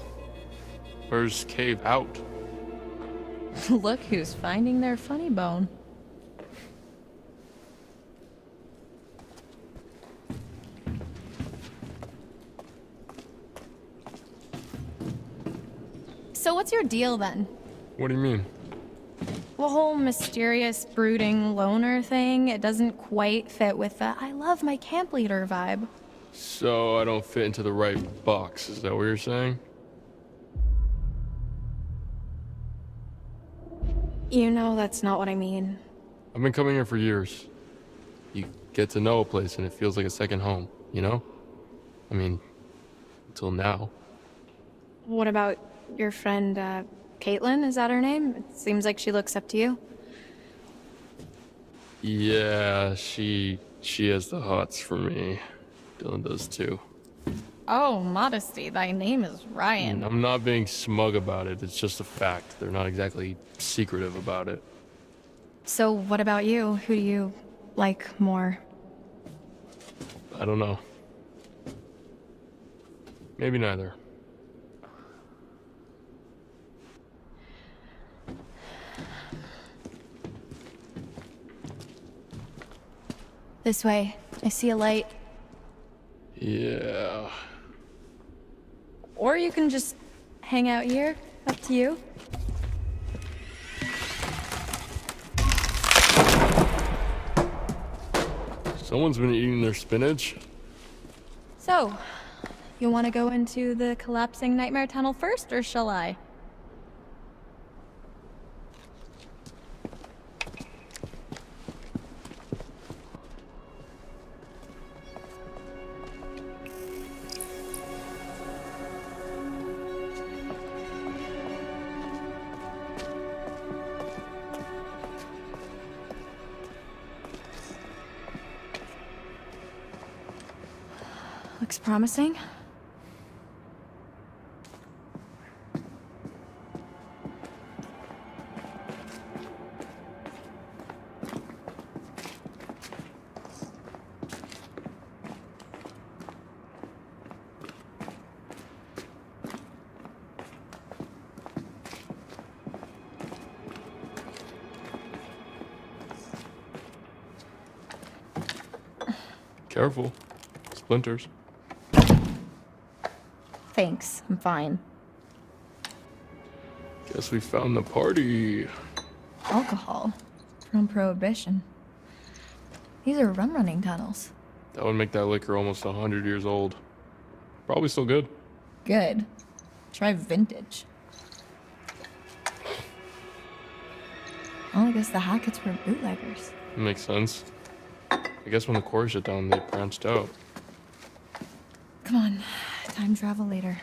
where's cave out? Look who's finding their funny bone. So what's your deal then? What do you mean? The whole mysterious, brooding loner thing, it doesn't quite fit with the I love my camp leader vibe. So I don't fit into the right box, is that what you're saying? You know that's not what I mean. I've been coming here for years. You get to know a place and it feels like a second home, you know? I mean, until now. What about your friend, Caitlin? Is that her name? It seems like she looks up to you. Yeah, she has the hots for me. Dylan does too. Oh, modesty. Thy name is Ryan. I'm not being smug about it. It's just a fact. They're not exactly secretive about it. So what about you? Who do you like more? I don't know. Maybe neither. This way. I see a light. Yeah. Or you can just hang out here. Up to you. Someone's been eating their spinach. So, you want to go into the collapsing nightmare tunnel first, or shall I? Looks promising. Careful. Splinters. Thanks, I'm fine. Guess we found the party. Alcohol. From Prohibition. These are rum-running tunnels. That would make that liquor almost 100 years old. Probably still good. Good. Try vintage. Well, I guess the Hacketts were bootleggers. Makes sense. I guess when the quarry shut down, they branched out. Come on, time travel later.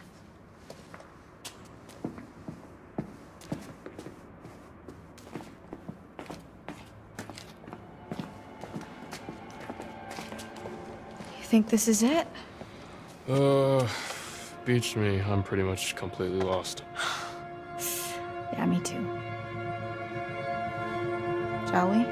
You think this is it? Beach me. I'm pretty much completely lost. Yeah, me too. Shall we?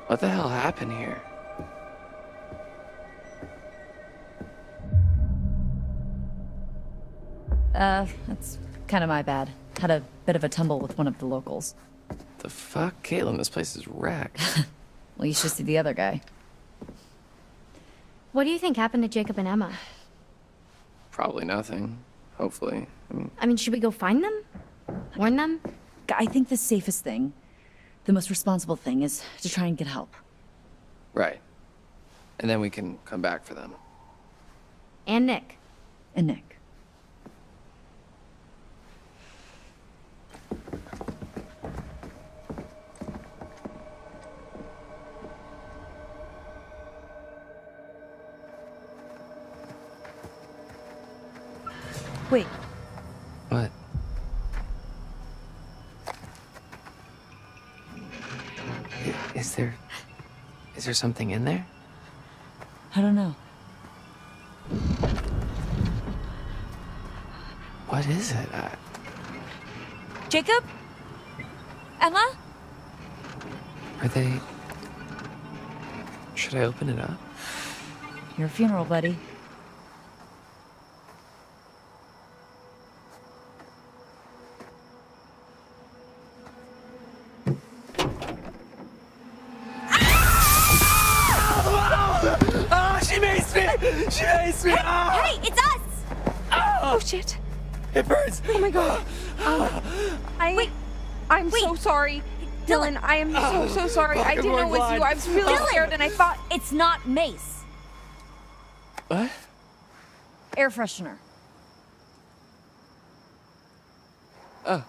What the hell happened here? That's kind of my bad. Had a bit of a tumble with one of the locals. The fuck? Caitlin, this place is wrecked. Well, you should see the other guy. What do you think happened to Jacob and Emma? Probably nothing. Hopefully. I mean, should we go find them? Warn them? I think the safest thing, the most responsible thing, is to try and get help. Right. And then we can come back for them. And Nick. And Nick. Wait. What? Is there something in there? I don't know. What is it? Jacob? Emma? Are they... Should I open it up? Your funeral, buddy. She makes me! Hey, it's us! Oh, shit. It burns! Oh my god. I'm so sorry. Dylan, I am so sorry. I didn't know it was you. I was really scared and I thought... It's not mace. What? Air freshener. Oh.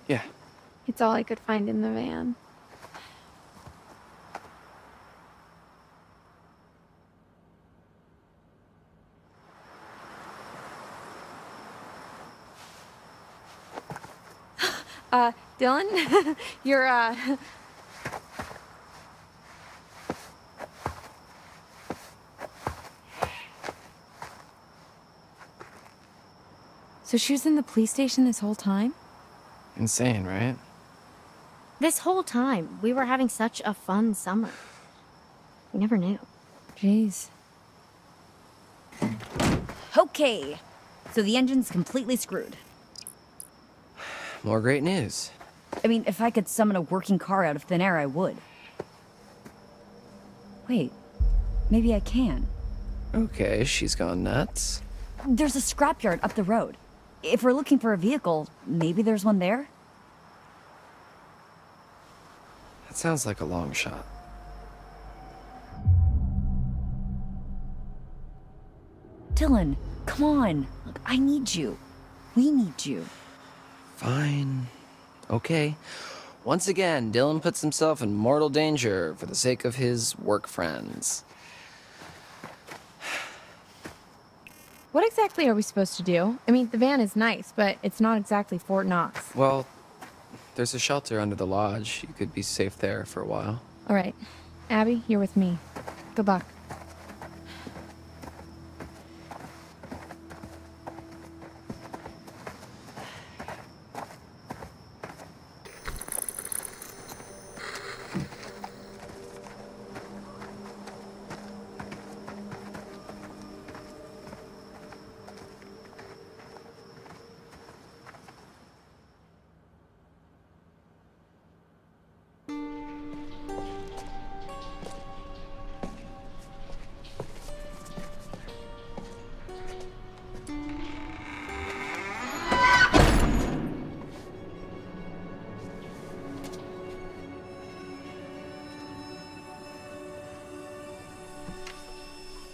Yeah. It's all I could find in the van. Dylan, you're, So she was in the police station this whole time? Insane, right? This whole time, we were having such a fun summer. We never knew. Jeez. Okay, so the engine's completely screwed. More great news. I mean, if I could summon a working car out of thin air, I would. Wait, maybe I can. Okay, she's gone nuts. There's a scrapyard up the road. If we're looking for a vehicle, maybe there's one there? That sounds like a long shot. Dylan, come on. Look, I need you. We need you. Fine. Okay. Once again, Dylan puts himself in mortal danger for the sake of his work friends. what exactly are we supposed to do? I mean, the van is nice, but it's not exactly Fort Knox. Well, there's a shelter under the lodge. You could be safe there for a while. All right. Abby, you're with me. Good luck.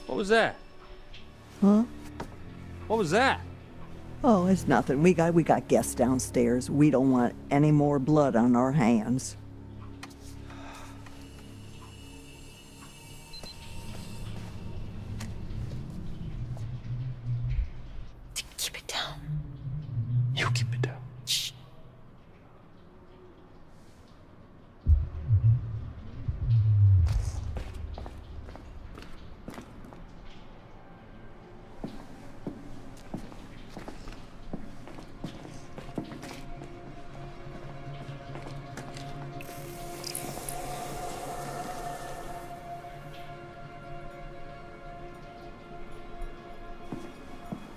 What was that? Huh? What was that? Oh, it's nothing. We got guests downstairs. We don't want any more blood on our hands. Keep it down. You keep it down. Shh.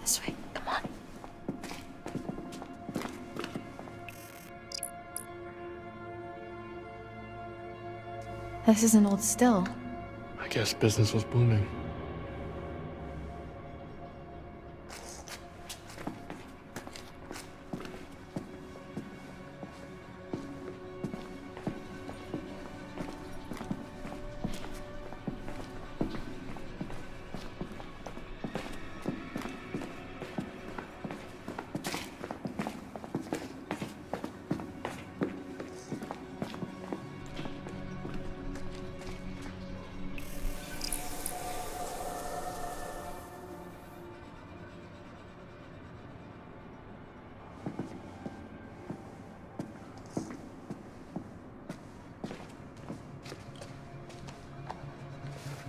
This way. Come on. This is an old still. I guess business was booming.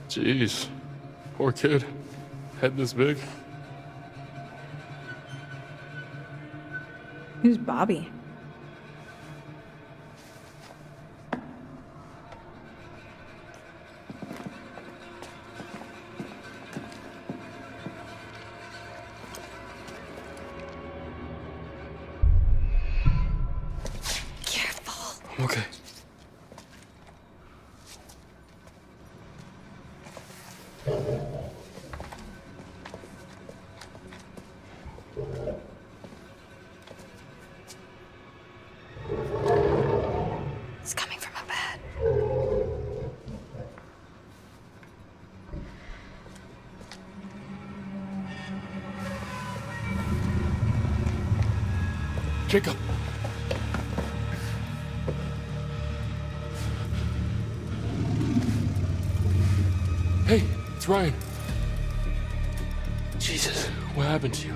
Jeez. Poor kid. Head this big. Who's Bobby? Careful. I'm okay. It's coming from up ahead. Jacob! Hey, it's Ryan. Jesus, what happened to you?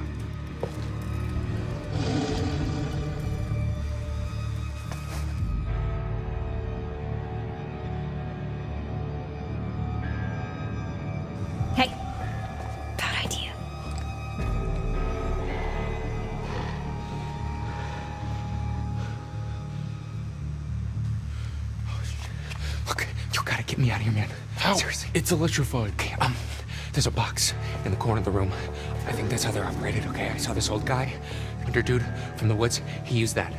Hey, Bad idea. Look, you gotta get me out of here, man. How? Seriously. It's electrified. Okay, there's a box in the corner of the room. I think that's how they're operated, okay? I saw this old guy, hunter dude from the woods. He used that.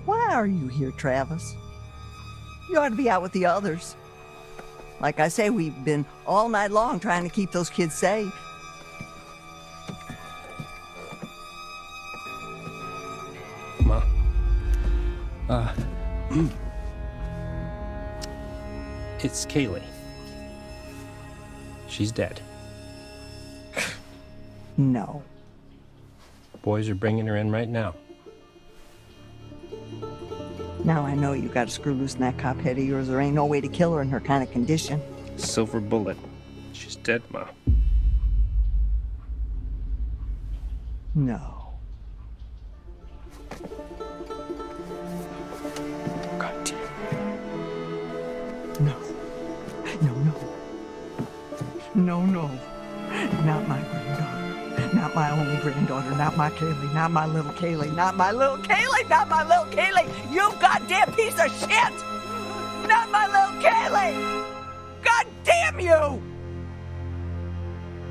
Why are you here, Travis? You ought to be out with the others. Like I say, we've been all night long trying to keep those kids safe. Ma. It's Kaylee. She's dead. No. Boys are bringing her in right now. Now I know you got to screw loose in that cop head of yours. There ain't no way to kill her in her kind of condition. Silver bullet. She's dead, Ma. No. God damn. No. No. No, no. Not my granddaughter. Not my only granddaughter. Not my Kaylee. Not my little Kaylee. Not my little Kaylee. Not my little Kaylee. You goddamn piece of shit! Not my little Kaylee! God damn you!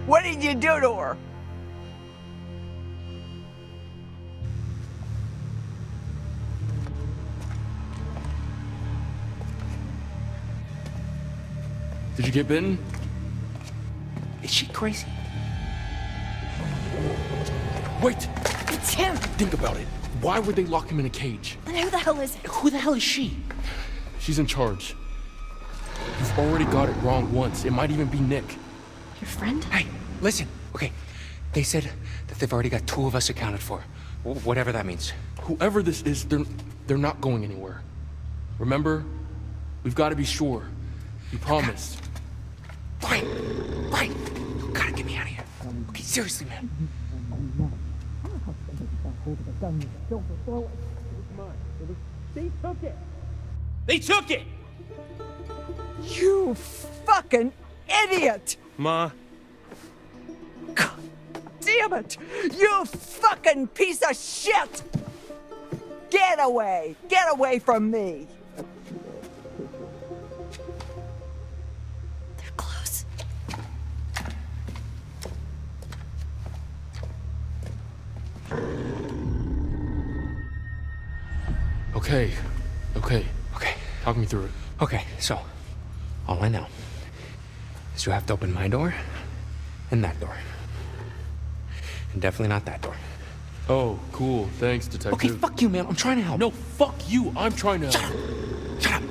What did you do to her? Did you get bitten? Is she crazy? Wait! It's him! Think about it. Why would they lock him in a cage? And who the hell is it? Who the hell is she? She's in charge. You've already got it wrong once. It might even be Nick. Your friend? Hey, listen. Okay, they said that they've already got 2 of us accounted for. Whatever that means. Whoever this is, they're not going anywhere. Remember? We've got to be sure. You promised. Right. You gotta get me out of here. Okay, seriously, man. They took it! They took it! You fucking idiot! Ma. God damn it! You fucking piece of shit! Get away! Get away from me! They're close. Okay. Talk me through it. Okay, so, all I know is you have to open my door and that door. And definitely not that door. Oh, cool. Thanks, detective. Okay, fuck you, man. I'm trying to help. No, fuck you. I'm trying to help. Shut up.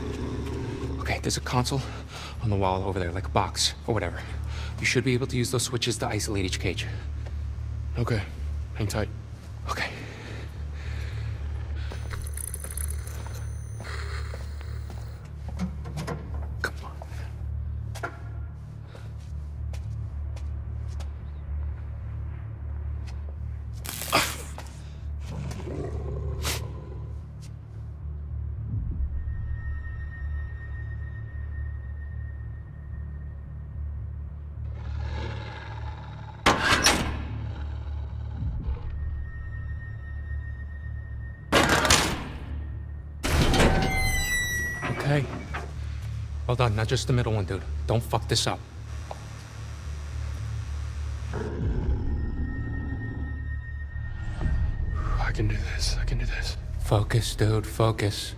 Okay, there's a console on the wall over there, like a box or whatever. You should be able to use those switches to isolate each cage. Okay, hang tight. Okay. Come on. Okay. Well done. Not just the middle one, dude. Don't fuck this up. I can do this. Focus, dude. Focus.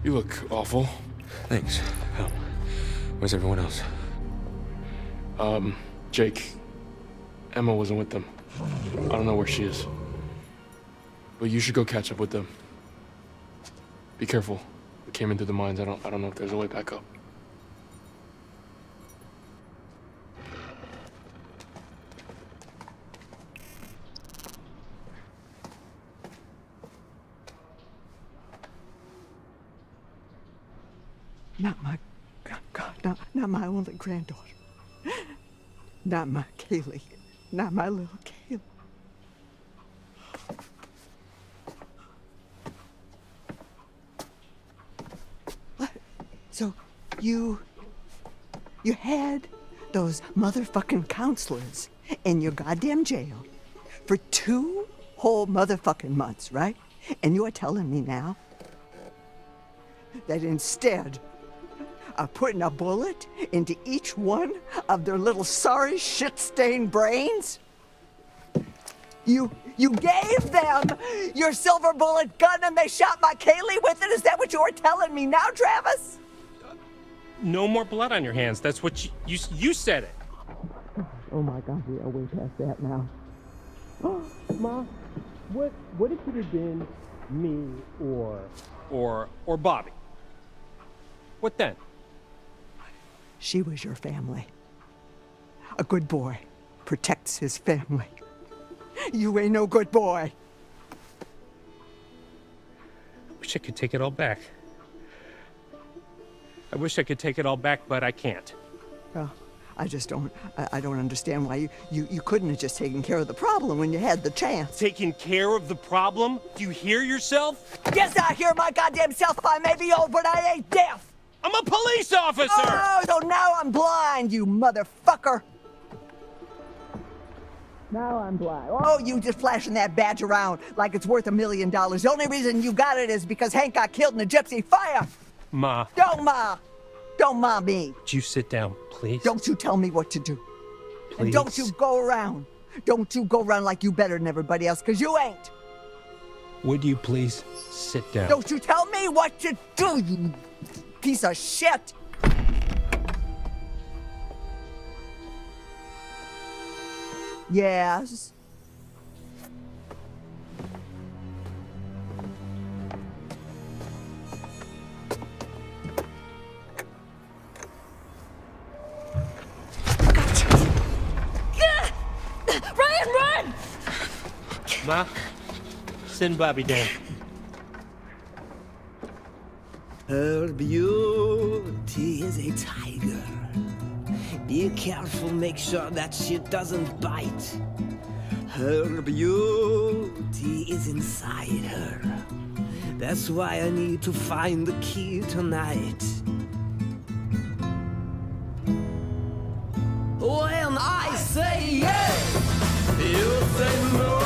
You look awful. Thanks. Where's everyone else? Jake. Emma wasn't with them. I don't know where she is. But you should go catch up with them. Be careful. We came into the mines. I don't know if there's a way back up. Not my God, not my only granddaughter. Not my Kaylee. Not my little Kaylee. What? So you had those motherfucking counselors in your goddamn jail for 2 whole motherfucking months, right? And you are telling me now that instead of putting a bullet into each one of their little sorry shit-stained brains, you gave them your silver bullet gun and they shot my Kaylee with it? Is that what you are telling me now, Travis? No more blood on your hands. That's what you said it. Oh my God, we are way past that now. Ma, what if it had been me or Bobby? What then? She was your family. A good boy protects his family. You ain't no good boy. I wish I could take it all back. I wish I could take it all back, but I can't. Well, I just don't understand why you couldn't have just taken care of the problem when you had the chance. Taking care of the problem? Do you hear yourself? Yes, I hear my goddamn self. I may be old, but I ain't deaf. I'm a police officer! Oh, so now I'm blind, you motherfucker. Now I'm blind. Oh, you just flashing that badge around like it's worth $1 million. The only reason you got it is because Hank got killed in a gypsy fire. Ma. Don't ma me. Would you sit down, please? Don't you tell me what to do. Please. And don't you go around. Don't you go around like you better than everybody else, because you ain't. Would you please sit down? Don't you tell me what to do, you piece of shit. Yes. Ryan, run! Ma, send Bobby down. Her beauty is a tiger. Be careful, make sure that she doesn't bite. Her beauty is inside her. That's why I need to find the key tonight. When I say yes, you say no.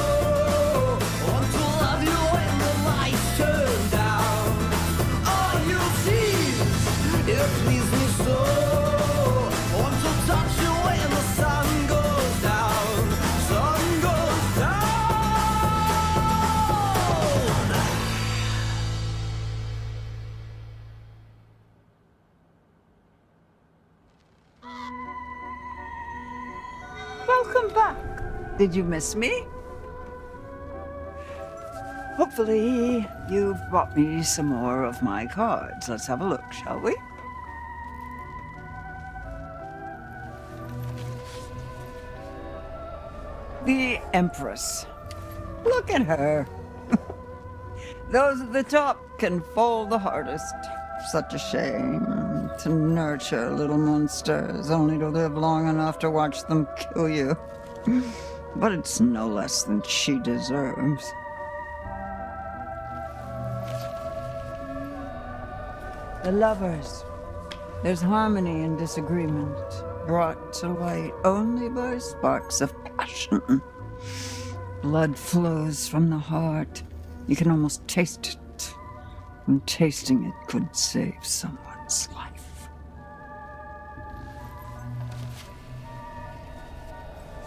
Want to love you when the lights turn down. All you see, it pleases me so. Want to touch you when the sun goes down. Sun goes down. Welcome back. Did you miss me? Hopefully, you've brought me some more of my cards. Let's have a look, shall we? The Empress. Look at her. Those at the top can fall the hardest. Such a shame to nurture little monsters, only to live long enough to watch them kill you. But it's no less than she deserves. The lovers. There's harmony in disagreement, brought to light only by sparks of passion. Blood flows from the heart. You can almost taste it. And tasting it could save someone's life.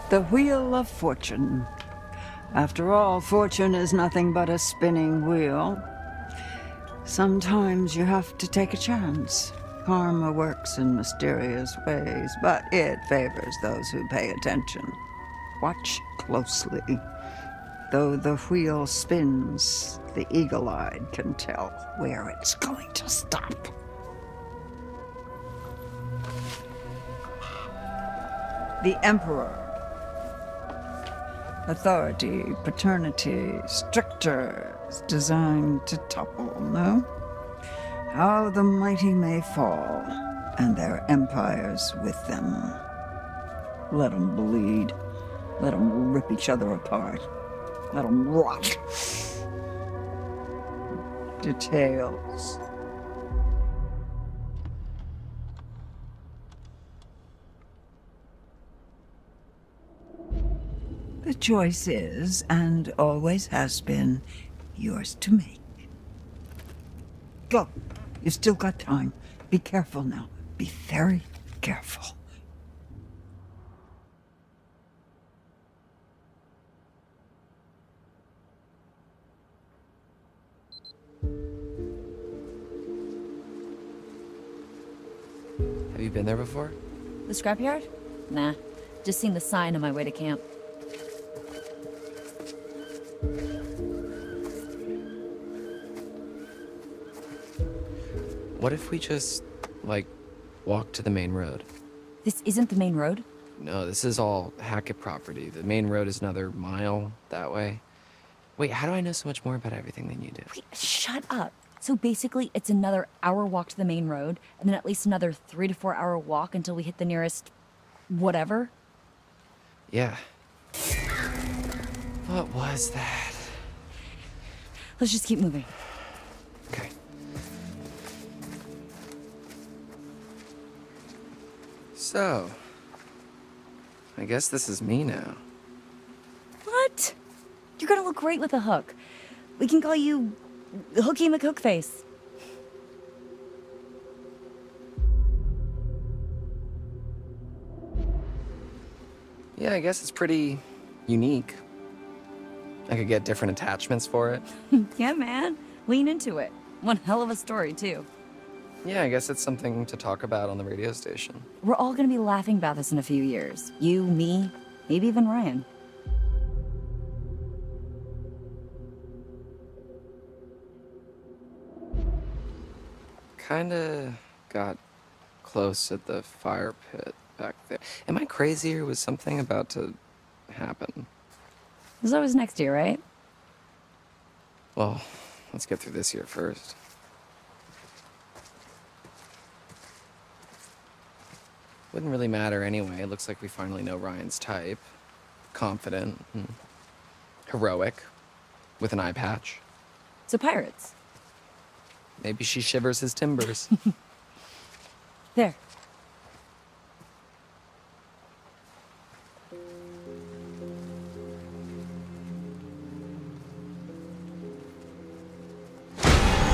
The Wheel of Fortune. After all, fortune is nothing but a spinning wheel. Sometimes you have to take a chance. Karma works in mysterious ways, but it favors those who pay attention. Watch closely. Though the wheel spins, the eagle-eyed can tell where it's going to stop. The Emperor. Authority, paternity, strictures designed to topple, no? How the mighty may fall, and their empires with them. Let them bleed. Let them rip each other apart. Let them rot. Details. The choice is, and always has been, yours to make. Go. You've still got time. Be careful now. Be very careful. Have you been there before? The scrapyard? Nah. Just seen the sign on my way to camp. What if we just, like, walk to the main road? This isn't the main road? No, this is all Hackett property. The main road is another mile that way. Wait, how do I know so much more about everything than you do? Wait, shut up. So basically, it's another hour walk to the main road, and then at least another 3 to 4 hour walk until we hit the nearest... whatever? Yeah. What was that? Let's just keep moving. Okay. So, I guess this is me now. What? You're gonna look great with a hook. We can call you Hooky McHookface. Yeah, I guess it's pretty unique. I could get different attachments for it. Yeah, man. Lean into it. One hell of a story, too. Yeah, I guess it's something to talk about on the radio station. We're all gonna be laughing about this in a few years. You, me, maybe even Ryan. Kinda got close at the fire pit back there. Am I crazy or was something about to happen? There's always next year, right? Well, let's get through this year first. Wouldn't really matter anyway. It looks like we finally know Ryan's type. Confident and heroic, with an eye patch. So pirates. Maybe she shivers his timbers. There.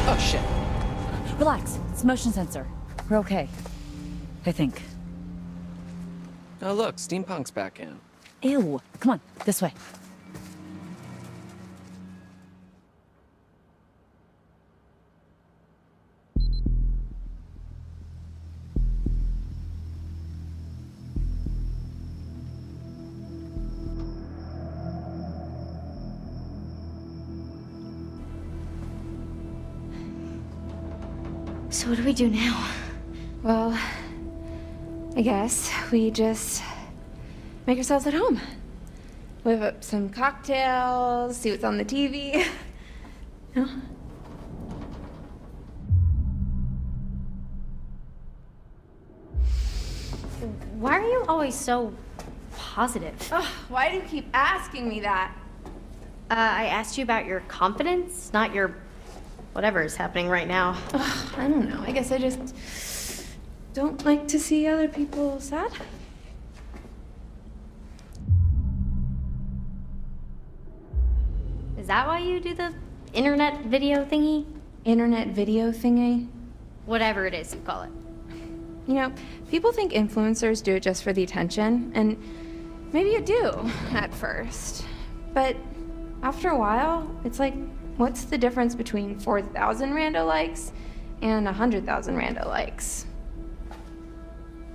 Oh, shit. Relax. It's a motion sensor. We're okay. I think. Oh, look. Steampunk's back in. Ew. Come on. This way. So what do we do now? Well, I guess we just make ourselves at home. Whip up some cocktails, see what's on the TV. No? Why are you always so positive? Ugh, why do you keep asking me that? I asked you about your confidence, not your whatever is happening right now. Ugh, I don't know. I guess I just don't like to see other people sad. Is that why you do the internet video thingy? Internet video thingy? Whatever it is you call it. You know, people think influencers do it just for the attention, and maybe you do at first. But after a while, it's like what's the difference between 4,000 rando likes and 100,000 rando likes?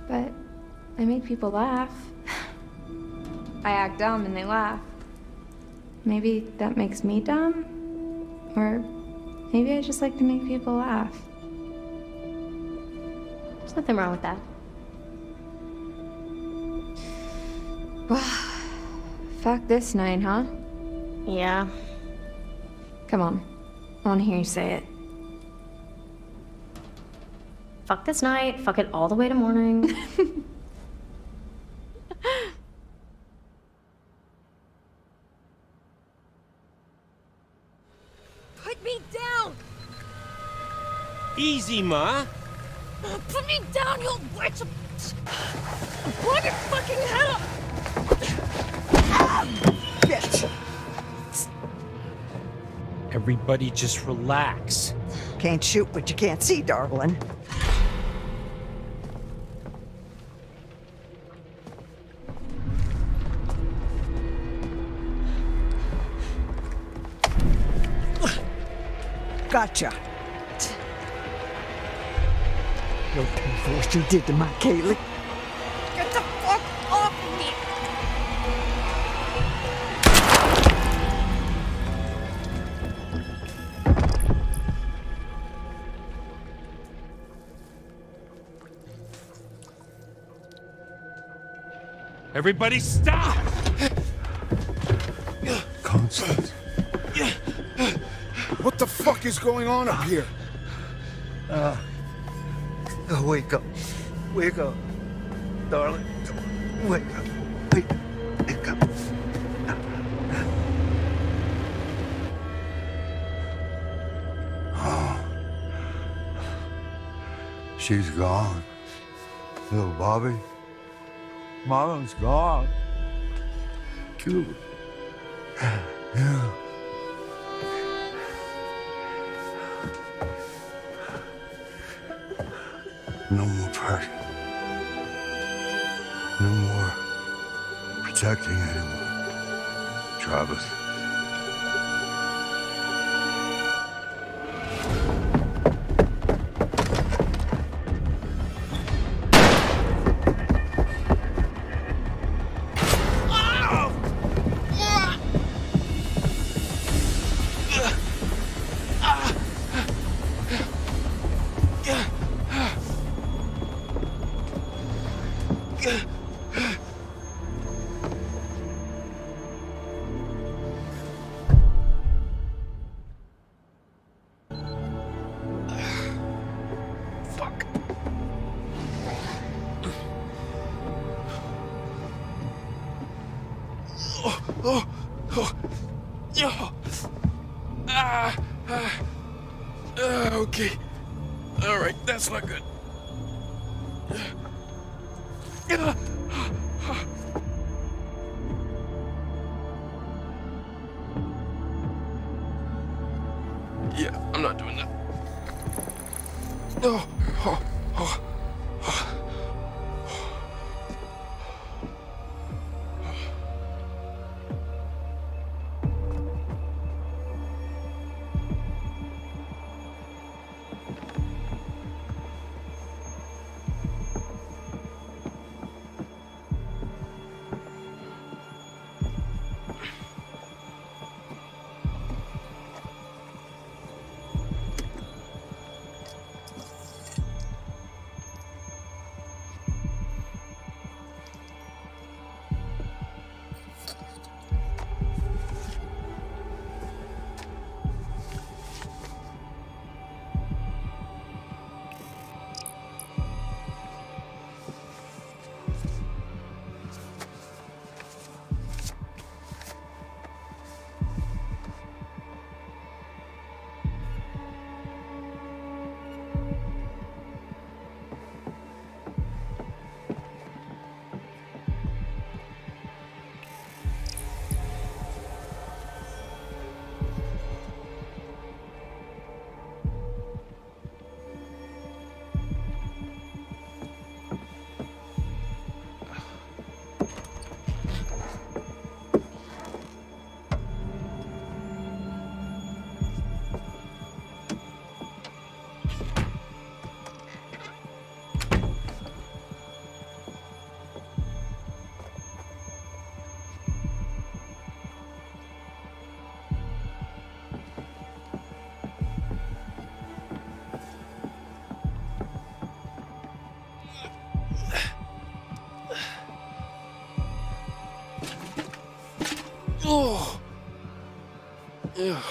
But I make people laugh. I act dumb and they laugh. Maybe that makes me dumb? Or maybe I just like to make people laugh. There's nothing wrong with that. Fuck this night, huh? Yeah. Come on. I want to hear you say it. Fuck this night, fuck it all the way to morning. Put me down! Easy, Ma. Put me down, you old witch! Blow your fucking head off! Bitch! Everybody just relax. Can't shoot what you can't see, darling. Gotcha. You'll pay for what you did to my Kaylee. Get the fuck off of me! Everybody stop! Constance. What the fuck is going on up here? Wake up. Wake up. Darling. Wake up. Wake up. Oh. She's gone. Little Bobby. Marlon's gone. Good. Yeah. No more pressure. No more protecting anyone. Travis. Okay. All right, that's not good. Yeah, I'm not doing that. Oh. Oh. Yeah.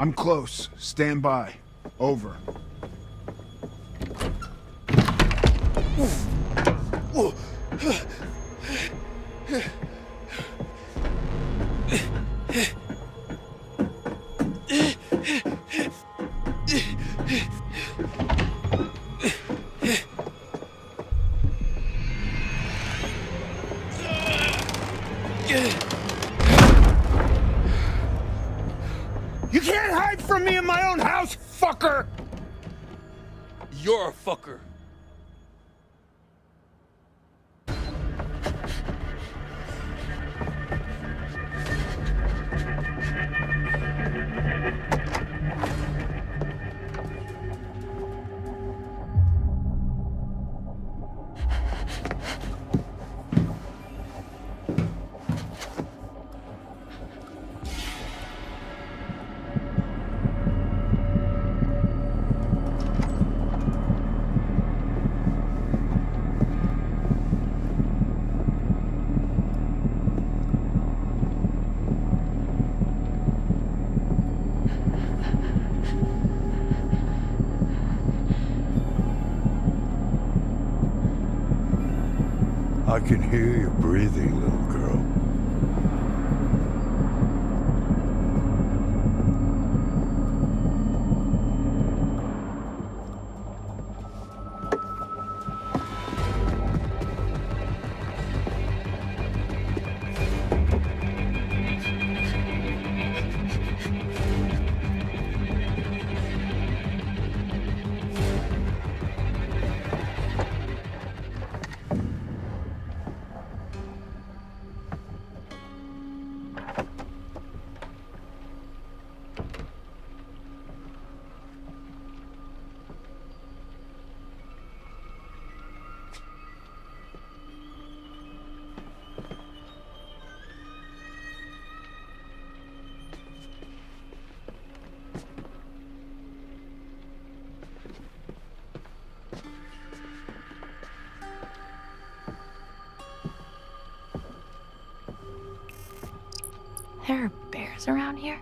I'm close. Stand by. Over. You can't hide from me in my own house, fucker! You're a fucker. I can hear you breathing, little girl. There are bears around here?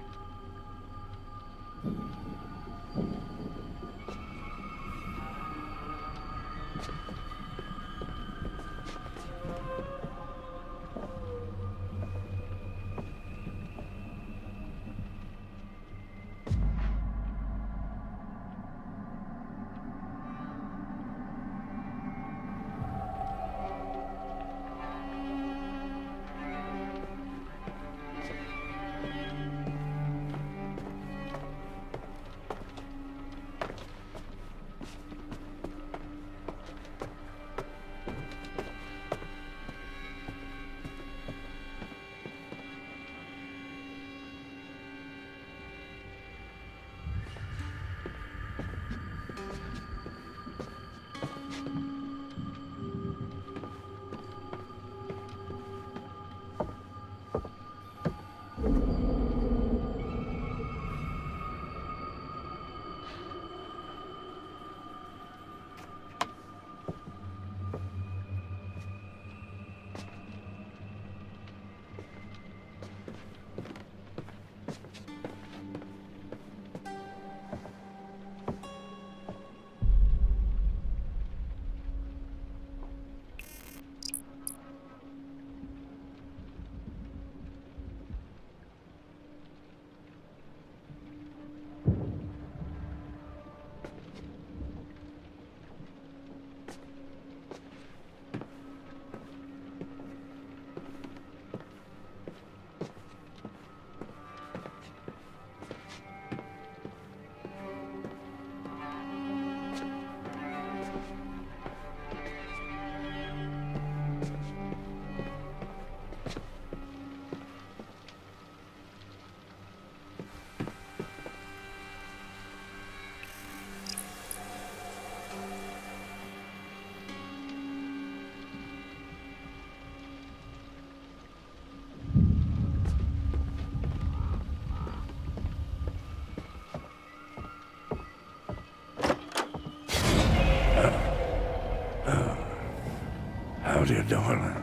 Howdy, darling.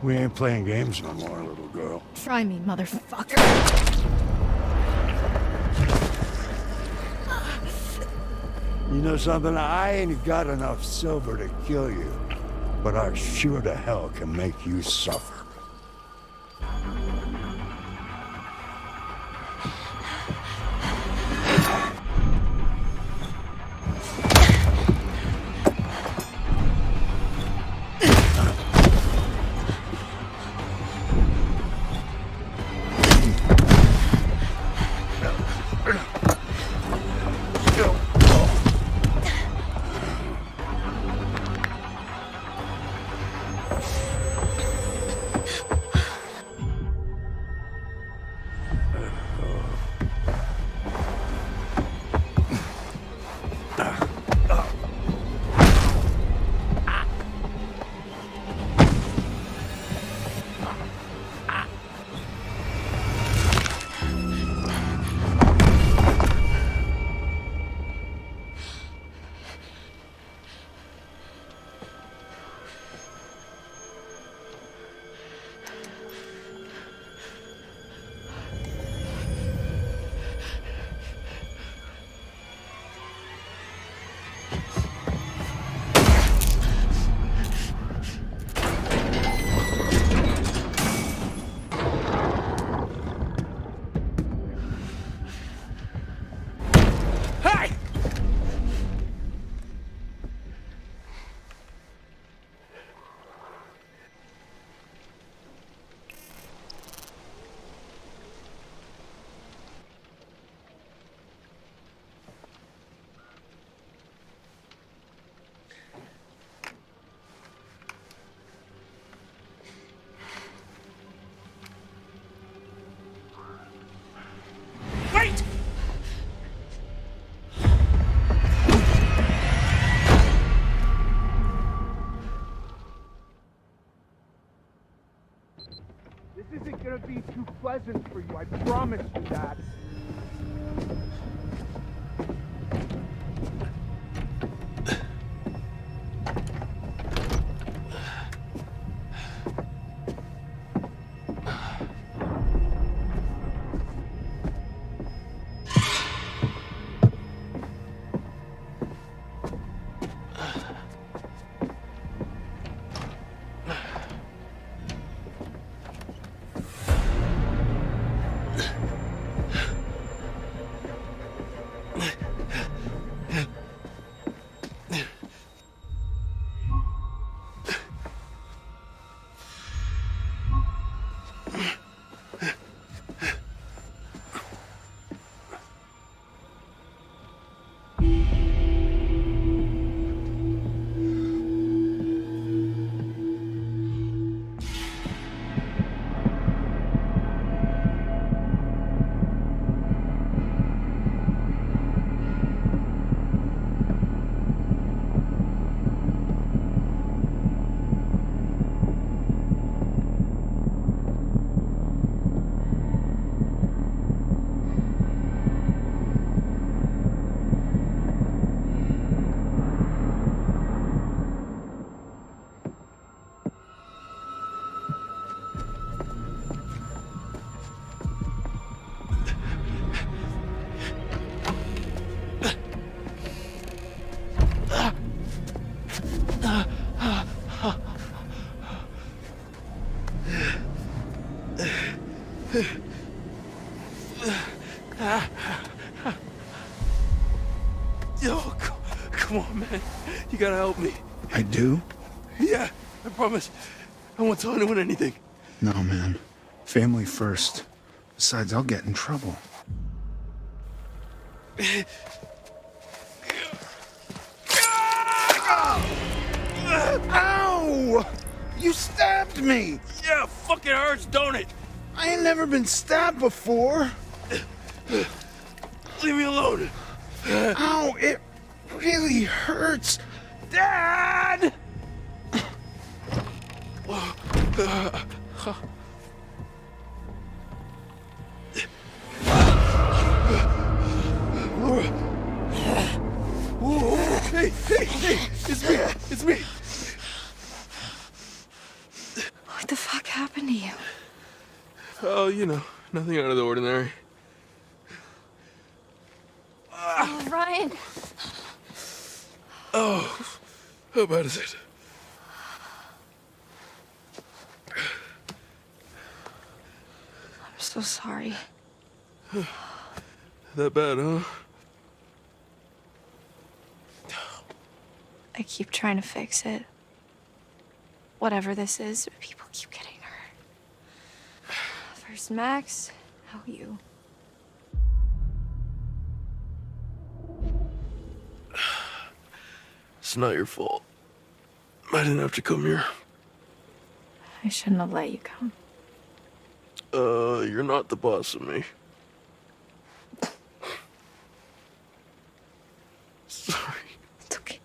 We ain't playing games no more, little girl. Try me, motherfucker. You know something? I ain't got enough silver to kill you, but I sure to hell can make you suffer. Wait! This isn't gonna be too pleasant for you, I promise you that. Come on, man. You gotta help me. I do? Yeah, I promise. I won't tell anyone anything. No, man. Family first. Besides, I'll get in trouble. Ow! You stabbed me! Yeah, fucking hurts, don't it? I ain't never been stabbed before. Leave me alone. Ow, it really hurts. Dad! Laura. Whoa, hey, it's me, it's me. What the fuck happened to you? Oh, you know, nothing out of the ordinary. Oh, Ryan. Oh, how bad is it? I'm so sorry. That bad, huh? I keep trying to fix it. Whatever this is, people keep getting hurt. First Max, now you. It's not your fault. I didn't have to come here. I shouldn't have let you come. You're not the boss of me. Sorry. It's okay.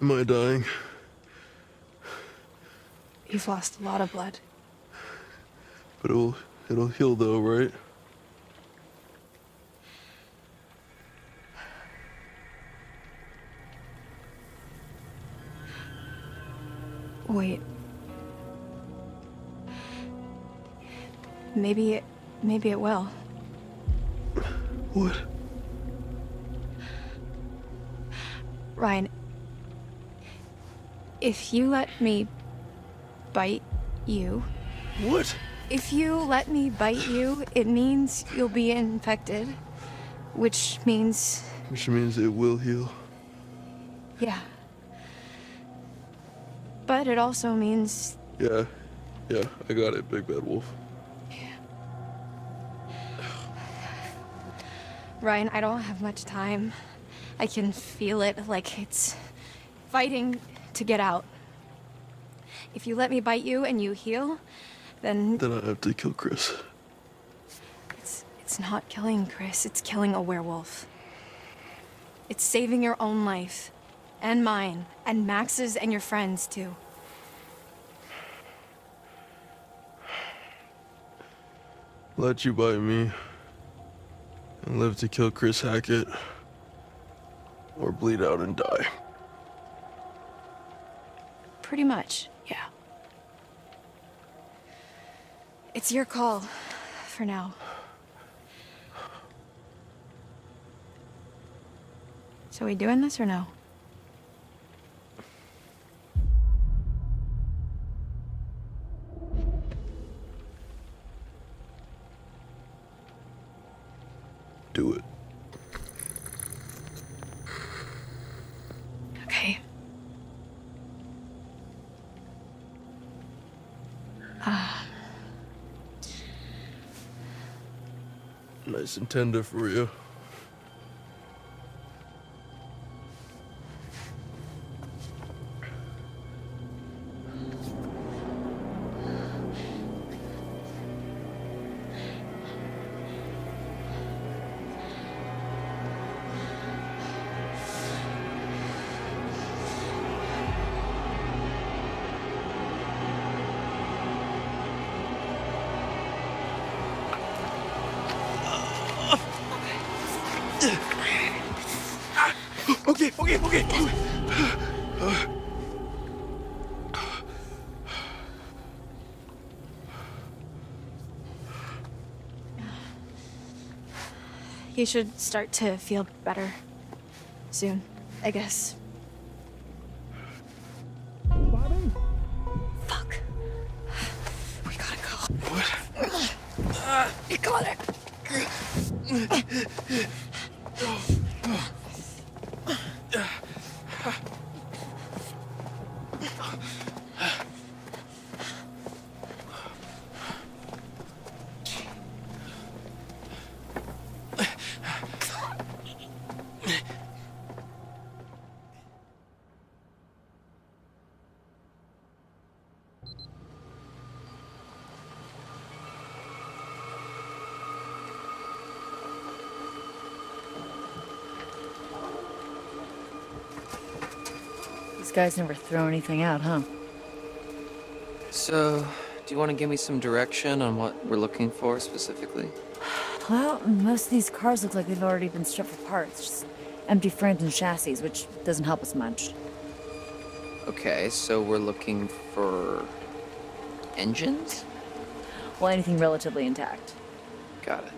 Am I dying? You've lost a lot of blood. But it'll heal though, right? Wait. Maybe it will. What? Ryan, if you let me bite you... What? If you let me bite you, it means you'll be infected. Which means... Which means it will heal. Yeah. But it also means... Yeah, I got it, Big Bad Wolf. Ryan, I don't have much time. I can feel it like it's fighting to get out. If you let me bite you and you heal, then... Then I have to kill Chris. It's not killing Chris, it's killing a werewolf. It's saving your own life. And mine. And Max's and your friends, too. Let you bite me. And live to kill Chris Hackett. Or bleed out and die. Pretty much, yeah. It's your call, for now. So we doing this or no? Do it. Okay. Nice and tender for you. Okay. You should start to feel better soon, I guess. Bobby? Fuck. We gotta go. What? You got it. These guys never throw anything out, huh? So, do you want to give me some direction on what we're looking for specifically? Well, most of these cars look like they've already been stripped for parts. Just empty frames and chassis, which doesn't help us much. Okay, so we're looking for engines? Well, anything relatively intact. Got it.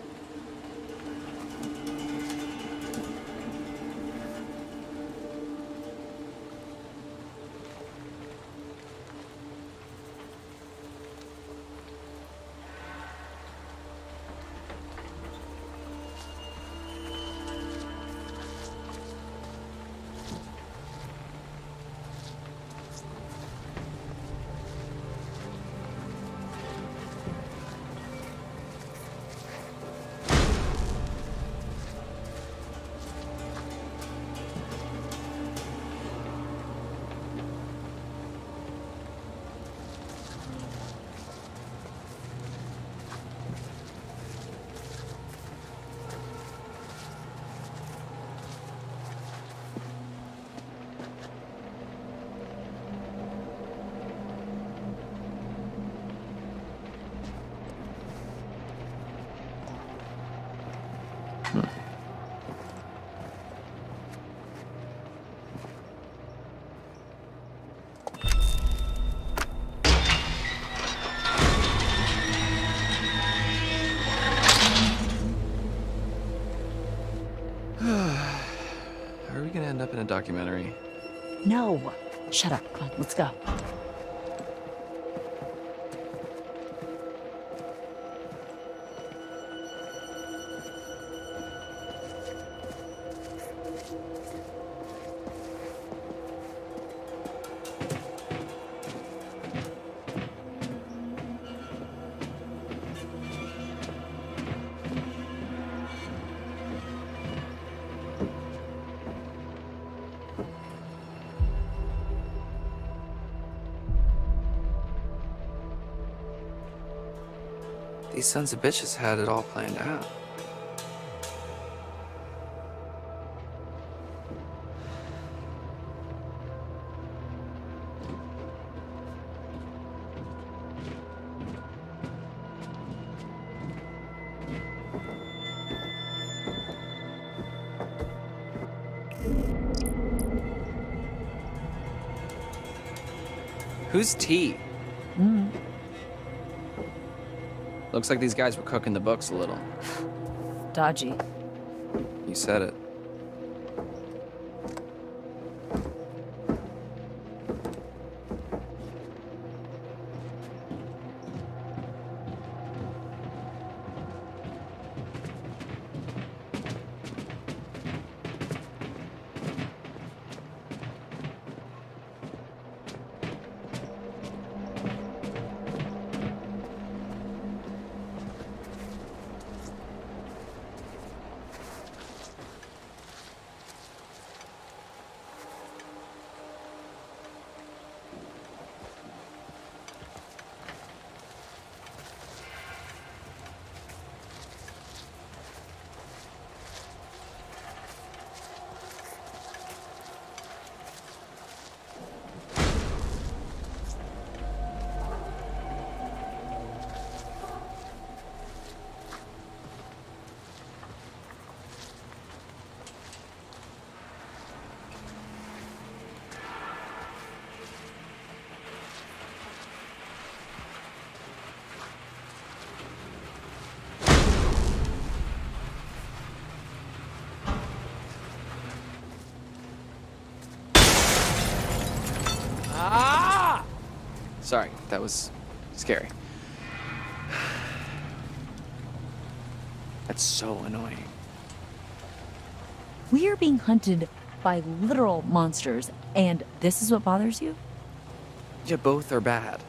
Are we gonna end up in a documentary? No! Shut up. Come on, let's go. These sons of bitches had it all planned out. Who's T? Looks like these guys were cooking the books a little. Dodgy. You said it. Sorry, that was scary. That's so annoying. We are being hunted by literal monsters, and this is what bothers you? Yeah, both are bad.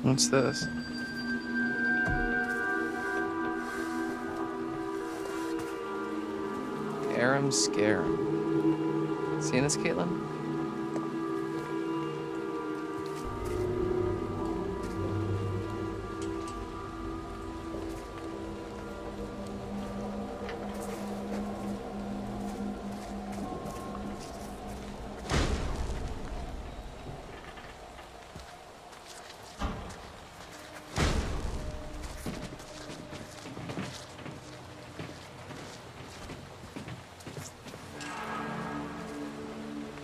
What's this? Aram Scarum. Seeing this, Caitlin?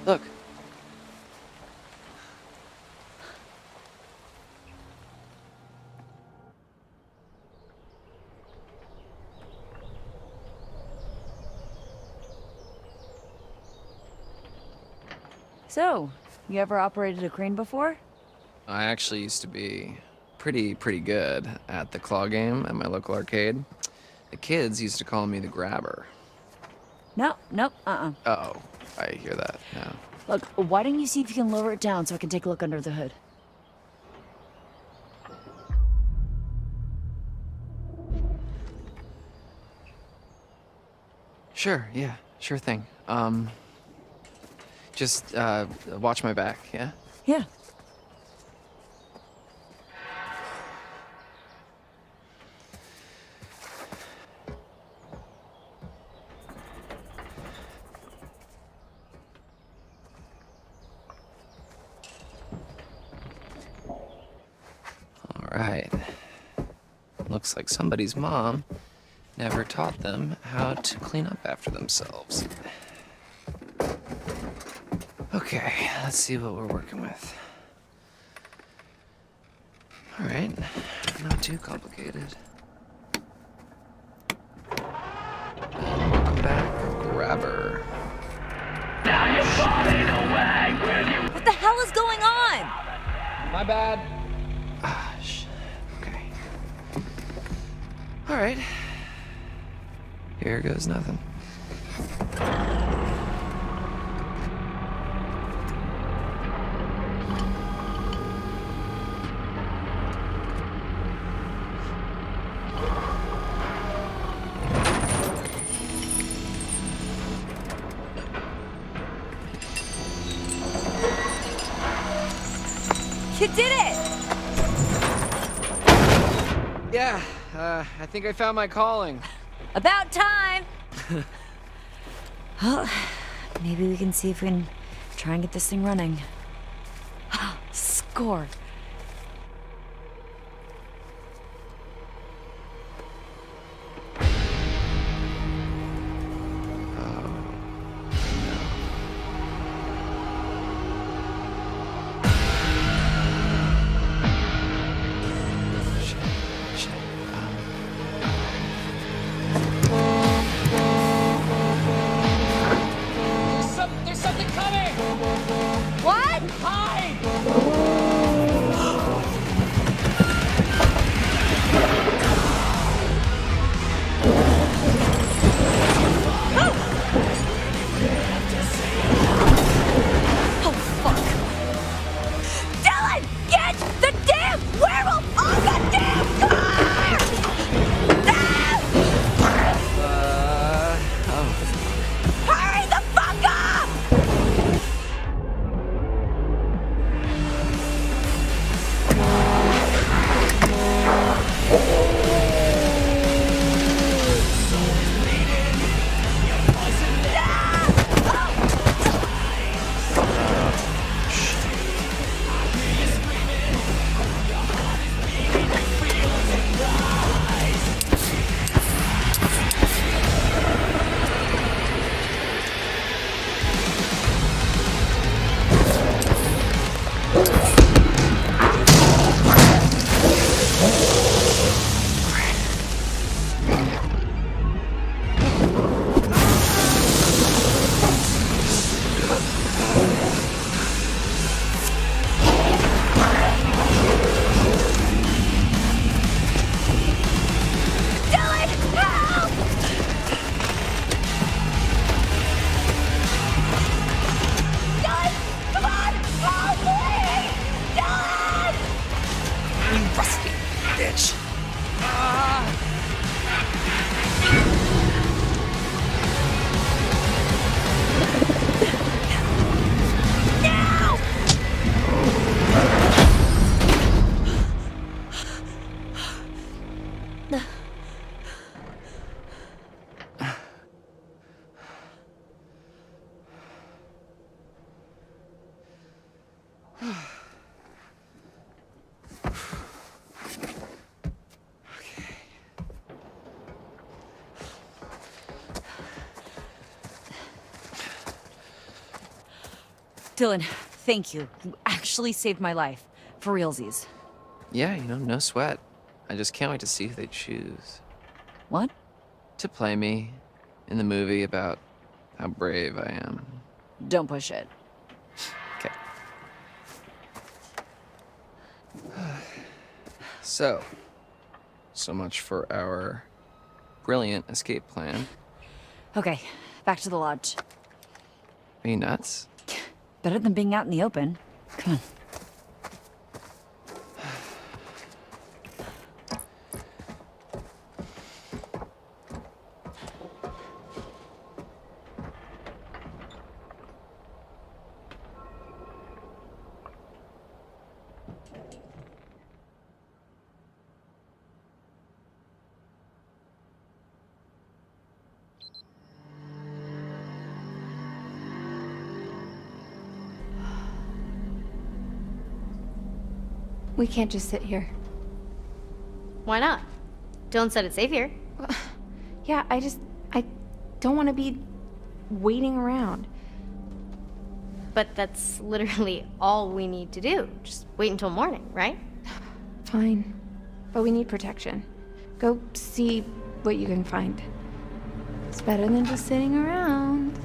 Look. So, you ever operated a crane before? I actually used to be pretty good at the claw game at my local arcade. The kids used to call me the grabber. Nope. Uh-oh, I hear that now. Look, why don't you see if you can lower it down so I can take a look under the hood? Sure, yeah, sure thing. Just watch my back, yeah? Yeah. Right. Looks like somebody's mom never taught them how to clean up after themselves. Okay, let's see what we're working with. All right, not too complicated. Welcome back, grabber. Now you're falling away, will you? What the hell is going on? My bad. Okay. All right. Here goes nothing. You did it! Yeah, I think I found my calling. About time! Well, maybe we can see if we can try and get this thing running. Score! There's something coming! What? Hide! Oh, fuck. Dylan, get the damn werewolf on the damn car! Hurry the fuck up! Dylan, help! Dylan, come on! Help me! Dylan! You rusty bitch. Now! Dylan, thank you. You actually saved my life. For realsies. Yeah, no sweat. I just can't wait to see who they choose. What? To play me in the movie about how brave I am. Don't push it. Okay. So much for our brilliant escape plan. Okay, back to the lodge. Are you nuts? Better than being out in the open. Come on. We can't just sit here. Why not? Dylan said it's safe here. Yeah, I don't want to be waiting around. But that's literally all we need to do. Just wait until morning, right? Fine. But we need protection. Go see what you can find. It's better than just sitting around.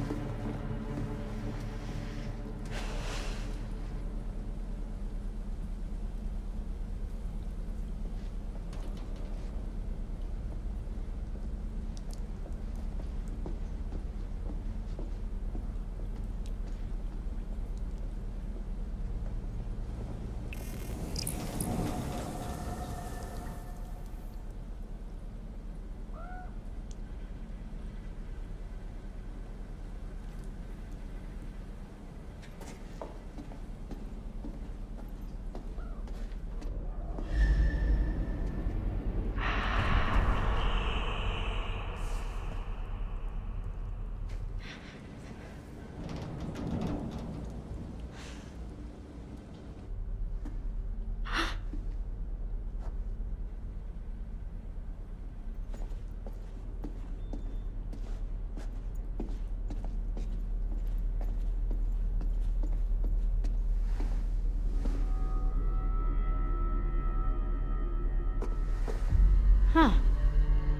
Huh.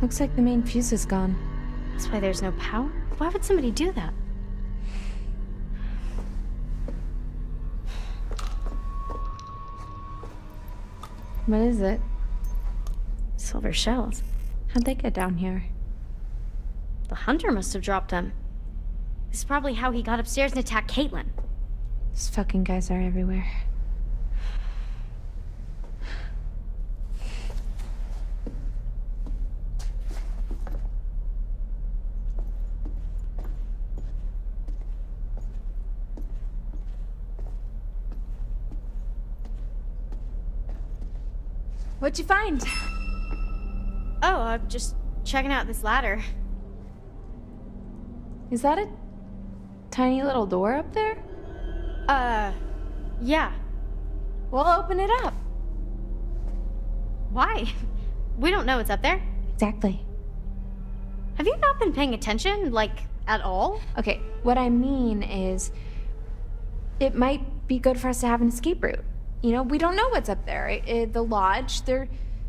Looks like the main fuse is gone. That's why there's no power? Why would somebody do that? What is it? Silver shells. How'd they get down here? The hunter must have dropped them. This is probably how he got upstairs and attacked Caitlin. These fucking guys are everywhere. What'd you find? Oh, I'm just checking out this ladder. Is that a tiny little door up there? Yeah. We'll open it up. Why? We don't know what's up there. Exactly. Have you not been paying attention, like, at all? Okay, what I mean is, it might be good for us to have an escape route. You know, we don't know what's up there. The lodge, there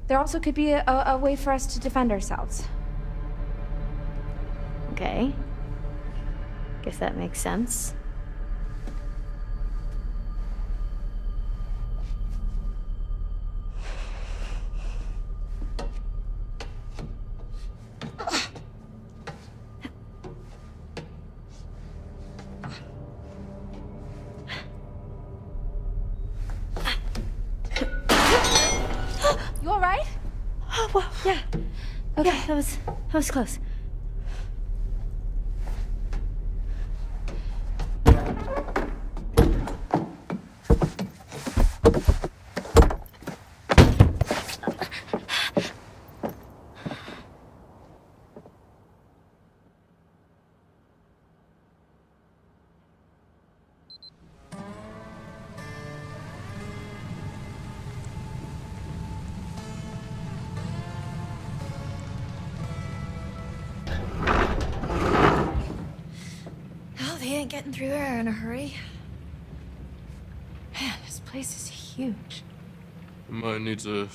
also could be a way for us to defend ourselves. Okay. Guess that makes sense. You all right? Oh, well, yeah. Okay, yeah, that was close. Getting through there in a hurry. Man, this place is huge. I might need to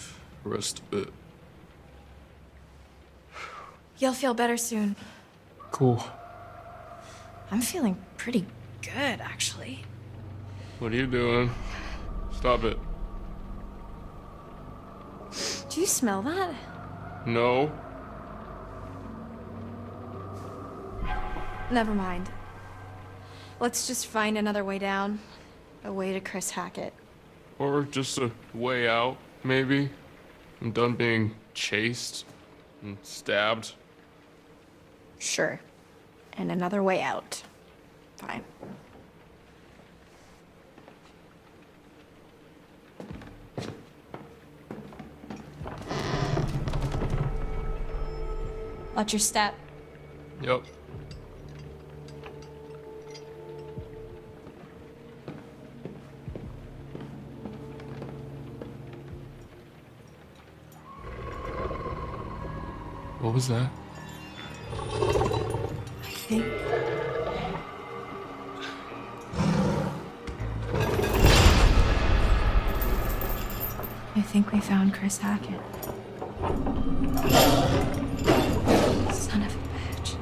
rest a bit. You'll feel better soon. Cool. I'm feeling pretty good, actually. What are you doing? Stop it. Do you smell that? No. Never mind. Let's just find another way down. A way to Chris Hackett. Or just a way out, maybe. I'm done being chased and stabbed. Sure. And another way out. Fine. Watch your step. Yep. What was that? I think we found Chris Hackett. Son of a bitch.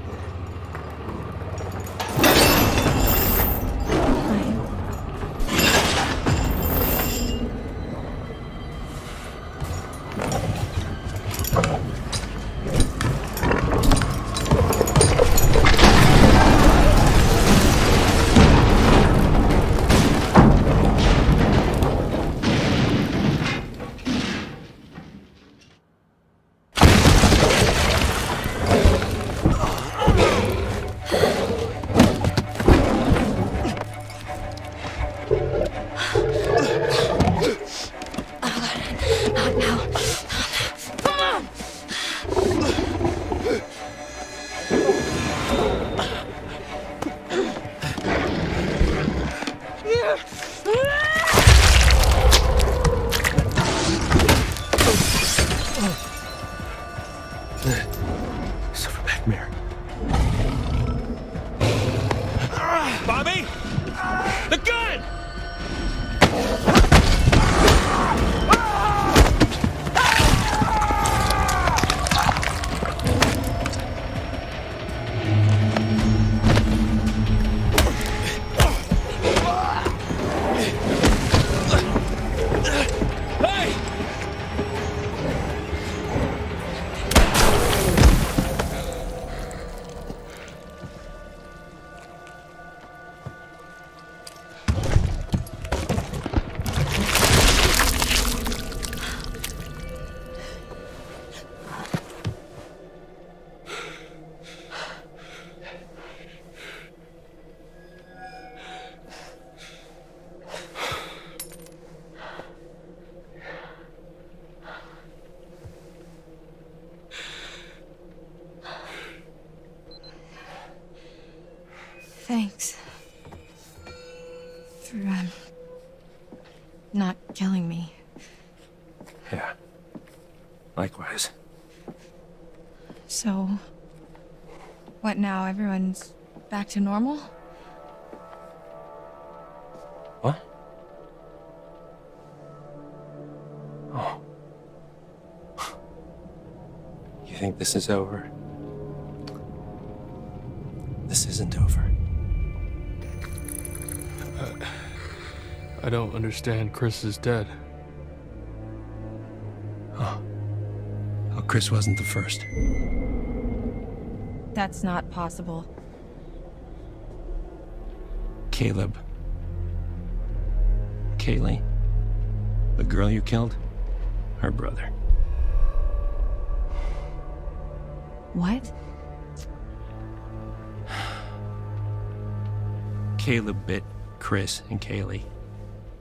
Silverback mare. Bobby! The gun! not killing me. Yeah. Likewise. So, what now? Everyone's back to normal? What? Oh. You think this is over? This isn't over. I don't understand. Chris is dead. Oh. Oh, Chris wasn't the first. That's not possible. Caleb. Kaylee. The girl you killed. Her brother. What? Caleb bit Chris and Kaylee.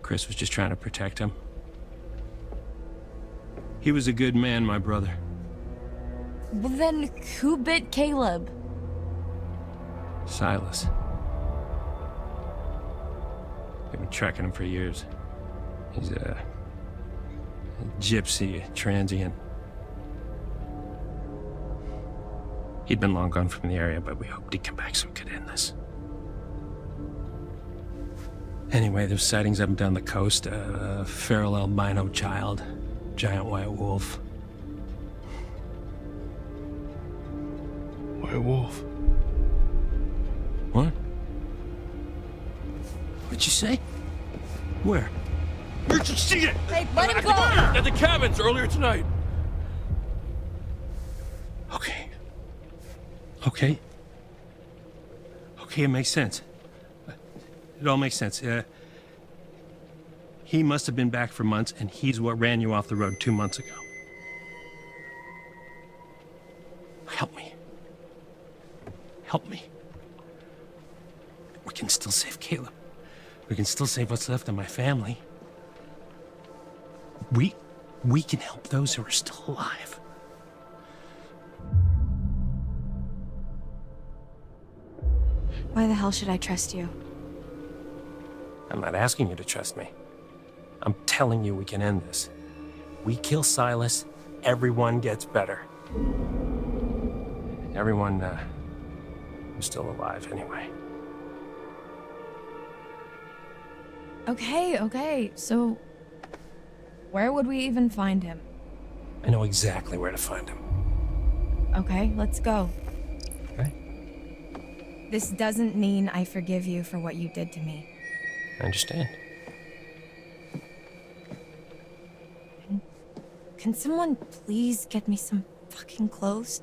Chris was just trying to protect him. He was a good man, my brother. Well, then who bit Caleb? Silas. They've been tracking him for years. He's a gypsy, a transient. He'd been long gone from the area, but we hoped he'd come back so we could end this. Anyway, there's sightings up and down the coast. A feral albino child, giant white wolf. White wolf? What? What'd you say? Where? Where'd you see it? Hey, let him go! At the cabins earlier tonight. Okay. Okay. Okay, it makes sense. It all makes sense. He must have been back for months, and he's what ran you off the road 2 months ago. Help me. Help me. We can still save Caleb. We can still save what's left of my family. We can help those who are still alive. Why the hell should I trust you? I'm not asking you to trust me. I'm telling you we can end this. We kill Silas, everyone gets better. Everyone who's still alive anyway. Okay, so where would we even find him? I know exactly where to find him. Okay, let's go. Okay. This doesn't mean I forgive you for what you did to me. I understand. Can someone please get me some fucking clothes?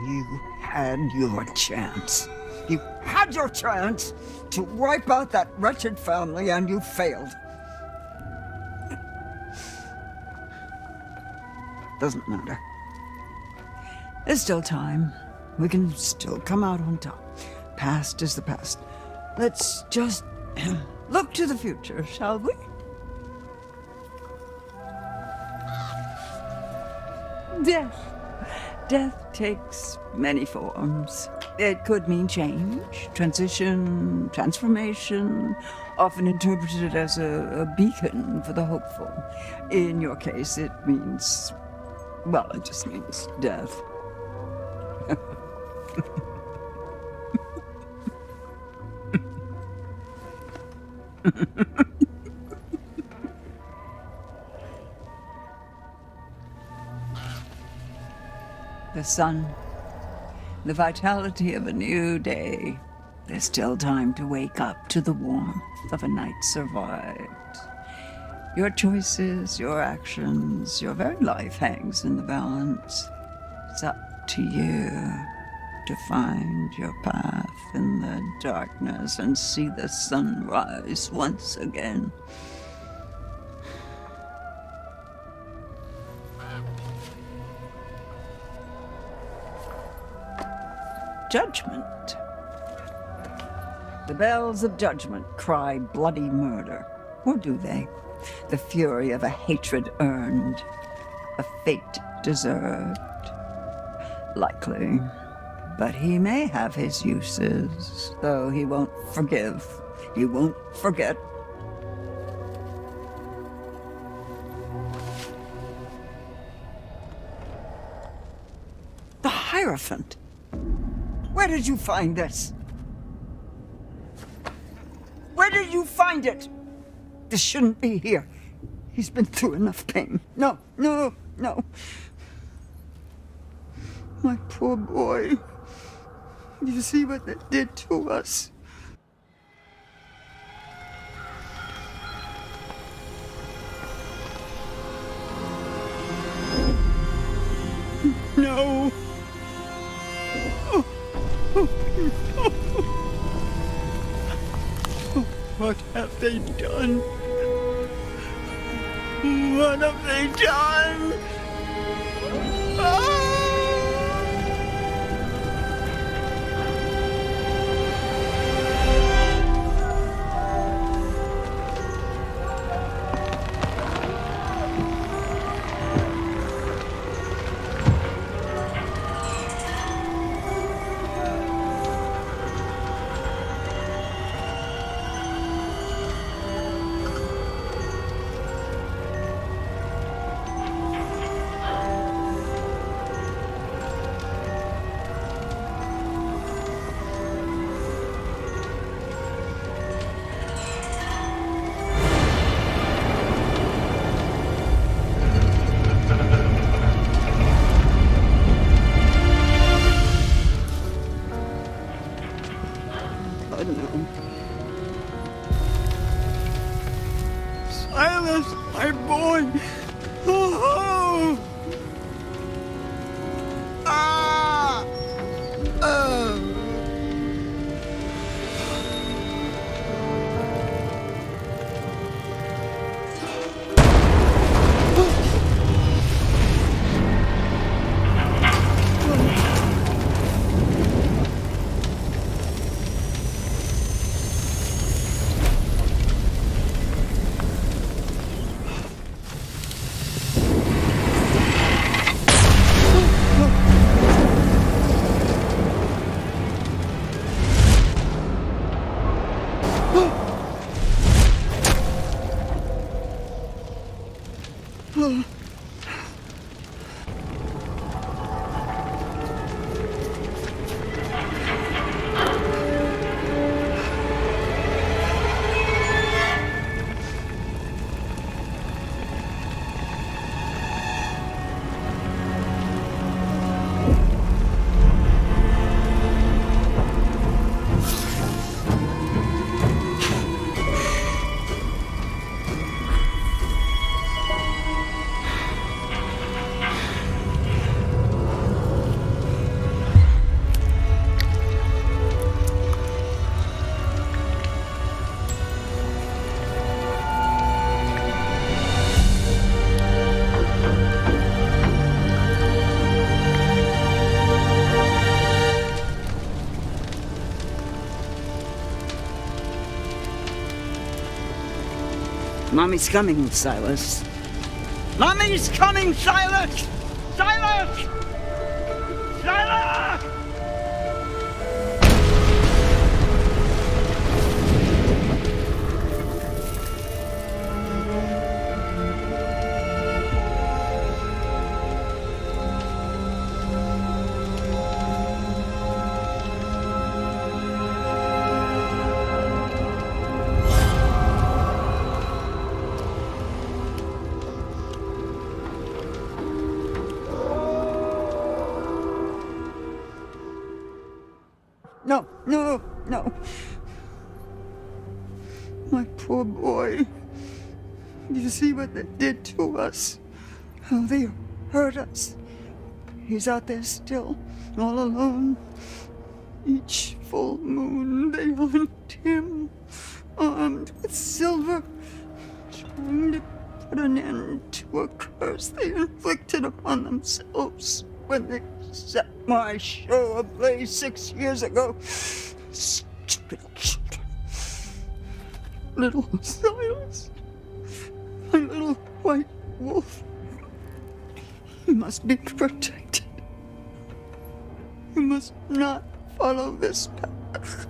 You had your chance. You had your chance to wipe out that wretched family, and you failed. Doesn't matter. There's still time. We can still come out on top. Past is the past. Let's just look to the future, shall we? Death. Death takes many forms. It could mean change, transition, transformation, often interpreted as a beacon for the hopeful. In your case, it means, well, it just means death. The sun, the vitality of a new day. There's still time to wake up to the warmth of a night survived. Your choices, your actions, your very life hangs in the balance. It's up to you to find your path in the darkness and see the sun rise once again. Judgment. The bells of judgment cry bloody murder. Or do they? the fury of a hatred earned, a fate deserved. Likely. But he may have his uses, though he won't forgive. He won't forget. The Hierophant. Where did you find this? Where did you find it? This shouldn't be here. He's been through enough pain. No, no, no. My poor boy. You see what that did to us? No. Oh, oh, no. What have they done? What have they done? Ah! Silas, my boy! Oh! Ah! Mommy's coming, Silas. Mommy's coming, Silas! Silas! Silas! No, no, no. My poor boy. You see what they did to us? How they hurt us. He's out there still, all alone. Each full moon they hunt him, armed with silver, trying to put an end to a curse they inflicted upon themselves when they set my show ablaze 6 years ago. Stupid children. Little Silas. white wolf. You must be protected. You must not follow this path.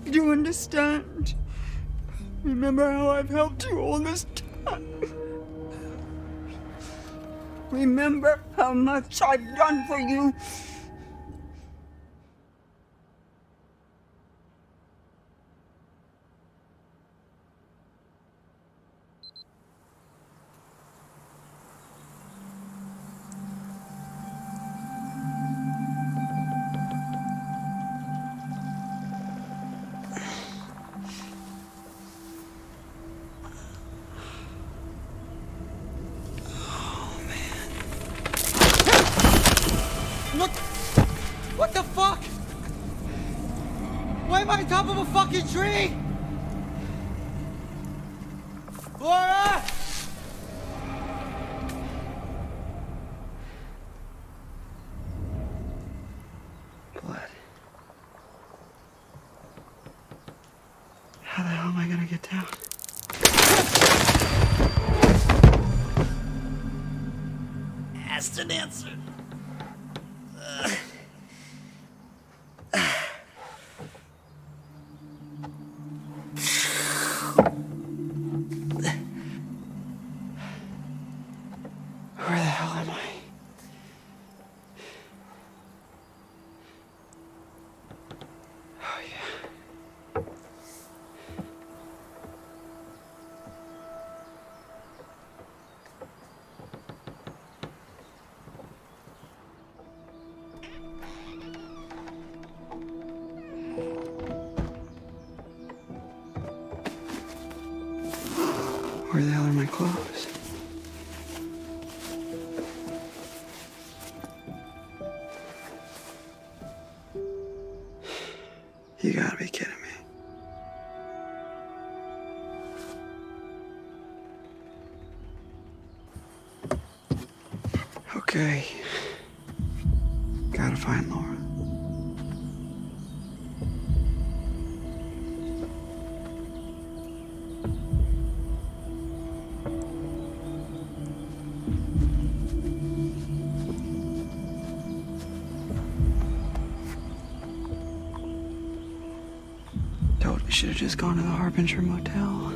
Do you understand? Remember how I've helped you all this time. Remember how much I've done for you. What the fuck? Why am I on top of a fucking tree? Laura! Blood. How the hell am I gonna get down? Asked and answered. Where the hell am I? Oh, yeah. Where the hell are my clothes? You gotta be kidding me. Okay. Gotta find Laura. Totally should have just gone to the Harbinger Motel.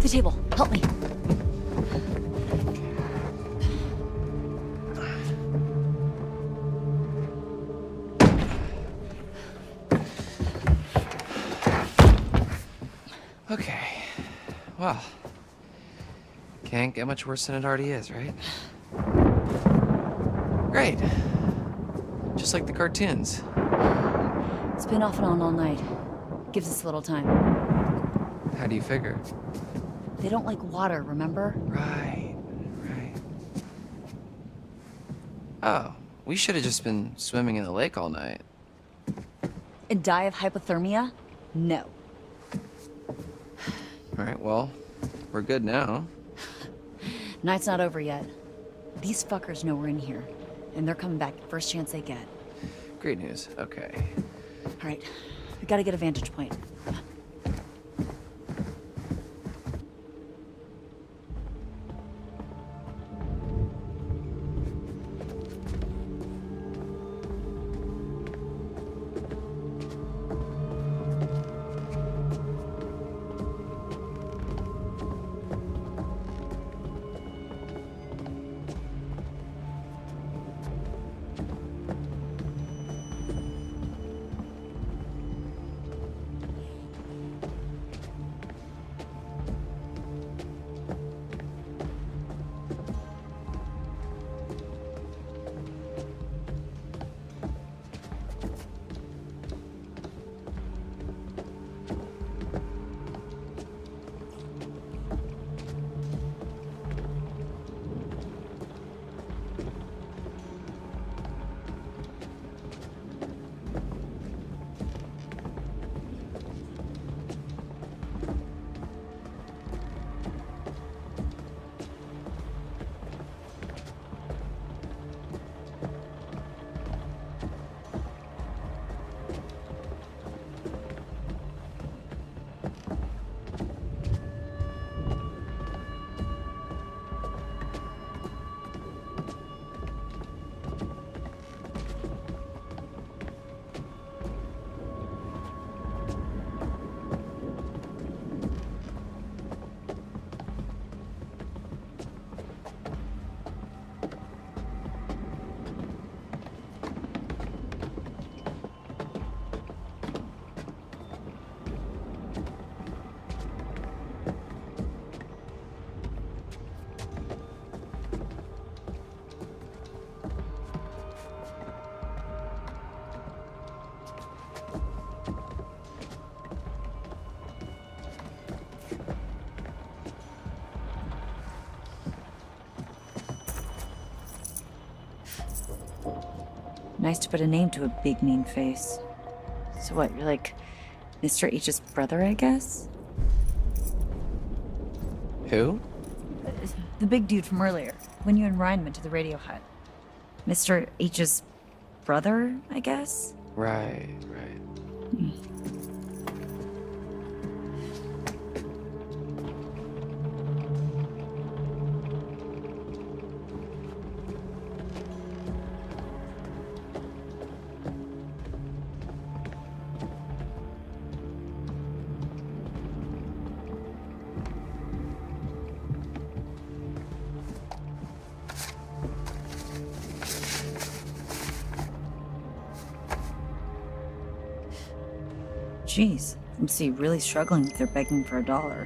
The table. Help me. Okay. Well, can't get much worse than it already is, right? Great. Just like the cartoons. It's been off and on all night. Gives us a little time. How do you figure? They don't like water, remember? Right. Oh, we should have just been swimming in the lake all night. And die of hypothermia? No. All right, well, we're good now. Night's not over yet. These fuckers know we're in here, and they're coming back first chance they get. Great news. Okay. All right, we gotta get a vantage point. Nice to put a name to a big, mean face. So what, you're like Mr. H's brother, I guess? Who? The big dude from earlier, when you and Ryan went to the radio hut. Mr. H's brother, I guess? Right. Jeez, I see really struggling if they're begging for $1.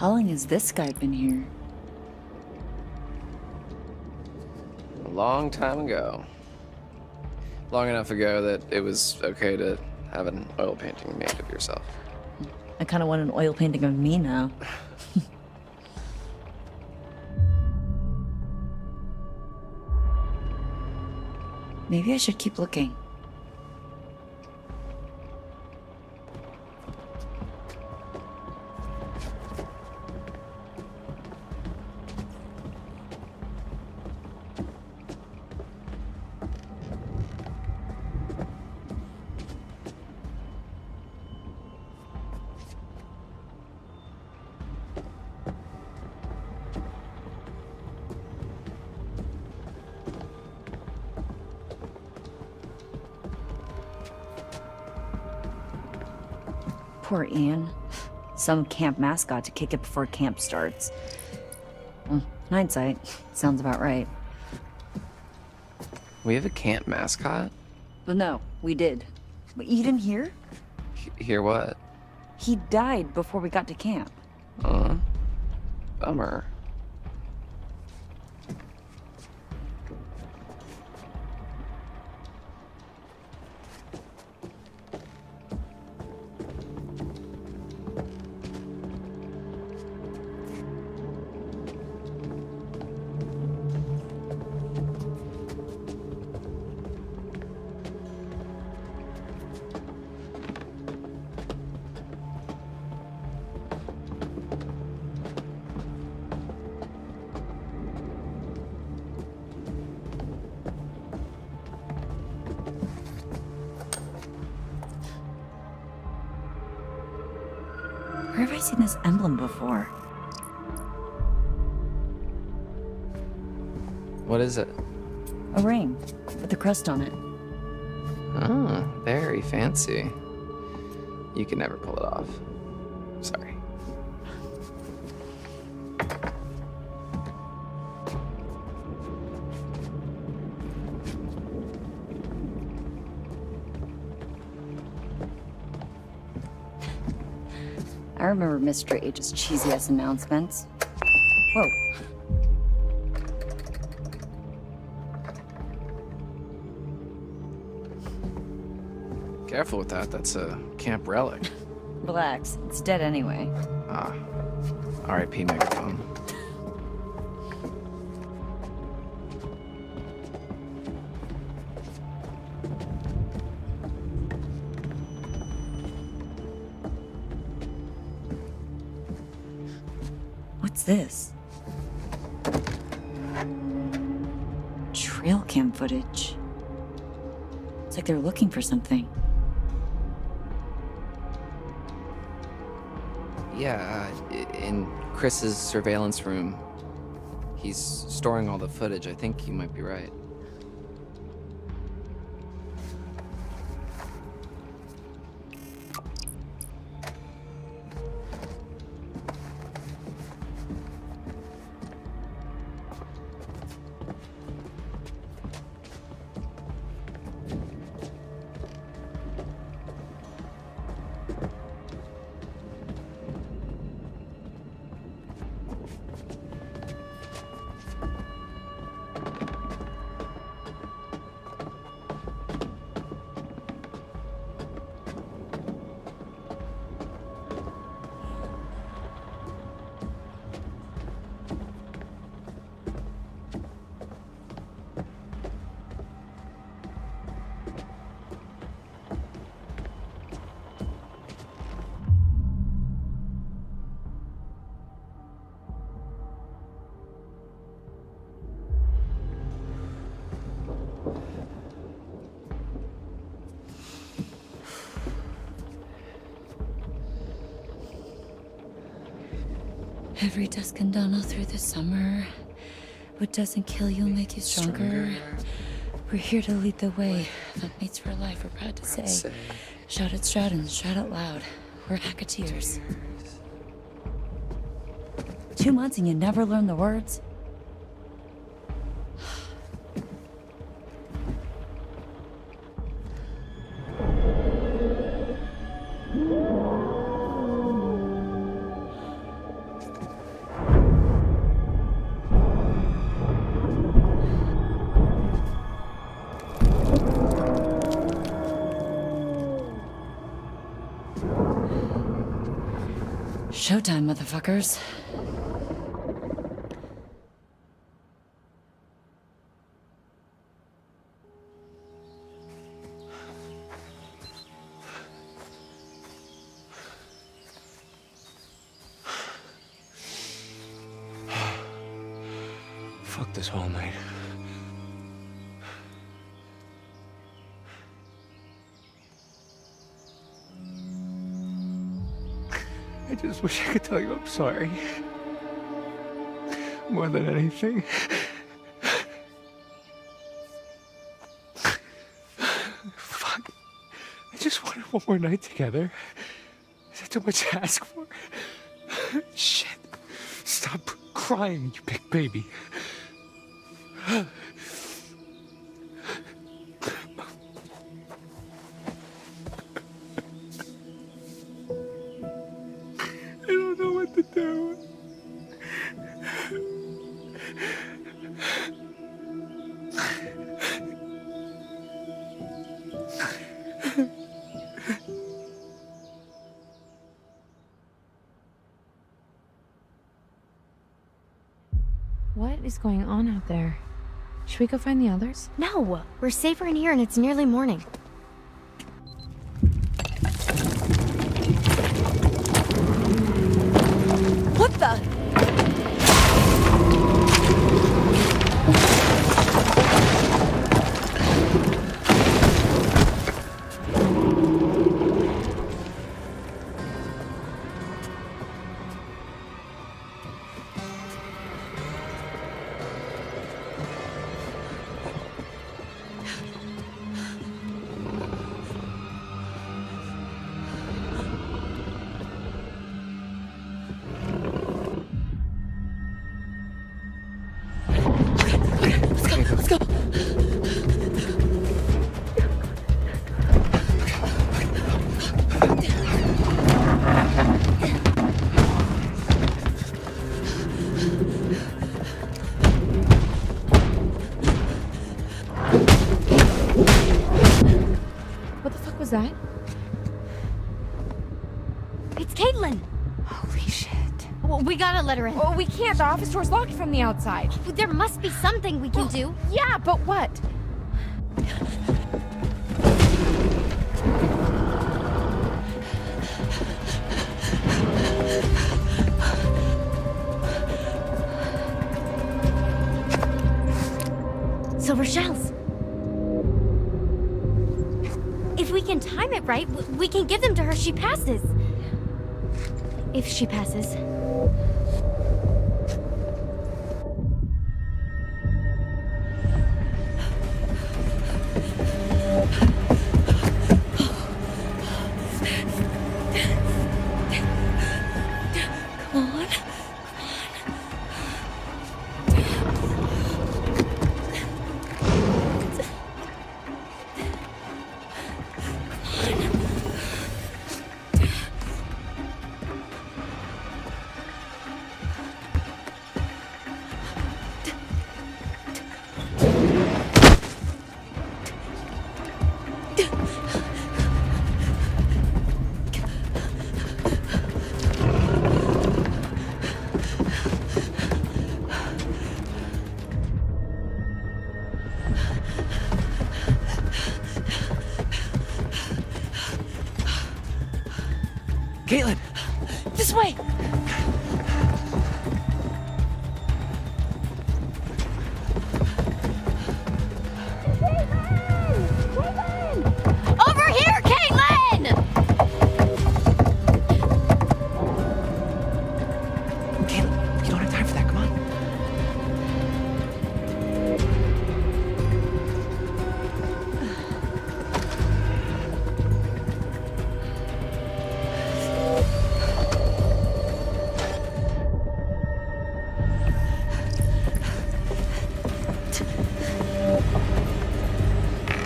How long has this guy been here? A long time ago. Long enough ago that it was okay to have an oil painting made of yourself. I kind of want an oil painting of me now. Maybe I should keep looking. Poor Ian. Some camp mascot to kick it before camp starts. Hindsight, sounds about right. We have a camp mascot? But no, we did. But you didn't hear? Hear what? He died before we got to camp. Bummer. Where have I seen this emblem before? What is it? A ring with a crest on it. Oh, very fancy. You can never pull it off. Sorry. I remember Mr. H's cheesy-ass announcements. Whoa. Careful with that. That's a camp relic. Relax. It's dead anyway. Ah. R.I.P. megaphone. What's this? Trail cam footage. It's like they're looking for something. Yeah, in Chris's surveillance room. He's storing all the footage. I think you might be right. Every dusk and dawn all through the summer. What doesn't kill you will make you stronger. We're here to lead the way. Mates for life, we're proud to say. Shout it, shout and shout it loud. We're Hacketteers. 2 months and you never learn the words? Showtime, motherfuckers. Fuck this whole night. I just wish I could tell you I'm sorry. More than anything. Fuck. I just wanted one more night together. Is that too much to ask for? Shit. Stop crying, you big baby. I don't know what to do. What is going on out there? Should we go find the others? No, we're safer in here and it's nearly morning. What the? Let's go. What the fuck was that? It's Caitlin. Holy shit. Well, we gotta let her in. Oh, we can't. The office door's locked from the outside. There must be something we can do. Yeah, but what? Silver shells. If we can time it right, we can give them to her if she passes. If she passes. Come on. Caitlin! This way! Over here, Caitlin! Caitlin, you don't have time for that, come on.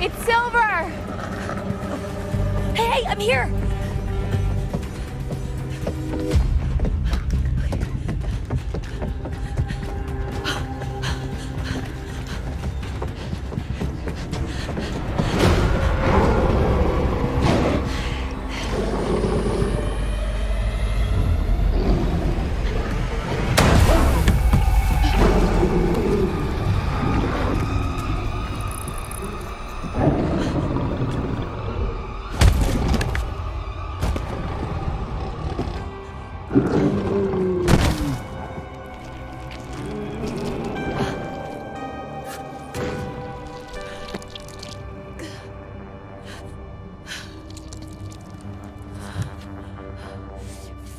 It's Silver! Hey, I'm here!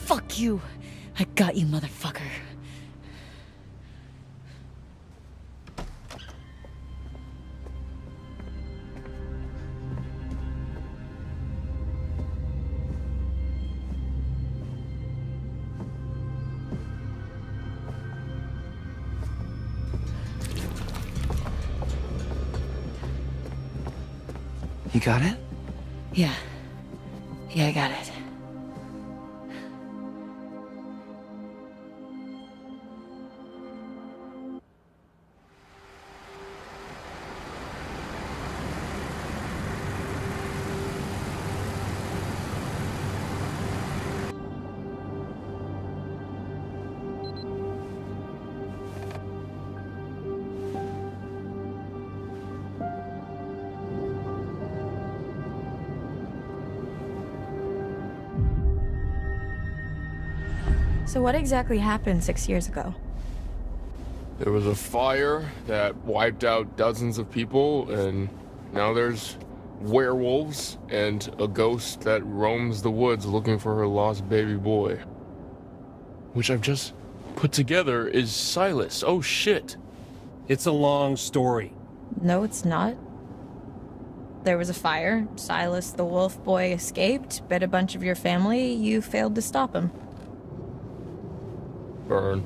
Fuck you. I got you, motherfucker. You got it? Yeah. Yeah, I got it. So what exactly happened 6 years ago? There was a fire that wiped out dozens of people, and now there's werewolves and a ghost that roams the woods looking for her lost baby boy. Which I've just put together is Silas. Oh shit. It's a long story. No, it's not. There was a fire. Silas the wolf boy escaped, bit a bunch of your family. You failed to stop him. Burn.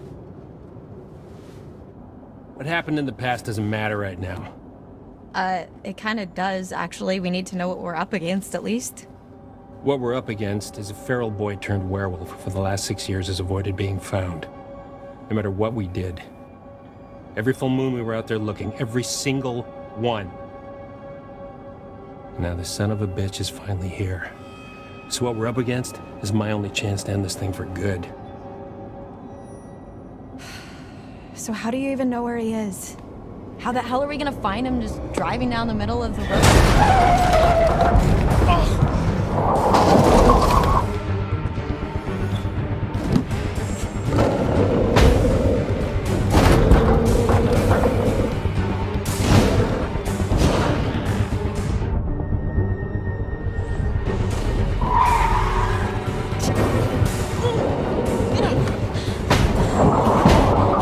What happened in the past doesn't matter right now. It kind of does, actually. We need to know what we're up against, at least. What we're up against is a feral boy turned werewolf who for the last 6 years has avoided being found. No matter what we did. Every full moon we were out there looking, every single one. Now the son of a bitch is finally here. So what we're up against is my only chance to end this thing for good. So how do you even know where he is? How the hell are we gonna find him just driving down the middle of the road?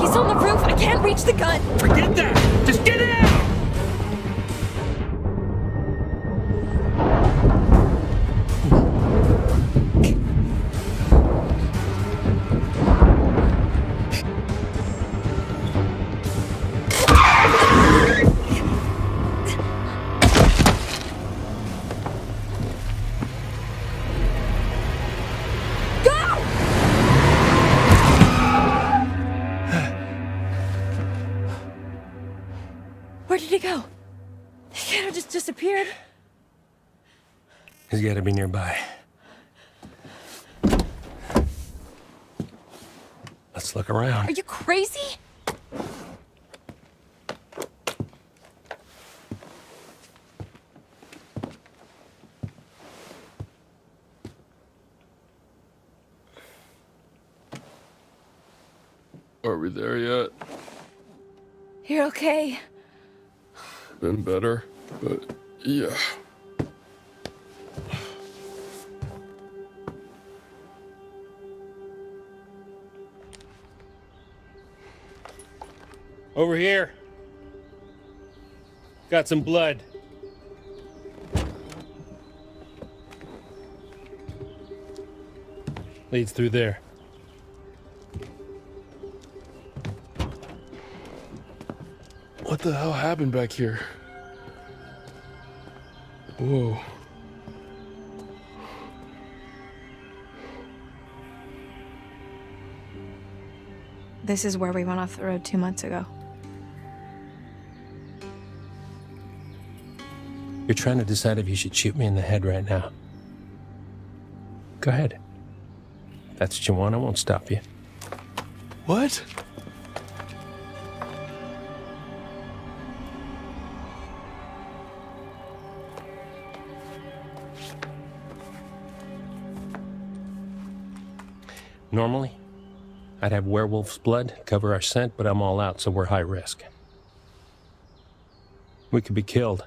He's on the roof! I can't reach the gun! Forget that! Just get it out! Where did he go? He can't have just disappeared. He's gotta be nearby. Let's look around. Are you crazy? Are we there yet? You're okay. Been better, but yeah. Over here. Got some blood. Leads through there. What the hell happened back here? Whoa. This is where we went off the road 2 months ago. You're trying to decide if you should shoot me in the head right now. Go ahead. If that's what you want, I won't stop you. What? Normally, I'd have werewolf's blood cover our scent, but I'm all out, so we're high risk. We could be killed.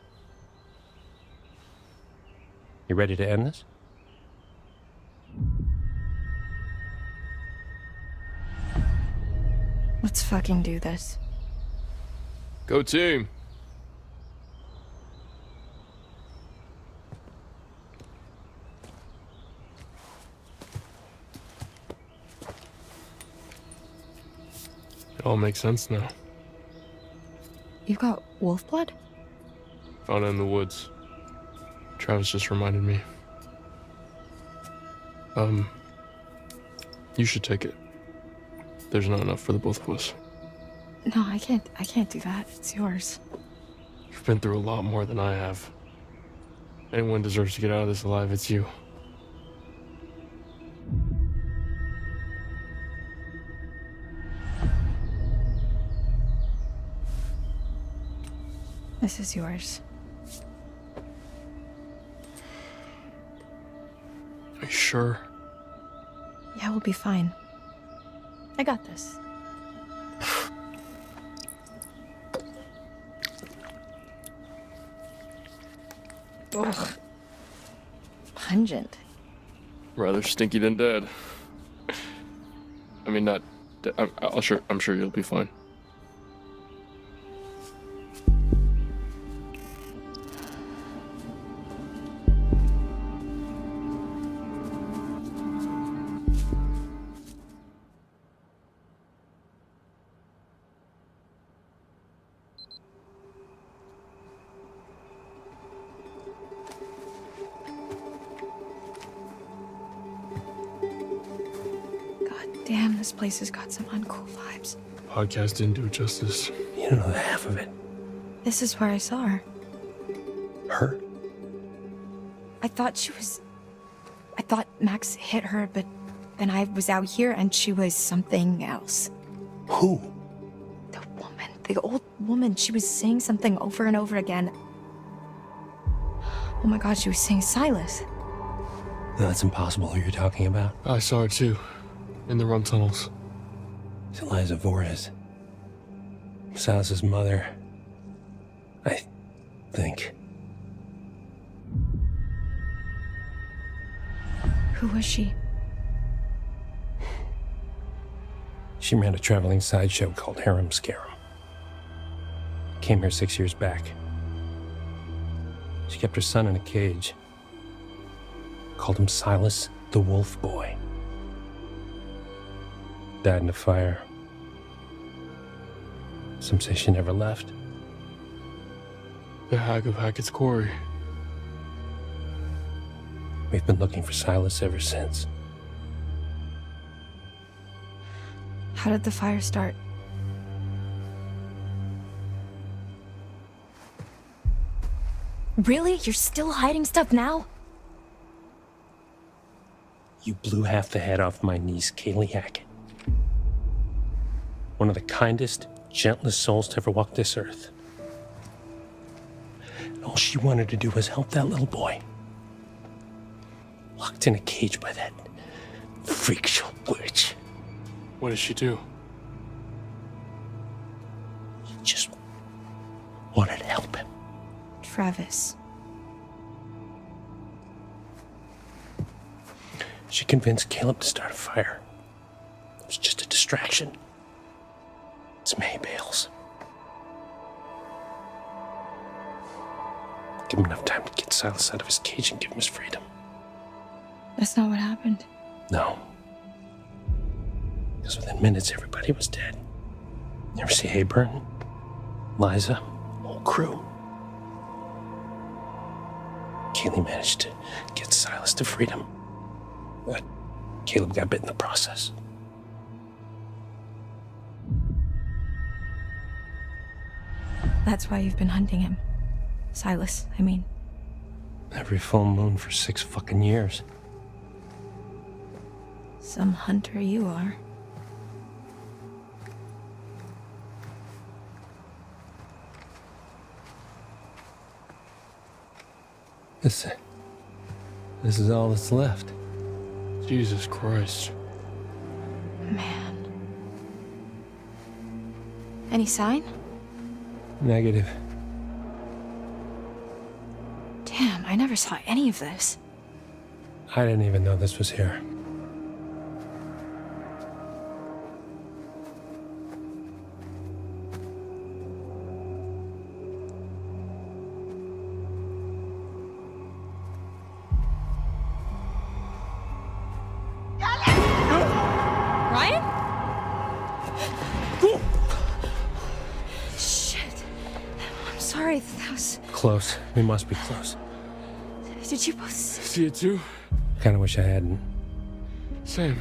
You ready to end this? Let's fucking do this. Go team. It all makes sense now. You've got wolf blood? Found it in the woods. Travis just reminded me. You should take it. There's not enough for the both of us. No, I can't do that. It's yours. You've been through a lot more than I have. Anyone deserves to get out of this alive, it's you. This is yours. Are you sure? Yeah, we'll be fine. I got this. Ugh. Pungent. Rather stinky than dead. I mean, not. I'm sure you'll be fine. Damn, this place has got some uncool vibes. Podcast didn't do it justice. You don't know the half of it. This is where I saw her. Her? I thought Max hit her, but then I was out here and she was something else. Who? The old woman. She was saying something over and over again. Oh my god, she was saying Silas. No, that's impossible who you're talking about. I saw her too. In the run tunnels. It's Eliza Vorez. Silas's mother. I think. Who was she? She ran a traveling sideshow called Harem Scarum. Came here 6 years back. She kept her son in a cage. Called him Silas the Wolf Boy. Died in a fire. Some say she never left. The hag of Hackett's quarry. We've been looking for Silas ever since. How did the fire start? Really? You're still hiding stuff now? You blew half the head off my niece, Kaylee Hackett. One of the kindest, gentlest souls to ever walk this earth. And all she wanted to do was help that little boy. Locked in a cage by that freak show witch. What did she do? She just wanted to help him. Travis. She convinced Caleb to start a fire. It was just a distraction. Some hay bales. Give him enough time to get Silas out of his cage and give him his freedom. That's not what happened. No. Because within minutes, everybody was dead. You ever see Hayburn? Liza? Whole crew. Kaylee managed to get Silas to freedom. But Caleb got bit in the process. That's why you've been hunting him. Silas, I mean. Every full moon for 6 fucking years. Some hunter you are. This is all that's left. Jesus Christ. Man. Any sign? Negative. Damn, I never saw any of this. I didn't even know this was here. close. We must be close. Did you both See it too? Kinda wish I hadn't. Same.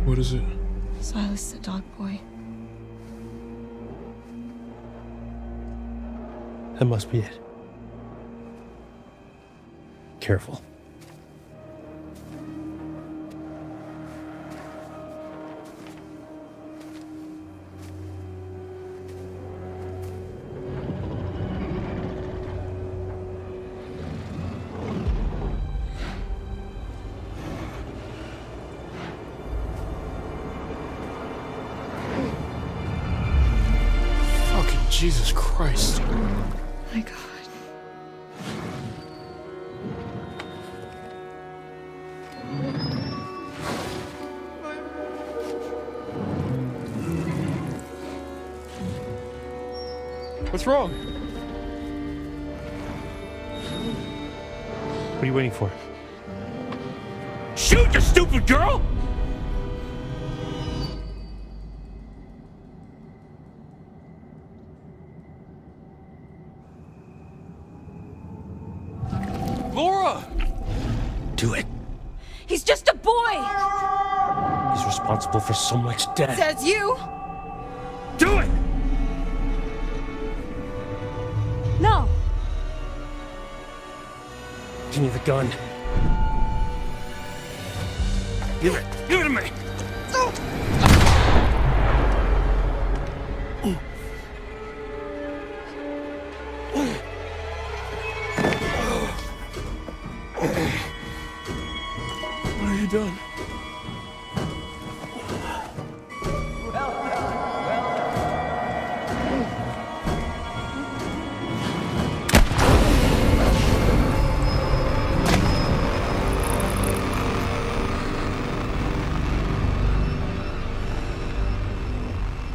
What is it? Silas the dog boy. That must be it. Careful. Fucking Jesus Christ. My God. What's wrong? What are you waiting for? Shoot, you stupid girl! Laura! Do it. He's just a boy! He's responsible for so much death. Says you! Do it! No! Give me the gun. Give it! Give it to me! What have you done?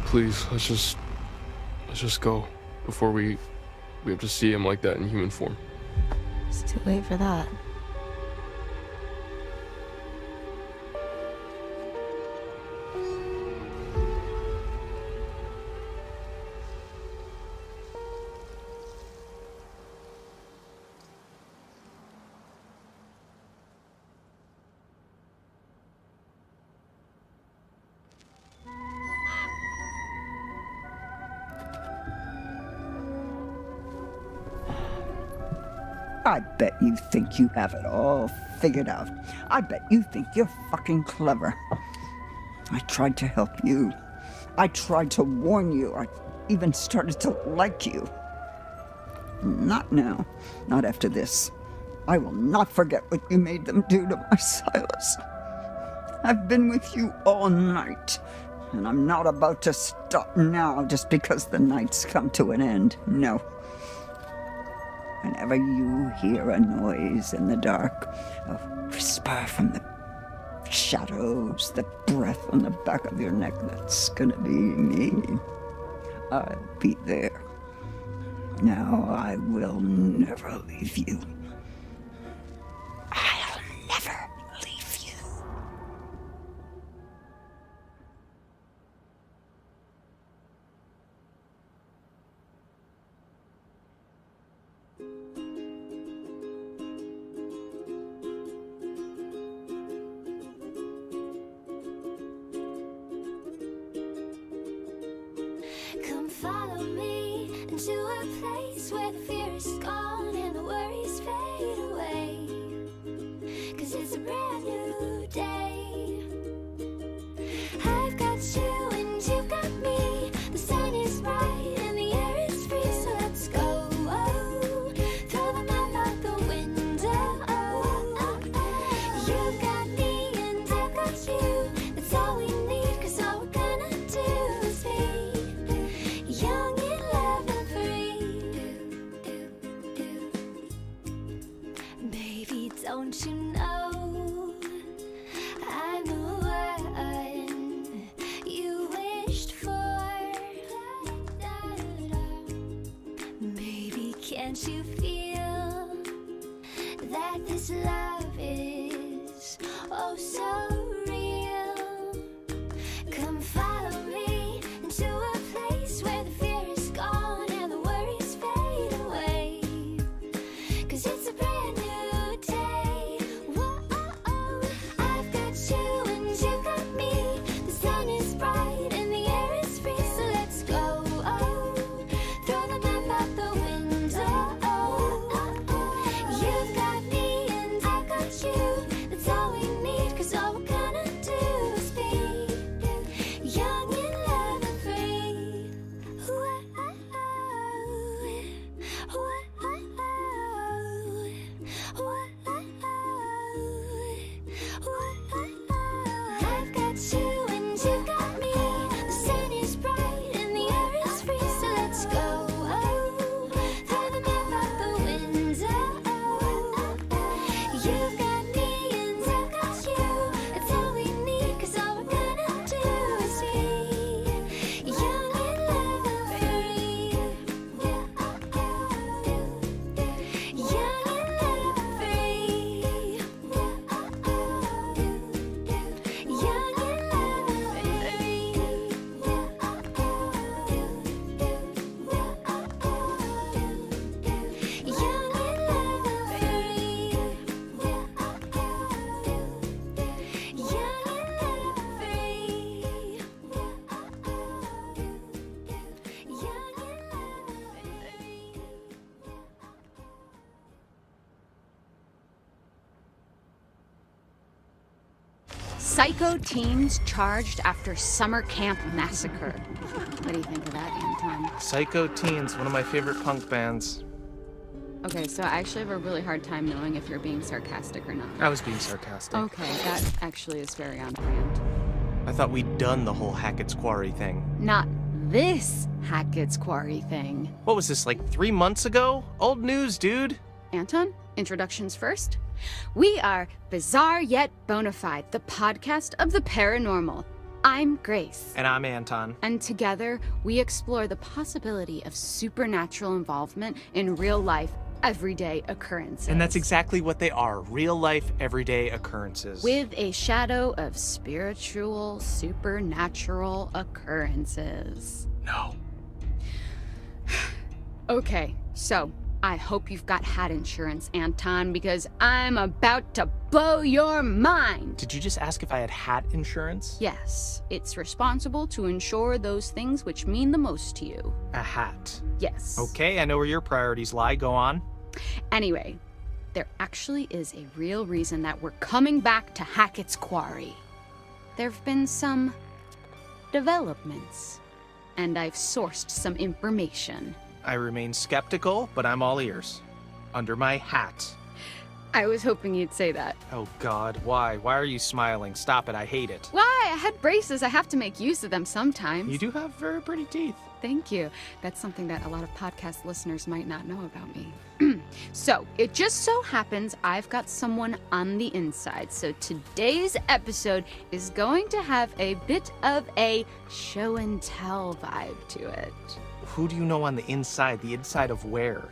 Please, let's just go before we have to see him like that in human form. It's too late for that. I bet you think you have it all figured out. I bet you think you're fucking clever. I tried to help you. I tried to warn you. I even started to like you. Not now. Not after this. I will not forget what you made them do to my Silas. I've been with you all night, and I'm not about to stop now just because the night's come to an end. No. Whenever you hear a noise in the dark, a whisper from the shadows, the breath on the back of your neck, that's gonna be me. I'll be there. Now I will never leave you. I'll never leave you. Come follow me into a place where the fear is gone and the worries fade away. 'Cause it's a brand new day. I've got you and you've got me. The sun is bright and the air is free, so let's go. Throw the map out the window. You've got me and I've got you. That's all we need, 'cause all we're gonna do is be young in love and free. Baby, don't you know I'm the one you wished for? that this love is oh so real. Come follow me into a place where the fear is gone and the worries fade away. 'Cause it's a brand new day. Whoa, I've got you and you got me. The sun is bright and the air is free, so let's go. Throw the map out the window. You've got me and I got you. That's all we need, 'cause all we're gonna do is be young and love and free. I've got you and you got me. The sun is bright and the air is free, so let's go. Throw the map out the window. You've got me and I got you. It's all we need, 'cause all we're gonna do is be young and love and free. Young and love and free. Young and love and free. Young and Psycho teens charged after summer camp massacre. What do you think of that, Anton? Psycho Teens, one of my favorite punk bands. Okay, so I actually have a really hard time knowing if you're being sarcastic or not. I was being sarcastic. Okay, that actually is very on brand. I thought we'd done the whole Hackett's Quarry thing. Not this Hackett's Quarry thing. What was this, like 3 months ago? Old news, dude. Anton, introductions first. We are Bizarre Yet Bonafide, the podcast of the paranormal. I'm Grace. And I'm Anton. And together, we explore the possibility of supernatural involvement in real life, everyday occurrences. And that's exactly what they are, real life, everyday occurrences. With a shadow of spiritual, supernatural occurrences. No. Okay, so I hope you've got hat insurance, Anton, because I'm about to blow your mind. Did you just ask if I had hat insurance? Yes, it's responsible to insure those things which mean the most to you. A hat. Yes. Okay, I know where your priorities lie. Go on. Anyway, there actually is a real reason that we're coming back to Hackett's Quarry. There've been some developments, and I've sourced some information. I remain skeptical, but I'm all ears. Under my hat. I was hoping you'd say that. Oh God, why? Why are you smiling? Stop it, I hate it. Why? I had braces. I have to make use of them sometimes. You do have very pretty teeth. Thank you. That's something that a lot of podcast listeners might not know about me. So, it just so happens I've got someone on the inside. So today's episode is going to have a bit of a show and tell vibe to it. Who do you know on the inside? The inside of where?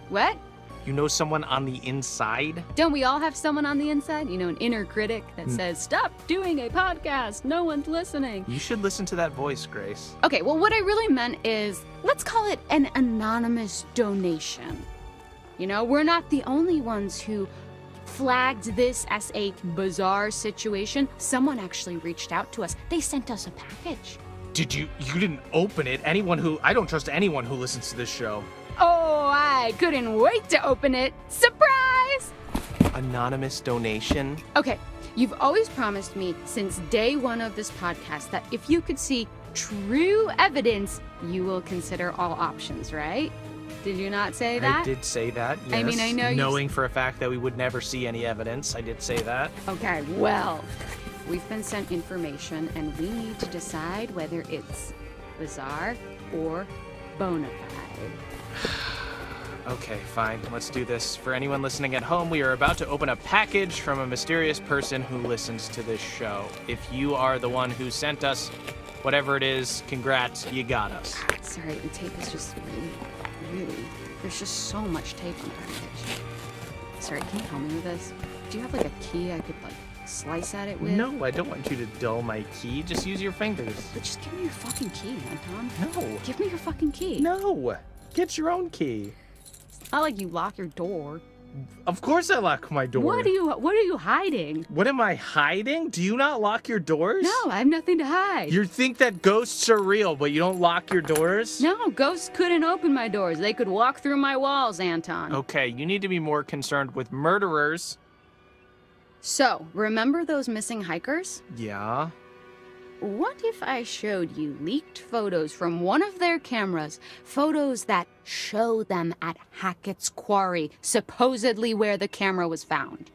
What? You know someone on the inside? Don't we all have someone on the inside? You know, an inner critic that says, stop doing a podcast, no one's listening. You should listen to that voice, Grace. Okay, well, what I really meant is, let's call it an anonymous donation. You know, we're not the only ones who flagged this as a bizarre situation. Someone actually reached out to us. They sent us a package. Did you didn't open it? I don't trust anyone who listens to this show. Oh, I couldn't wait to open it. Surprise! Anonymous donation? Okay, you've always promised me since day one of this podcast that if you could see true evidence, you will consider all options, right? Did you not say that? I did say that, yes. I mean, I know knowing for a fact that we would never see any evidence, I did say that. Okay, well, we've been sent information and we need to decide whether it's bizarre or bona fide. Okay, fine. Let's do this. For anyone listening at home, we are about to open a package from a mysterious person who listens to this show. If you are the one who sent us whatever it is, congrats, you got us. Sorry, the tape is just really, there's just so much tape on the package. Sorry, can you help me with this? Do you have like a key I could like slice at it with? No, I don't want you to dull my key. Just use your fingers. But just give me your fucking key, Anton. No. Give me your fucking key. No. Get your own key. It's not like you lock your door. Of course I lock my door. What are you hiding? What am I hiding? Do you not lock your doors? No, I have nothing to hide. You think that ghosts are real, but you don't lock your doors? No, ghosts couldn't open my doors. They could walk through my walls, Anton. Okay, you need to be more concerned with murderers. So, remember those missing hikers? Yeah. What if I showed you leaked photos from one of their cameras? Photos that show them at Hackett's quarry, supposedly where the camera was found.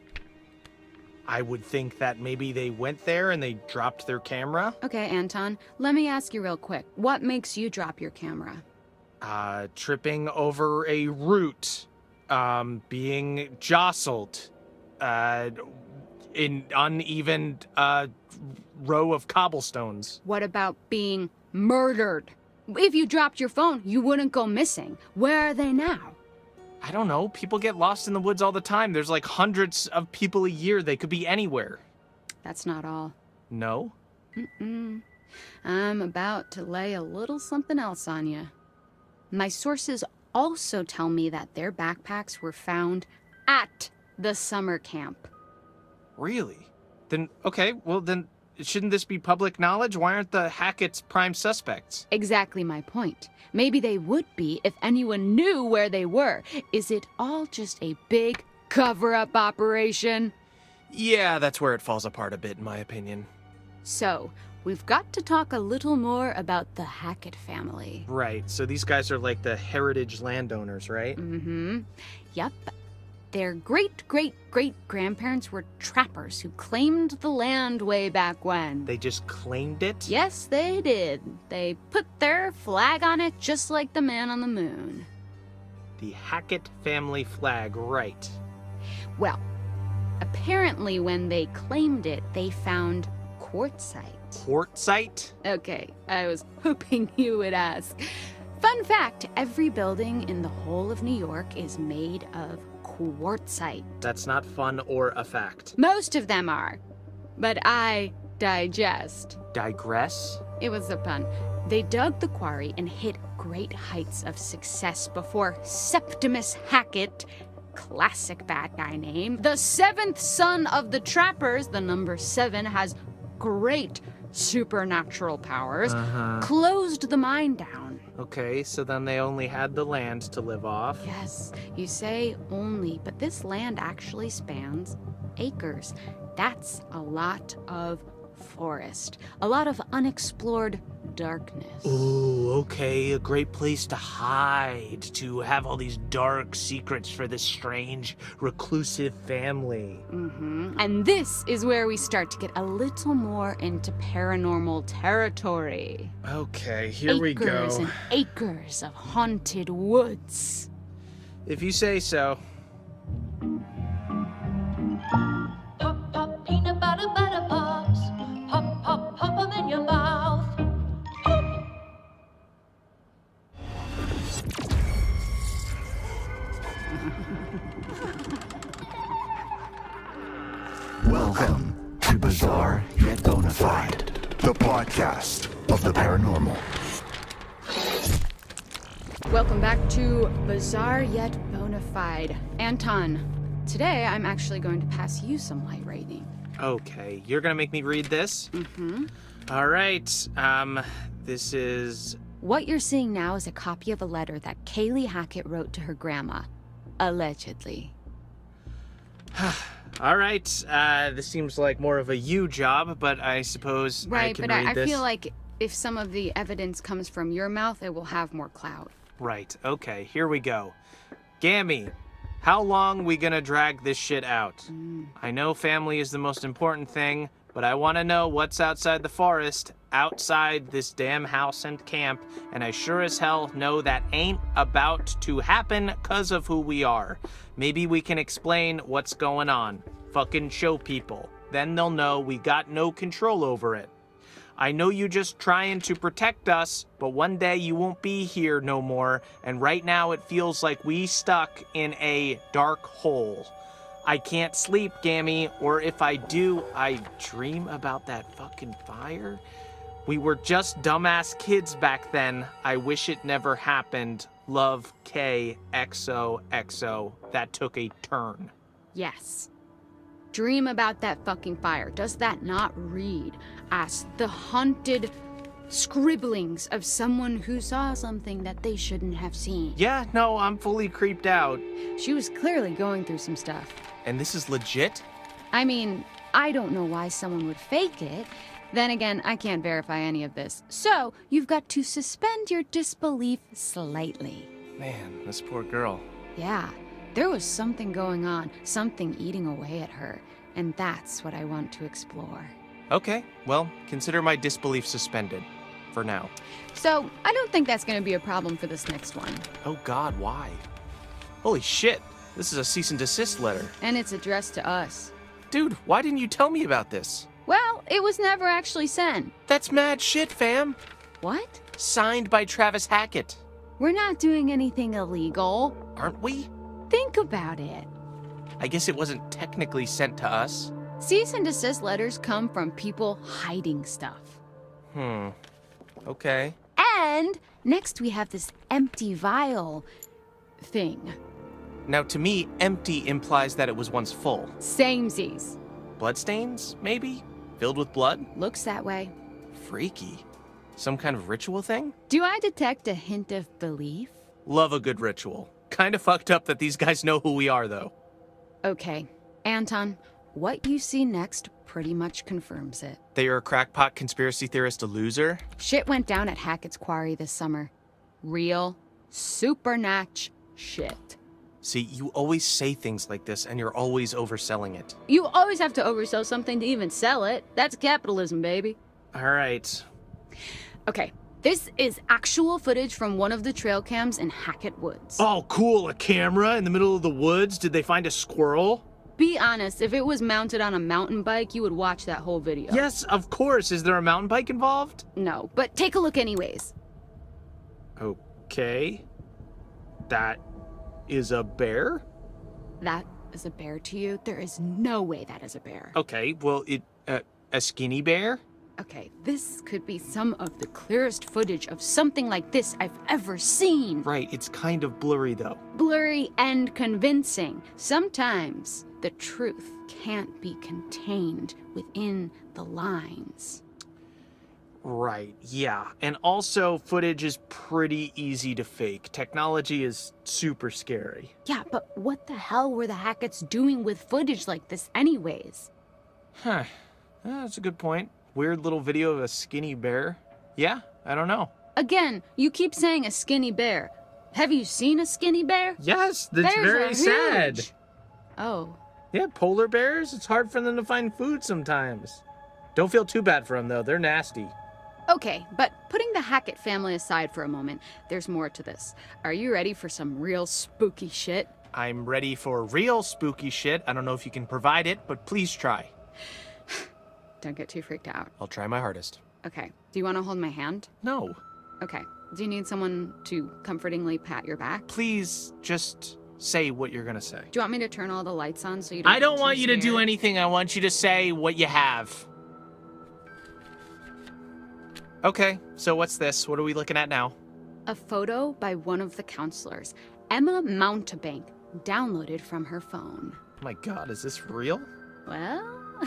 I would think that maybe they went there and they dropped their camera. Okay, Anton, let me ask you real quick. What makes you drop your camera? Tripping over a root. Being jostled. In uneven, row of cobblestones. What about being murdered? If you dropped your phone, you wouldn't go missing. Where are they now? I don't know. People get lost in the woods all the time. There's like hundreds of people a year. They could be anywhere. That's not all. No? Mm-mm. I'm about to lay a little something else on you. My sources also tell me that their backpacks were found at the summer camp. Really? Then, okay, well then, shouldn't this be public knowledge? Why aren't the Hacketts prime suspects? Exactly my point. Maybe they would be if anyone knew where they were. Is it all just a big cover-up operation? Yeah, that's where it falls apart a bit, in my opinion. So, we've got to talk a little more about the Hackett family. Right, so these guys are like the heritage landowners, right? Mm-hmm. Yep. Their great-great-great-grandparents were trappers who claimed the land way back when. They just claimed it? Yes, they did. They put their flag on it just like the man on the moon. The Hackett family flag, right. Well, apparently when they claimed it, they found quartzite. Quartzite? Okay, I was hoping you would ask. Fun fact, every building in the whole of New York is made of quartzite. That's not fun or a fact. Most of them are. But I digest. Digress? It was a pun. They dug the quarry and hit great heights of success before Septimus Hackett, classic bad guy name, the seventh son of the trappers, the number 7, has great supernatural powers, closed the mine down. Okay, so then they only had the land to live off. Yes, you say only, but this land actually spans acres. That's a lot of forest, a lot of unexplored darkness. Ooh, okay, a great place to hide, to have all these dark secrets for this strange, reclusive family. And this is where we start to get a little more into paranormal territory. Okay, here we go. Acres and acres of haunted woods. If you say so. Pop, pop, peanut butter, butter pops. Pop, pop, pop 'em in your mouth. Welcome to Bizarre Yet Bonafide, the podcast of the paranormal. Welcome back to Bizarre Yet Bonafide. Anton, today I'm actually going to pass you some light reading. Okay, you're gonna make me read this? All right, this is... What you're seeing now is a copy of a letter that Kaylee Hackett wrote to her grandma. Allegedly. All right, this seems like more of a you job, but I suppose I can read this. I feel like if some of the evidence comes from your mouth, it will have more clout. Right, okay, here we go. Gammy, how long we gonna drag this shit out? I know family is the most important thing, but I want to know what's outside the forest, outside this damn house and camp, and I sure as hell know that ain't about to happen 'cause of who we are. Maybe we can explain what's going on. Fucking show people. Then they'll know we got no control over it. I know you just trying to protect us, but one day you won't be here no more, and right now it feels like we stuck in a dark hole. I can't sleep, Gammy, or if I do, I dream about that fucking fire. We were just dumbass kids back then. I wish it never happened. Love, K, XOXO. That took a turn. Yes. Dream about that fucking fire. Does that not read as the haunted scribblings of someone who saw something that they shouldn't have seen? Yeah, no, I'm fully creeped out. She was clearly going through some stuff. And this is legit? I mean, I don't know why someone would fake it. Then again, I can't verify any of this. So, you've got to suspend your disbelief slightly. Man, this poor girl. Yeah, there was something going on, something eating away at her. And that's what I want to explore. Okay, well, consider my disbelief suspended. For now. So, I don't think that's going to be a problem for this next one. Oh God, why? Holy shit, this is a cease and desist letter. And it's addressed to us. Dude, why didn't you tell me about this? Well, it was never actually sent. That's mad shit, fam. What? Signed by Travis Hackett. We're not doing anything illegal. Aren't we? Think about it. I guess it wasn't technically sent to us. Cease and desist letters come from people hiding stuff. Okay. And next we have this empty vial thing. Now, to me, empty implies that it was once full. Samesies. Bloodstains, maybe? Filled with blood? Looks that way. Freaky. Some kind of ritual thing? Do I detect a hint of belief? Love a good ritual. Kinda fucked up that these guys know who we are, though. Okay. Anton, what you see next pretty much confirms it. That you're a crackpot conspiracy theorist, a loser? Shit went down at Hackett's Quarry this summer. Real, supernatch shit. See, you always say things like this, and you're always overselling it. You always have to oversell something to even sell it. That's capitalism, baby. All right. Okay, this is actual footage from one of the trail cams in Hackett Woods. Oh, cool, a camera in the middle of the woods? Did they find a squirrel? Be honest, if it was mounted on a mountain bike, you would watch that whole video. Yes, of course. Is there a mountain bike involved? No, but take a look anyways. Okay. That is a bear? That is a bear to you? There is no way that is a bear. Okay, well, a skinny bear? Okay, this could be some of the clearest footage of something like this I've ever seen. Right, it's kind of blurry, though. Blurry and convincing. Sometimes the truth can't be contained within the lines. Right, yeah. And also, footage is pretty easy to fake. Technology is super scary. Yeah, but what the hell were the Hacketts doing with footage like this anyways? Huh. That's a good point. Weird little video of a skinny bear. Yeah, I don't know. Again, you keep saying a skinny bear. Have you seen a skinny bear? Yes, that's Bears very are sad. huge. Oh. Yeah, polar bears, it's hard for them to find food sometimes. Don't feel too bad for them, though. They're nasty. Okay, but putting the Hackett family aside for a moment, there's more to this. Are you ready for some real spooky shit? I'm ready for real spooky shit. I don't know if you can provide it, but please try. Don't get too freaked out. I'll try my hardest. Okay, do you want to hold my hand? No. Okay, do you need someone to comfortingly pat your back? Please, just say what you're gonna say. Do you want me to turn all the lights on so you don't I don't get want too you to do scared? anything. I want you to say what you have. Okay, so what's this? What are we looking at now? A photo by one of the counselors, Emma Mountebank, downloaded from her phone. Oh my God, is this real? Well,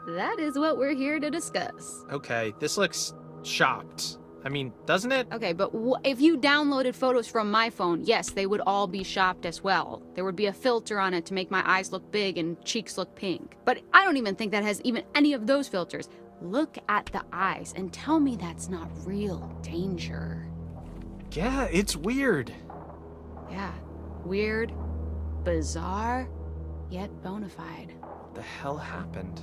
that is what we're here to discuss. Okay, this looks shopped. I mean, doesn't it? Okay, but if you downloaded photos from my phone, yes, they would all be shopped as well. There would be a filter on it to make my eyes look big and cheeks look pink. But I don't even think that has even any of those filters. Look at the eyes and tell me that's not real danger. Yeah, it's weird. Yeah, weird, bizarre, yet bona fide. What the hell happened?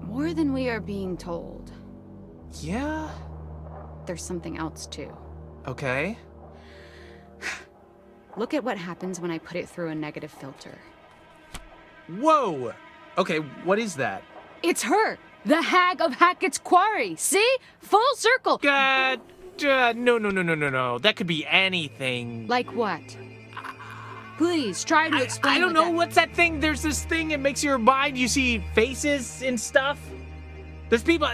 More than we are being told. Yeah? There's something else too. Okay. Look at what happens when I put it through a negative filter. Whoa! Okay, what is that? It's her! The hag of Hackett's Quarry! See? Full circle! No. That could be anything. Like what? Please, try to explain. I don't know. What's that thing? There's this thing, it makes your mind, you see faces and stuff. There's people,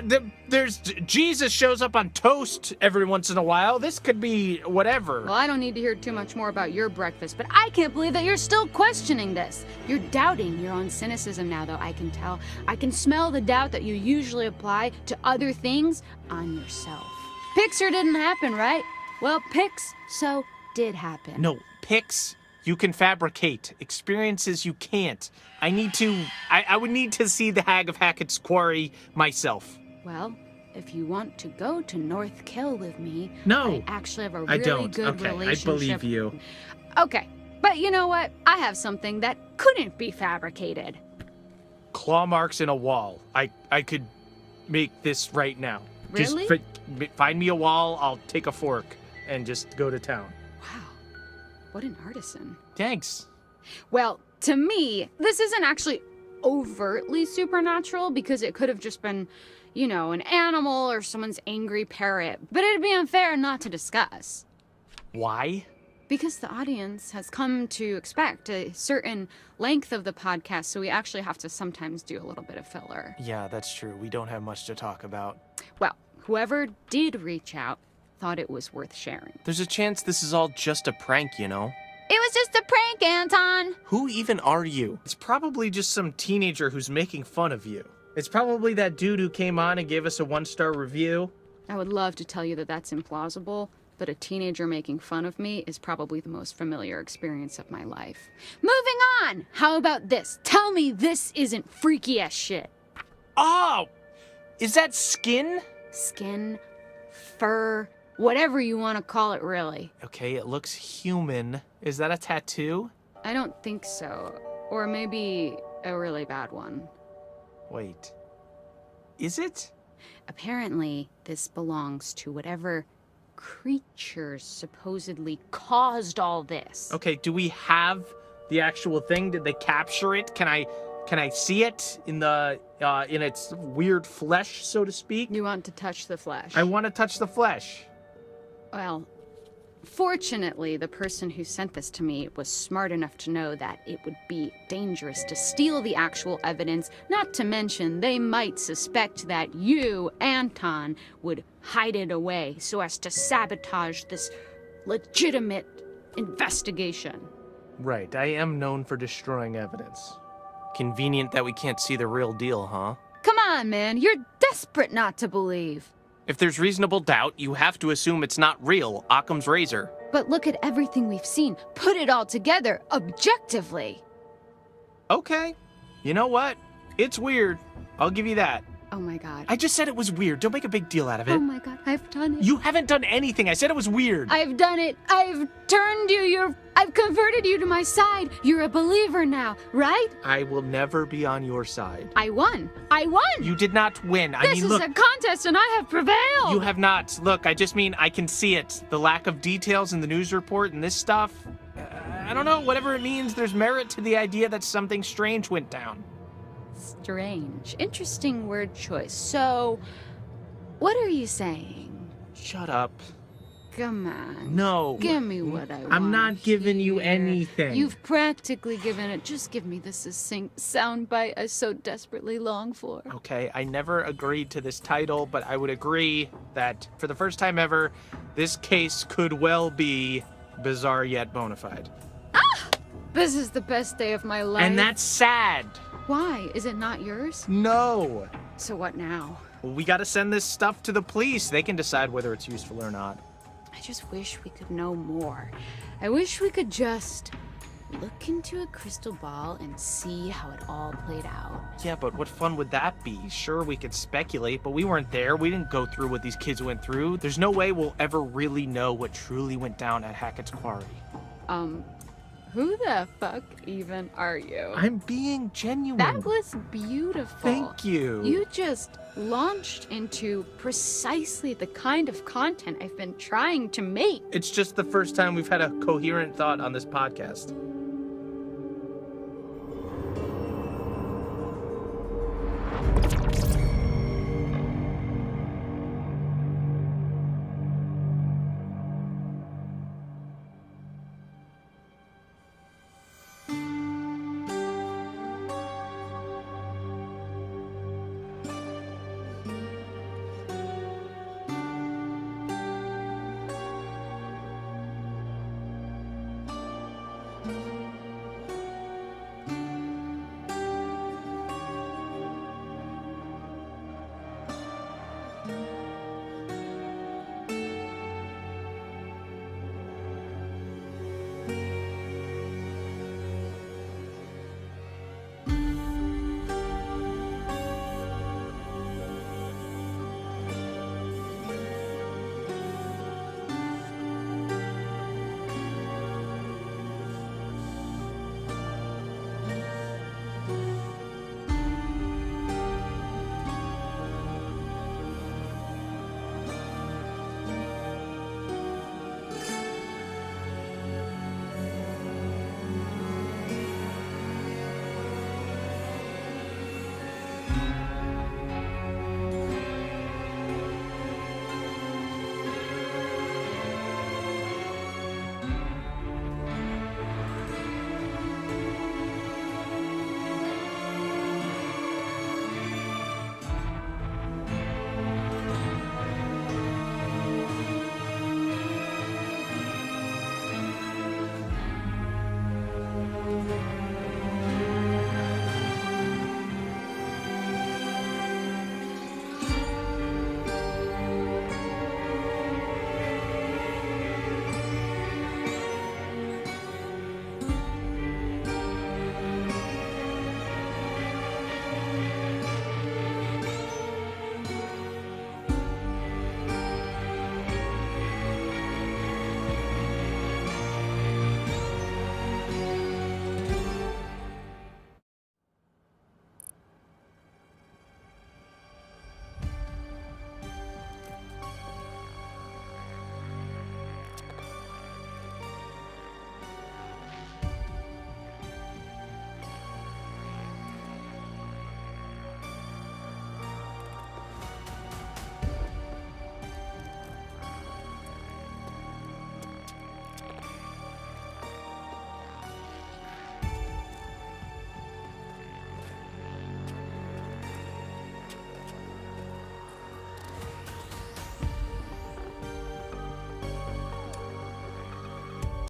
there's Jesus shows up on toast every once in a while. This could be whatever. Well, I don't need to hear too much more about your breakfast, but I can't believe that you're still questioning this. You're doubting your own cynicism now, though, I can tell. I can smell the doubt that you usually apply to other things on yourself. Pixar didn't happen, right? Well, so did happen. No, Pix, you can fabricate. Experiences you can't. I would need to see the Hag of Hackett's quarry myself. Well, if you want to go to North Kill with me, No. I actually have a I really don't. good Okay, relationship. I believe you. Okay, but you know what? I have something that couldn't be fabricated. Claw marks in a wall. I could make this right now. Really? Just find me a wall, I'll take a fork and just go to town. What an artisan. Thanks. Well, to me, this isn't actually overtly supernatural because it could have just been, you know, an animal or someone's angry parrot. But it'd be unfair not to discuss. Why? Because the audience has come to expect a certain length of the podcast, so we actually have to sometimes do a little bit of filler. Yeah, that's true. We don't have much to talk about. Well, whoever did reach out thought it was worth sharing. There's a chance this is all just a prank, you know? It was just a prank, Anton! Who even are you? It's probably just some teenager who's making fun of you. It's probably that dude who came on and gave us a 1-star review. I would love to tell you that that's implausible, but a teenager making fun of me is probably the most familiar experience of my life. Moving on! How about this? Tell me this isn't freaky as shit. Oh! Is that skin? Skin, fur, whatever you want to call it, really. Okay, it looks human. Is that a tattoo? I don't think so. Or maybe a really bad one. Wait. Is it? Apparently, this belongs to whatever creatures supposedly caused all this. Okay, do we have the actual thing? Did they capture it? Can I see it in the in its weird flesh, so to speak? You want to touch the flesh? I want to touch the flesh. Well, fortunately, the person who sent this to me was smart enough to know that it would be dangerous to steal the actual evidence, not to mention they might suspect that you, Anton, would hide it away so as to sabotage this legitimate investigation. Right, I am known for destroying evidence. Convenient that we can't see the real deal, huh? Come on, man, you're desperate not to believe. If there's reasonable doubt, you have to assume it's not real. Occam's razor. But look at everything we've seen. Put it all together, objectively. Okay. You know what? It's weird. I'll give you that. Oh my god. I just said it was weird. Don't make a big deal out of it. Oh my god, I've done it. You haven't done anything. I said it was weird. I've done it. I've turned you. I've converted you to my side. You're a believer now, right? I will never be on your side. I won. You did not win. This is a contest and I have prevailed. You have not. Look, I just mean I can see it. The lack of details in the news report and this stuff. I don't know, whatever it means, there's merit to the idea that something strange went down. Strange. Interesting word choice. So, what are you saying? Shut up. Come on. No. Give me what I want. I'm not giving you anything. You've practically given it. Just give me the succinct soundbite I so desperately long for. Okay, I never agreed to this title, but I would agree that for the first time ever, this case could well be bizarre yet bona fide. This is the best day of my life. And that's sad. Why? Is it not yours? No. So what now? Well, we gotta send this stuff to the police. They can decide whether it's useful or not. I just wish we could know more. I wish we could just look into a crystal ball and see how it all played out. Yeah, but what fun would that be? Sure, we could speculate, but we weren't there. We didn't go through what these kids went through. There's no way we'll ever really know what truly went down at Hackett's Quarry. Who the fuck even are you? I'm being genuine. That was beautiful. Thank you. You just launched into precisely the kind of content I've been trying to make. It's just the first time we've had a coherent thought on this podcast.